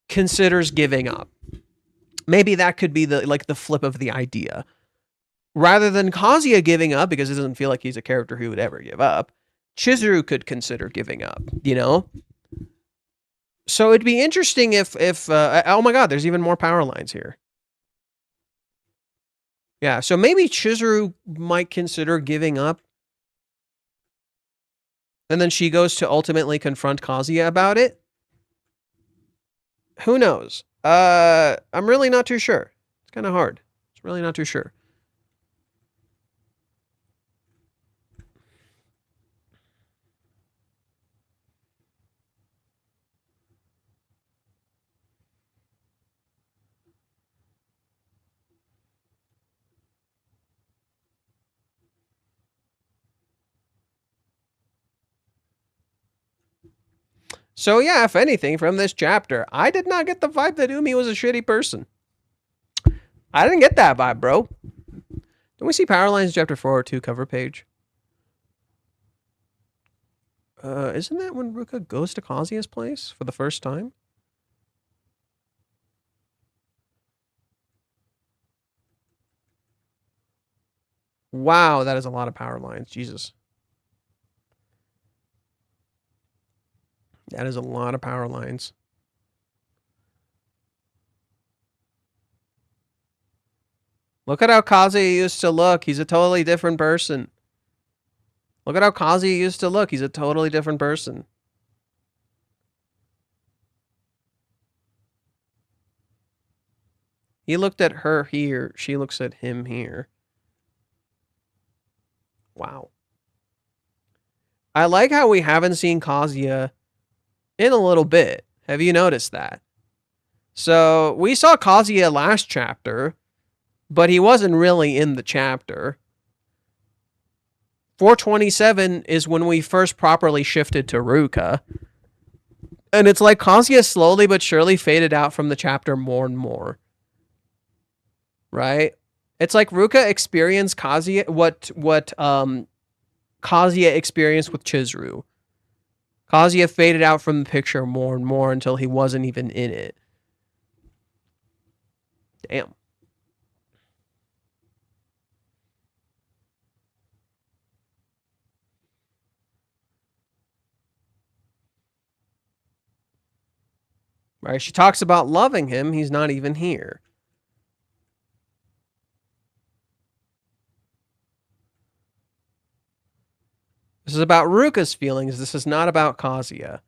considers giving up. Maybe that could be the flip of the idea. Rather than Kazuya giving up, because it doesn't feel like he's a character who would ever give up, Chizuru could consider giving up, you know? So it'd be interesting if oh my god, there's even more power lines here. Yeah, so maybe Chizuru might consider giving up. And then she goes to ultimately confront Kazuya about it. Who knows? I'm really not too sure. It's kind of hard. It's really not too sure. So yeah, if anything, from this chapter, I did not get the vibe that Umi was a shitty person. I didn't get that vibe, bro. Don't we see Power Lines chapter 402 cover page? Isn't that when Ruka goes to Kazuya's place for the first time? Wow, that is a lot of power lines. Jesus. That is a lot of power lines. Look at how Kazuya used to look. He's a totally different person. Look at how Kazuya used to look. He's a totally different person. He looked at her here. She looks at him here. Wow. I like how we haven't seen Kazuya in a little bit. Have you noticed that? So we saw Kazuya last chapter, but he wasn't really in the chapter. 427 is when we first properly shifted to Ruka. And it's like Kazuya slowly but surely faded out from the chapter more and more. Right? It's like Ruka experienced Kazuya what Kazuya experienced with Chizuru. Kazuya faded out from the picture more and more until he wasn't even in it. Damn. Right? She talks about loving him. He's not even here. This is about Ruka's feelings. This is not about Kazuya.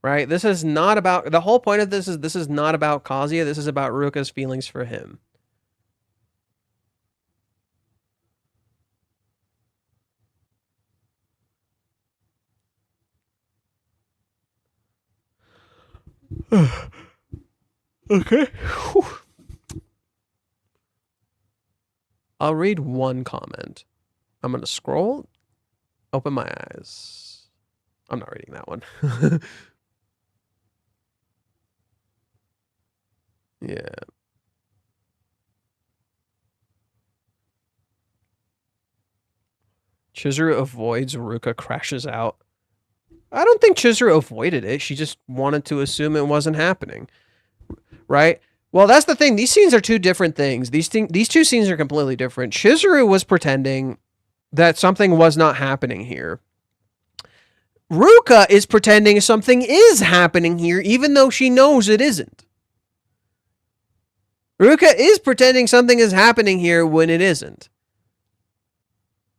Right? This is not about... The whole point of this is not about Kazuya. This is about Ruka's feelings for him. Okay. Whew. I'll read one comment. I'm going to scroll. Open my eyes. I'm not reading that one. Yeah. Chizuru avoids Ruka crashes out. I don't think Chizuru avoided it. She just wanted to assume it wasn't happening. Right? Well, that's the thing. These scenes are two different things. These two scenes are completely different. Chizuru was pretending that something was not happening here. Ruka is pretending something is happening here, even though she knows it isn't. Ruka is pretending something is happening here when it isn't.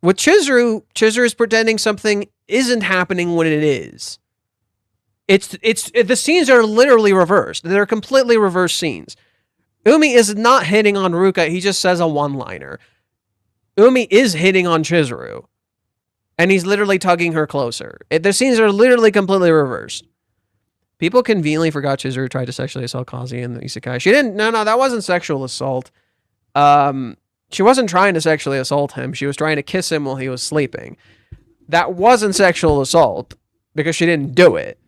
With Chizuru is pretending something isn't happening when it is. The scenes are literally reversed. They're completely reversed scenes. Umi is not hitting on Ruka. He just says a one-liner. Umi is hitting on Chizuru. And he's literally tugging her closer. The scenes are literally completely reversed. People conveniently forgot Chizuru tried to sexually assault Kazuya in the isekai. She didn't. No, that wasn't sexual assault. She wasn't trying to sexually assault him. She was trying to kiss him while he was sleeping. That wasn't sexual assault because she didn't do it.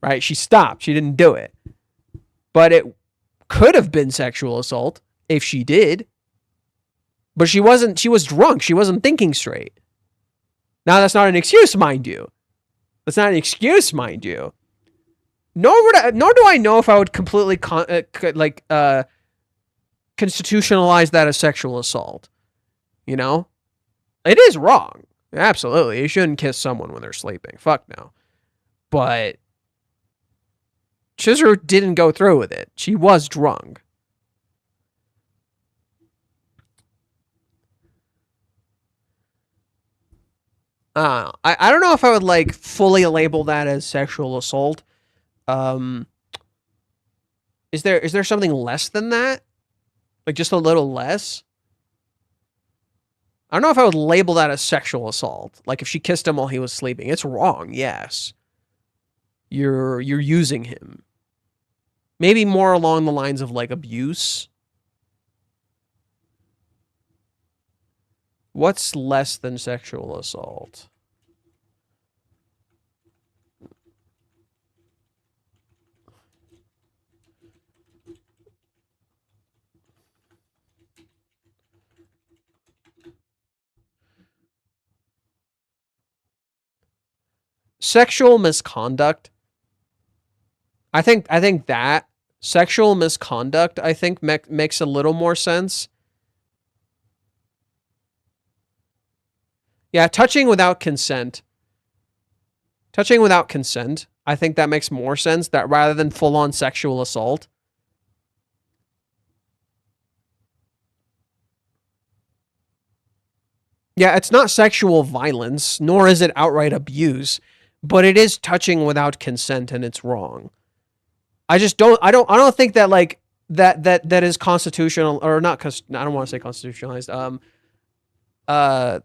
Right? She stopped. She didn't do it. But it could have been sexual assault if she did. But she wasn't. She was drunk. She wasn't thinking straight. Now, that's not an excuse, mind you. That's not an excuse, mind you. Nor do I know if I would completely constitutionalize that as sexual assault. You know? It is wrong. Absolutely. You shouldn't kiss someone when they're sleeping. Fuck no. But Chizuru didn't go through with it. She was drunk. I don't know if I would fully label that as sexual assault. Is there something less than that? Like just a little less? I don't know if I would label that as sexual assault. Like if she kissed him while he was sleeping. It's wrong, yes. You're using him. Maybe more along the lines of abuse. What's less than sexual assault? Sexual misconduct. I think that sexual misconduct, I think, makes a little more sense. Yeah, touching without consent. Touching without consent. I think that makes more sense, that rather than full-on sexual assault. Yeah, it's not sexual violence, nor is it outright abuse, but it is touching without consent, and it's wrong. I don't think that that is constitutional, or not. I don't want to say constitutionalized.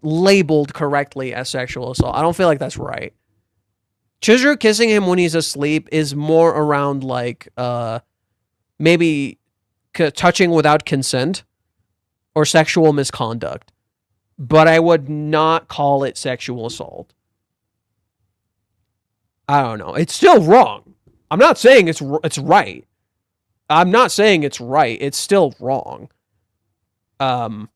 Labeled correctly as sexual assault. I don't feel like that's right. Chizuru kissing him when he's asleep is more around maybe touching without consent or sexual misconduct, but I would not call it sexual assault. I don't know. It's still wrong. I'm not saying it's right. I'm not saying it's right. It's still wrong. And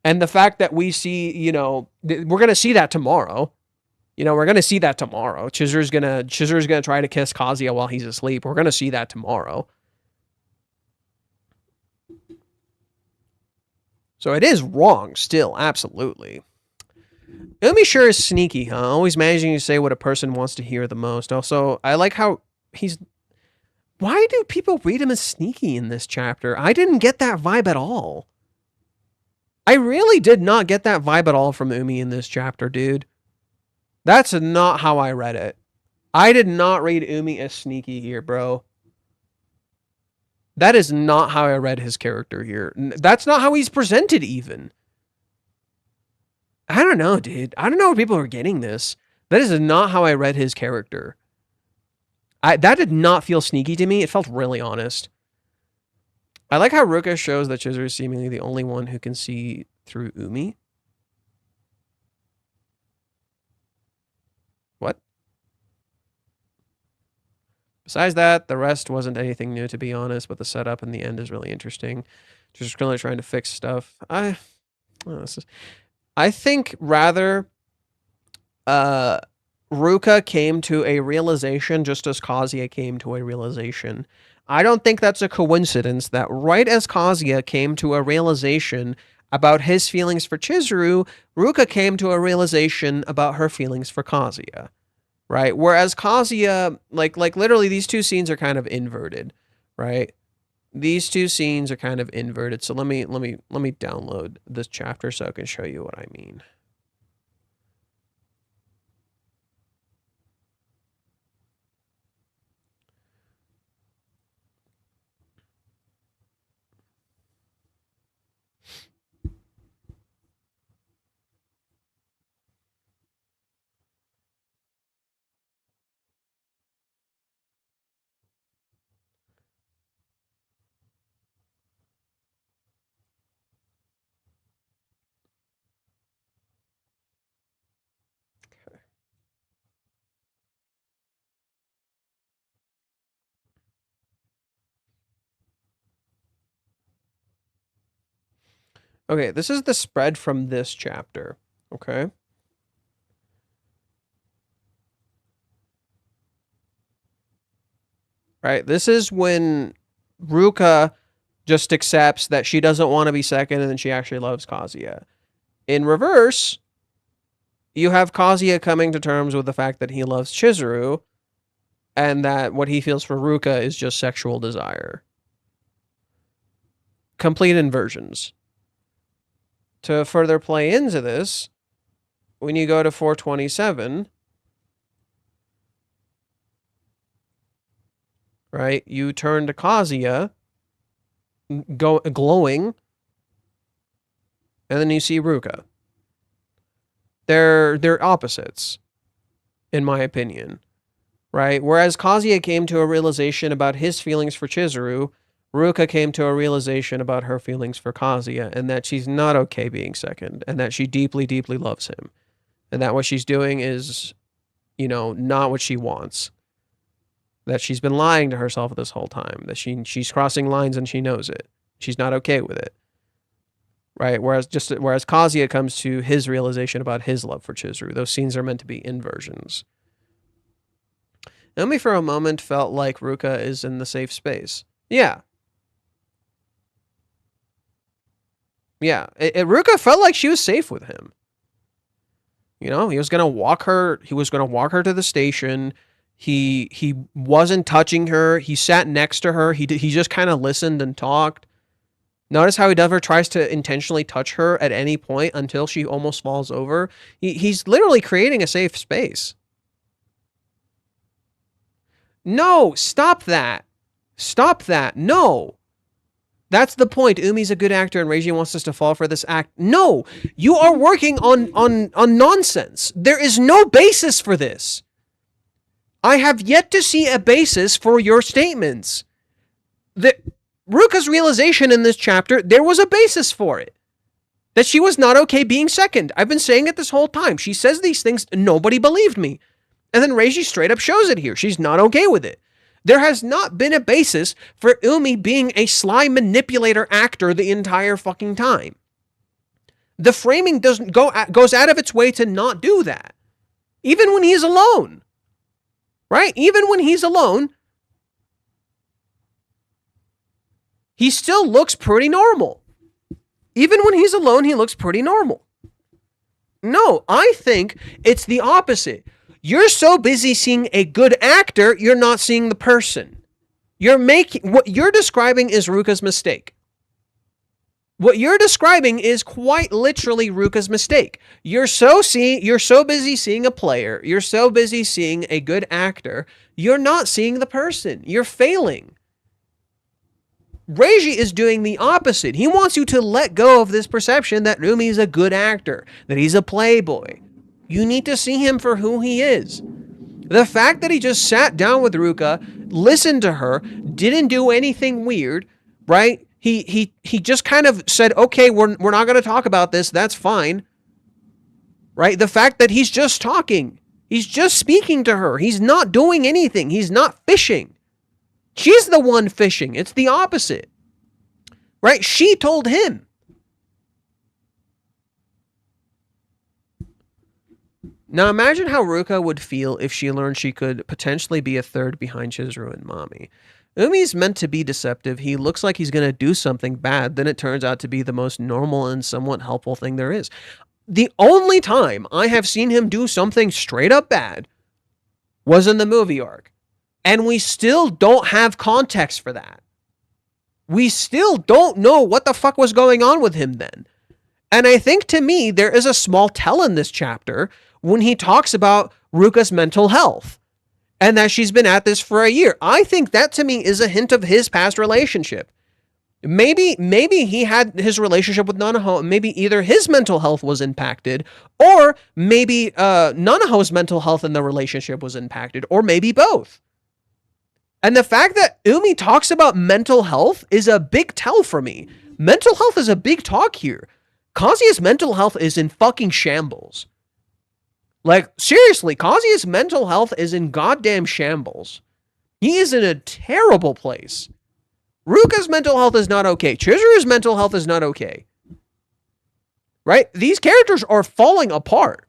the fact that we see, we're going to see that tomorrow. We're going to see that tomorrow. Chizuru's going to try to kiss Kazuya while he's asleep. We're going to see that tomorrow. So it is wrong still, absolutely. Umi sure is sneaky, huh? Always managing to say what a person wants to hear the most. Also, I like how why do people read him as sneaky in this chapter? I didn't get that vibe at all. I really did not get that vibe at all from Umi in this chapter, dude. That's not how I read it. I did not read Umi as sneaky here, bro. That is not how I read his character here. That's not how he's presented, even. I don't know, dude. I don't know if people are getting this. That is not how I read his character. That did not feel sneaky to me. It felt really honest. I like how Ruka shows that Chizuru is seemingly the only one who can see through Umi. What? Besides that, the rest wasn't anything new, to be honest, but the setup in the end is really interesting. Just really trying to fix stuff. I think rather Ruka came to a realization just as Kazuya came to a realization. I don't think that's a coincidence that right as Kazuya came to a realization about his feelings for Chizuru, Ruka came to a realization about her feelings for Kazuya. Right? Whereas Kazuya, like literally these two scenes are kind of inverted, right? These two scenes are kind of inverted. So let me download this chapter so I can show you what I mean. Okay, this is the spread from this chapter. Okay. Right, this is when Ruka just accepts that she doesn't want to be second and then she actually loves Kazuya. In reverse, you have Kazuya coming to terms with the fact that he loves Chizuru and that what he feels for Ruka is just sexual desire. Complete inversions. To further play into this, when you go to 427, right, you turn to Kazuya, glowing, and then you see Ruka. They're opposites, in my opinion, right? Whereas Kazuya came to a realization about his feelings for Chizuru, Ruka came to a realization about her feelings for Kazuya, and that she's not okay being second, and that she deeply, deeply loves him, and that what she's doing is, not what she wants. That she's been lying to herself this whole time, that she's crossing lines and she knows it. She's not okay with it. Right? Whereas Kazuya comes to his realization about his love for Chizuru. Those scenes are meant to be inversions. Naomi for a moment felt like Ruka is in the safe space. Yeah. Yeah. Ruka felt like she was safe with him. He was gonna walk her to the station. He wasn't touching her. He sat next to her. He just kind of listened and talked. Notice how he never tries to intentionally touch her at any point until she almost falls over. He's literally creating a safe space. No, stop that. Stop that. No. That's the point. Umi's a good actor and Reiji wants us to fall for this act. No, you are working on nonsense. There is no basis for this. I have yet to see a basis for your statements. Ruka's realization in this chapter, there was a basis for it. That she was not okay being second. I've been saying it this whole time. She says these things, nobody believed me. And then Reiji straight up shows it here. She's not okay with it. There has not been a basis for Umi being a sly manipulator actor the entire fucking time. The framing goes out of its way to not do that. Even when he's alone. Right? Even when he's alone, he still looks pretty normal. Even when he's alone, he looks pretty normal. No, I think it's the opposite. You're so busy seeing a good actor, you're not seeing the person. What you're describing is Ruka's mistake. What you're describing is quite literally Ruka's mistake. You're so busy seeing a player, you're so busy seeing a good actor, you're not seeing the person. You're failing. Reiji is doing the opposite. He wants you to let go of this perception that Umi is a good actor, that he's a playboy. You need to see him for who he is. The fact that he just sat down with Ruka, listened to her, didn't do anything weird, right? He just kind of said, okay, we're not going to talk about this. That's fine. Right? The fact that he's just talking. He's just speaking to her. He's not doing anything. He's not fishing. She's the one fishing. It's the opposite. Right? She told him. Now imagine how Ruka would feel if she learned she could potentially be a third behind Chizuru and Mami. Umi's meant to be deceptive. He looks like he's going to do something bad. Then it turns out to be the most normal and somewhat helpful thing there is. The only time I have seen him do something straight up bad was in the movie arc. And we still don't have context for that. We still don't know what the fuck was going on with him then. And I think to me, there is a small tell in this chapter when he talks about Ruka's mental health and that she's been at this for a year. I think that to me is a hint of his past relationship. Maybe he had his relationship with Nanaho. Maybe either his mental health was impacted, or maybe Nanaho's mental health in the relationship was impacted, or maybe both. And the fact that Umi talks about mental health is a big tell for me. Mental health is a big talk here. Kazuya's mental health is in fucking shambles. Like, seriously, Kazuya's mental health is in goddamn shambles. He is in a terrible place. Ruka's mental health is not okay. Chizuru's mental health is not okay. Right? These characters are falling apart.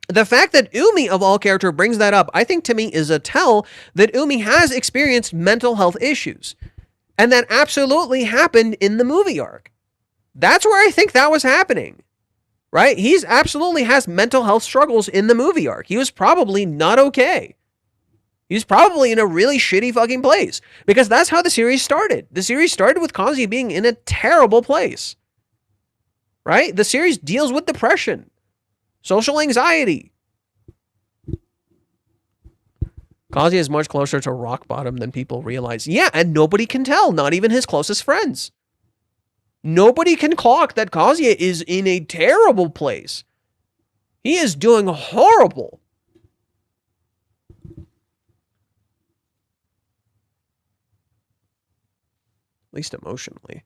The fact that Umi, of all character, brings that up, I think to me is a tell that Umi has experienced mental health issues. And that absolutely happened in the movie arc. That's where I think that was happening. Right? He's absolutely has mental health struggles in the movie arc. He was probably not okay. He's probably in a really shitty fucking place. Because that's how the series started. The series started with Kazuya being in a terrible place. Right? The series deals with depression. Social anxiety. Kazuya is much closer to rock bottom than people realize. Yeah, and nobody can tell, not even his closest friends. Nobody can clock that Kazuya is in a terrible place. He is doing horrible. At least emotionally.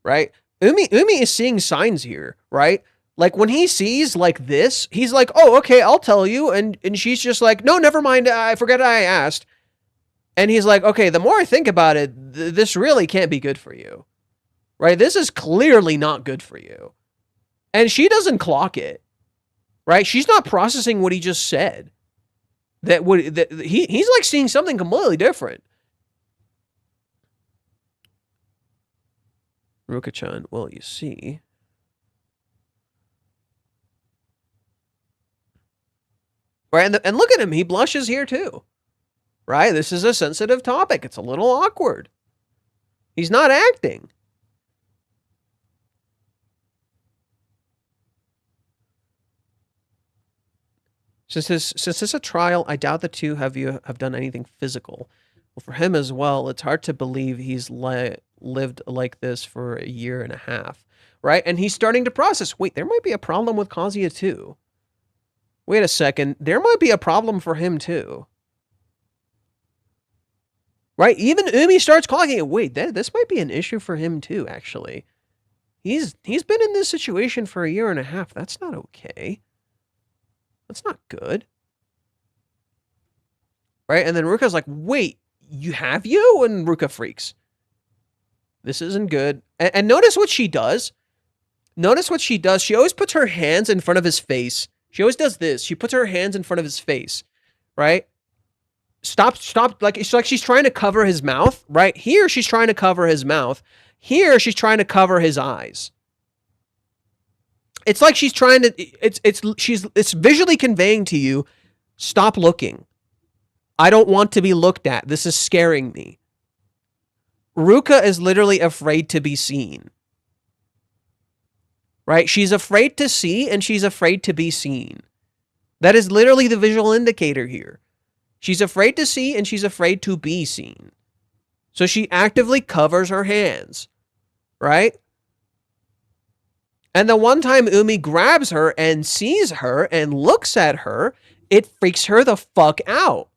Right? Umi is seeing signs here, right? Like when he sees like this, he's like, oh, okay, I'll tell you. And she's just like, no, never mind. I forget I asked. And he's like, okay, the more I think about it, this really can't be good for you. Right? This is clearly not good for you. And she doesn't clock it. Right? She's not processing what he just said. He's like seeing something completely different. Ruka-chan, well, you see. Right, and look at him. He blushes here too. Right? This is a sensitive topic. It's a little awkward. He's not acting. Since this is a trial, I doubt the two have done anything physical. Well, for him as well, it's hard to believe he's lived like this for a year and a half, right? And he's starting to process, wait, there might be a problem with Kazuya too. Wait a second, there might be a problem for him too. Right? Even Umi starts clocking it. Wait, this might be an issue for him too, actually. He's been in this situation for a year and a half. That's not okay. That's not good. Right? And then Ruka's like, wait, you have you? And Ruka freaks. This isn't good. And notice what she does. Notice what she does. She always puts her hands in front of his face. She always does this. She puts her hands in front of his face. Right? Stop. Like, it's like she's trying to cover his mouth. Right? Here, she's trying to cover his mouth. Here, she's trying to cover his eyes. It's like she's trying to, it's visually conveying to you, stop looking. I don't want to be looked at. This is scaring me. Ruka is literally afraid to be seen. Right? She's afraid to see and she's afraid to be seen. That is literally the visual indicator here. She's afraid to see and she's afraid to be seen. So she actively covers her hands. Right? And the one time Umi grabs her and sees her and looks at her, it freaks her the fuck out.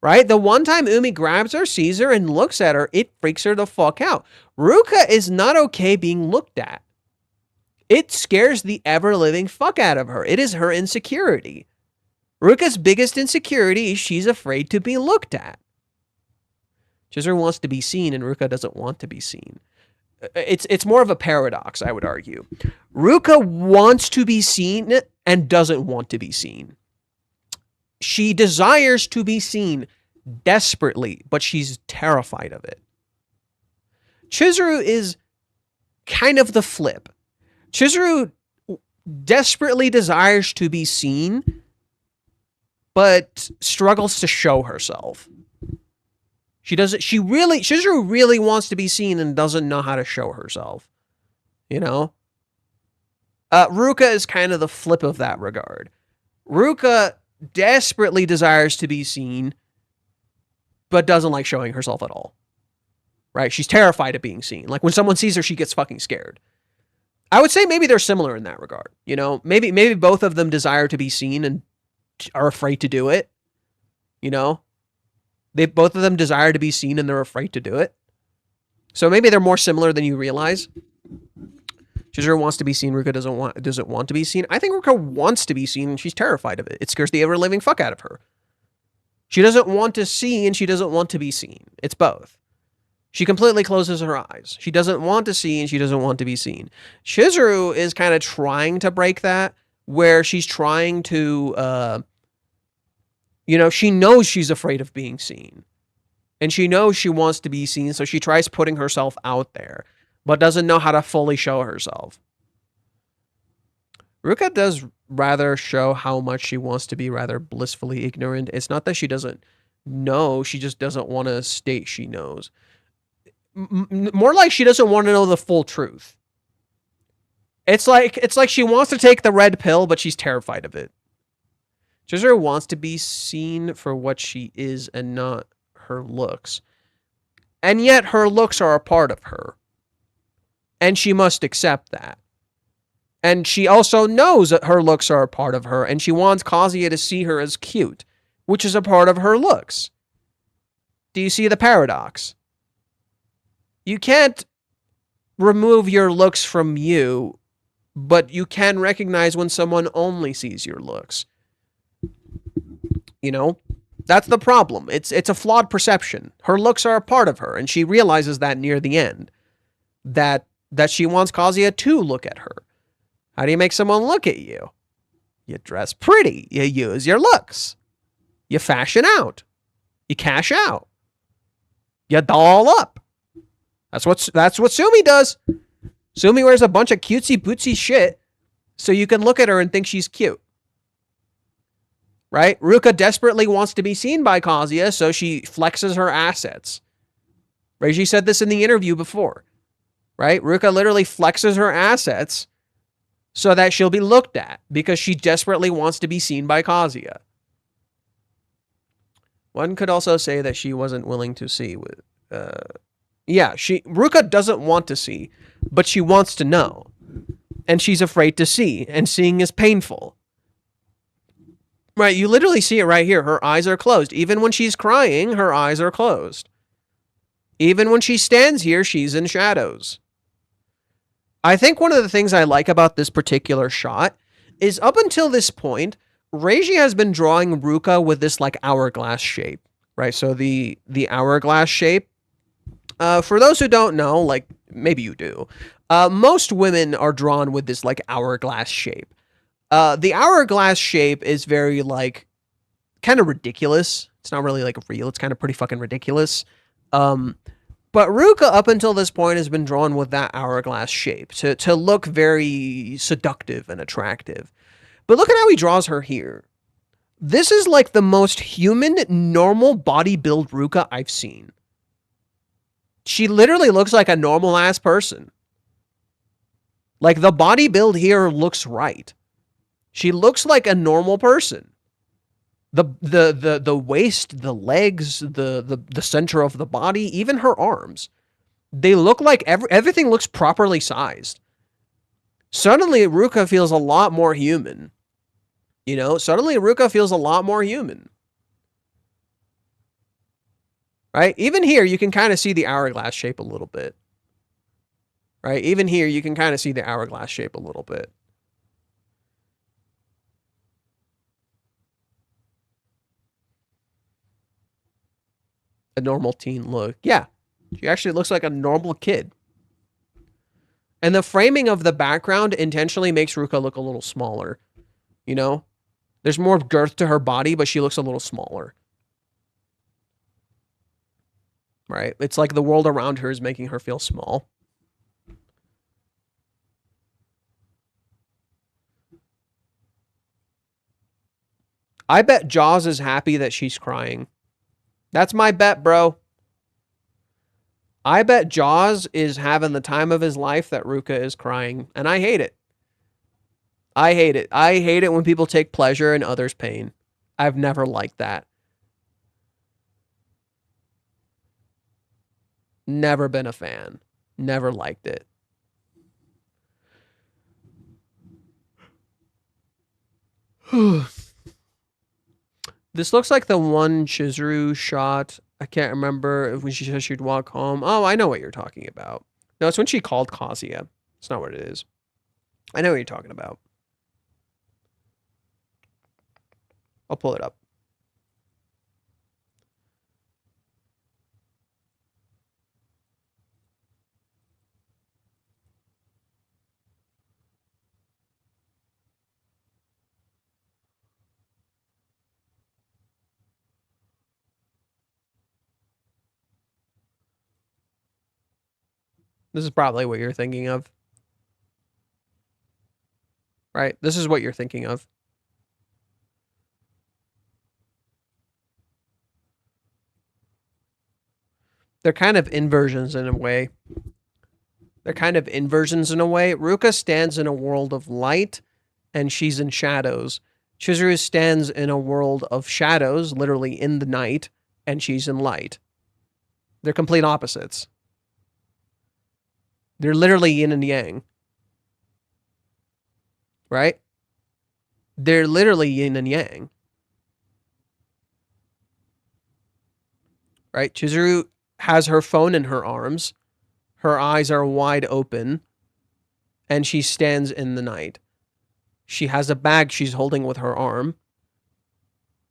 Right? The one time Umi grabs her, sees her, and looks at her, it freaks her the fuck out. Ruka is not okay being looked at. It scares the ever-living fuck out of her. It is her insecurity. Ruka's biggest insecurity is she's afraid to be looked at. Chizuru wants to be seen, and Ruka doesn't want to be seen. It's more of a paradox, I would argue. Ruka wants to be seen and doesn't want to be seen. She desires to be seen desperately, but she's terrified of it. Chizuru is kind of the flip. Chizuru desperately desires to be seen, but struggles to show herself. Chizuru really wants to be seen and doesn't know how to show herself. You know? Ruka is kind of the flip of that regard. Ruka desperately desires to be seen, but doesn't like showing herself at all. Right? She's terrified of being seen. Like when someone sees her, she gets fucking scared. I would say maybe they're similar in that regard. You know, maybe both of them desire to be seen and are afraid to do it. You know? Both of them desire to be seen and they're afraid to do it. So maybe they're more similar than you realize. Chizuru wants to be seen. Ruka doesn't want to be seen. I think Ruka wants to be seen and she's terrified of it. It scares the ever-living fuck out of her. She doesn't want to see and she doesn't want to be seen. It's both. She completely closes her eyes. She doesn't want to see and she doesn't want to be seen. Chizuru is kind of trying to break that, where she's trying to... she knows she's afraid of being seen. And she knows she wants to be seen, so she tries putting herself out there, but doesn't know how to fully show herself. Ruka does rather show how much she wants to be rather blissfully ignorant. It's not that she doesn't know, she just doesn't want to state she knows. More like she doesn't want to know the full truth. It's like she wants to take the red pill, but she's terrified of it. Chizuru wants to be seen for what she is and not her looks. And yet her looks are a part of her. And she must accept that. And she also knows that her looks are a part of her, and she wants Kazuya to see her as cute, which is a part of her looks. Do you see the paradox? You can't remove your looks from you, but you can recognize when someone only sees your looks. You know, that's the problem. It's a flawed perception. Her looks are a part of her, and she realizes that near the end. That she wants Kazuya to look at her. How do you make someone look at you? You dress pretty. You use your looks. You fashion out. You cash out. You doll up. That's what Sumi does. Sumi wears a bunch of cutesy bootsy shit so you can look at her and think she's cute. Right? Ruka desperately wants to be seen by Kazuya, so she flexes her assets. Reiji said this in the interview before. Right? Ruka literally flexes her assets so that she'll be looked at because she desperately wants to be seen by Kazuya. One could also say that she wasn't willing to see. Ruka doesn't want to see, but she wants to know. And she's afraid to see, and seeing is painful. Right, you literally see it right here. Her eyes are closed. Even when she's crying, her eyes are closed. Even when she stands here, she's in shadows. I think one of the things I like about this particular shot is up until this point, Reiji has been drawing Ruka with this like hourglass shape, right? So the hourglass shape, for those who don't know, like maybe you do, most women are drawn with this like hourglass shape. The hourglass shape is very like kind of ridiculous. It's not really like real. It's kind of pretty fucking ridiculous. But Ruka up until this point has been drawn with that hourglass shape to look very seductive and attractive. But look at how he draws her here. This is like the most human, normal body build Ruka I've seen. She literally looks like a normal ass person. Like the body build here looks right. She looks like a normal person. The waist, the legs, the center of the body, even her arms. They look like everything looks properly sized. Suddenly Ruka feels a lot more human. You know, suddenly Ruka feels a lot more human. Right? Even here you can kind of see the hourglass shape a little bit. Right? Even here you can kind of see the hourglass shape a little bit. a normal teen look. Yeah, she actually looks like a normal kid. And the framing of the background intentionally makes Ruka look a little smaller. You know? There's more girth to her body, but she looks a little smaller. Right? It's like the world around her is making her feel small. I bet Jaws is happy that she's crying. That's my bet, bro. I bet Jaws is having the time of his life that Ruka is crying, and I hate it. I hate it. I hate it when people take pleasure in others' pain. I've never liked that. Never been a fan. Never liked it. This looks like the one Chizuru shot. I can't remember if when she said she'd walk home. Oh, I know what you're talking about. No, it's when she called Kazuya. It's not what it is. I know what you're talking about. I'll pull it up. This is probably what you're thinking of. Right? This is what you're thinking of. They're kind of inversions in a way. Ruka stands in a world of light, and she's in shadows. Chizuru stands in a world of shadows, literally in the night, and she's in light. They're complete opposites. They're literally yin and yang. Right? They're literally yin and yang. Right? Chizuru has her phone in her arms. Her eyes are wide open. And she stands in the night. She has a bag she's holding with her arm.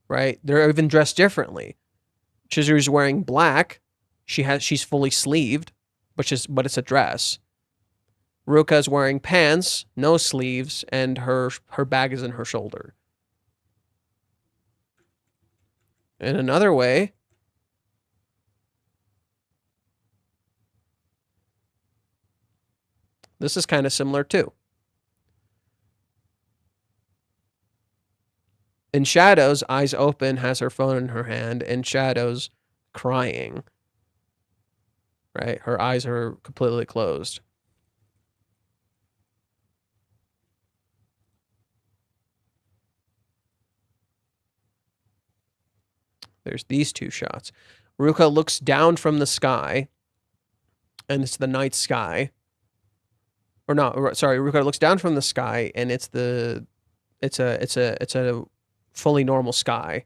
Right? They're even dressed differently. Chizuru's wearing black. She's fully sleeved, but it's a dress. Ruka's wearing pants, no sleeves, and her bag is in her shoulder. In another way, this is kind of similar too. In shadows, eyes open, has her phone in her hand. In shadows, crying. Right? Her eyes are completely closed. There's these two shots. Ruka looks down from the sky, and it's the night sky. Or no, sorry, Ruka looks down from the sky, and it's a fully normal sky.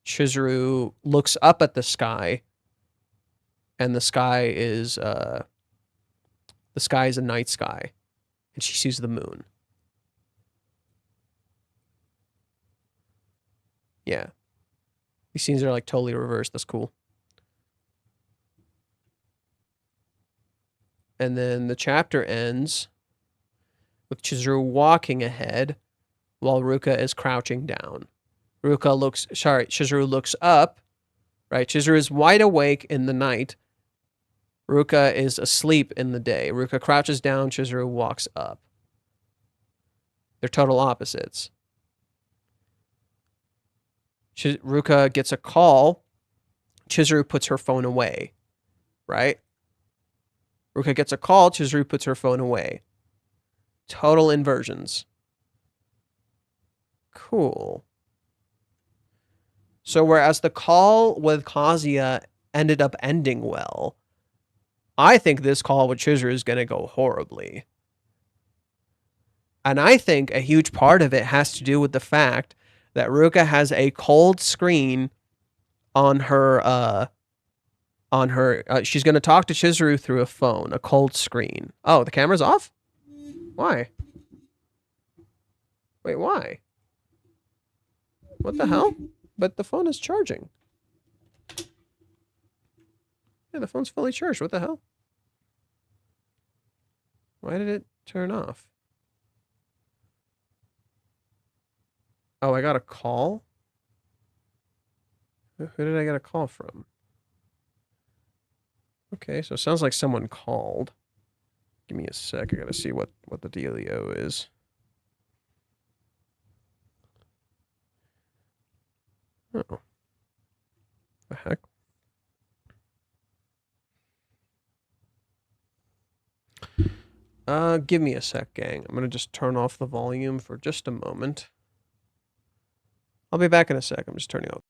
Chizuru looks up at the sky, and the sky is a night sky, and she sees the moon. Yeah. These scenes are like totally reversed. That's cool. And then the chapter ends with Chizuru walking ahead while Ruka is crouching down. Chizuru looks up, right? Chizuru is wide awake in the night. Ruka is asleep in the day. Ruka crouches down, Chizuru walks up. They're total opposites. Ruka gets a call. Chizuru puts her phone away, right? Ruka gets a call. Chizuru puts her phone away. Total inversions. Cool. So whereas the call with Kazuya ended up ending well, I think this call with Chizuru is going to go horribly. And I think a huge part of it has to do with the fact that Ruka has a cold screen on her, she's going to talk to Chizuru through a phone, a cold screen. Oh, the camera's off? Why? Wait, why? What the hell? But the phone is charging. Yeah, the phone's fully charged. What the hell? Why did it turn off? Oh, I got a call? Who did I get a call from? Okay, so it sounds like someone called. Give me a sec. I gotta see what the dealio is. Oh. The heck? Give me a sec, gang. I'm gonna just turn off the volume for just a moment. I'll be back in a sec. I'm just turning off.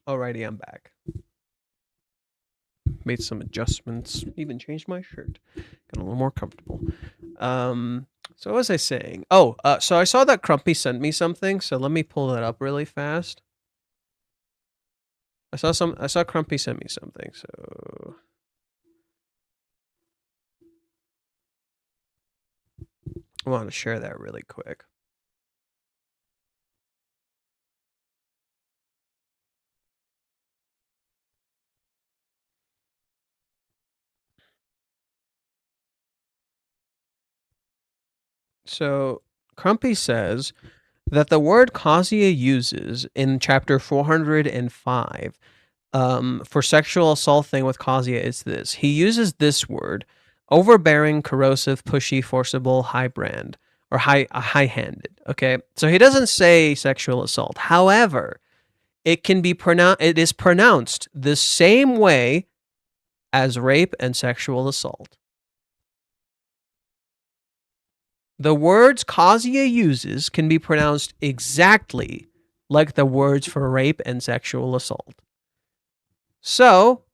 Alrighty, I'm back. Made some adjustments. Even changed my shirt. Got a little more comfortable. So what was I saying? Oh, so I saw that Crumpy sent me something. So let me pull that up really fast. I saw Crumpy sent me something. So I want to share that really quick. So Crumpy says that the word Kazuya uses in chapter 405 for sexual assault thing with Kazuya is this. He uses this word, overbearing, corrosive, pushy, forcible, high brand, or high-handed. Okay, so he doesn't say sexual assault. However, it is pronounced the same way as rape and sexual assault. The words Kazuya uses can be pronounced exactly like the words for rape and sexual assault. So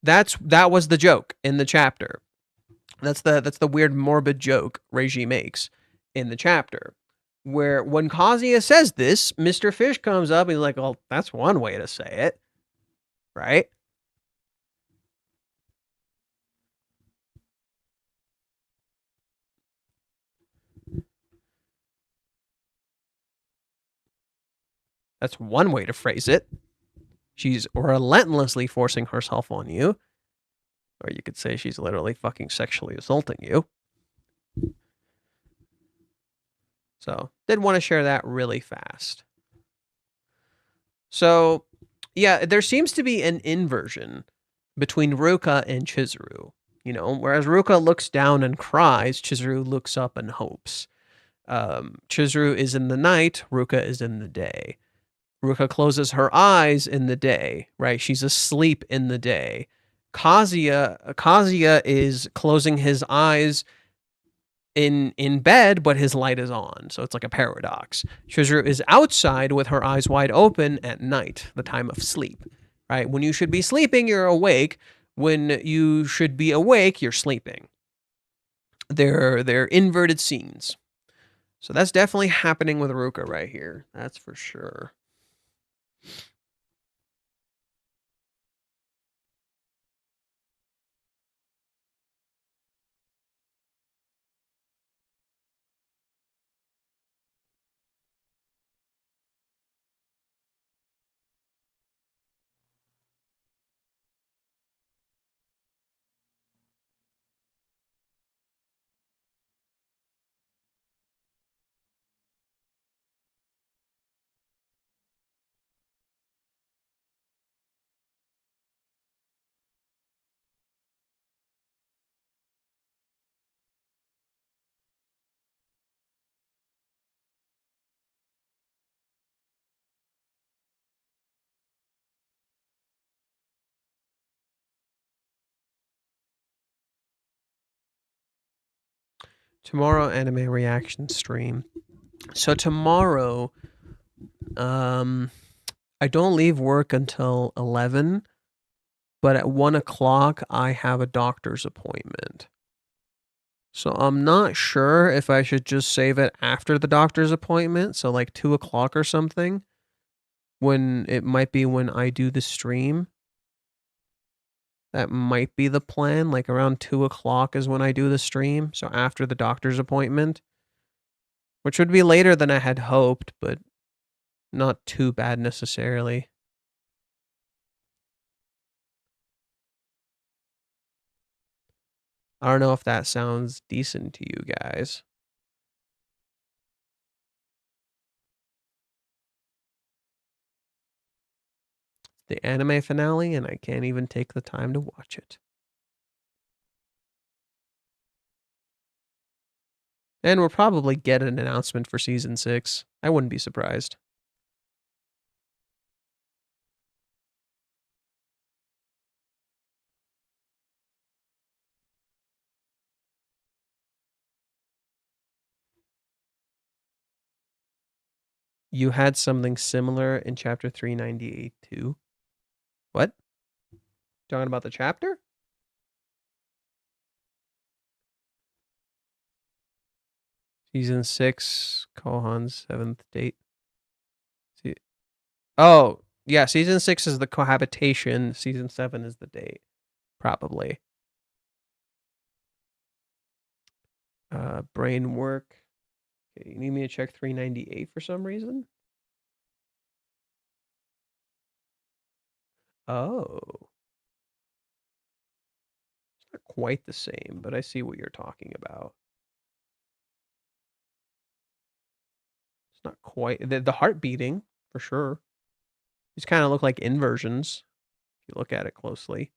that was the joke in the chapter. That's the weird morbid joke Reiji makes in the chapter, where when Kazuya says this, Mr. Fish comes up and he's like, "Well, that's one way to say it, right?" That's one way to phrase it. She's relentlessly forcing herself on you. Or you could say she's literally fucking sexually assaulting you. So, did want to share that really fast. So, yeah, there seems to be an inversion between Ruka and Chizuru. You know, whereas Ruka looks down and cries, Chizuru looks up and hopes. Chizuru is in the night, Ruka is in the day. Ruka closes her eyes in the day, right? She's asleep in the day. Kazuya is closing his eyes in bed, but his light is on. So it's like a paradox. Chizuru is outside with her eyes wide open at night, the time of sleep, right? When you should be sleeping, you're awake. When you should be awake, you're sleeping. They're inverted scenes. So that's definitely happening with Ruka right here. That's for sure. Tomorrow anime reaction stream. So tomorrow, I don't leave work until 11, but at 1 o'clock I have a doctor's appointment. So I'm not sure if I should just save it after the doctor's appointment, so like 2 o'clock or something, when it might be when I do the stream. That might be the plan, like around 2 o'clock is when I do the stream, so after the doctor's appointment. Which would be later than I had hoped, but not too bad necessarily. I don't know if that sounds decent to you guys. The anime finale, and I can't even take the time to watch it. And we'll probably get an announcement for season 6. I wouldn't be surprised. You had something similar in chapter 398 too. What? Talking about the chapter? Season 6, Kohan's 7th date. Oh, yeah, season 6 is the cohabitation. Season 7 is the date. Probably. Brain work. Okay, you need me to check 398 for some reason? Oh. It's not quite the same, but I see what you're talking about. It's not quite... The heart beating, for sure. These kind of look like inversions, if you look at it closely.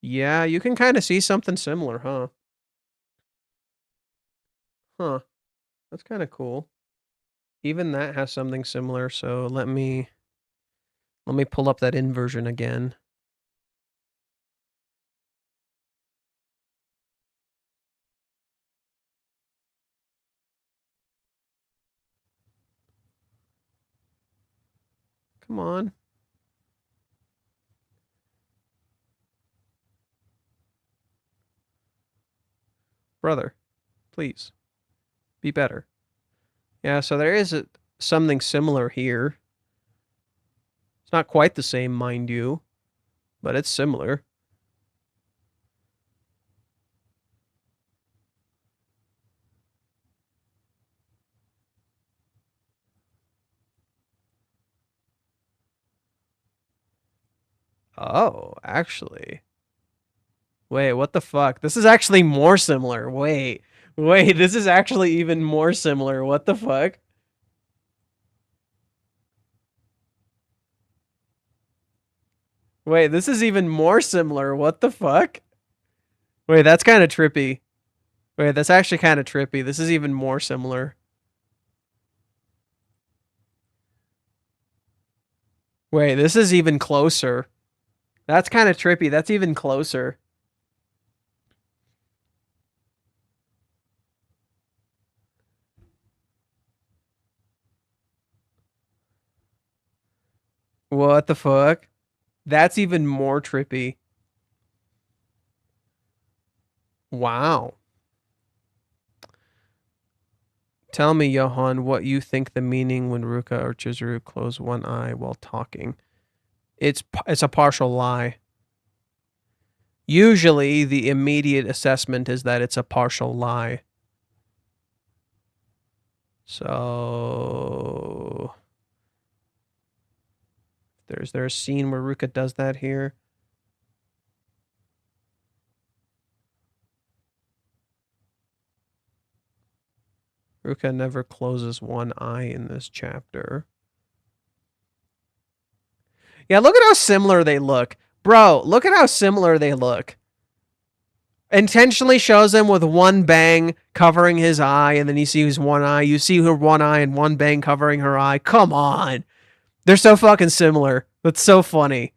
Yeah, you can kind of see something similar, huh? Huh. That's kind of cool. Even that has something similar, so let me pull up that inversion again. Come on. Brother, please. Be better. Yeah, so there is something similar here. It's not quite the same, mind you, but it's similar. Oh, actually. Wait, what the fuck? This is actually more similar. Wait, this is actually even more similar. What the fuck? Wait, this is even more similar. What the fuck? Wait, that's kind of trippy. Wait, that's actually kind of trippy. This is even more similar. Wait, this is even closer. That's kind of trippy. That's even closer. What the fuck? That's even more trippy. Wow. Tell me, Johan, what you think the meaning when Ruka or Chizuru close one eye while talking. It's a partial lie. Usually, the immediate assessment is that it's a partial lie. So... Is there a scene where Ruka does that here? Ruka never closes one eye in this chapter. Yeah, look at how similar they look. Bro, look at how similar they look. Intentionally shows him with one bang covering his eye, and then you see his one eye. You see her one eye and one bang covering her eye. Come on. They're so fucking similar. That's so funny.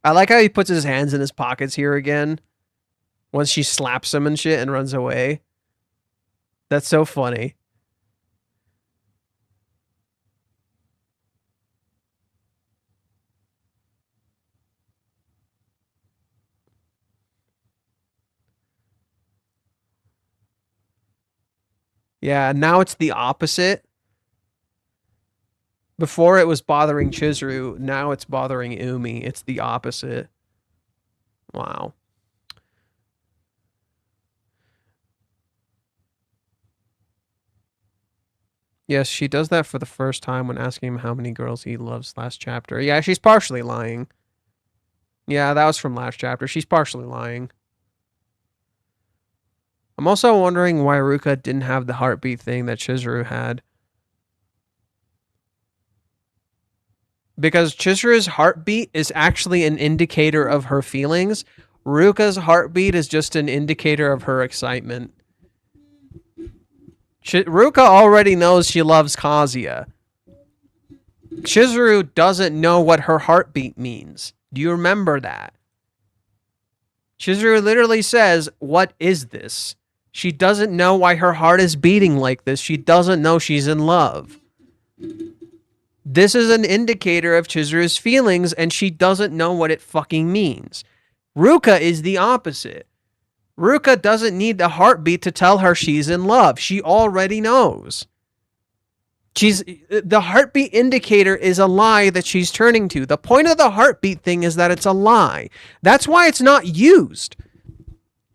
I like how he puts his hands in his pockets here again. Once she slaps him and shit and runs away. That's so funny. Yeah, now it's the opposite. Before it was bothering Chizuru, now it's bothering Umi. It's the opposite. Wow. Yes, she does that for the first time when asking him how many girls he loves last chapter. Yeah, she's partially lying. Yeah, that was from last chapter. She's partially lying. I'm also wondering why Ruka didn't have the heartbeat thing that Chizuru had. Because Chizuru's heartbeat is actually an indicator of her feelings. Ruka's heartbeat is just an indicator of her excitement. Ruka already knows she loves Kazuya. Chizuru doesn't know what her heartbeat means. Do you remember that? Chizuru literally says, "What is this?" She doesn't know why her heart is beating like this. She doesn't know she's in love. This is an indicator of Chizuru's feelings, and she doesn't know what it fucking means. Ruka is the opposite. Ruka doesn't need the heartbeat to tell her she's in love. She already knows. The heartbeat indicator is a lie that she's turning to. The point of the heartbeat thing is that it's a lie. That's why it's not used.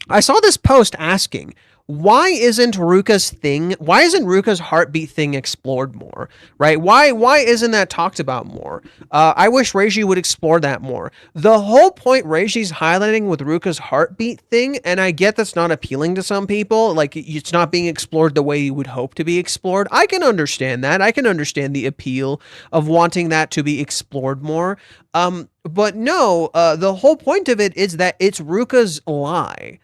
I saw this post asking, why isn't Ruka's heartbeat thing explored more, right? Why isn't that talked about more? I wish Reiji would explore that more. The whole point Reiji's highlighting with Ruka's heartbeat thing, and I get that's not appealing to some people, like it's not being explored the way you would hope to be explored. I can understand that. I can understand the appeal of wanting that to be explored more. But no, the whole point of it is that it's Ruka's lie.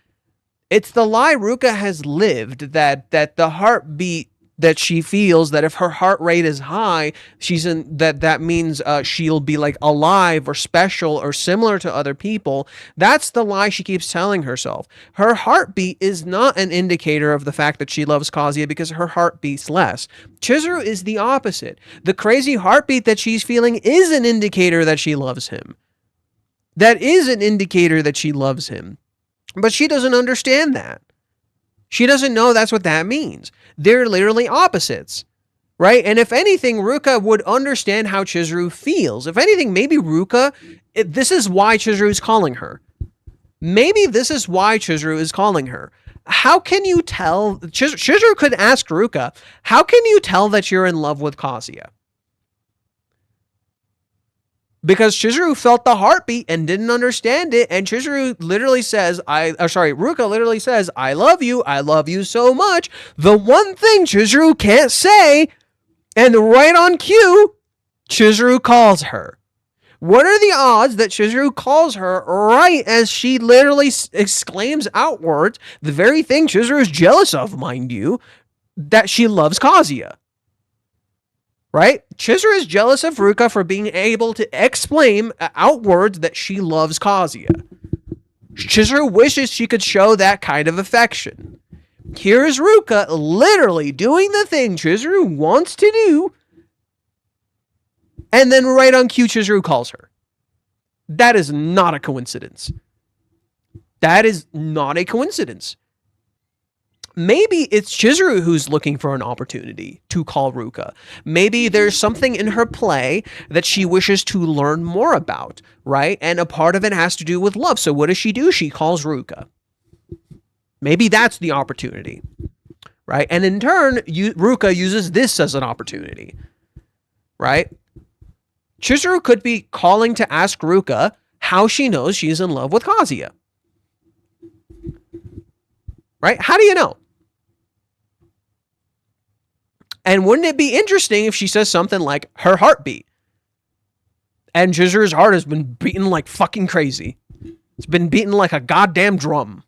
It's the lie Ruka has lived that the heartbeat that she feels, that if her heart rate is high, that means she'll be like alive or special or similar to other people. That's the lie she keeps telling herself. Her heartbeat is not an indicator of the fact that she loves Kazuya because her heart beats less. Chizuru is the opposite. The crazy heartbeat that she's feeling is an indicator that she loves him. That is an indicator that she loves him. But she doesn't understand that. She doesn't know that's what that means. They're literally opposites, right? And if anything, Ruka would understand how Chizuru feels. If anything, maybe this is why Chizuru is calling her. Maybe this is why Chizuru is calling her. How can you tell? Chizuru could ask Ruka, how can you tell that you're in love with Kazuya? Because Chizuru felt the heartbeat and didn't understand it, and Chizuru literally says, Ruka literally says, I love you so much. The one thing Chizuru can't say, and right on cue, Chizuru calls her. What are the odds that Chizuru calls her right as she literally exclaims outwards, the very thing Chizuru is jealous of, mind you, that she loves Kazuya? Right? Chizuru is jealous of Ruka for being able to exclaim outwards that she loves Kazuya. Chizuru wishes she could show that kind of affection. Here's Ruka literally doing the thing Chizuru wants to do, and then right on cue, Chizuru calls her. That is not a coincidence. That is not a coincidence. Maybe it's Chizuru who's looking for an opportunity to call Ruka. Maybe there's something in her play that she wishes to learn more about, right? And a part of it has to do with love. So what does she do? She calls Ruka. Maybe that's the opportunity, right? And in turn, Ruka uses this as an opportunity, right? Chizuru could be calling to ask Ruka how she knows she's in love with Kazuya. Right? How do you know? And wouldn't it be interesting if she says something like her heartbeat? And Chizuru's heart has been beating like fucking crazy. It's been beating like a goddamn drum.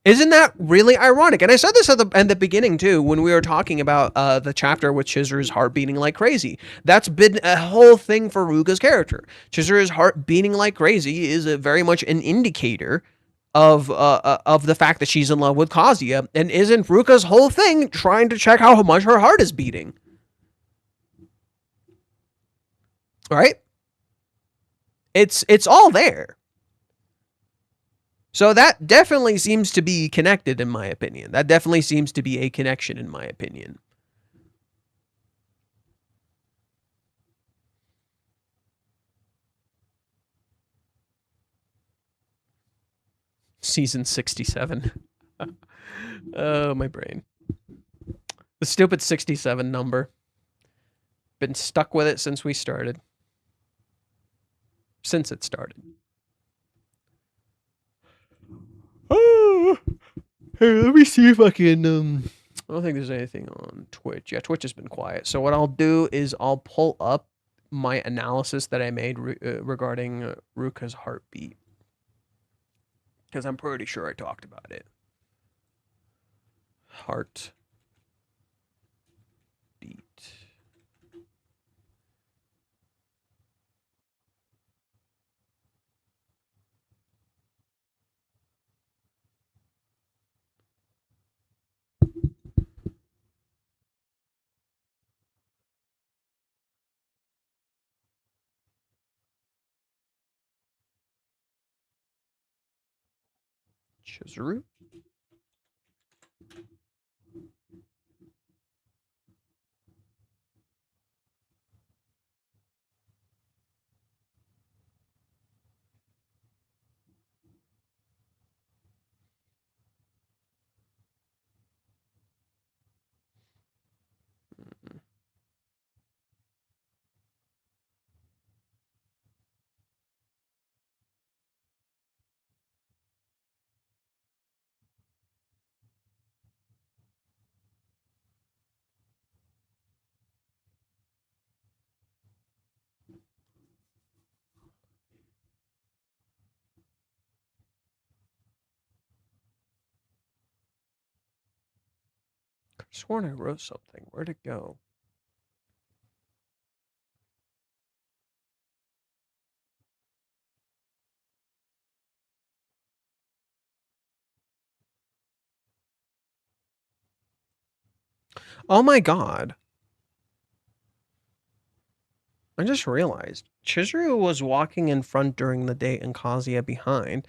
Isn't that really ironic? And I said this at the beginning too, when we were talking about the chapter with Chizuru's heart beating like crazy. That's been a whole thing for Ruka's character. Chizuru's heart beating like crazy is very much an indicator of the fact that she's in love with Kazuya, and isn't Ruka's whole thing trying to check how much her heart is beating? Right? It's all there. So that definitely seems to be connected, in my opinion. That definitely seems to be a connection, in my opinion. Season 67. Oh, my brain. The stupid 67 number. Been stuck with it since we started. Since it started. Oh, hey, let me see if I can. I don't think there's anything on Twitch. Yeah, Twitch has been quiet. So what I'll do is I'll pull up my analysis that I made regarding Ruka's heartbeat. Because I'm pretty sure I talked about it. Heart beat. Chizuru? Could have sworn I wrote something. Where'd it go? Oh my god. I just realized Chizuru was walking in front during the date and Kazuya behind.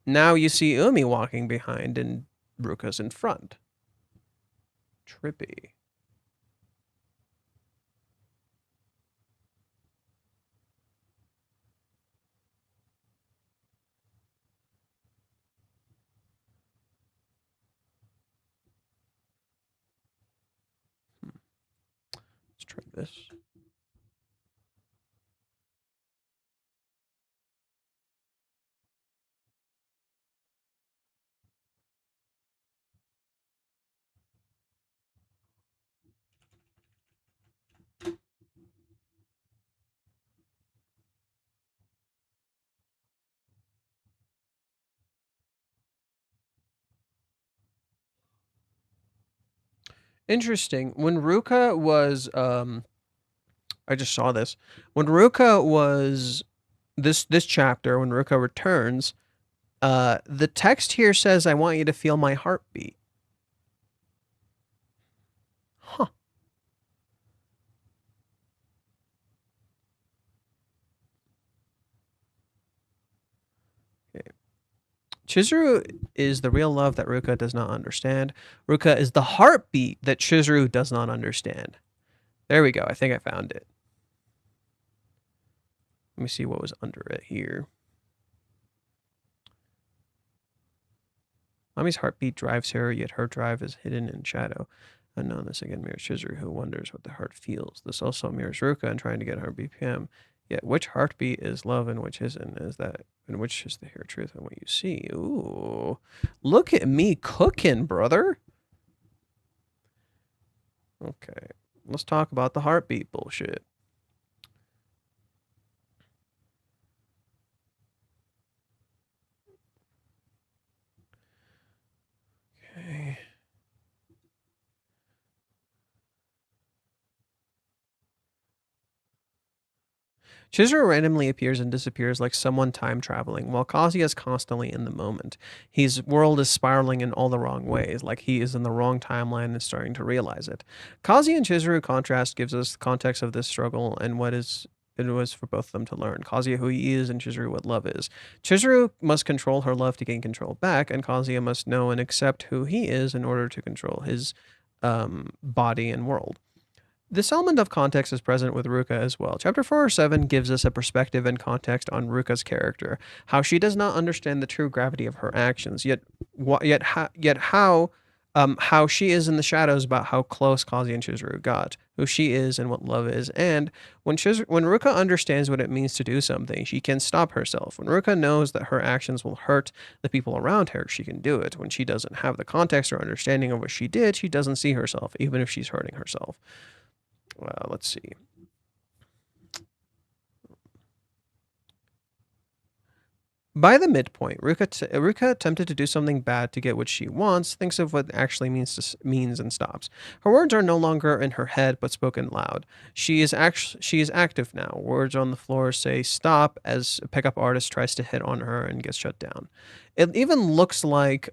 Now you see Umi walking behind and Ruka's in front. Trippy. Let's try this. Interesting. When Ruka was I just saw this. When Ruka was this chapter, when Ruka returns, the text here says, I want you to feel my heartbeat. Huh. Okay. Chizuru is the real love that Ruka does not understand. Ruka is the heartbeat that Chizuru does not understand. There we go. I think I found it. Let me see what was under it here. Mami's heartbeat drives her, yet her drive is hidden in shadow. Unknown, this again mirrors Chizuru, who wonders what the heart feels. This also mirrors Ruka and trying to get her BPM. Yet which heartbeat is love and which isn't? Is that and which is the here truth and what you see? Ooh, look at me cooking, brother. Okay, let's talk about the heartbeat bullshit. Okay. Chizuru randomly appears and disappears like someone time traveling, while Kazuya is constantly in the moment. His world is spiraling in all the wrong ways, like he is in the wrong timeline and starting to realize it. Kazuya and Chizuru contrast gives us the context of this struggle and what it was for both of them to learn. Kazuya who he is and Chizuru what love is. Chizuru must control her love to gain control back, and Kazuya must know and accept who he is in order to control his body and world. This element of context is present with Ruka as well. Chapter 407 gives us a perspective and context on Ruka's character, how she does not understand the true gravity of her actions, yet how she is in the shadows about how close Kazuya and Chizuru got, who she is and what love is, and when Ruka understands what it means to do something, she can stop herself. When Ruka knows that her actions will hurt the people around her, she can do it. When she doesn't have the context or understanding of what she did, she doesn't see herself, even if she's hurting herself. Let's see. By the midpoint, Ruka attempted to do something bad to get what she wants, thinks of what it actually means and stops. Her words are no longer in her head but spoken loud. She is active now. Words on the floor say stop as a pickup artist tries to hit on her and gets shut down. It even looks like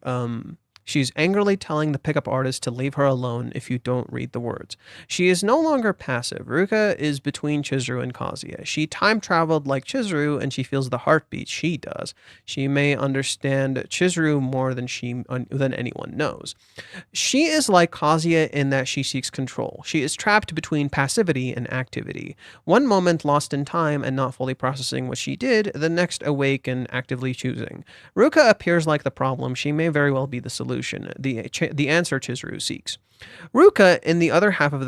She's angrily telling the pickup artist to leave her alone if you don't read the words. She is no longer passive. Ruka is between Chizuru and Kazuya. She time traveled like Chizuru, and she feels the heartbeat she does. She may understand Chizuru more than anyone knows. She is like Kazuya in that she seeks control. She is trapped between passivity and activity. One moment lost in time and not fully processing what she did, the next awake and actively choosing. Ruka appears like the problem. She may very well be the solution, the answer Chizuru seeks. Ruka is the other half of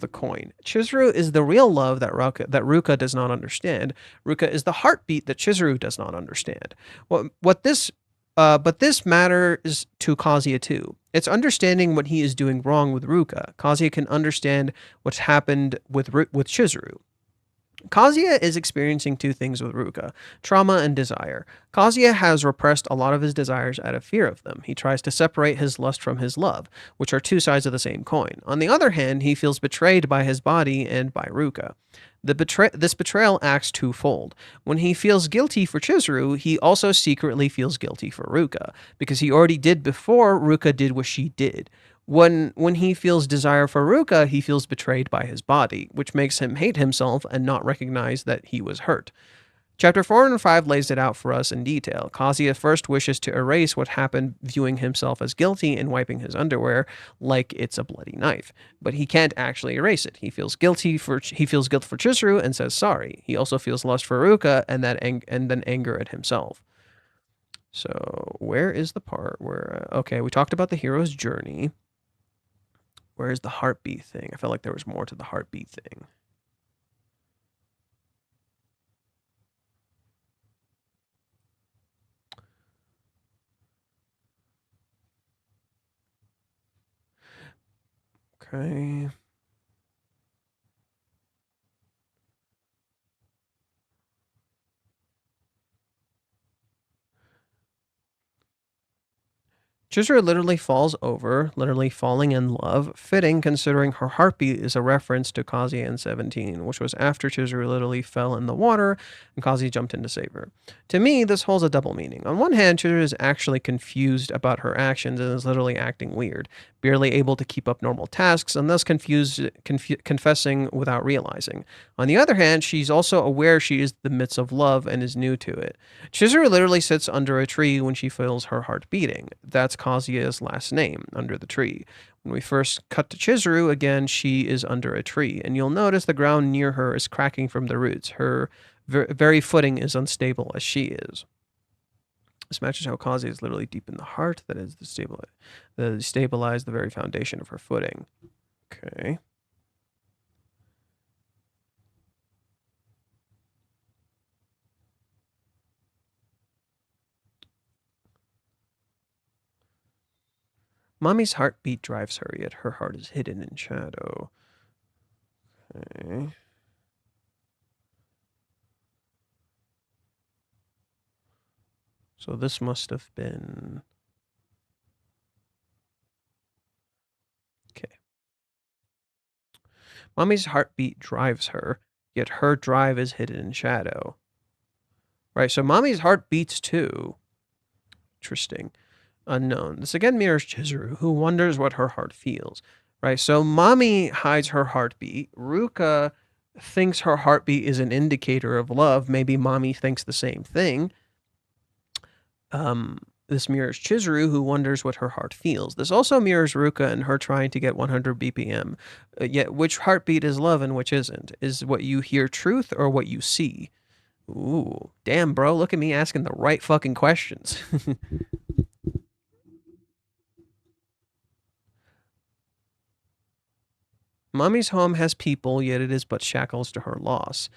the coin. Chizuru is the real love that Ruka does not understand. Ruka is the heartbeat that Chizuru does not understand. But this matters to Kazuya too. It's understanding what he is doing wrong with Ruka. Kazuya can understand what's happened with Chizuru. Kazuya is experiencing two things with Ruka, trauma and desire. Kazuya has repressed a lot of his desires out of fear of them. He tries to separate his lust from his love, which are two sides of the same coin. On the other hand, he feels betrayed by his body and by Ruka. This betrayal acts twofold. When he feels guilty for Chizuru, he also secretly feels guilty for Ruka, because he already did before Ruka did what she did. When he feels desire for Ruka, he feels betrayed by his body, which makes him hate himself and not recognize that he was hurt. Chapter 4 and 5 lays it out for us in detail. Kazuya first wishes to erase what happened, viewing himself as guilty and wiping his underwear like it's a bloody knife. But he can't actually erase it. He feels guilt for Chizuru and says sorry. He also feels lust for Ruka and then anger at himself. So where is the part where... okay, we talked about the hero's journey. Where is the heartbeat thing? I felt like there was more to the heartbeat thing. Okay. Chizuru literally falls over, literally falling in love, fitting considering her heartbeat is a reference to Kazuya in 17, which was after Chizuru literally fell in the water and Kazuya jumped in to save her. To me, this holds a double meaning. On one hand, Chizuru is actually confused about her actions and is literally acting weird, barely able to keep up normal tasks and thus confessing without realizing. On the other hand, she's also aware she is in the midst of love and is new to it. Chizuru literally sits under a tree when she feels her heart beating. That's Kazuya's last name, under the tree. When we first cut to Chizuru, again, she is under a tree, and you'll notice the ground near her is cracking from the roots. Her very footing is unstable as she is. This matches how Kazuya is literally deep in the heart, that is destabilize the very foundation of her footing. Okay. Mommy's heartbeat drives her, yet her heart is hidden in shadow. Okay. So this must have been... okay. Mommy's heartbeat drives her, yet her drive is hidden in shadow. Right, so Mommy's heart beats too. Interesting. Unknown. This again mirrors Chizuru, who wonders what her heart feels. Right, so Mommy hides her heartbeat. Ruka thinks her heartbeat is an indicator of love. Maybe Mommy thinks the same thing. This mirrors Chizuru, who wonders what her heart feels. This also mirrors Ruka and her trying to get 100 BPM. Yet which heartbeat is love and which isn't? Is what you hear truth or what you see? Ooh, damn, bro. Look at me asking the right fucking questions. Mommy's home has people, yet it is but shackles to her loss.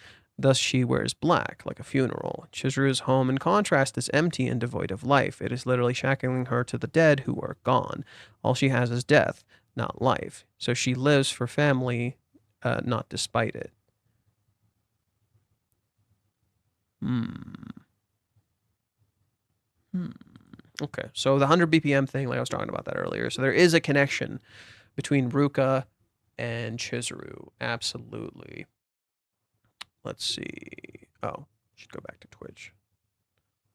Thus she wears black, like a funeral. Chizuru's home, in contrast, is empty and devoid of life. It is literally shackling her to the dead who are gone. All she has is death, not life. So she lives for family, not despite it. Okay, so the 100 BPM thing, like I was talking about that earlier. So there is a connection between Ruka and Chizuru. Absolutely. Let's see. Oh, should go back to Twitch.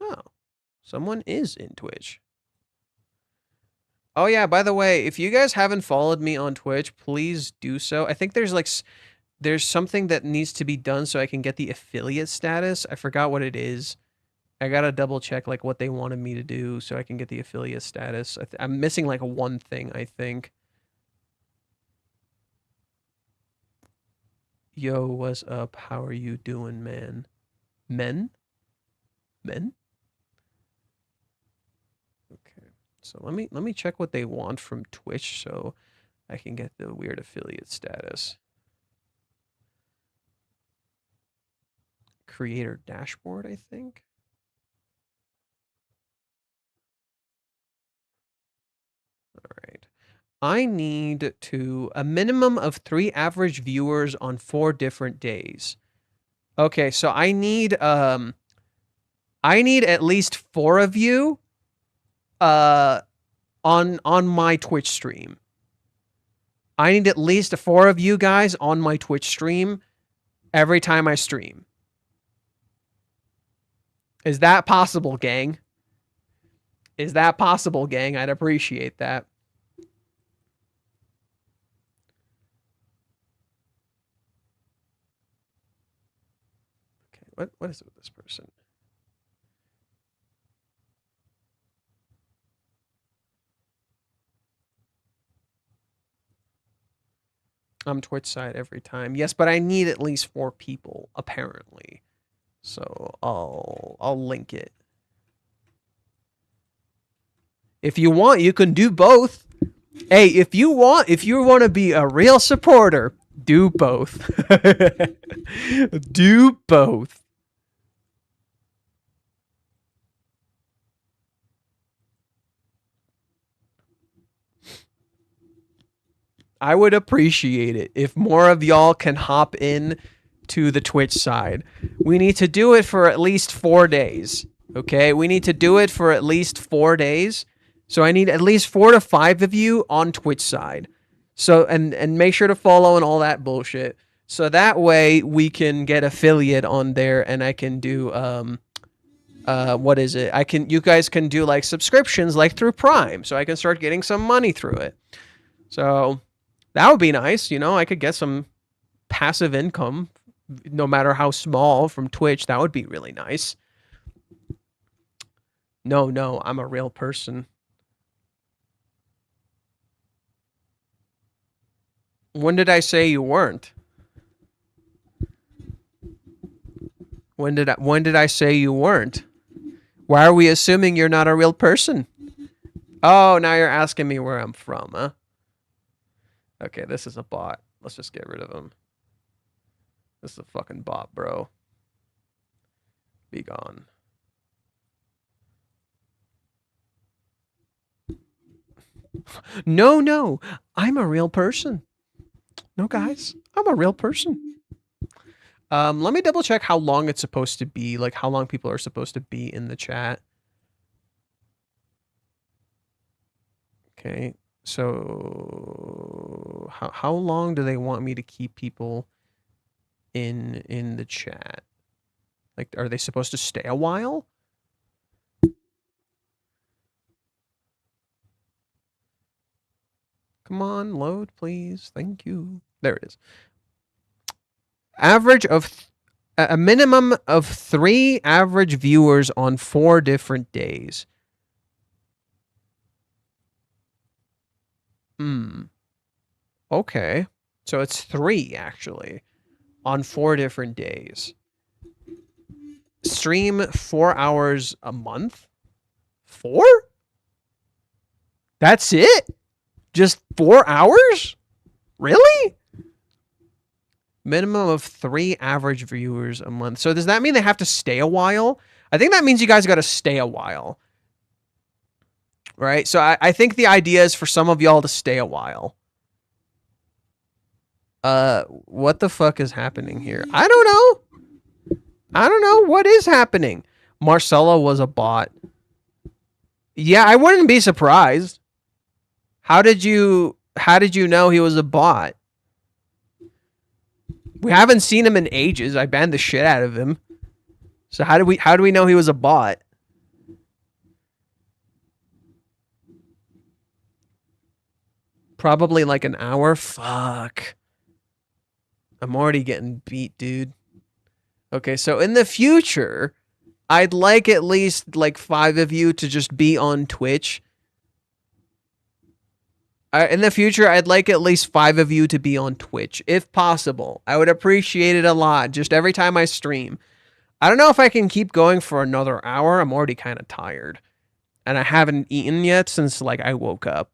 Oh, someone is in Twitch. Oh yeah, by the way, if you guys haven't followed me on Twitch, please do so. I think there's like there's something that needs to be done so I can get the affiliate status. I forgot what it is. I gotta double check like what they wanted me to do so I can get the affiliate status. I'm missing like one thing, I think. Yo, what's up? How are you doing, man? Men? Okay. So let me check what they want from Twitch so I can get the weird affiliate status. Creator dashboard, I think. All right. I need a minimum of 3 average viewers on 4 different days. Okay, so I need at least 4 of you on my Twitch stream. I need at least 4 of you guys on my Twitch stream every time I stream. Is that possible, gang? Is that possible, gang? I'd appreciate that. Okay, what is it with this person? I'm Twitch side every time. Yes, but I need at least 4 people, apparently. So I'll link it. If you want, you can do both. Hey, if you want to be a real supporter, do both. Do both. I would appreciate it if more of y'all can hop in to the Twitch side. We need to do it for at least 4 days. Okay? We need to do it for at least 4 days. So I need at least 4 to 5 of you on Twitch side. So and make sure to follow and all that bullshit. So that way we can get affiliate on there and I can do what is it? You guys can do like subscriptions like through Prime. So I can start getting some money through it. So that would be nice, you know, I could get some passive income no matter how small from Twitch. That would be really nice. No, I'm a real person. When did I say you weren't? When did I say you weren't? Why are we assuming you're not a real person? Oh, now you're asking me where I'm from, huh? Okay, this is a bot. Let's just get rid of him. This is a fucking bot, bro. Be gone. No. I'm a real person. No, guys. I'm a real person. Let me double check how long it's supposed to be. Like, how long people are supposed to be in the chat. Okay. So how long do they want me to keep people in the chat? Like, are they supposed to stay a while? Come on, load, please. Thank you. There it is. Average of a minimum of 3 average viewers on 4 different days. Okay. So it's 3 actually on 4 different days. Stream 4 hours a month? 4? That's it? Just 4 hours? Really? Minimum of 3 average viewers a month. So does that mean they have to stay a while? I think that means you guys got to stay a while. Right? So I think the idea is for some of y'all to stay a while. What the fuck is happening here? I don't know. What is happening. Marcelo was a bot. Yeah, I wouldn't be surprised. How did you know he was a bot? We haven't seen him in ages. I banned the shit out of him. So how do we know he was a bot? Probably like an hour. Fuck. I'm already getting beat, dude. Okay, so in the future, I'd like at least like 5 of you to just be on Twitch. In the future, I'd like at least 5 of you to be on Twitch, if possible. I would appreciate it a lot, just every time I stream. I don't know if I can keep going for another hour. I'm already kind of tired. And I haven't eaten yet since, like, I woke up.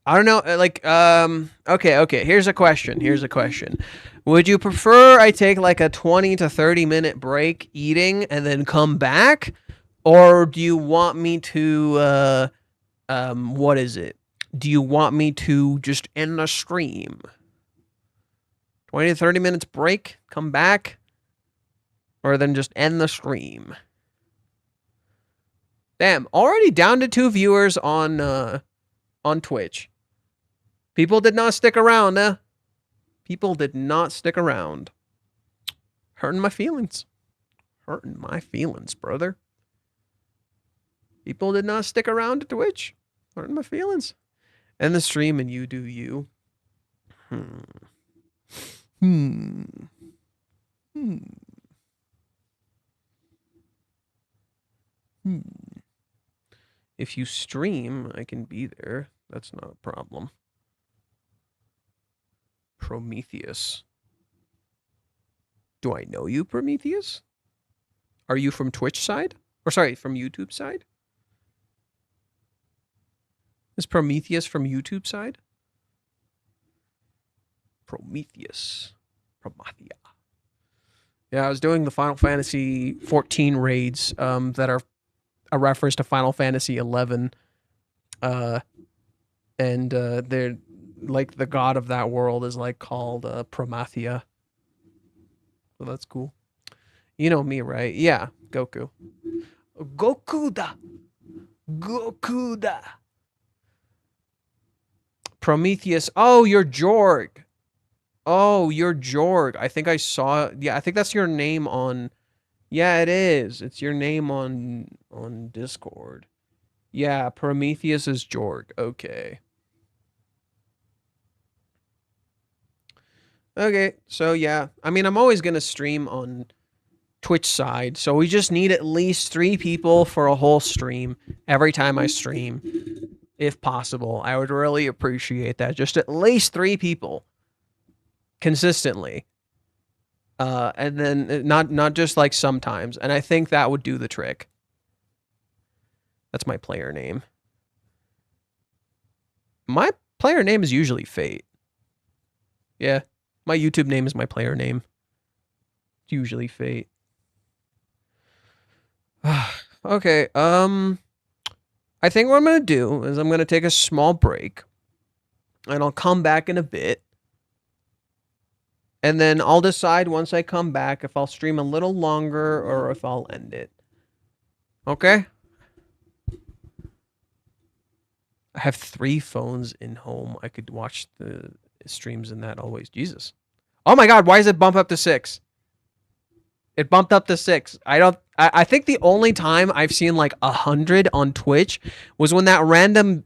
I don't know, like, okay, here's a question. Would you prefer I take, like, a 20 to 30-minute break eating and then come back? Or do you want me to, what is it? Do you want me to just end the stream? 20 to 30 minutes break, come back, or then just end the stream? Damn, already down to 2 viewers on Twitch. People did not stick around, People did not stick around. Hurting my feelings. Hurting my feelings, brother. People did not stick around to Twitch. Hurting my feelings. End the stream and you do you. If you stream, I can be there. That's not a problem. Prometheus. Do I know you, Prometheus? Are you from Twitch side? Or sorry, from YouTube side? Is Prometheus from YouTube side? Prometheus. Promathia. Yeah, I was doing the Final Fantasy 14 raids that are a reference to Final Fantasy 11. And they're like the god of that world is like called Promathia. So that's cool. You know me, right? Yeah, Goku. Goku-da. Goku-da. Prometheus. Oh, you're Jorg. Oh, you're Jorg. I think I saw. Yeah, I think that's your name on. Yeah, it is. It's your name on Discord. Yeah, Prometheus is Jorg. Okay. Okay, so yeah. I mean, I'm always going to stream on Twitch side, so we just need at least 3 people for a whole stream every time I stream. If possible, I would really appreciate that. Just at least 3 people. Consistently. And then not just like sometimes. And I think that would do the trick. That's my player name. My player name is usually Fate. Yeah. My YouTube name is my player name. It's usually Fate. Okay, I think what I'm going to do is I'm going to take a small break. And I'll come back in a bit. And then I'll decide once I come back if I'll stream a little longer or if I'll end it. Okay? I have 3 phones in home. I could watch the streams in that always. Jesus. Oh my god, why does it bump up to 6? It bumped up to 6. I think the only time I've seen like 100 on Twitch was when that random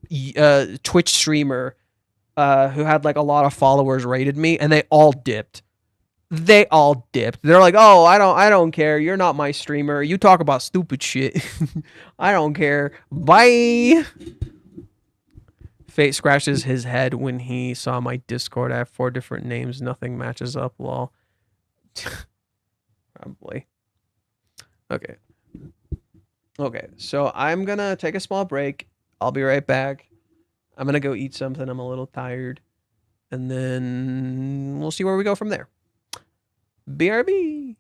Twitch streamer who had like a lot of followers rated me and they all dipped. They're like, oh, I don't care. You're not my streamer. You talk about stupid shit. I don't care. Bye. Fate scratches his head when he saw my Discord. I have 4 different names. Nothing matches up. Lol. Probably. Okay. Okay. So I'm gonna take a small break. I'll be right back. I'm gonna go eat something. I'm a little tired. And then we'll see where we go from there. BRB.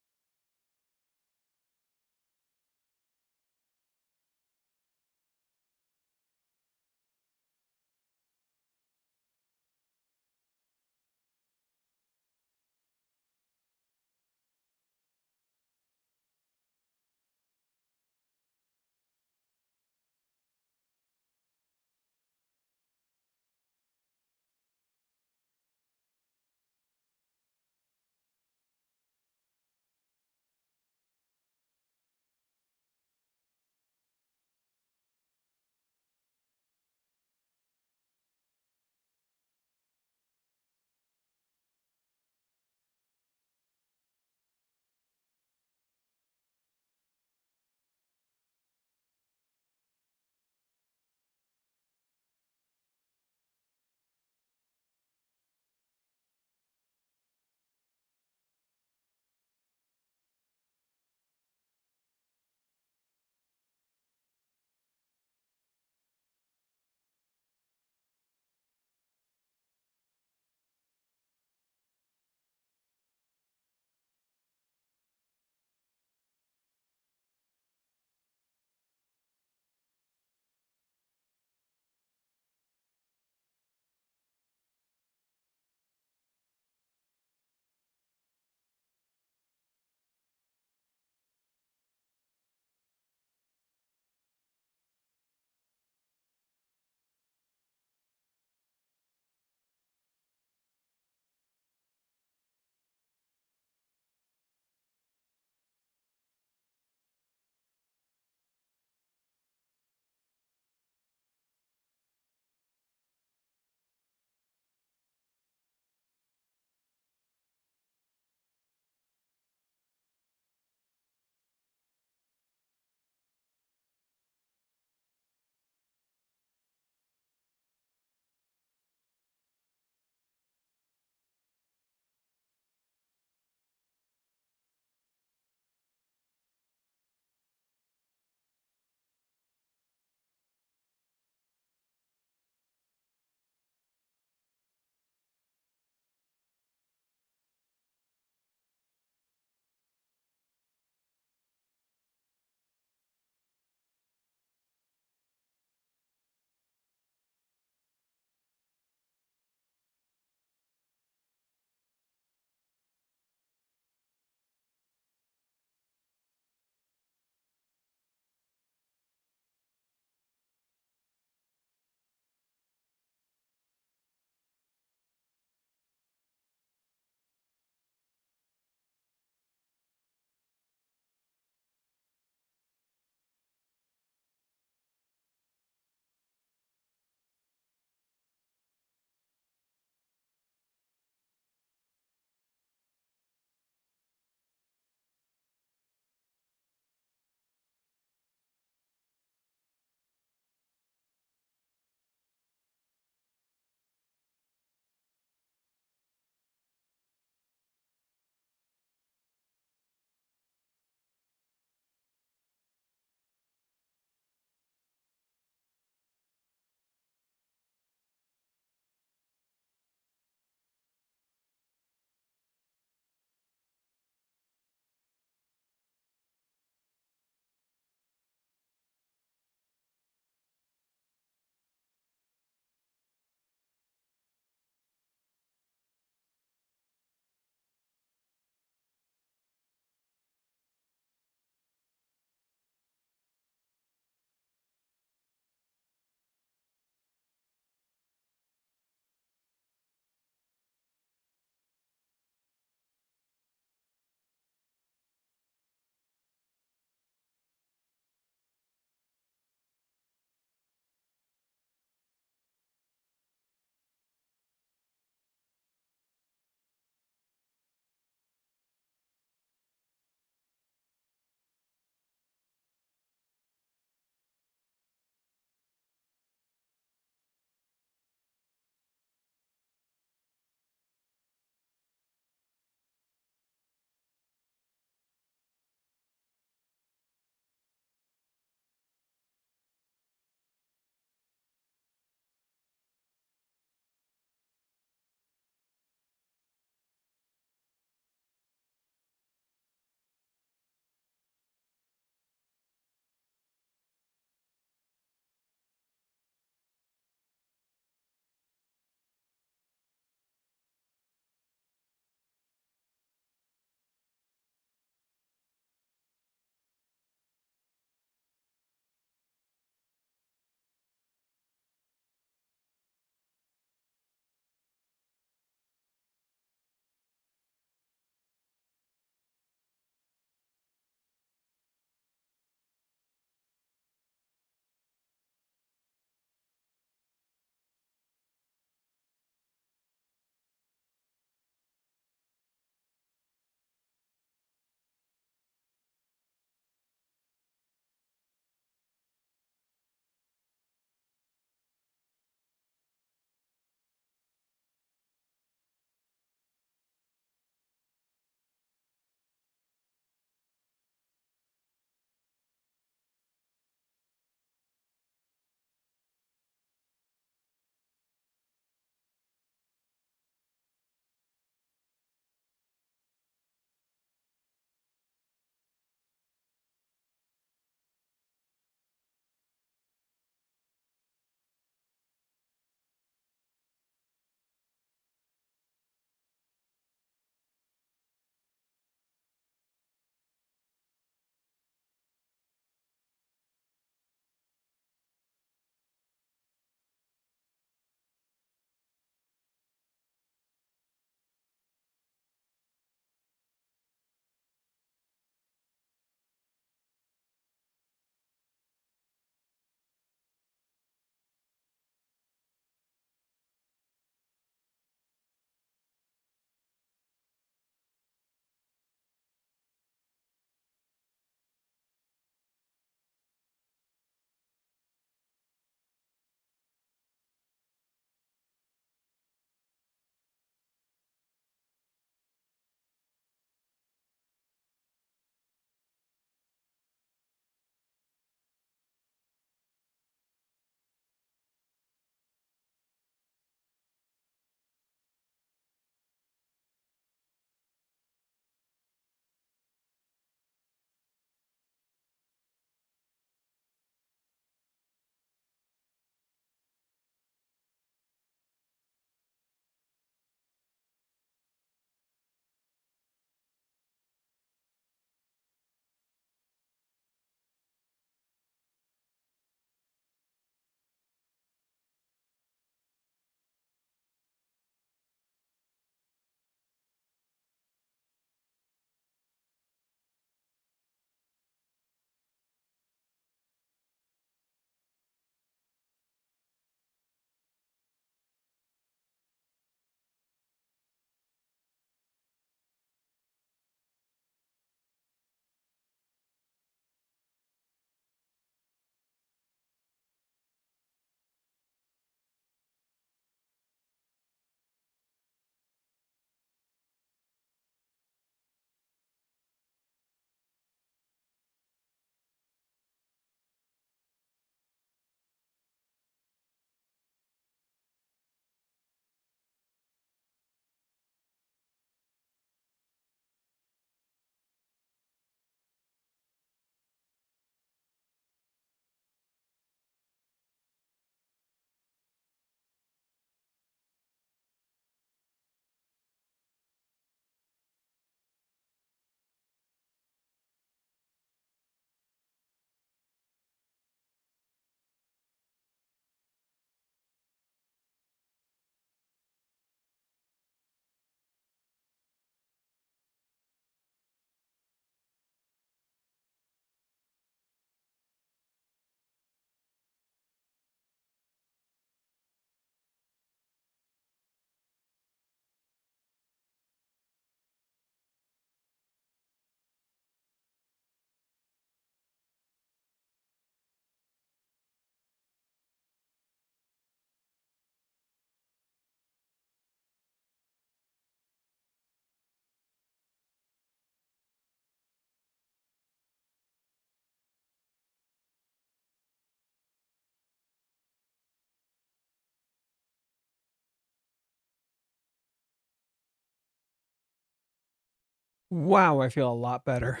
Wow, I feel a lot better.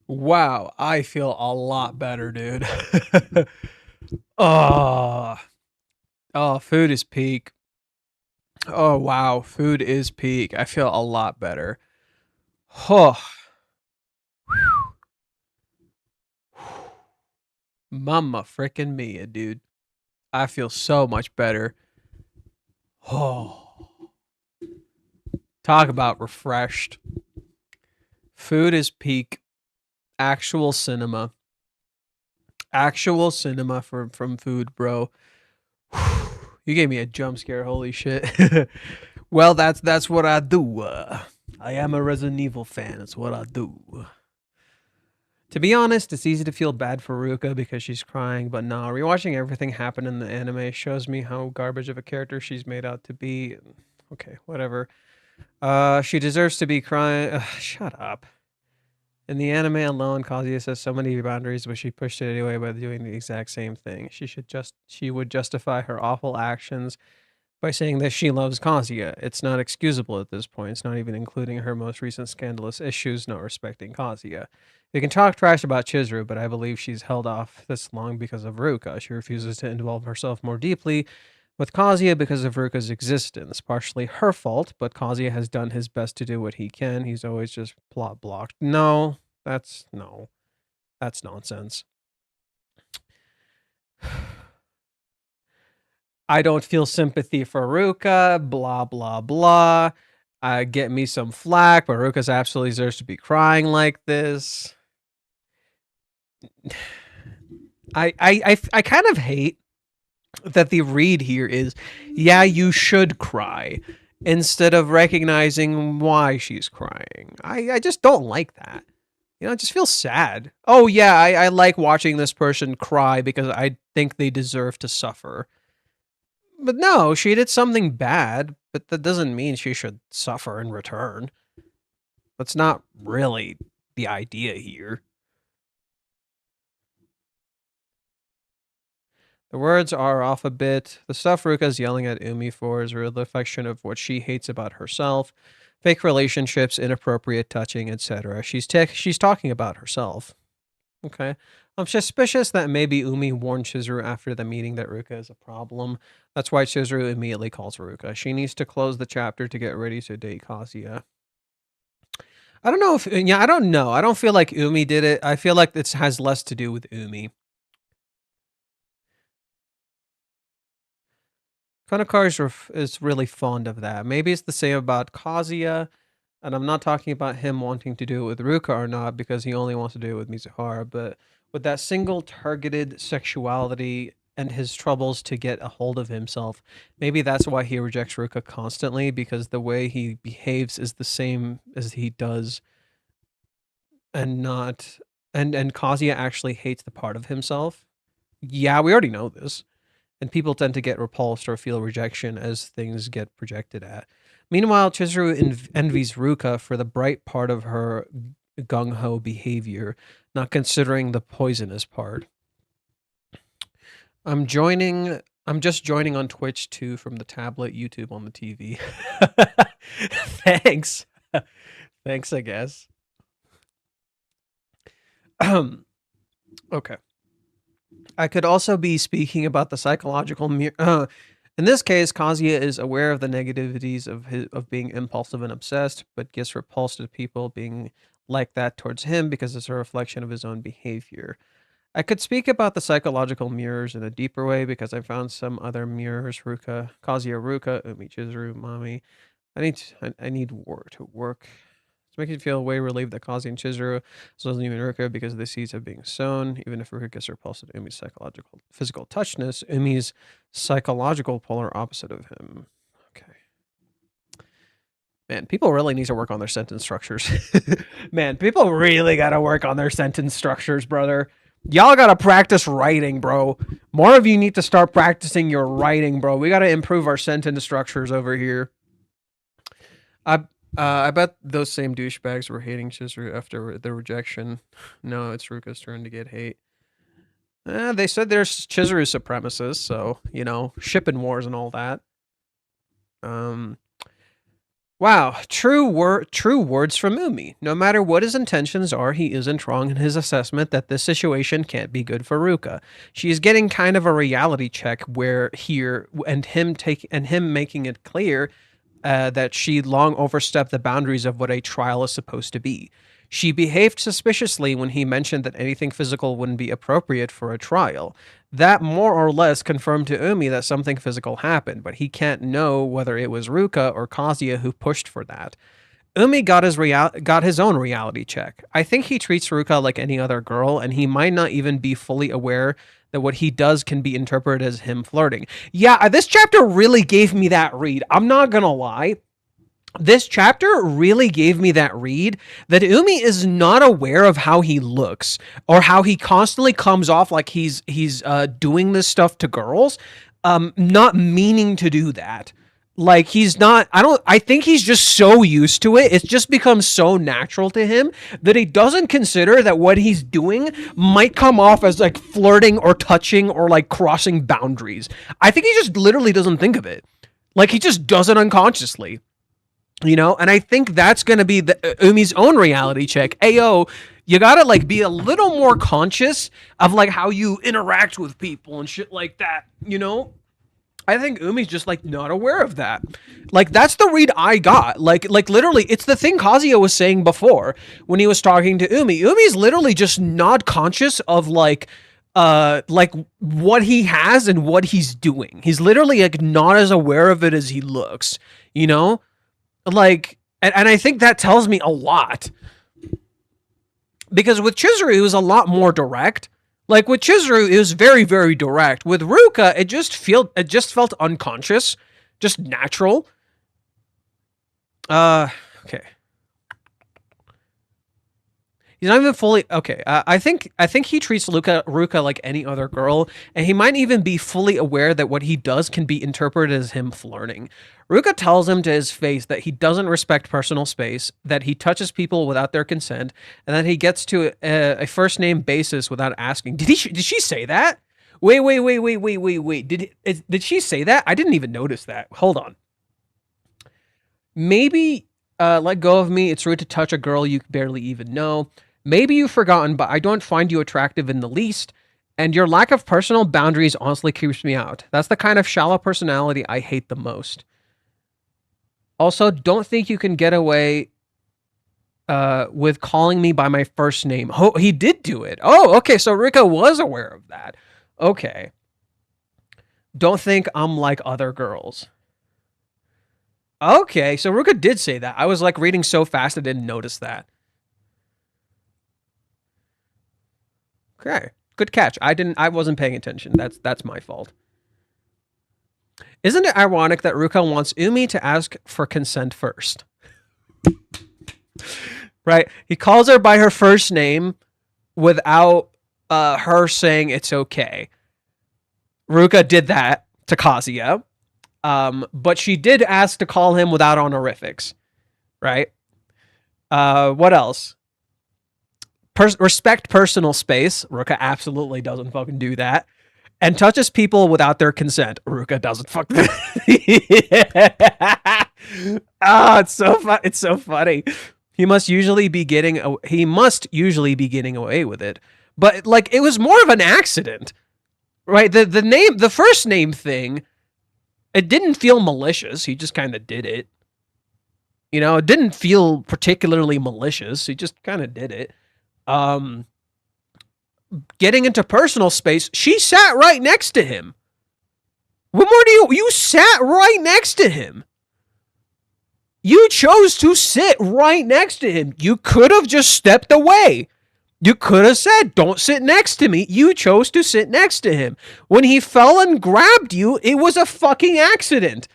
Wow, I feel a lot better, dude. Oh, oh, food is peak. Oh, wow, food is peak. I feel a lot better. Oh, mama frickin' mia, dude. I feel so much better. Oh, talk about refreshed. Food is peak. Actual cinema. Actual cinema from food, bro. You gave me a jump scare. Holy shit. Well, that's what I do. I am a Resident Evil fan. It's what I do. To be honest, it's easy to feel bad for Ruka because she's crying, but no, rewatching everything happen in the anime shows me how garbage of a character she's made out to be. Okay, whatever. She deserves to be crying. Shut up. In the anime alone, Kazuya says so many boundaries, but she pushed it anyway by doing the exact same thing. She would justify her awful actions by saying that she loves Kazuya. It's not excusable at this point. It's not even including her most recent scandalous issues not respecting Kazuya. You can talk trash about Chizuru, but I believe she's held off this long because of Ruka. She refuses to involve herself more deeply with Kazuya because of Ruka's existence. Partially her fault, but Kazuya has done his best to do what he can. He's always just plot blocked. No, that's nonsense. I don't feel sympathy for Ruka, blah, blah, blah. Get me some flack, but Ruka's absolutely deserves to be crying like this. I kind of hate that the read here is, yeah, you should cry, instead of recognizing why she's crying. I just don't like that. You know, it just feels sad. Oh, yeah, I like watching this person cry because I think they deserve to suffer. But no, she did something bad, but that doesn't mean she should suffer in return. That's not really the idea here. The words are off a bit. The stuff Ruka's yelling at Umi for is a reflection of what she hates about herself. Fake relationships, inappropriate touching, etc. She's talking about herself. Okay. I'm suspicious that maybe Umi warned Chizuru after the meeting that Ruka is a problem. That's why Chizuru immediately calls Ruka. She needs to close the chapter to get ready to date Kazuya. I don't know if, yeah, I don't know. I don't feel like Umi did it. I feel like this has less to do with Umi. Kanokari is really fond of that. Maybe it's the same about Kazuya, and I'm not talking about him wanting to do it with Ruka or not, because he only wants to do it with Mizuhara, but with that single targeted sexuality and his troubles to get a hold of himself, maybe that's why he rejects Ruka constantly, because the way he behaves is the same as he does, and not and Kazuya actually hates the part of himself. Yeah, we already know this. And people tend to get repulsed or feel rejection as things get projected at. Meanwhile, Chizuru envies Ruka for the bright part of her gung-ho behavior, not considering the poisonous part. I'm just joining on Twitch too from the tablet, YouTube on the TV. Thanks. Thanks, I guess. Okay. I could also be speaking about the psychological mirror. In this case, Kazuya is aware of the negativities of being impulsive and obsessed, but gets repulsed at people being like that towards him because it's a reflection of his own behavior. I could speak about the psychological mirrors in a deeper way because I found some other mirrors: Kazuya Ruka, Umi Chizuru, Mami. I need to work. It's making me feel way relieved that Kazuya and Chizuru, as well as even Ruka, because the seeds are being sown. Even if Ruka gets repulsed at Umi's psychological, physical touchness, Umi's psychological polar opposite of him. Okay. Man, people really need to work on their sentence structures. Man, people really got to work on their sentence structures, brother. Y'all got to practice writing, bro. More of you need to start practicing your writing, bro. We got to improve our sentence structures over here. I bet those same douchebags were hating Chizuru after the rejection. No, it's Ruka's turn to get hate. They said there's Chizuru supremacists, so, you know, shipping wars and all that. Wow, true words from Umi. No matter what his intentions are, he isn't wrong in his assessment that this situation can't be good for Ruka. She is getting kind of a reality check where here and him making it clear that she long overstepped the boundaries of what a trial is supposed to be. She behaved suspiciously when he mentioned that anything physical wouldn't be appropriate for a trial. That more or less confirmed to Umi that something physical happened, but he can't know whether it was Ruka or Kazuya who pushed for that. Umi got his own reality check. I think he treats Ruka like any other girl, and he might not even be fully aware that what he does can be interpreted as him flirting. Yeah, this chapter really gave me that read. I'm not gonna lie. This chapter really gave me that read that Umi is not aware of how he looks or how he constantly comes off like he's doing this stuff to girls, not meaning to do that. Like he's not, I think he's just so used to it. It's just become so natural to him that he doesn't consider that what he's doing might come off as like flirting or touching or like crossing boundaries. I think he just literally doesn't think of it. Like he just does it unconsciously. You know, and I think that's going to be Umi's own reality check. Ayo, you got to like be a little more conscious of like how you interact with people and shit like that, you know? I think Umi's just like not aware of that. Like that's the read I got. Like literally it's the thing Kazuya was saying before when he was talking to Umi. Umi's literally just not conscious of like what he has and what he's doing. He's literally like not as aware of it as he looks, you know? Like, and I think that tells me a lot. Because with Chizuru, it was a lot more direct. Like with Chizuru, it was very, very direct. With Ruka, it just felt unconscious, just natural. Okay. He's not even fully okay. I think he treats Ruka like any other girl, and he might even be fully aware that what he does can be interpreted as him flirting. Ruka tells him to his face that he doesn't respect personal space, that he touches people without their consent, and that he gets to a first name basis without asking. Did she say that? Wait. Did she say that? I didn't even notice that. Hold on. Maybe let go of me. It's rude to touch a girl you barely even know. Maybe you've forgotten, but I don't find you attractive in the least, and your lack of personal boundaries honestly creeps me out. That's the kind of shallow personality I hate the most. Also, don't think you can get away with calling me by my first name. Oh, he did do it. Oh, okay, so Ruka was aware of that. Okay. Don't think I'm like other girls. Okay, so Ruka did say that. I was like reading so fast I didn't notice that. Okay, good catch. I wasn't paying attention. That's my fault. Isn't it ironic that Ruka wants Umi to ask for consent first? Right? He calls her by her first name without her saying it's okay. Ruka did that to Kazuya. But she did ask to call him without honorifics. Right? What else? Respect personal space. Ruka absolutely doesn't fucking do that. And touches people without their consent. Ruka doesn't fuck them. It's so funny. He must usually be getting away with it. But like it was more of an accident. Right? The first name thing, it didn't feel malicious. He just kind of did it. You know, it didn't feel particularly malicious. He just kind of did it. Getting into personal space, she sat right next to him. What more do you sat right next to him. You chose to sit right next to him. You could have just stepped away. You could have said, don't sit next to me. You chose to sit next to him. When he fell and grabbed you, it was a fucking accident.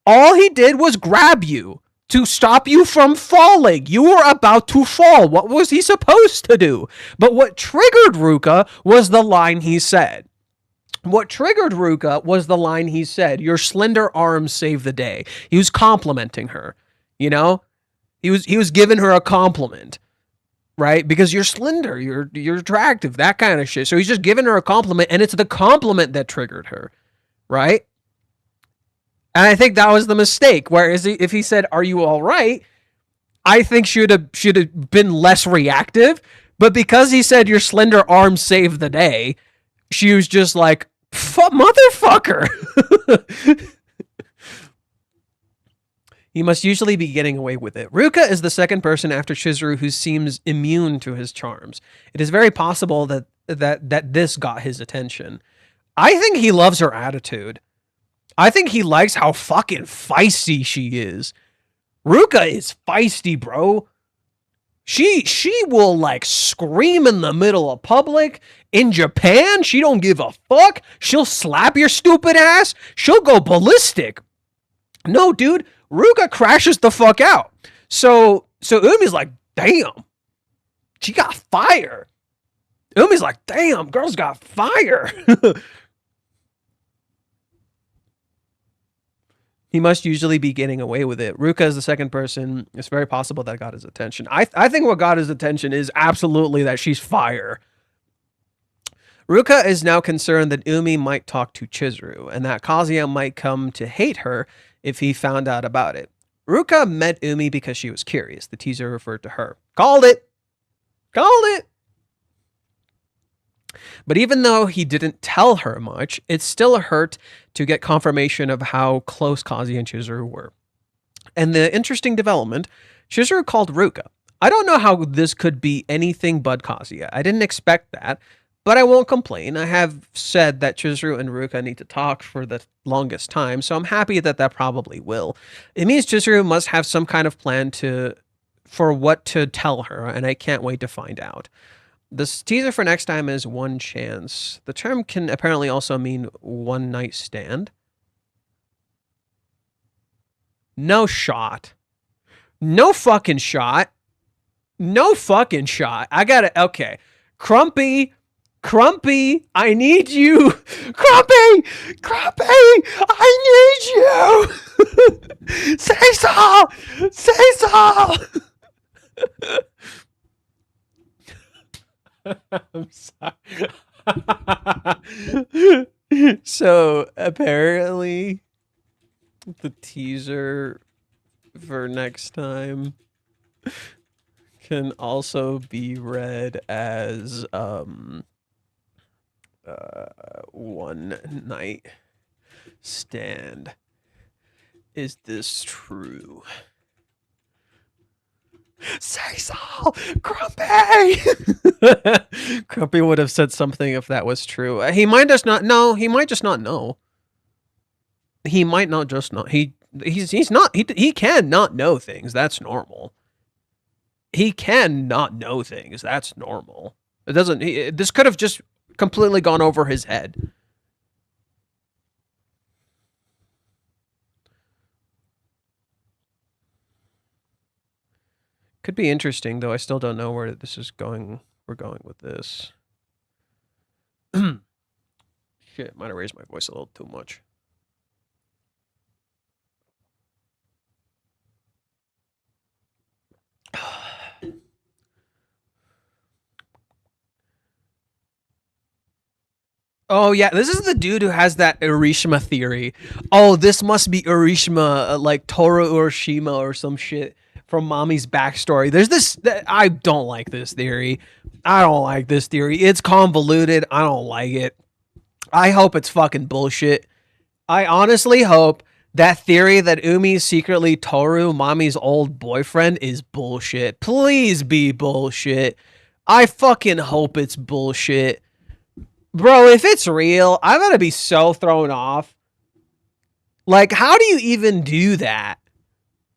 All he did was grab you to stop you from falling. You were about to fall. What was he supposed to do? But what triggered Ruka was the line he said. Your slender arms save the day. He was complimenting her. You know? He was giving her a compliment. Right? Because you're slender, you're attractive, that kind of shit. So he's just giving her a compliment, and it's the compliment that triggered her. Right? And I think that was the mistake. Whereas if he said, "Are you all right?" I think should have been less reactive. But because he said your slender arm saved the day, she was just like, motherfucker. He must usually be getting away with it. Ruka is the second person after Chizuru who seems immune to his charms. It is very possible that this got his attention. I think he loves her attitude. I think he likes how fucking feisty she is. Ruka is feisty, bro. She will like scream in the middle of public. In Japan, she don't give a fuck. She'll slap your stupid ass. She'll go ballistic. No, dude, Ruka crashes the fuck out. So Umi's like, damn, she got fire. Umi's like, damn, girl's got fire. He must usually be getting away with it. Ruka is the second person. It's very possible that got his attention. I think what got his attention is absolutely that she's fire. Ruka is now concerned that Umi might talk to Chizuru and that Kazuya might come to hate her if he found out about it. Ruka met Umi because she was curious. The teaser referred to her. Called it. Called it. But even though he didn't tell her much, it still hurt to get confirmation of how close Kazuya and Chizuru were. And the interesting development, Chizuru called Ruka. I don't know how this could be anything but Kazuya. I didn't expect that, but I won't complain. I have said that Chizuru and Ruka need to talk for the longest time, so I'm happy that probably will. It means Chizuru must have some kind of plan for what to tell her, and I can't wait to find out. This teaser for next time is one chance. The term can apparently also mean one night stand. No shot. No fucking shot. No fucking shot. I gotta, okay. Crumpy, I need you. Crumpy, I need you. Say so. I'm sorry. So apparently the teaser for next time can also be read as one night stand. Is this true? Say so, Grumpy! Grumpy would have said something if that was true. He might just not know. He might just not know. He might not just know. He can not know things. That's normal. He can not know things. That's normal. It doesn't. This could have just completely gone over his head. Could be interesting, though. I still don't know where this is going. We're going with this. Shit, might have raised my voice a little too much. Oh, yeah, this is the dude who has that Urishima theory. Oh, this must be Urishima, like Toru Urishima or some shit from Mommy's backstory. There's this, I don't like this theory. It's convoluted. I don't like it. I hope it's fucking bullshit. I honestly hope that theory that Umi's secretly Toru, Mommy's old boyfriend, is bullshit. Please be bullshit. I fucking hope it's bullshit. Bro, if it's real, I'm gonna be so thrown off. Like, how do you even do that?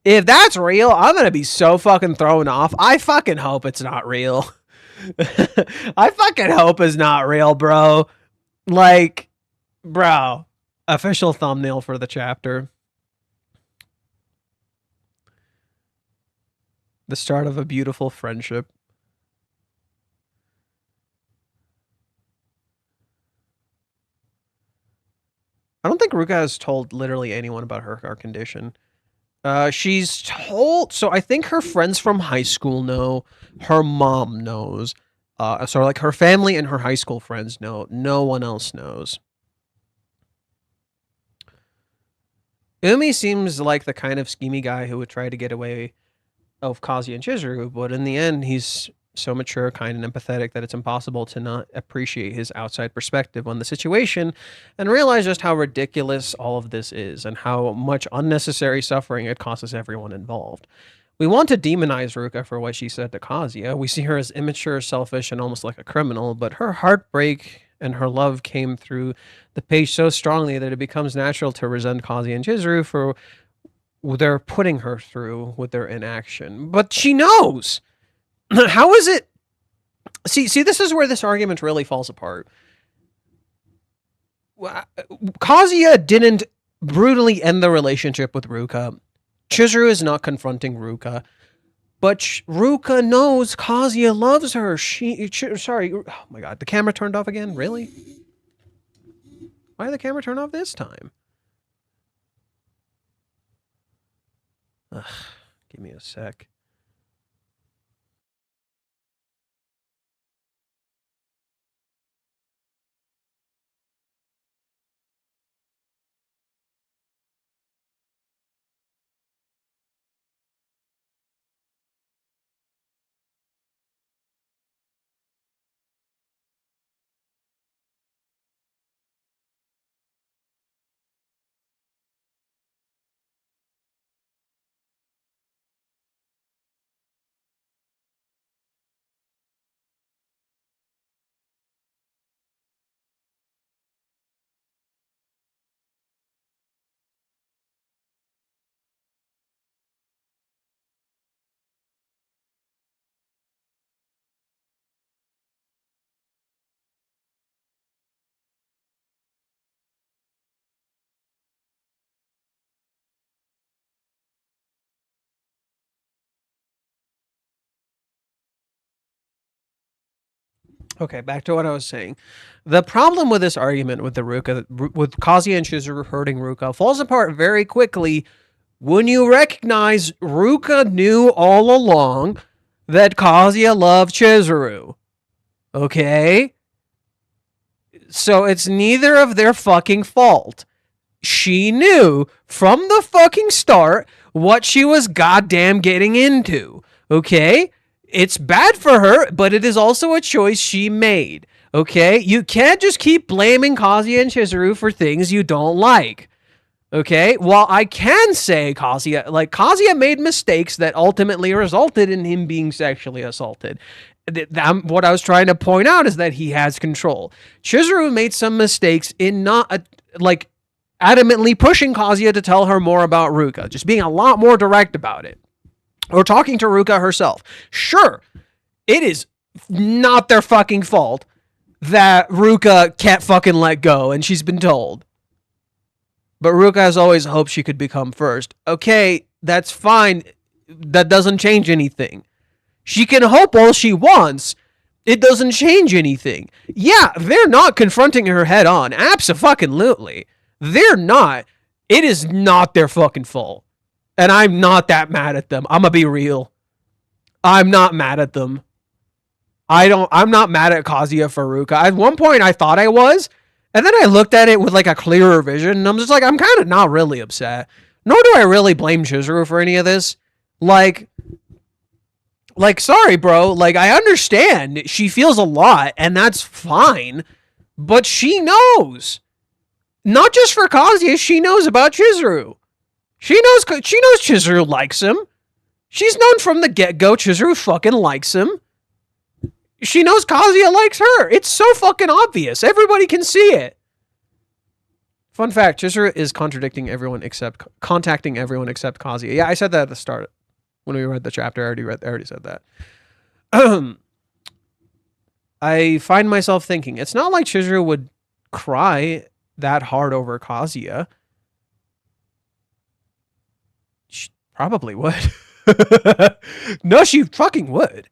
If that's real, I'm gonna be so fucking thrown off. I fucking hope it's not real. I fucking hope it's not real, bro. Like, bro. Official thumbnail for the chapter. The start of a beautiful friendship. I don't think Ruka has told literally anyone about her condition. She's told, so I think her friends from high school know, her mom knows, so like her family and her high school friends know, no one else knows. Umi seems like the kind of schemy guy who would try to get away of Kazuya and Chizuru, but in the end, he's so mature, kind, and empathetic that it's impossible to not appreciate his outside perspective on the situation and realize just how ridiculous all of this is and how much unnecessary suffering it causes everyone involved. We want to demonize Ruka for what she said to Kazuya. We see her as immature, selfish, and almost like a criminal, but her heartbreak and her love came through the page so strongly that it becomes natural to resent Kazuya and Chizuru for they're putting her through with their inaction. But she knows! How is it? See, this is where this argument really falls apart. Kazuya didn't brutally end the relationship with Ruka. Chizuru is not confronting Ruka. But Ruka knows Kazuya loves her. Sorry. Oh my god, the camera turned off again? Really? Why did the camera turn off this time? Ugh, give me a sec. Okay, back to what I was saying. The problem with this argument with Kazuya and Chizuru hurting Ruka falls apart very quickly when you recognize Ruka knew all along that Kazuya loved Chizuru. Okay? So it's neither of their fucking fault. She knew from the fucking start what she was goddamn getting into. Okay? It's bad for her, but it is also a choice she made. Okay? You can't just keep blaming Kazuya and Chizuru for things you don't like. Okay? While I can say Kazuya made mistakes that ultimately resulted in him being sexually assaulted. What I was trying to point out is that he has control. Chizuru made some mistakes in not, adamantly pushing Kazuya to tell her more about Ruka. Just being a lot more direct about it. Or talking to Ruka herself. Sure, it is not their fucking fault that Ruka can't fucking let go, and she's been told. But Ruka has always hoped she could become first. Okay, that's fine. That doesn't change anything. She can hope all she wants. It doesn't change anything. Yeah, they're not confronting her head on. Abso-fucking-lutely. They're not. It is not their fucking fault. And I'm not that mad at them. I'm gonna be real. I'm not mad at them. I'm not mad at Kazuya for Ruka. At one point I thought I was, and then I looked at it with like a clearer vision, and I'm just like, I'm kind of not really upset. Nor do I really blame Chizuru for any of this. Like, sorry, bro. Like, I understand she feels a lot, and that's fine. But she knows. Not just for Kazuya, she knows about Chizuru. She knows Chizuru likes him. She's known from the get-go Chizuru fucking likes him. She knows Kazuya likes her. It's so fucking obvious. Everybody can see it. Fun fact, Chizuru is contacting everyone except Kazuya. Yeah, I said that at the start when we read the chapter. I already said that. I find myself thinking, it's not like Chizuru would cry that hard over Kazuya. She probably would. No, she fucking would.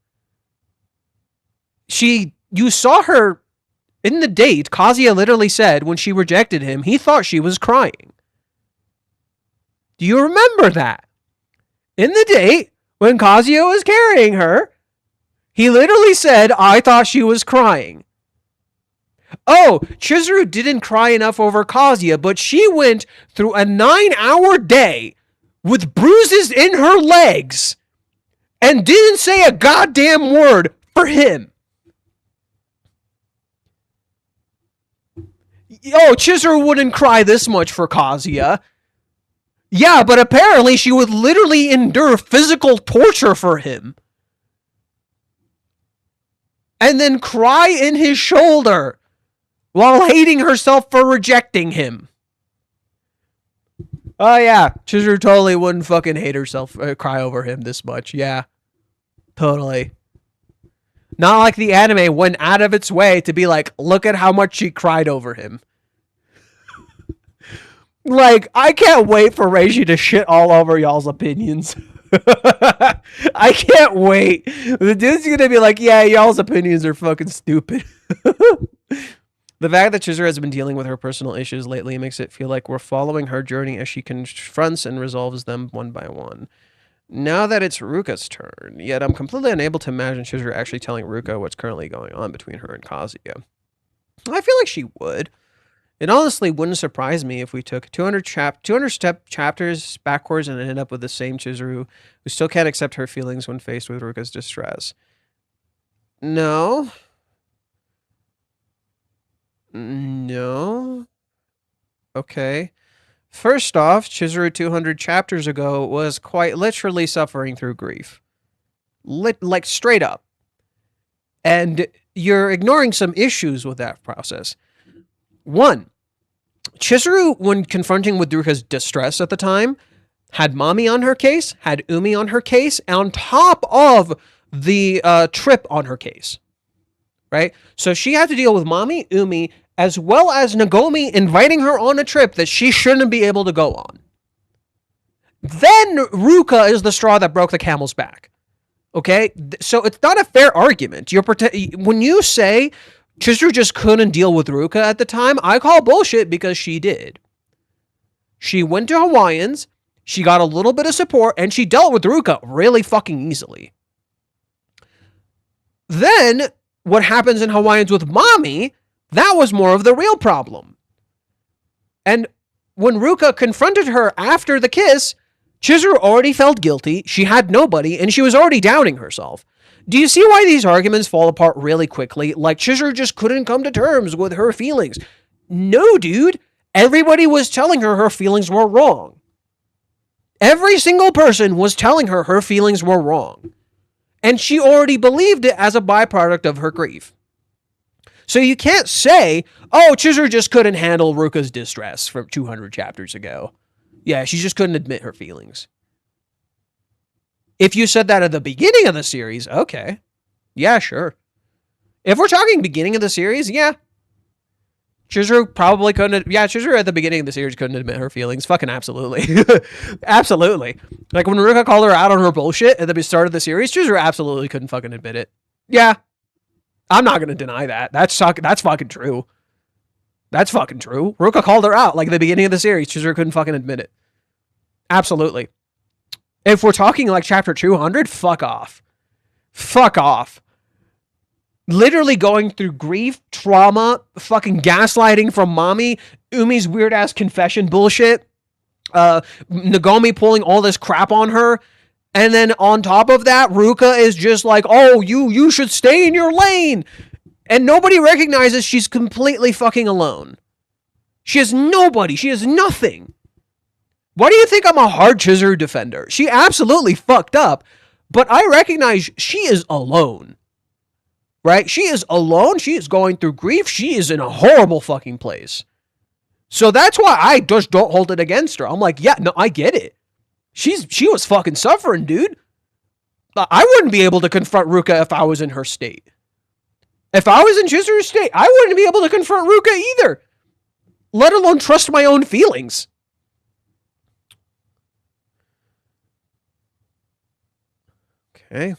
You saw her in the date. Kazuya literally said when she rejected him, he thought she was crying. Do you remember that? In the date, when Kazuya was carrying her, he literally said, I thought she was crying. Oh, Chizuru didn't cry enough over Kazuya, but she went through a 9-hour day with bruises in her legs and didn't say a goddamn word for him. Oh, Chizuru wouldn't cry this much for Kazuya. Yeah, but apparently she would literally endure physical torture for him. And then cry in his shoulder while hating herself for rejecting him. Oh yeah, Chizuru totally wouldn't fucking hate herself, cry over him this much. Yeah, totally. Not like the anime went out of its way to be like, look at how much she cried over him. Like, I can't wait for Reishi to shit all over y'all's opinions. I can't wait. The dude's gonna be like, yeah, y'all's opinions are fucking stupid. The fact that Chizuru has been dealing with her personal issues lately makes it feel like we're following her journey as she confronts and resolves them one by one. Now that it's Ruka's turn, yet I'm completely unable to imagine Chizuru actually telling Ruka what's currently going on between her and Kazuya. I feel like she would. It honestly wouldn't surprise me if we took 200 step chapters backwards and ended up with the same Chizuru who still can't accept her feelings when faced with Ruka's distress. No. No. Okay. First off, Chizuru 200 chapters ago was quite literally suffering through grief. Like straight up. And you're ignoring some issues with that process. One, Chizuru, when confronting with Ruka's distress at the time, had Mami on her case, had Umi on her case, on top of the trip on her case. Right? So she had to deal with Mami, Umi, as well as Nagomi inviting her on a trip that she shouldn't be able to go on. Then Ruka is the straw that broke the camel's back. Okay? So it's not a fair argument. When you say Chizuru just couldn't deal with Ruka at the time, I call bullshit because she did. She went to Hawaiians, she got a little bit of support, and she dealt with Ruka really fucking easily. Then, what happens in Hawaiians with Mami, that was more of the real problem. And when Ruka confronted her after the kiss, Chizuru already felt guilty, she had nobody, and she was already doubting herself. Do you see why these arguments fall apart really quickly? Like, Chizuru just couldn't come to terms with her feelings. No, dude. Everybody was telling her her feelings were wrong. Every single person was telling her her feelings were wrong. And she already believed it as a byproduct of her grief. So you can't say, oh, Chizuru just couldn't handle Ruka's distress from 200 chapters ago. Yeah, she just couldn't admit her feelings. If you said that at the beginning of the series, okay. Yeah, sure. If we're talking beginning of the series, yeah. Chizuru probably couldn't. Yeah, Chizuru at the beginning of the series couldn't admit her feelings. Fucking absolutely. Absolutely. Like when Ruka called her out on her bullshit at the start of the series, Chizuru absolutely couldn't fucking admit it. Yeah. I'm not going to deny that. That's fucking true. That's fucking true. Ruka called her out like at the beginning of the series. Chizuru couldn't fucking admit it. Absolutely. If we're talking like chapter 200, fuck off. Fuck off. Literally going through grief, trauma, fucking gaslighting from Mami, Umi's weird-ass confession bullshit, Nagomi pulling all this crap on her, and then on top of that, Ruka is just like, oh, you should stay in your lane. And nobody recognizes she's completely fucking alone. She has nobody. She has nothing. Why do you think I'm a hard Chizuru defender? She absolutely fucked up, but I recognize she is alone. Right? She is alone. She is going through grief. She is in a horrible fucking place. So that's why I just don't hold it against her. I'm like, yeah, no, I get it. She was fucking suffering, dude. I wouldn't be able to confront Ruka if I was in her state. If I was in Chizuru's state, I wouldn't be able to confront Ruka either. Let alone trust my own feelings. Okay.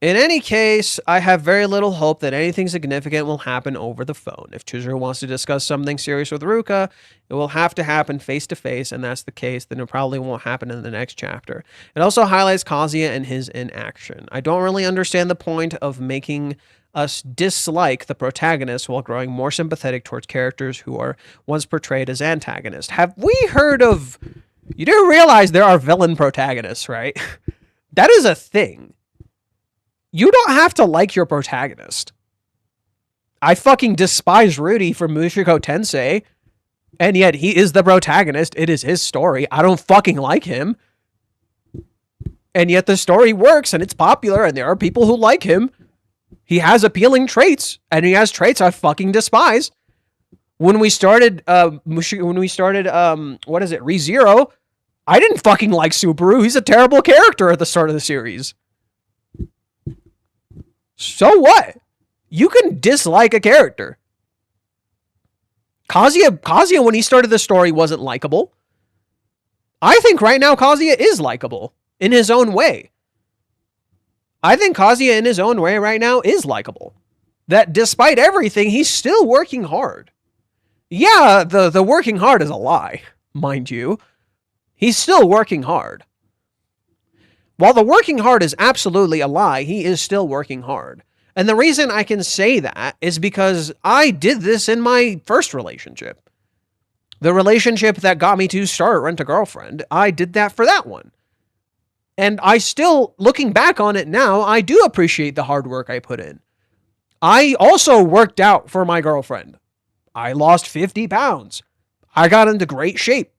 In any case, I have very little hope that anything significant will happen over the phone. If Chizuru wants to discuss something serious with Ruka, it will have to happen face to face, and that's the case, then it probably won't happen in the next chapter. It also highlights Kazuya and his inaction. I don't really understand the point of making us dislike the protagonist while growing more sympathetic towards characters who are once portrayed as antagonists. Have we heard of... You do realize there are villain protagonists, right? That is a thing. You don't have to like your protagonist. I fucking despise Rudy from Mushoku Tensei, and yet he is the protagonist. It is his story. I don't fucking like him. And yet the story works, and it's popular, and there are people who like him. He has appealing traits, and he has traits I fucking despise. When we started, ReZero, I didn't fucking like Subaru. He's a terrible character at the start of the series. So what? You can dislike a character. Kazuya, when he started the story, wasn't likable. I think right now Kazuya is likable in his own way. I think Kazuya in his own way right now is likable. That despite everything, he's still working hard. Yeah, the working hard is a lie, mind you. He's still working hard. While the working hard is absolutely a lie, he is still working hard. And the reason I can say that is because I did this in my first relationship. The relationship that got me to start Rent-A-Girlfriend, I did that for that one. And I still, looking back on it now, I do appreciate the hard work I put in. I also worked out for my girlfriend. I lost 50 pounds. I got into great shape.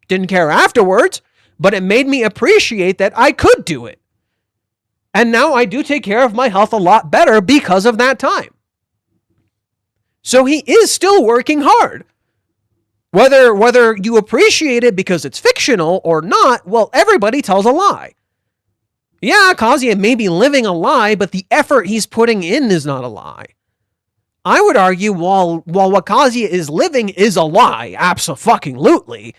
Didn't care afterwards, but it made me appreciate that I could do it. And now I do take care of my health a lot better because of that time. So he is still working hard. Whether you appreciate it because it's fictional or not, well, everybody tells a lie. Yeah, Kazuya may be living a lie, but the effort he's putting in is not a lie. I would argue while what Kazuya is living is a lie, abso-fucking-lutely,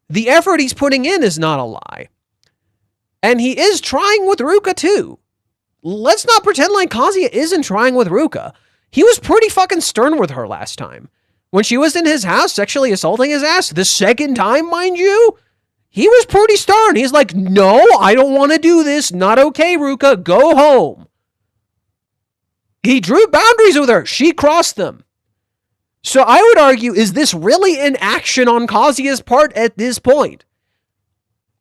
the effort he's putting in is not a lie. And he is trying with Ruka too. Let's not pretend like Kazuya isn't trying with Ruka. He was pretty fucking stern with her last time. When she was in his house sexually assaulting his ass, the second time, mind you, he was pretty stern. He's like, no, I don't want to do this. Not okay, Ruka. Go home. He drew boundaries with her. She crossed them. So I would argue, is this really an action on Kazuya's part at this point?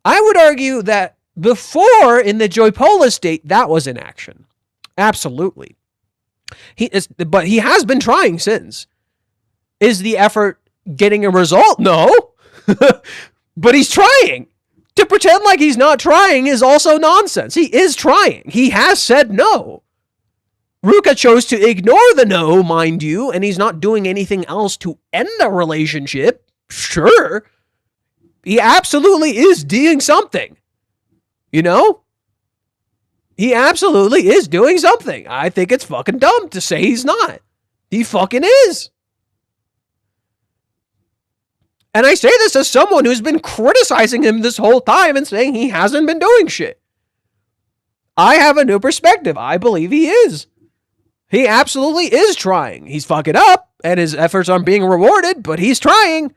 I would argue that before, in the Joypola state, that was an action. Absolutely. But he has been trying since. Is the effort getting a result? No. But he's trying. To pretend like he's not trying is also nonsense. He is trying. He has said no. Ruka chose to ignore the no, mind you, and he's not doing anything else to end the relationship. Sure. He absolutely is doing something. You know? He absolutely is doing something. I think it's fucking dumb to say he's not. He fucking is. And I say this as someone who's been criticizing him this whole time and saying he hasn't been doing shit. I have a new perspective. I believe he is. He absolutely is trying. He's fucking up, and his efforts aren't being rewarded, but he's trying.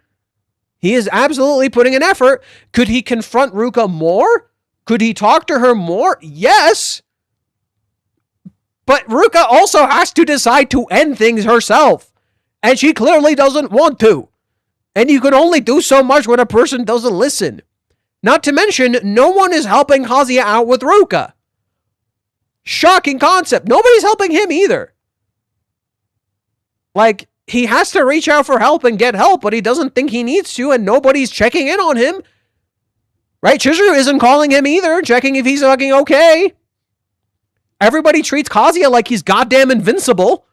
He is absolutely putting an effort. Could he confront Ruka more? Could he talk to her more? Yes. But Ruka also has to decide to end things herself. And she clearly doesn't want to. And you can only do so much when a person doesn't listen. Not to mention, no one is helping Kazuya out with Ruka. Shocking concept. Nobody's helping him either. Like, he has to reach out for help and get help, but he doesn't think he needs to, and nobody's checking in on him. Right? Chizuru isn't calling him either, checking if he's fucking okay. Everybody treats Kazuya like he's goddamn invincible.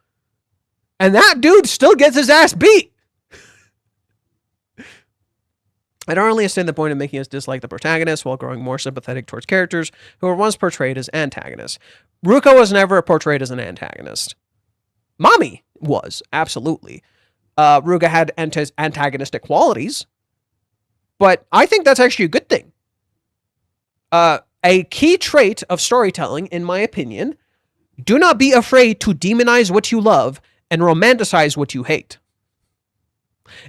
And that dude still gets his ass beat. I don't really understand the point of making us dislike the protagonist while growing more sympathetic towards characters who were once portrayed as antagonists. Ruka was never portrayed as an antagonist. Mami was, absolutely. Ruka had antagonistic qualities, but I think that's actually a good thing. A key trait of storytelling, in my opinion, do not be afraid to demonize what you love and romanticize what you hate.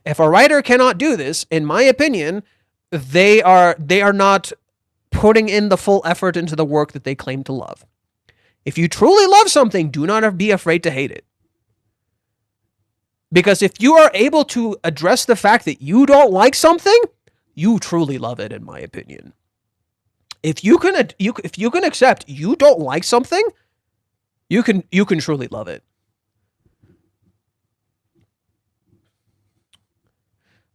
If a writer cannot do this, in my opinion, they are not putting in the full effort into the work that they claim to love. If you truly love something, do not be afraid to hate it. Because if you are able to address the fact that you don't like something, you truly love it, in my opinion. If you can accept you don't like something, you can truly love it.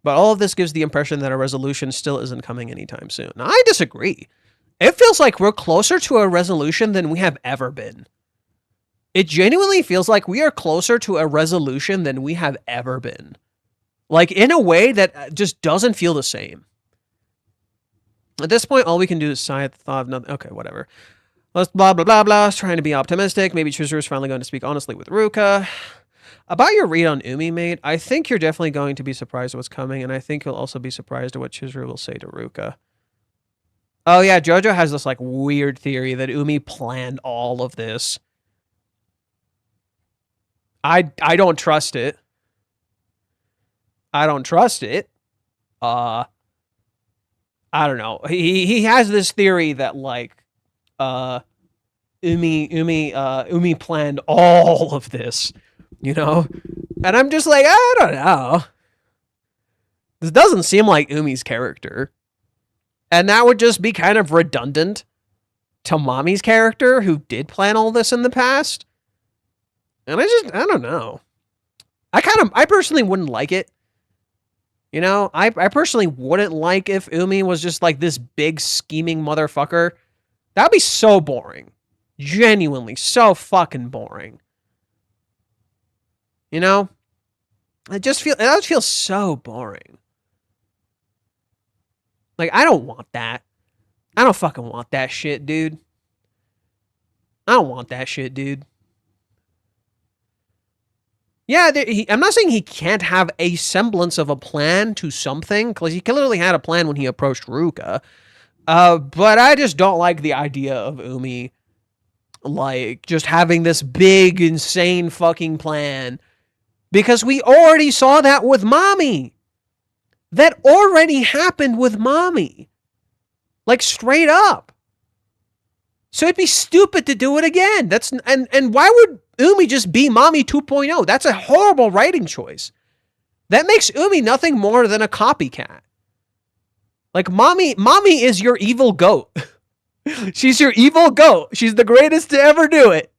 But all of this gives the impression that a resolution still isn't coming anytime soon. Now, I disagree. It feels like we're closer to a resolution than we have ever been. It genuinely feels like we are closer to a resolution than we have ever been. Like, in a way that just doesn't feel the same. At this point, all we can do is sigh at the thought of nothing. Okay, whatever. Let's blah, blah, blah, blah. Trying to be optimistic. Maybe Chizuru is finally going to speak honestly with Ruka. About your read on Umi, mate, I think you're definitely going to be surprised at what's coming, and I think you'll also be surprised at what Chizuru will say to Ruka. Oh yeah, JoJo has this like weird theory that Umi planned all of this. I don't trust it. I don't trust it. I don't know. He has this theory that like Umi planned all of this, you know? And I'm just like, I don't know. This doesn't seem like Umi's character. And that would just be kind of redundant to Mommy's character, who did plan all this in the past. And I don't know. I personally wouldn't like it. You know, I personally wouldn't like if Umi was just like this big scheming motherfucker. That'd be so boring. Genuinely so fucking boring. You know? It would feel so boring. Like, I don't want that. I don't fucking want that shit, dude. I don't want that shit, dude. Yeah, I'm not saying he can't have a semblance of a plan to something, because he clearly had a plan when he approached Ruka. But I just don't like the idea of Umi, like, just having this big, insane fucking plan. Because we already saw that with Mommy. That already happened with Mommy. Like, straight up. So it'd be stupid to do it again. And why would Umi just be Mommy 2.0? That's a horrible writing choice. That makes Umi nothing more than a copycat. Like, Mommy is your evil goat. She's your evil goat. She's the greatest to ever do it.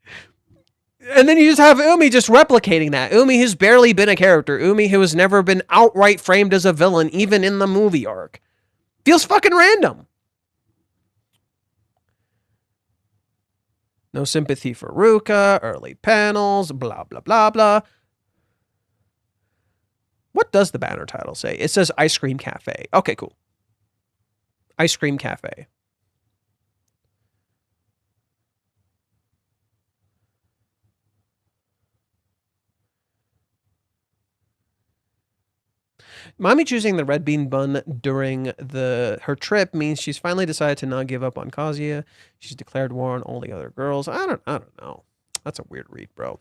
And then you just have Umi just replicating that. Umi who's barely been a character. Umi who has never been outright framed as a villain, even in the movie arc. Feels fucking random. No sympathy for Ruka, early panels, blah, blah, blah, blah. What does the banner title say? It says Ice Cream Cafe. Okay, cool. Ice Cream Cafe. Mommy choosing the red bean bun during her trip means she's finally decided to not give up on Kazuya. She's declared war on all the other girls. I don't know. That's a weird read, bro.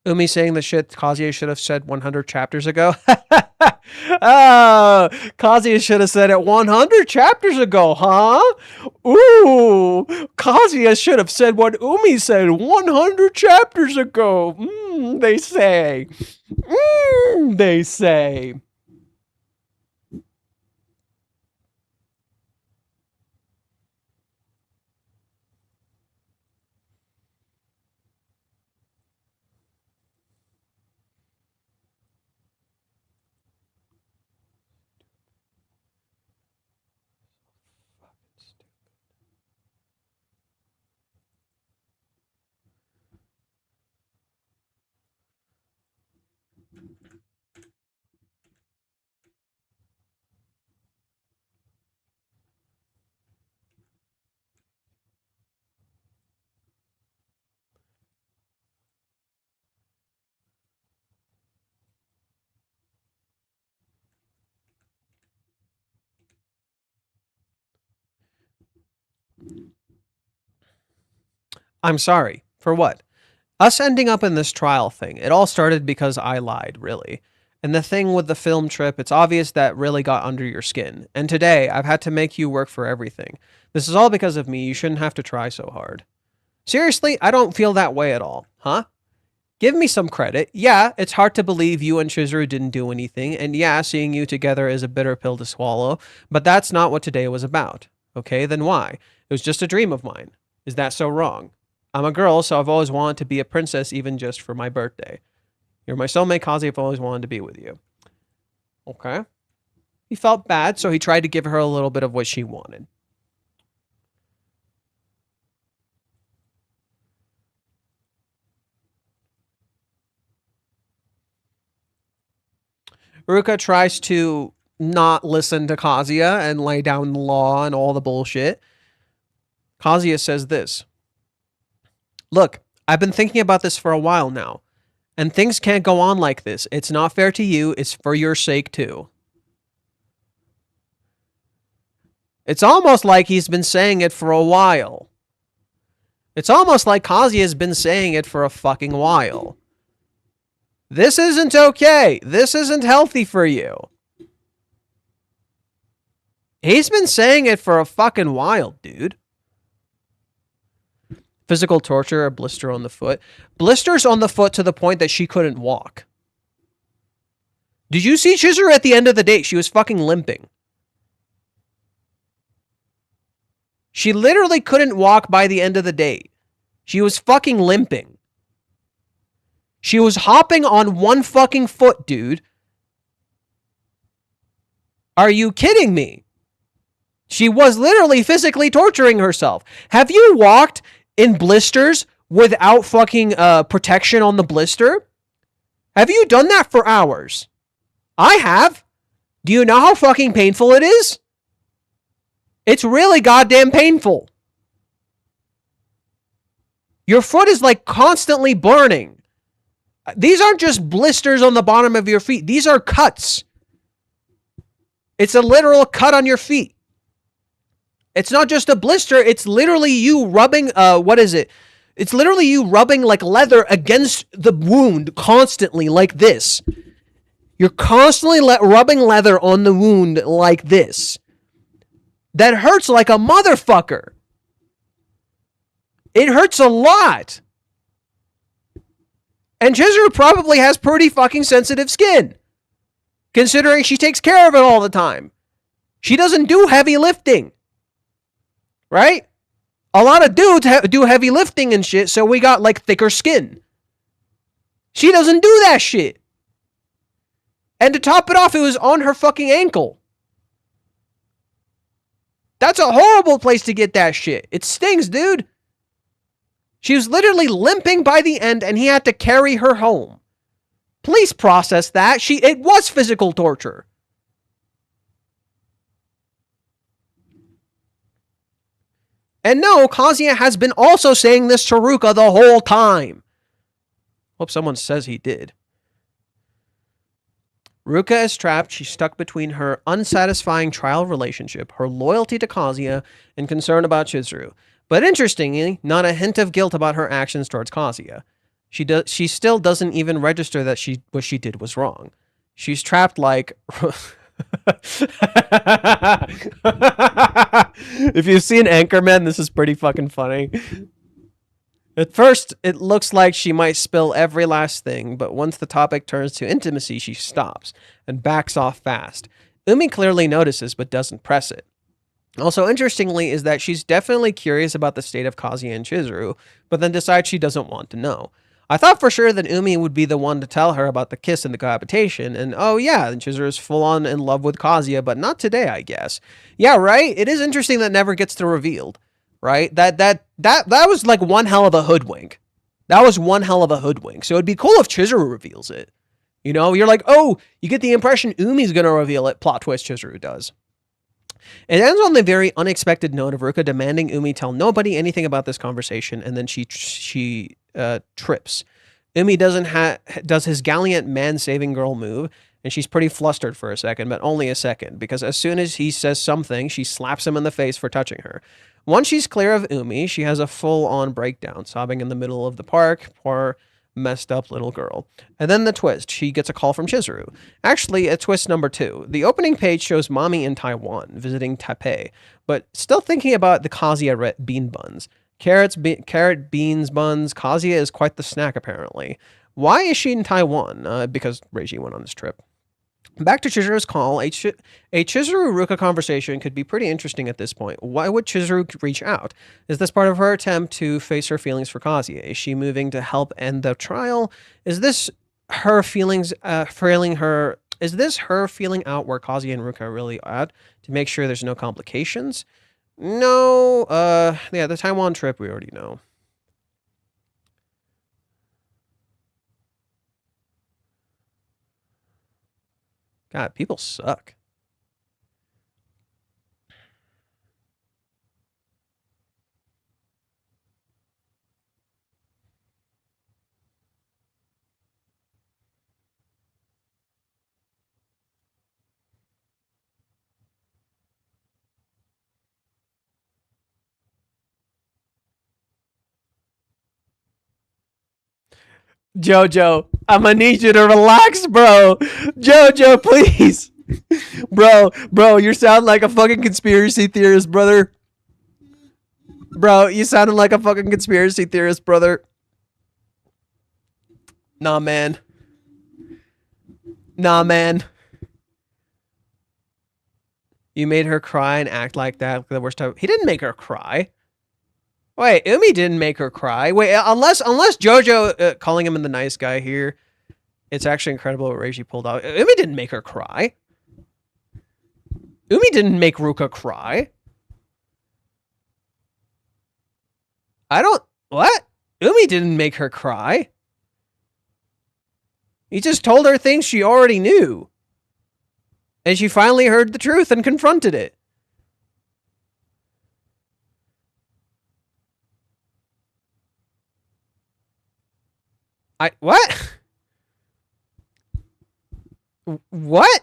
Umi saying the shit Kazuya should have said 100 chapters ago. Oh, Kazuya should have said it 100 chapters ago, huh? Ooh, Kazuya should have said what Umi said 100 chapters ago. They say. They say. I'm sorry. For what? Us ending up in this trial thing. It all started because I lied, really. And the thing with the film trip, it's obvious that really got under your skin. And today, I've had to make you work for everything. This is all because of me. You shouldn't have to try so hard. Seriously, I don't feel that way at all. Huh? Give me some credit. Yeah, it's hard to believe you and Chizuru didn't do anything. And yeah, seeing you together is a bitter pill to swallow. But that's not what today was about. Okay, then why? It was just a dream of mine. Is that so wrong? I'm a girl, so I've always wanted to be a princess even just for my birthday. You're my soulmate, Kazi. I've always wanted to be with you. Okay. He felt bad, so he tried to give her a little bit of what she wanted. Ruka tries to not listen to Kazuya and lay down the law and all the bullshit. Kazuya says this. Look, I've been thinking about this for a while now. And things can't go on like this. It's not fair to you. It's for your sake, too. It's almost like he's been saying it for a while. It's almost like Kazuya has been saying it for a fucking while. This isn't okay. This isn't healthy for you. He's been saying it for a fucking while, dude. Physical torture, a blister on the foot. Blisters on the foot to the point that she couldn't walk. Did you see Chizuru at the end of the day? She was fucking limping. She literally couldn't walk by the end of the day. She was fucking limping. She was hopping on one fucking foot, dude. Are you kidding me? She was literally physically torturing herself. Have you walked in blisters without fucking protection on the blister? Have you done that for hours? I have. Do you know how fucking painful it is? It's really goddamn painful. Your foot is like constantly burning. These aren't just blisters on the bottom of your feet. These are cuts. It's a literal cut on your feet. It's not just a blister. It's literally you rubbing, It's literally you rubbing like leather against the wound constantly like this. You're constantly rubbing leather on the wound like this. That hurts like a motherfucker. It hurts a lot. And Chizuru probably has pretty fucking sensitive skin, considering she takes care of it all the time. She doesn't do heavy lifting. Right? A lot of dudes do heavy lifting and shit, so we got like thicker skin. She doesn't do that shit. And to top it off, it was on her fucking ankle. That's a horrible place to get that shit. It stings, dude. She was literally limping by the end and he had to carry her home. Please process that. It was physical torture. And no, Kazuya has been also saying this to Ruka the whole time. Hope someone says he did. Ruka is trapped. She's stuck between her unsatisfying trial relationship, her loyalty to Kazuya, and concern about Chizuru. But interestingly, not a hint of guilt about her actions towards Kazuya. She still doesn't even register that what she did was wrong. She's trapped like... If you've seen Anchorman, this is pretty fucking funny. At first, it looks like she might spill every last thing, but once the topic turns to intimacy, she stops and backs off fast. Umi clearly notices, but doesn't press it. Also, interestingly, is that she's definitely curious about the state of Kazuya and Chizuru, but then decides she doesn't want to know. I thought for sure that Umi would be the one to tell her about the kiss and the cohabitation, and oh yeah, Chizuru's full on in love with Kazuya, but not today, I guess. Yeah, right? It is interesting that never gets to revealed, right? That was like one hell of a hoodwink. That was one hell of a hoodwink. So it'd be cool if Chizuru reveals it. You know, you're like, oh, you get the impression Umi's gonna reveal it. Plot twist, Chizuru does. It ends on the very unexpected note of Ruka demanding Umi tell nobody anything about this conversation, and then she trips. Umi does his gallant man-saving girl move, and she's pretty flustered for a second, but only a second, because as soon as he says something, she slaps him in the face for touching her. Once she's clear of Umi, she has a full-on breakdown, sobbing in the middle of the park. Poor messed up little girl. And then the twist. She gets a call from Chizuru. Actually, a twist number 2. The opening page shows Mommy in Taiwan, visiting Taipei, but still thinking about the Kazuya bean buns. Carrot beans buns. Kazuya is quite the snack, apparently. Why is she in Taiwan? Because Reiji went on this trip. Back to Chizuru's call, a Chizuru-Ruka conversation could be pretty interesting at this point. Why would Chizuru reach out? Is this part of her attempt to face her feelings for Kazuya? Is she moving to help end the trial? Is this her feelings, Is this her feeling out where Kazuya and Ruka are really at to make sure there's no complications? No. Yeah, the Taiwan trip we already know. God, people suck. Jojo, I'm gonna need you to relax, bro. Jojo, please. Bro, you sound like a fucking conspiracy theorist, brother. Bro, you sounded like a fucking conspiracy theorist, brother. Nah, man. You made her cry and act like that. The worst time. He didn't make her cry. Wait, Umi didn't make her cry. Wait, unless Jojo calling him the nice guy here, it's actually incredible what Reiji pulled out. Umi didn't make her cry. Umi didn't make Ruka cry. What? Umi didn't make her cry. He just told her things she already knew. And she finally heard the truth and confronted it. What? What?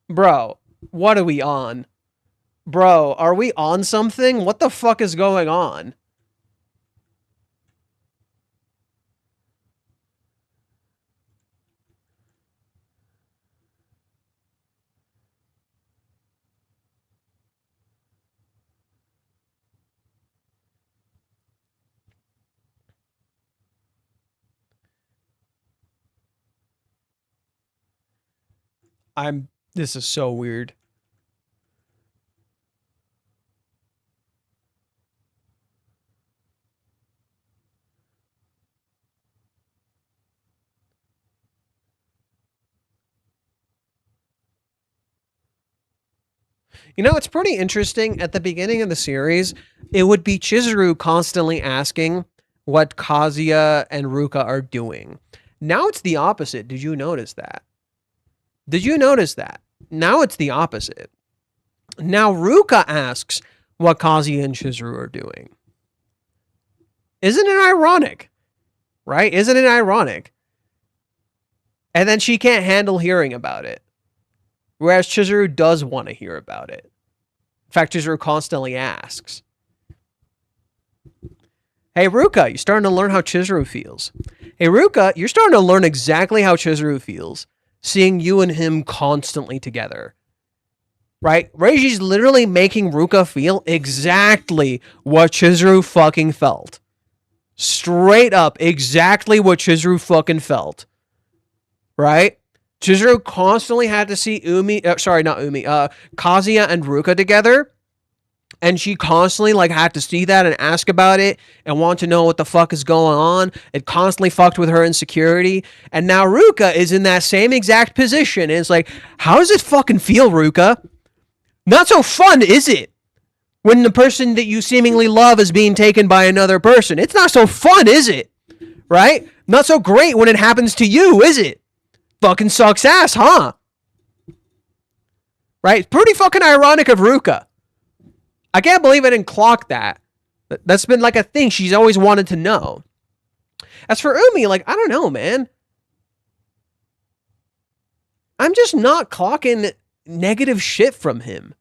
Bro, what are we on? Bro, are we on something? What the fuck is going on? This is so weird. You know, it's pretty interesting. At the beginning of the series, it would be Chizuru constantly asking what Kazuya and Ruka are doing. Now it's the opposite. Did you notice that? Now it's the opposite. Now Ruka asks what Kazuya and Chizuru are doing. Isn't it ironic? Right? Isn't it ironic? And then she can't handle hearing about it. Whereas Chizuru does want to hear about it. In fact, Chizuru constantly asks. Hey, Ruka, you're starting to learn how Chizuru feels. Hey, Ruka, you're starting to learn exactly how Chizuru feels. Seeing you and him constantly together. Right? Reiji's literally making Ruka feel exactly what Chizuru fucking felt. Straight up, exactly what Chizuru fucking felt. Right? Chizuru constantly had to see Kazuya and Ruka together. And she constantly had to see that and ask about it and want to know what the fuck is going on. It constantly fucked with her insecurity. And now Ruka is in that same exact position. And it's like, how does it fucking feel, Ruka? Not so fun, is it? When the person that you seemingly love is being taken by another person. It's not so fun, is it? Right? Not so great when it happens to you, is it? Fucking sucks ass, huh? Right? Pretty fucking ironic of Ruka. I can't believe I didn't clock that. That's been a thing she's always wanted to know. As for Umi, I don't know, man. I'm just not clocking negative shit from him.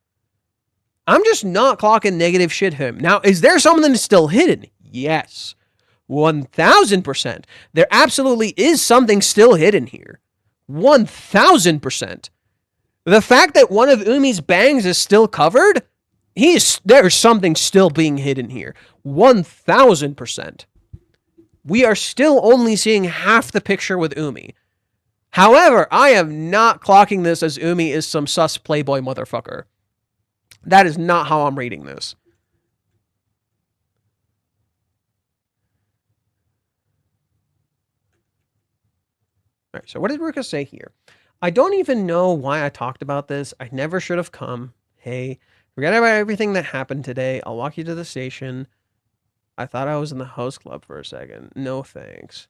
I'm just not clocking negative shit him. Now, is there something still hidden? Yes. 1000%. There absolutely is something still hidden here. 1000%. The fact that one of Umi's bangs is still covered, there's something still being hidden here. 1000%. We are still only seeing half the picture with Umi. However, I am not clocking this as Umi is some sus playboy motherfucker. That is not how I'm reading this. All right, so what did Ruka say here? I don't even know why I talked about this. I never should have come. Hey, forget about everything that happened today. I'll walk you to the station. I thought I was in the host club for a second. No thanks.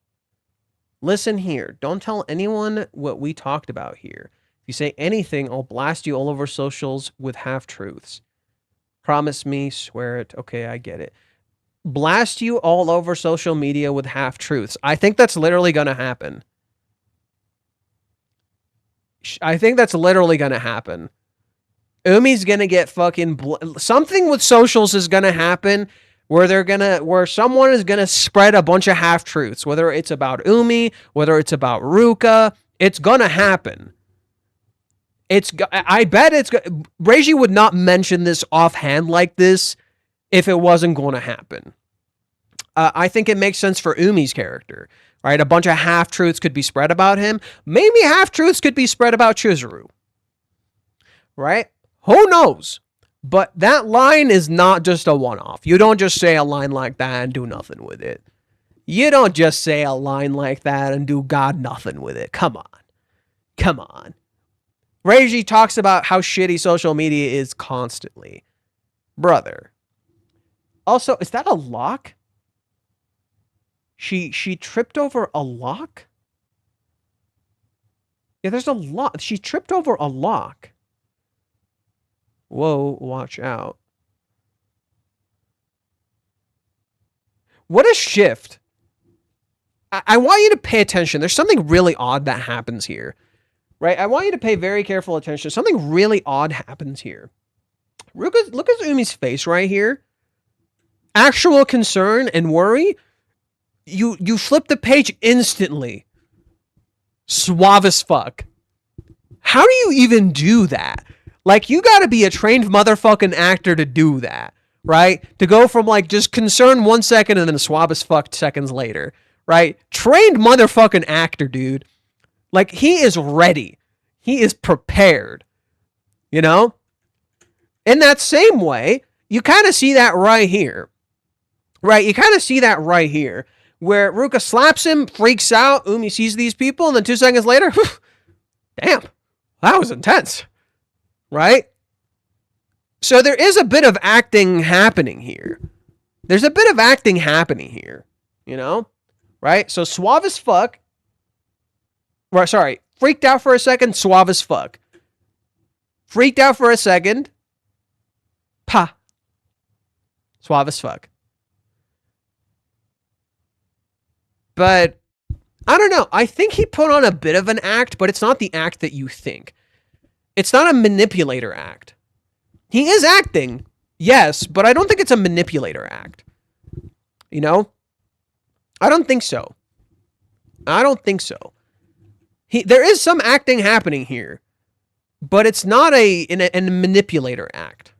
Listen here. Don't tell anyone what we talked about here. If you say anything, I'll blast you all over socials with half-truths. Promise me, swear it. Okay, I get it. Blast you all over social media with half-truths. I think that's literally going to happen. I think that's literally going to happen. Umi's going to get fucking... something with socials is going to happen where someone is going to spread a bunch of half-truths. Whether it's about Umi, whether it's about Ruka, it's going to happen. I bet it's... Reiji would not mention this offhand like this if it wasn't going to happen. I think it makes sense for Umi's character. Right, a bunch of half-truths could be spread about him. Maybe half-truths could be spread about Chizuru. Right? Who knows? But that line is not just a one-off. You don't just say a line like that and do nothing with it. You don't just say a line like that and do god nothing with it. Come on. Come on. Reiji talks about how shitty social media is constantly. Brother. Also, is that a lock? She tripped over a lock? Yeah, there's a lock. She tripped over a lock. Whoa, watch out. What a shift. I want you to pay attention. There's something really odd that happens here. Right? I want you to pay very careful attention. Something really odd happens here. Look at Umi's face right here. Actual concern and worry. You flip the page instantly. Suave as fuck. How do you even do that? Like, you gotta be a trained motherfucking actor to do that, right? To go from, like, just concern 1 second and then suave as fuck seconds later, right? Trained motherfucking actor, dude. Like, he is ready. He is prepared. You know? In that same way, you kind of see that right here. Right? You kind of see that right here. Where Ruka slaps him, freaks out, Umi sees these people, and then 2 seconds later, whew, damn, that was intense. Right? So there is a bit of acting happening here. There's a bit of acting happening here. You know? Right? So suave as fuck. Right, sorry. Freaked out for a second, suave as fuck. Freaked out for a second. Pa. Suave as fuck. But, I don't know. I think he put on a bit of an act, but it's not the act that you think. It's not a manipulator act. He is acting, yes, but I don't think it's a manipulator act. You know? I don't think so. I don't think so. There is some acting happening here, but it's not a manipulator act.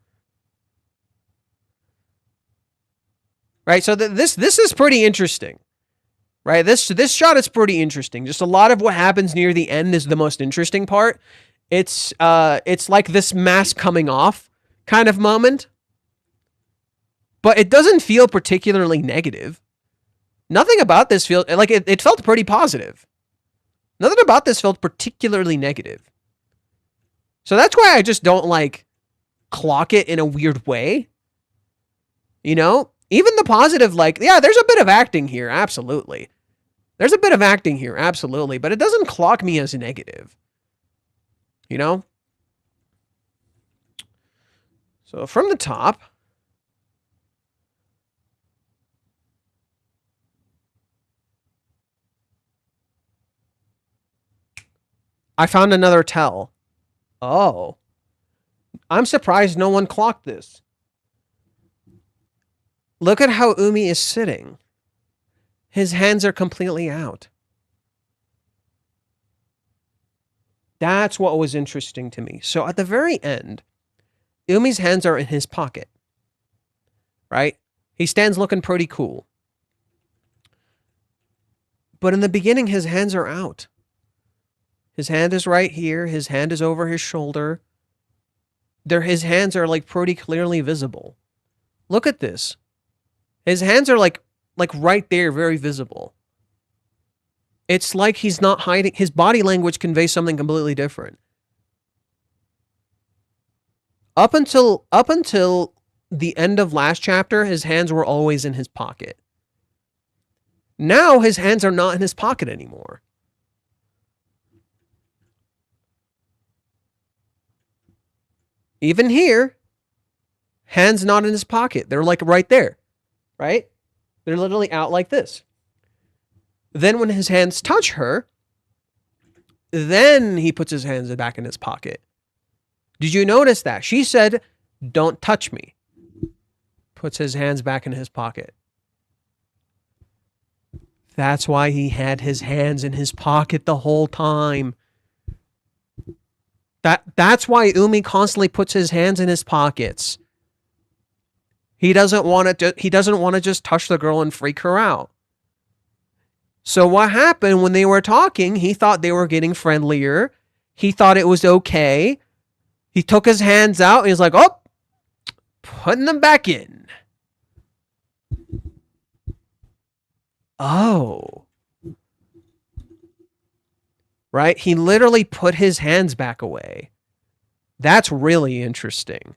Right? So this is pretty interesting. Right? This shot is pretty interesting. Just a lot of what happens near the end is the most interesting part. It's like this mask coming off kind of moment. But it doesn't feel particularly negative. Nothing about this feels like it felt pretty positive. Nothing about this felt particularly negative. So that's why I just don't like clock it in a weird way. You know? Even the positive, like, yeah, there's a bit of acting here, absolutely. There's a bit of acting here, absolutely, but it doesn't clock me as negative. You know? So from the top, I found another tell. Oh. I'm surprised no one clocked this. Look at how Umi is sitting. His hands are completely out. That's what was interesting to me. So at the very end, Umi's hands are in his pocket. Right? He stands looking pretty cool. But in the beginning, his hands are out. His hand is right here. His hand is over his shoulder. His hands are like pretty clearly visible. Look at this. His hands are like right there, very visible. It's like he's not hiding. His body language conveys something completely different. Up until the end of last chapter, his hands were always in his pocket. Now his hands are not in his pocket anymore. Even here, hands not in his pocket. They're like right there, right? They're literally out like this. Then when his hands touch her, then he puts his hands back in his pocket. Did you notice that? She said, "Don't touch me." Puts his hands back in his pocket. That's why he had his hands in his pocket the whole time. That's why Umi constantly puts his hands in his pockets. He doesn't want to just touch the girl and freak her out. So what happened when they were talking, he thought they were getting friendlier. He thought it was okay. He took his hands out and he's like, "Oh, putting them back in." Oh. Right? He literally put his hands back away. That's really interesting.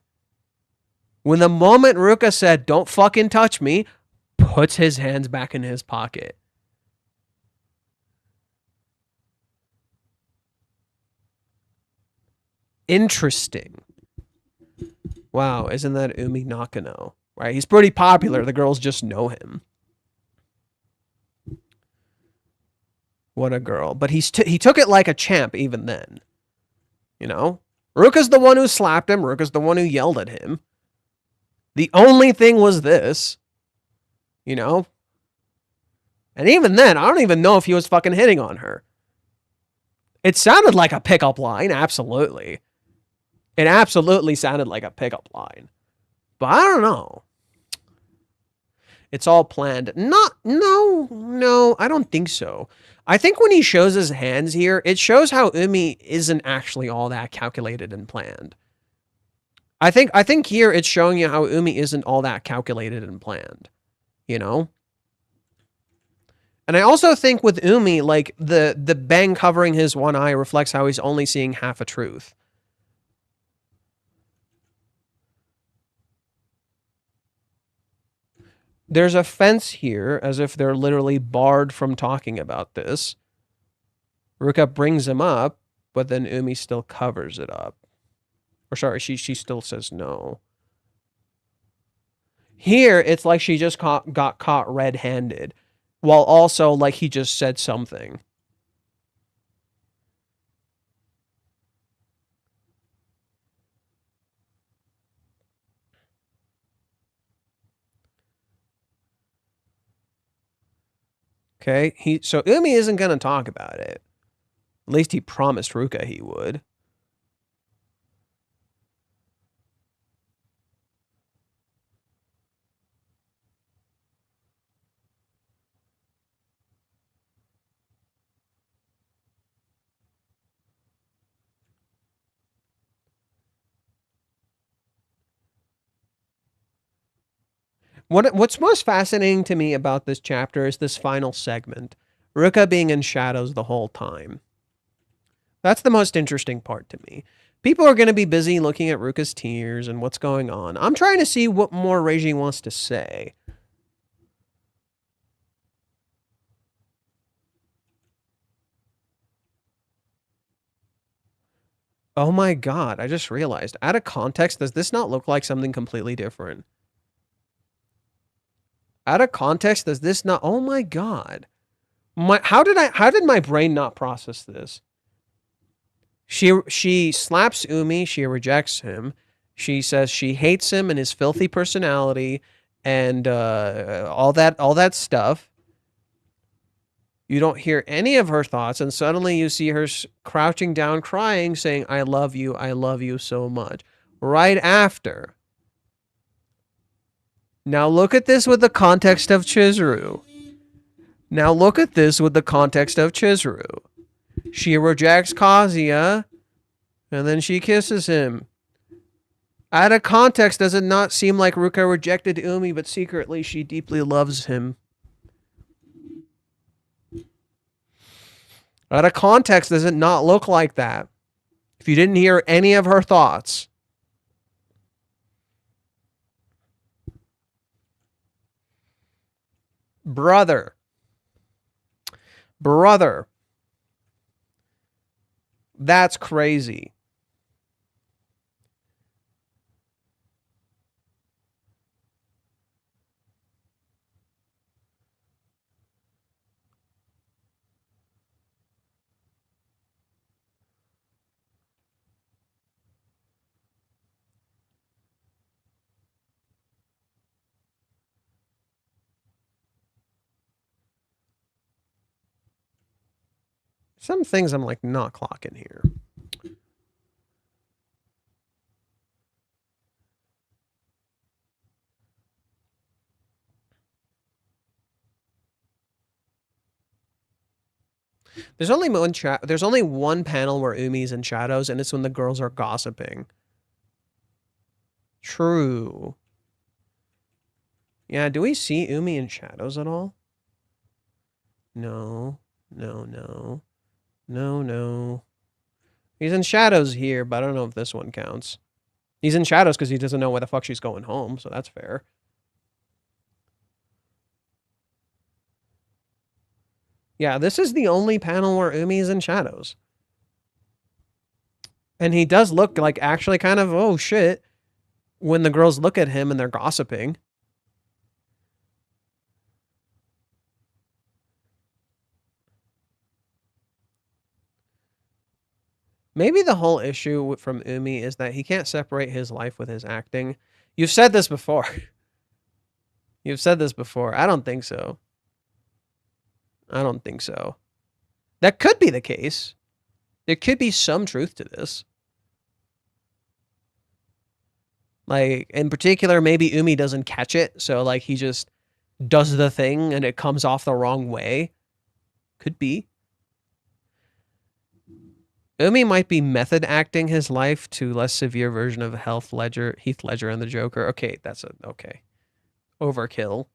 When the moment Ruka said, "Don't fucking touch me," puts his hands back in his pocket. Interesting. Wow, isn't that Umi Nakano? Right? He's pretty popular. The girls just know him. What a girl. But he took it like a champ even then. You know? Ruka's the one who slapped him. Ruka's the one who yelled at him. The only thing was this. You know? And even then, I don't even know if he was fucking hitting on her. It sounded like a pickup line, absolutely. It absolutely sounded like a pickup line. But I don't know. It's all planned. No, I don't think so. I think when he shows his hands here, it shows how Umi isn't actually all that calculated and planned. I think here it's showing you how Umi isn't all that calculated and planned. You know? And I also think with Umi, like the bang covering his one eye reflects how he's only seeing half a truth. There's a fence here, as if they're literally barred from talking about this. Ruka brings him up, but then Umi still covers it up. Or sorry, she still says no. Here, it's like she just got caught red-handed, while also like he just said something. Okay, so Umi isn't going to talk about it. At least he promised Ruka he would. What's most fascinating to me about this chapter is this final segment. Ruka being in shadows the whole time. That's the most interesting part to me. People are going to be busy looking at Ruka's tears and what's going on. I'm trying to see what more Reiji wants to say. Oh my god, I just realized. Out of context, does this not look like something completely different? Out of context, does this not... Oh my god. How did my brain not process this? She slaps Umi, she rejects him. She says she hates him and his filthy personality and all that stuff. You don't hear any of her thoughts, and suddenly you see her crouching down, crying, saying, I love you so much. Right after. Now look at this with the context of Chizuru. She rejects Kazuya, and then she kisses him. Out of context, does it not seem like Ruka rejected Umi, but secretly she deeply loves him? Out of context, does it not look like that? If you didn't hear any of her thoughts. Brother. That's crazy. Some things I'm like not clocking here. There's only one panel where Umi's in shadows, and it's when the girls are gossiping. True. Yeah, do we see Umi in shadows at all? No. He's in shadows here, but I don't know if this one counts. He's in shadows because he doesn't know where the fuck she's going home, so that's fair. Yeah, this is the only panel where Umi is in shadows. And he does look like actually kind of, oh shit, when the girls look at him and they're gossiping. Maybe the whole issue from Umi is that he can't separate his life with his acting. You've said this before. I don't think so. That could be the case. There could be some truth to this. Like, in particular, maybe Umi doesn't catch it, so like he just does the thing and it comes off the wrong way. Could be. Umi might be method acting his life to less severe version of Heath Ledger and the Joker. Okay, okay. Overkill.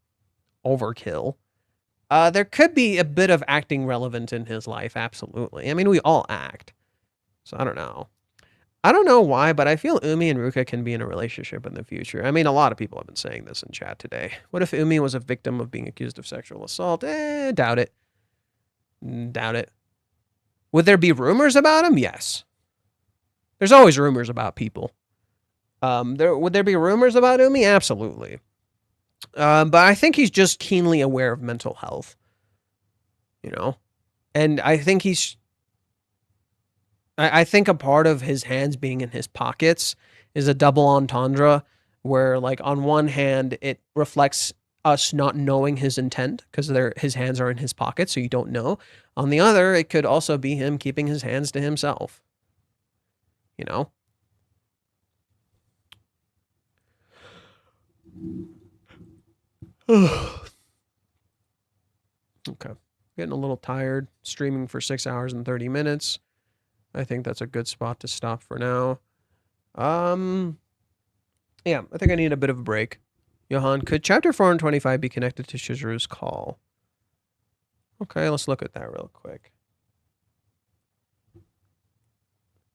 There could be a bit of acting relevant in his life, absolutely. I mean, we all act. So I don't know. I don't know why, but I feel Umi and Ruka can be in a relationship in the future. I mean, a lot of people have been saying this in chat today. What if Umi was a victim of being accused of sexual assault? Doubt it. Would there be rumors about him? Yes. There's always rumors about people. Would there be rumors about Umi? Absolutely. But I think he's just keenly aware of mental health. You know? And I think I think a part of his hands being in his pockets is a double entendre where, like, on one hand, it reflects us not knowing his intent because his hands are in his pocket, so you don't know. On the other, it could also be him keeping his hands to himself. You know? Okay. Getting a little tired. Streaming for 6 hours and 30 minutes. I think that's a good spot to stop for now. Yeah, I think I need a bit of a break. Johan, could chapter 425 be connected to Chizuru's call? Okay, let's look at that real quick.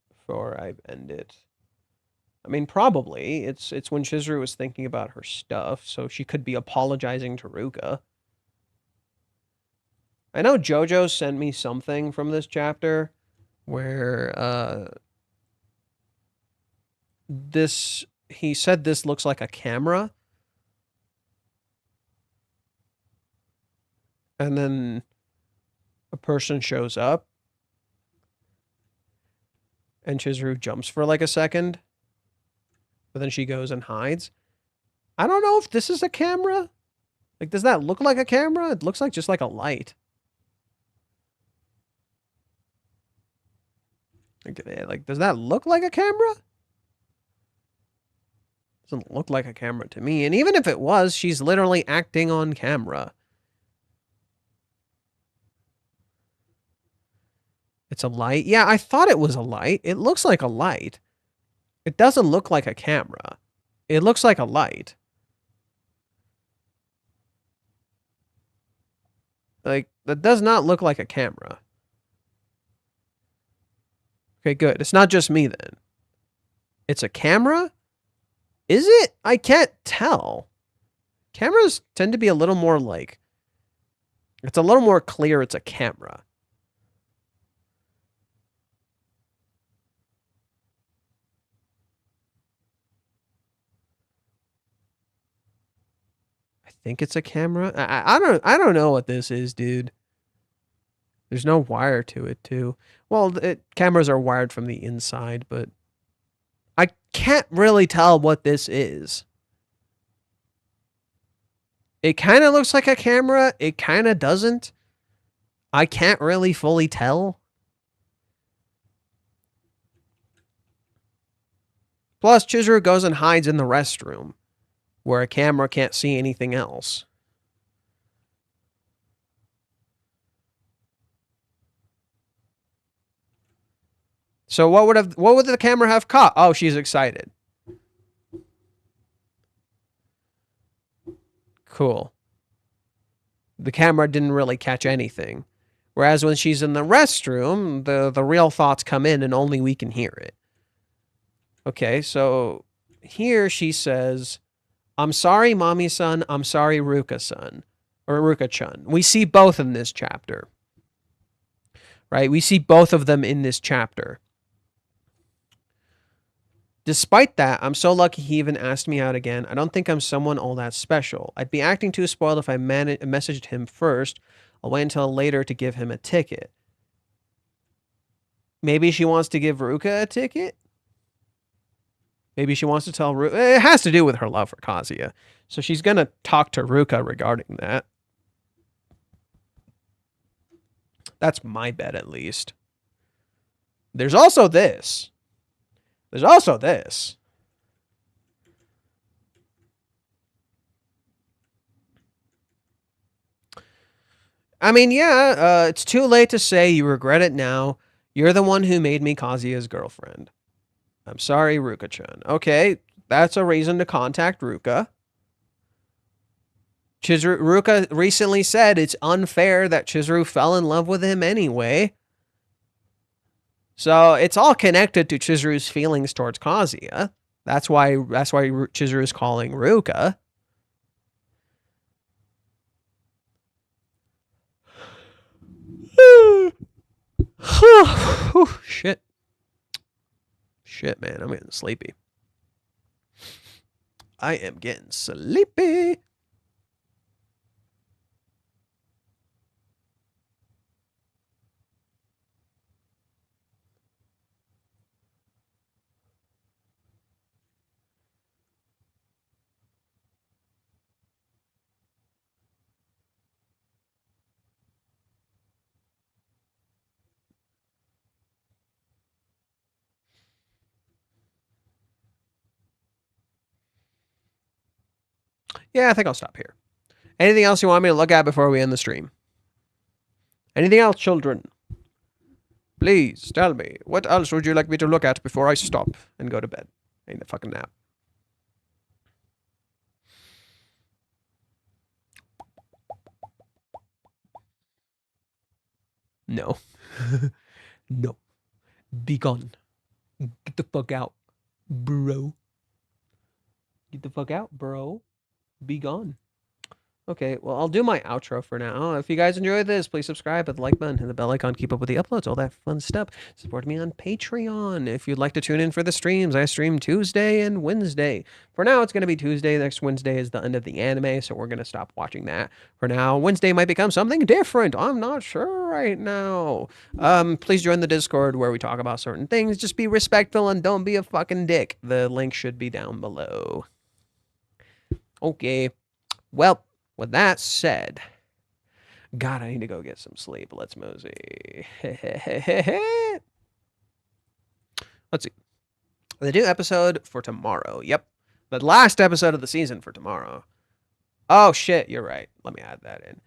Before I end it. I mean, probably. It's when Chizuru was thinking about her stuff, so she could be apologizing to Ruka. I know Jojo sent me something from this chapter where he said this looks like a camera. And then a person shows up and Chizuru jumps for like a second. But then she goes and hides. I don't know if this is a camera. Like, does that look like a camera? It looks like just like a light. Like, does that look like a camera? Doesn't look like a camera to me. And even if it was, she's literally acting on camera. It's a light. Yeah, I thought it was a light. It looks like a light. It doesn't look like a camera. It looks like a light. Like, that does not look like a camera. Okay, good. It's not just me then. It's a camera? Is it? I can't tell. Cameras tend to be a little more like... It's a little more clear it's a camera. I think it's a camera. I don't know what this is, dude. There's no wire to it, too. Well, cameras are wired from the inside, but I can't really tell what this is. It kind of looks like a camera. It kind of doesn't. I can't really fully tell. Plus, Chizuru goes and hides in the restroom, where a camera can't see anything else. So what would the camera have caught? Oh, she's excited. Cool. The camera didn't really catch anything. Whereas when she's in the restroom, the real thoughts come in and only we can hear it. Okay, so here she says, I'm sorry, Mommy-san. I'm sorry, Ruka-san. Or Ruka-chan. We see both in this chapter. Right? We see both of them in this chapter. Despite that, I'm so lucky he even asked me out again. I don't think I'm someone all that special. I'd be acting too spoiled if I messaged him first. I'll wait until later to give him a ticket. Maybe she wants to give Ruka a ticket? Maybe she wants to tell Ruka. It has to do with her love for Kazuya. So she's going to talk to Ruka regarding that. That's my bet, at least. There's also this. There's also this. I mean, yeah, it's too late to say you regret it now. You're the one who made me Kazuya's girlfriend. I'm sorry, Ruka-chan. Okay, that's a reason to contact Ruka. Ruka recently said it's unfair that Chizuru fell in love with him anyway. So it's all connected to Chizuru's feelings towards Kazuya. That's why Chizuru is calling Ruka. Shit. Shit, man. I'm getting sleepy. I am getting sleepy. Yeah, I think I'll stop here. Anything else you want me to look at before we end the stream? Anything else, children? Please tell me. What else would you like me to look at before I stop and go to bed? I need a fucking nap. No. No. Be gone. Get the fuck out, bro. Get the fuck out, bro. Be gone. Okay, well, I'll do my outro for now. If you guys enjoyed this, please subscribe, hit the like button, hit the bell icon, keep up with the uploads, all that fun stuff. Support me on Patreon. If you'd like to tune in for the streams, I stream Tuesday and Wednesday. For now, it's going to be Tuesday. Next Wednesday is the end of the anime, so we're going to stop watching that. For now, Wednesday might become something different. I'm not sure right now. Please join the Discord where we talk about certain things. Just be respectful and don't be a fucking dick. The link should be down below. Okay. Well, with that said, God, I need to go get some sleep. Let's mosey. Let's see. The new episode for tomorrow. Yep. The last episode of the season for tomorrow. Oh, shit. You're right. Let me add that in.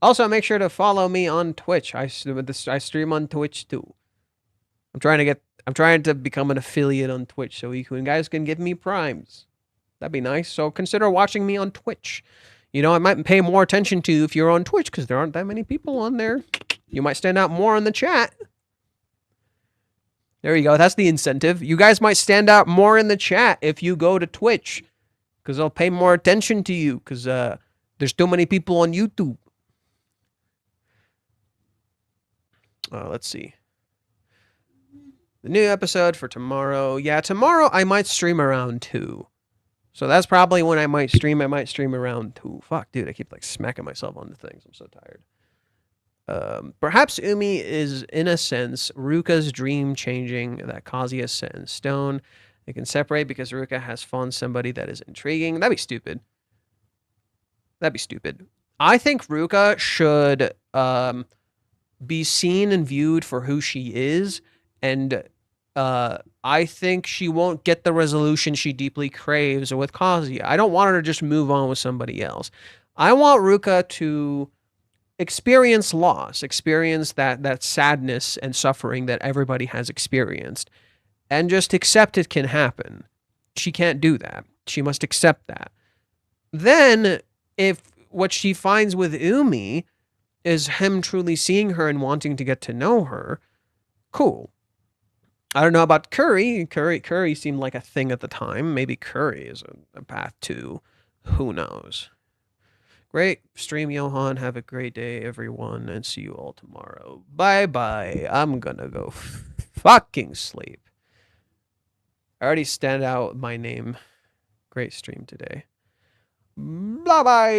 Also, make sure to follow me on Twitch. I stream on Twitch, too. I'm trying to become an affiliate on Twitch so you guys can give me primes. That'd be nice. So consider watching me on Twitch. You know, I might pay more attention to you if you're on Twitch because there aren't that many people on there. You might stand out more in the chat. There you go. That's the incentive. You guys might stand out more in the chat if you go to Twitch because I'll pay more attention to you because there's too many people on YouTube. Let's see. The new episode for tomorrow. Yeah, tomorrow I might stream around 2. So that's probably when I might stream. I might stream around 2. Fuck, dude, I keep like smacking myself on the things. I'm so tired. Perhaps Umi is, in a sense, Ruka's dream changing that Kazuya set in stone. They can separate because Ruka has found somebody that is intriguing. That'd be stupid. That'd be stupid. I think Ruka should be seen and viewed for who she is, and I think she won't get the resolution she deeply craves with Kazuya. I don't want her to just move on with somebody else. I want Ruka to experience loss, experience that sadness and suffering that everybody has experienced, and just accept it can happen. She can't do that. She must accept that. Then, if what she finds with Umi is him truly seeing her and wanting to get to know her, cool. I don't know about Curry. Curry seemed like a thing at the time. Maybe Curry is a path too. Who knows? Great stream, Johan. Have a great day, everyone, and see you all tomorrow. Bye-bye. I'm gonna go fucking sleep. I already stand out my name. Great stream today. Bye-bye.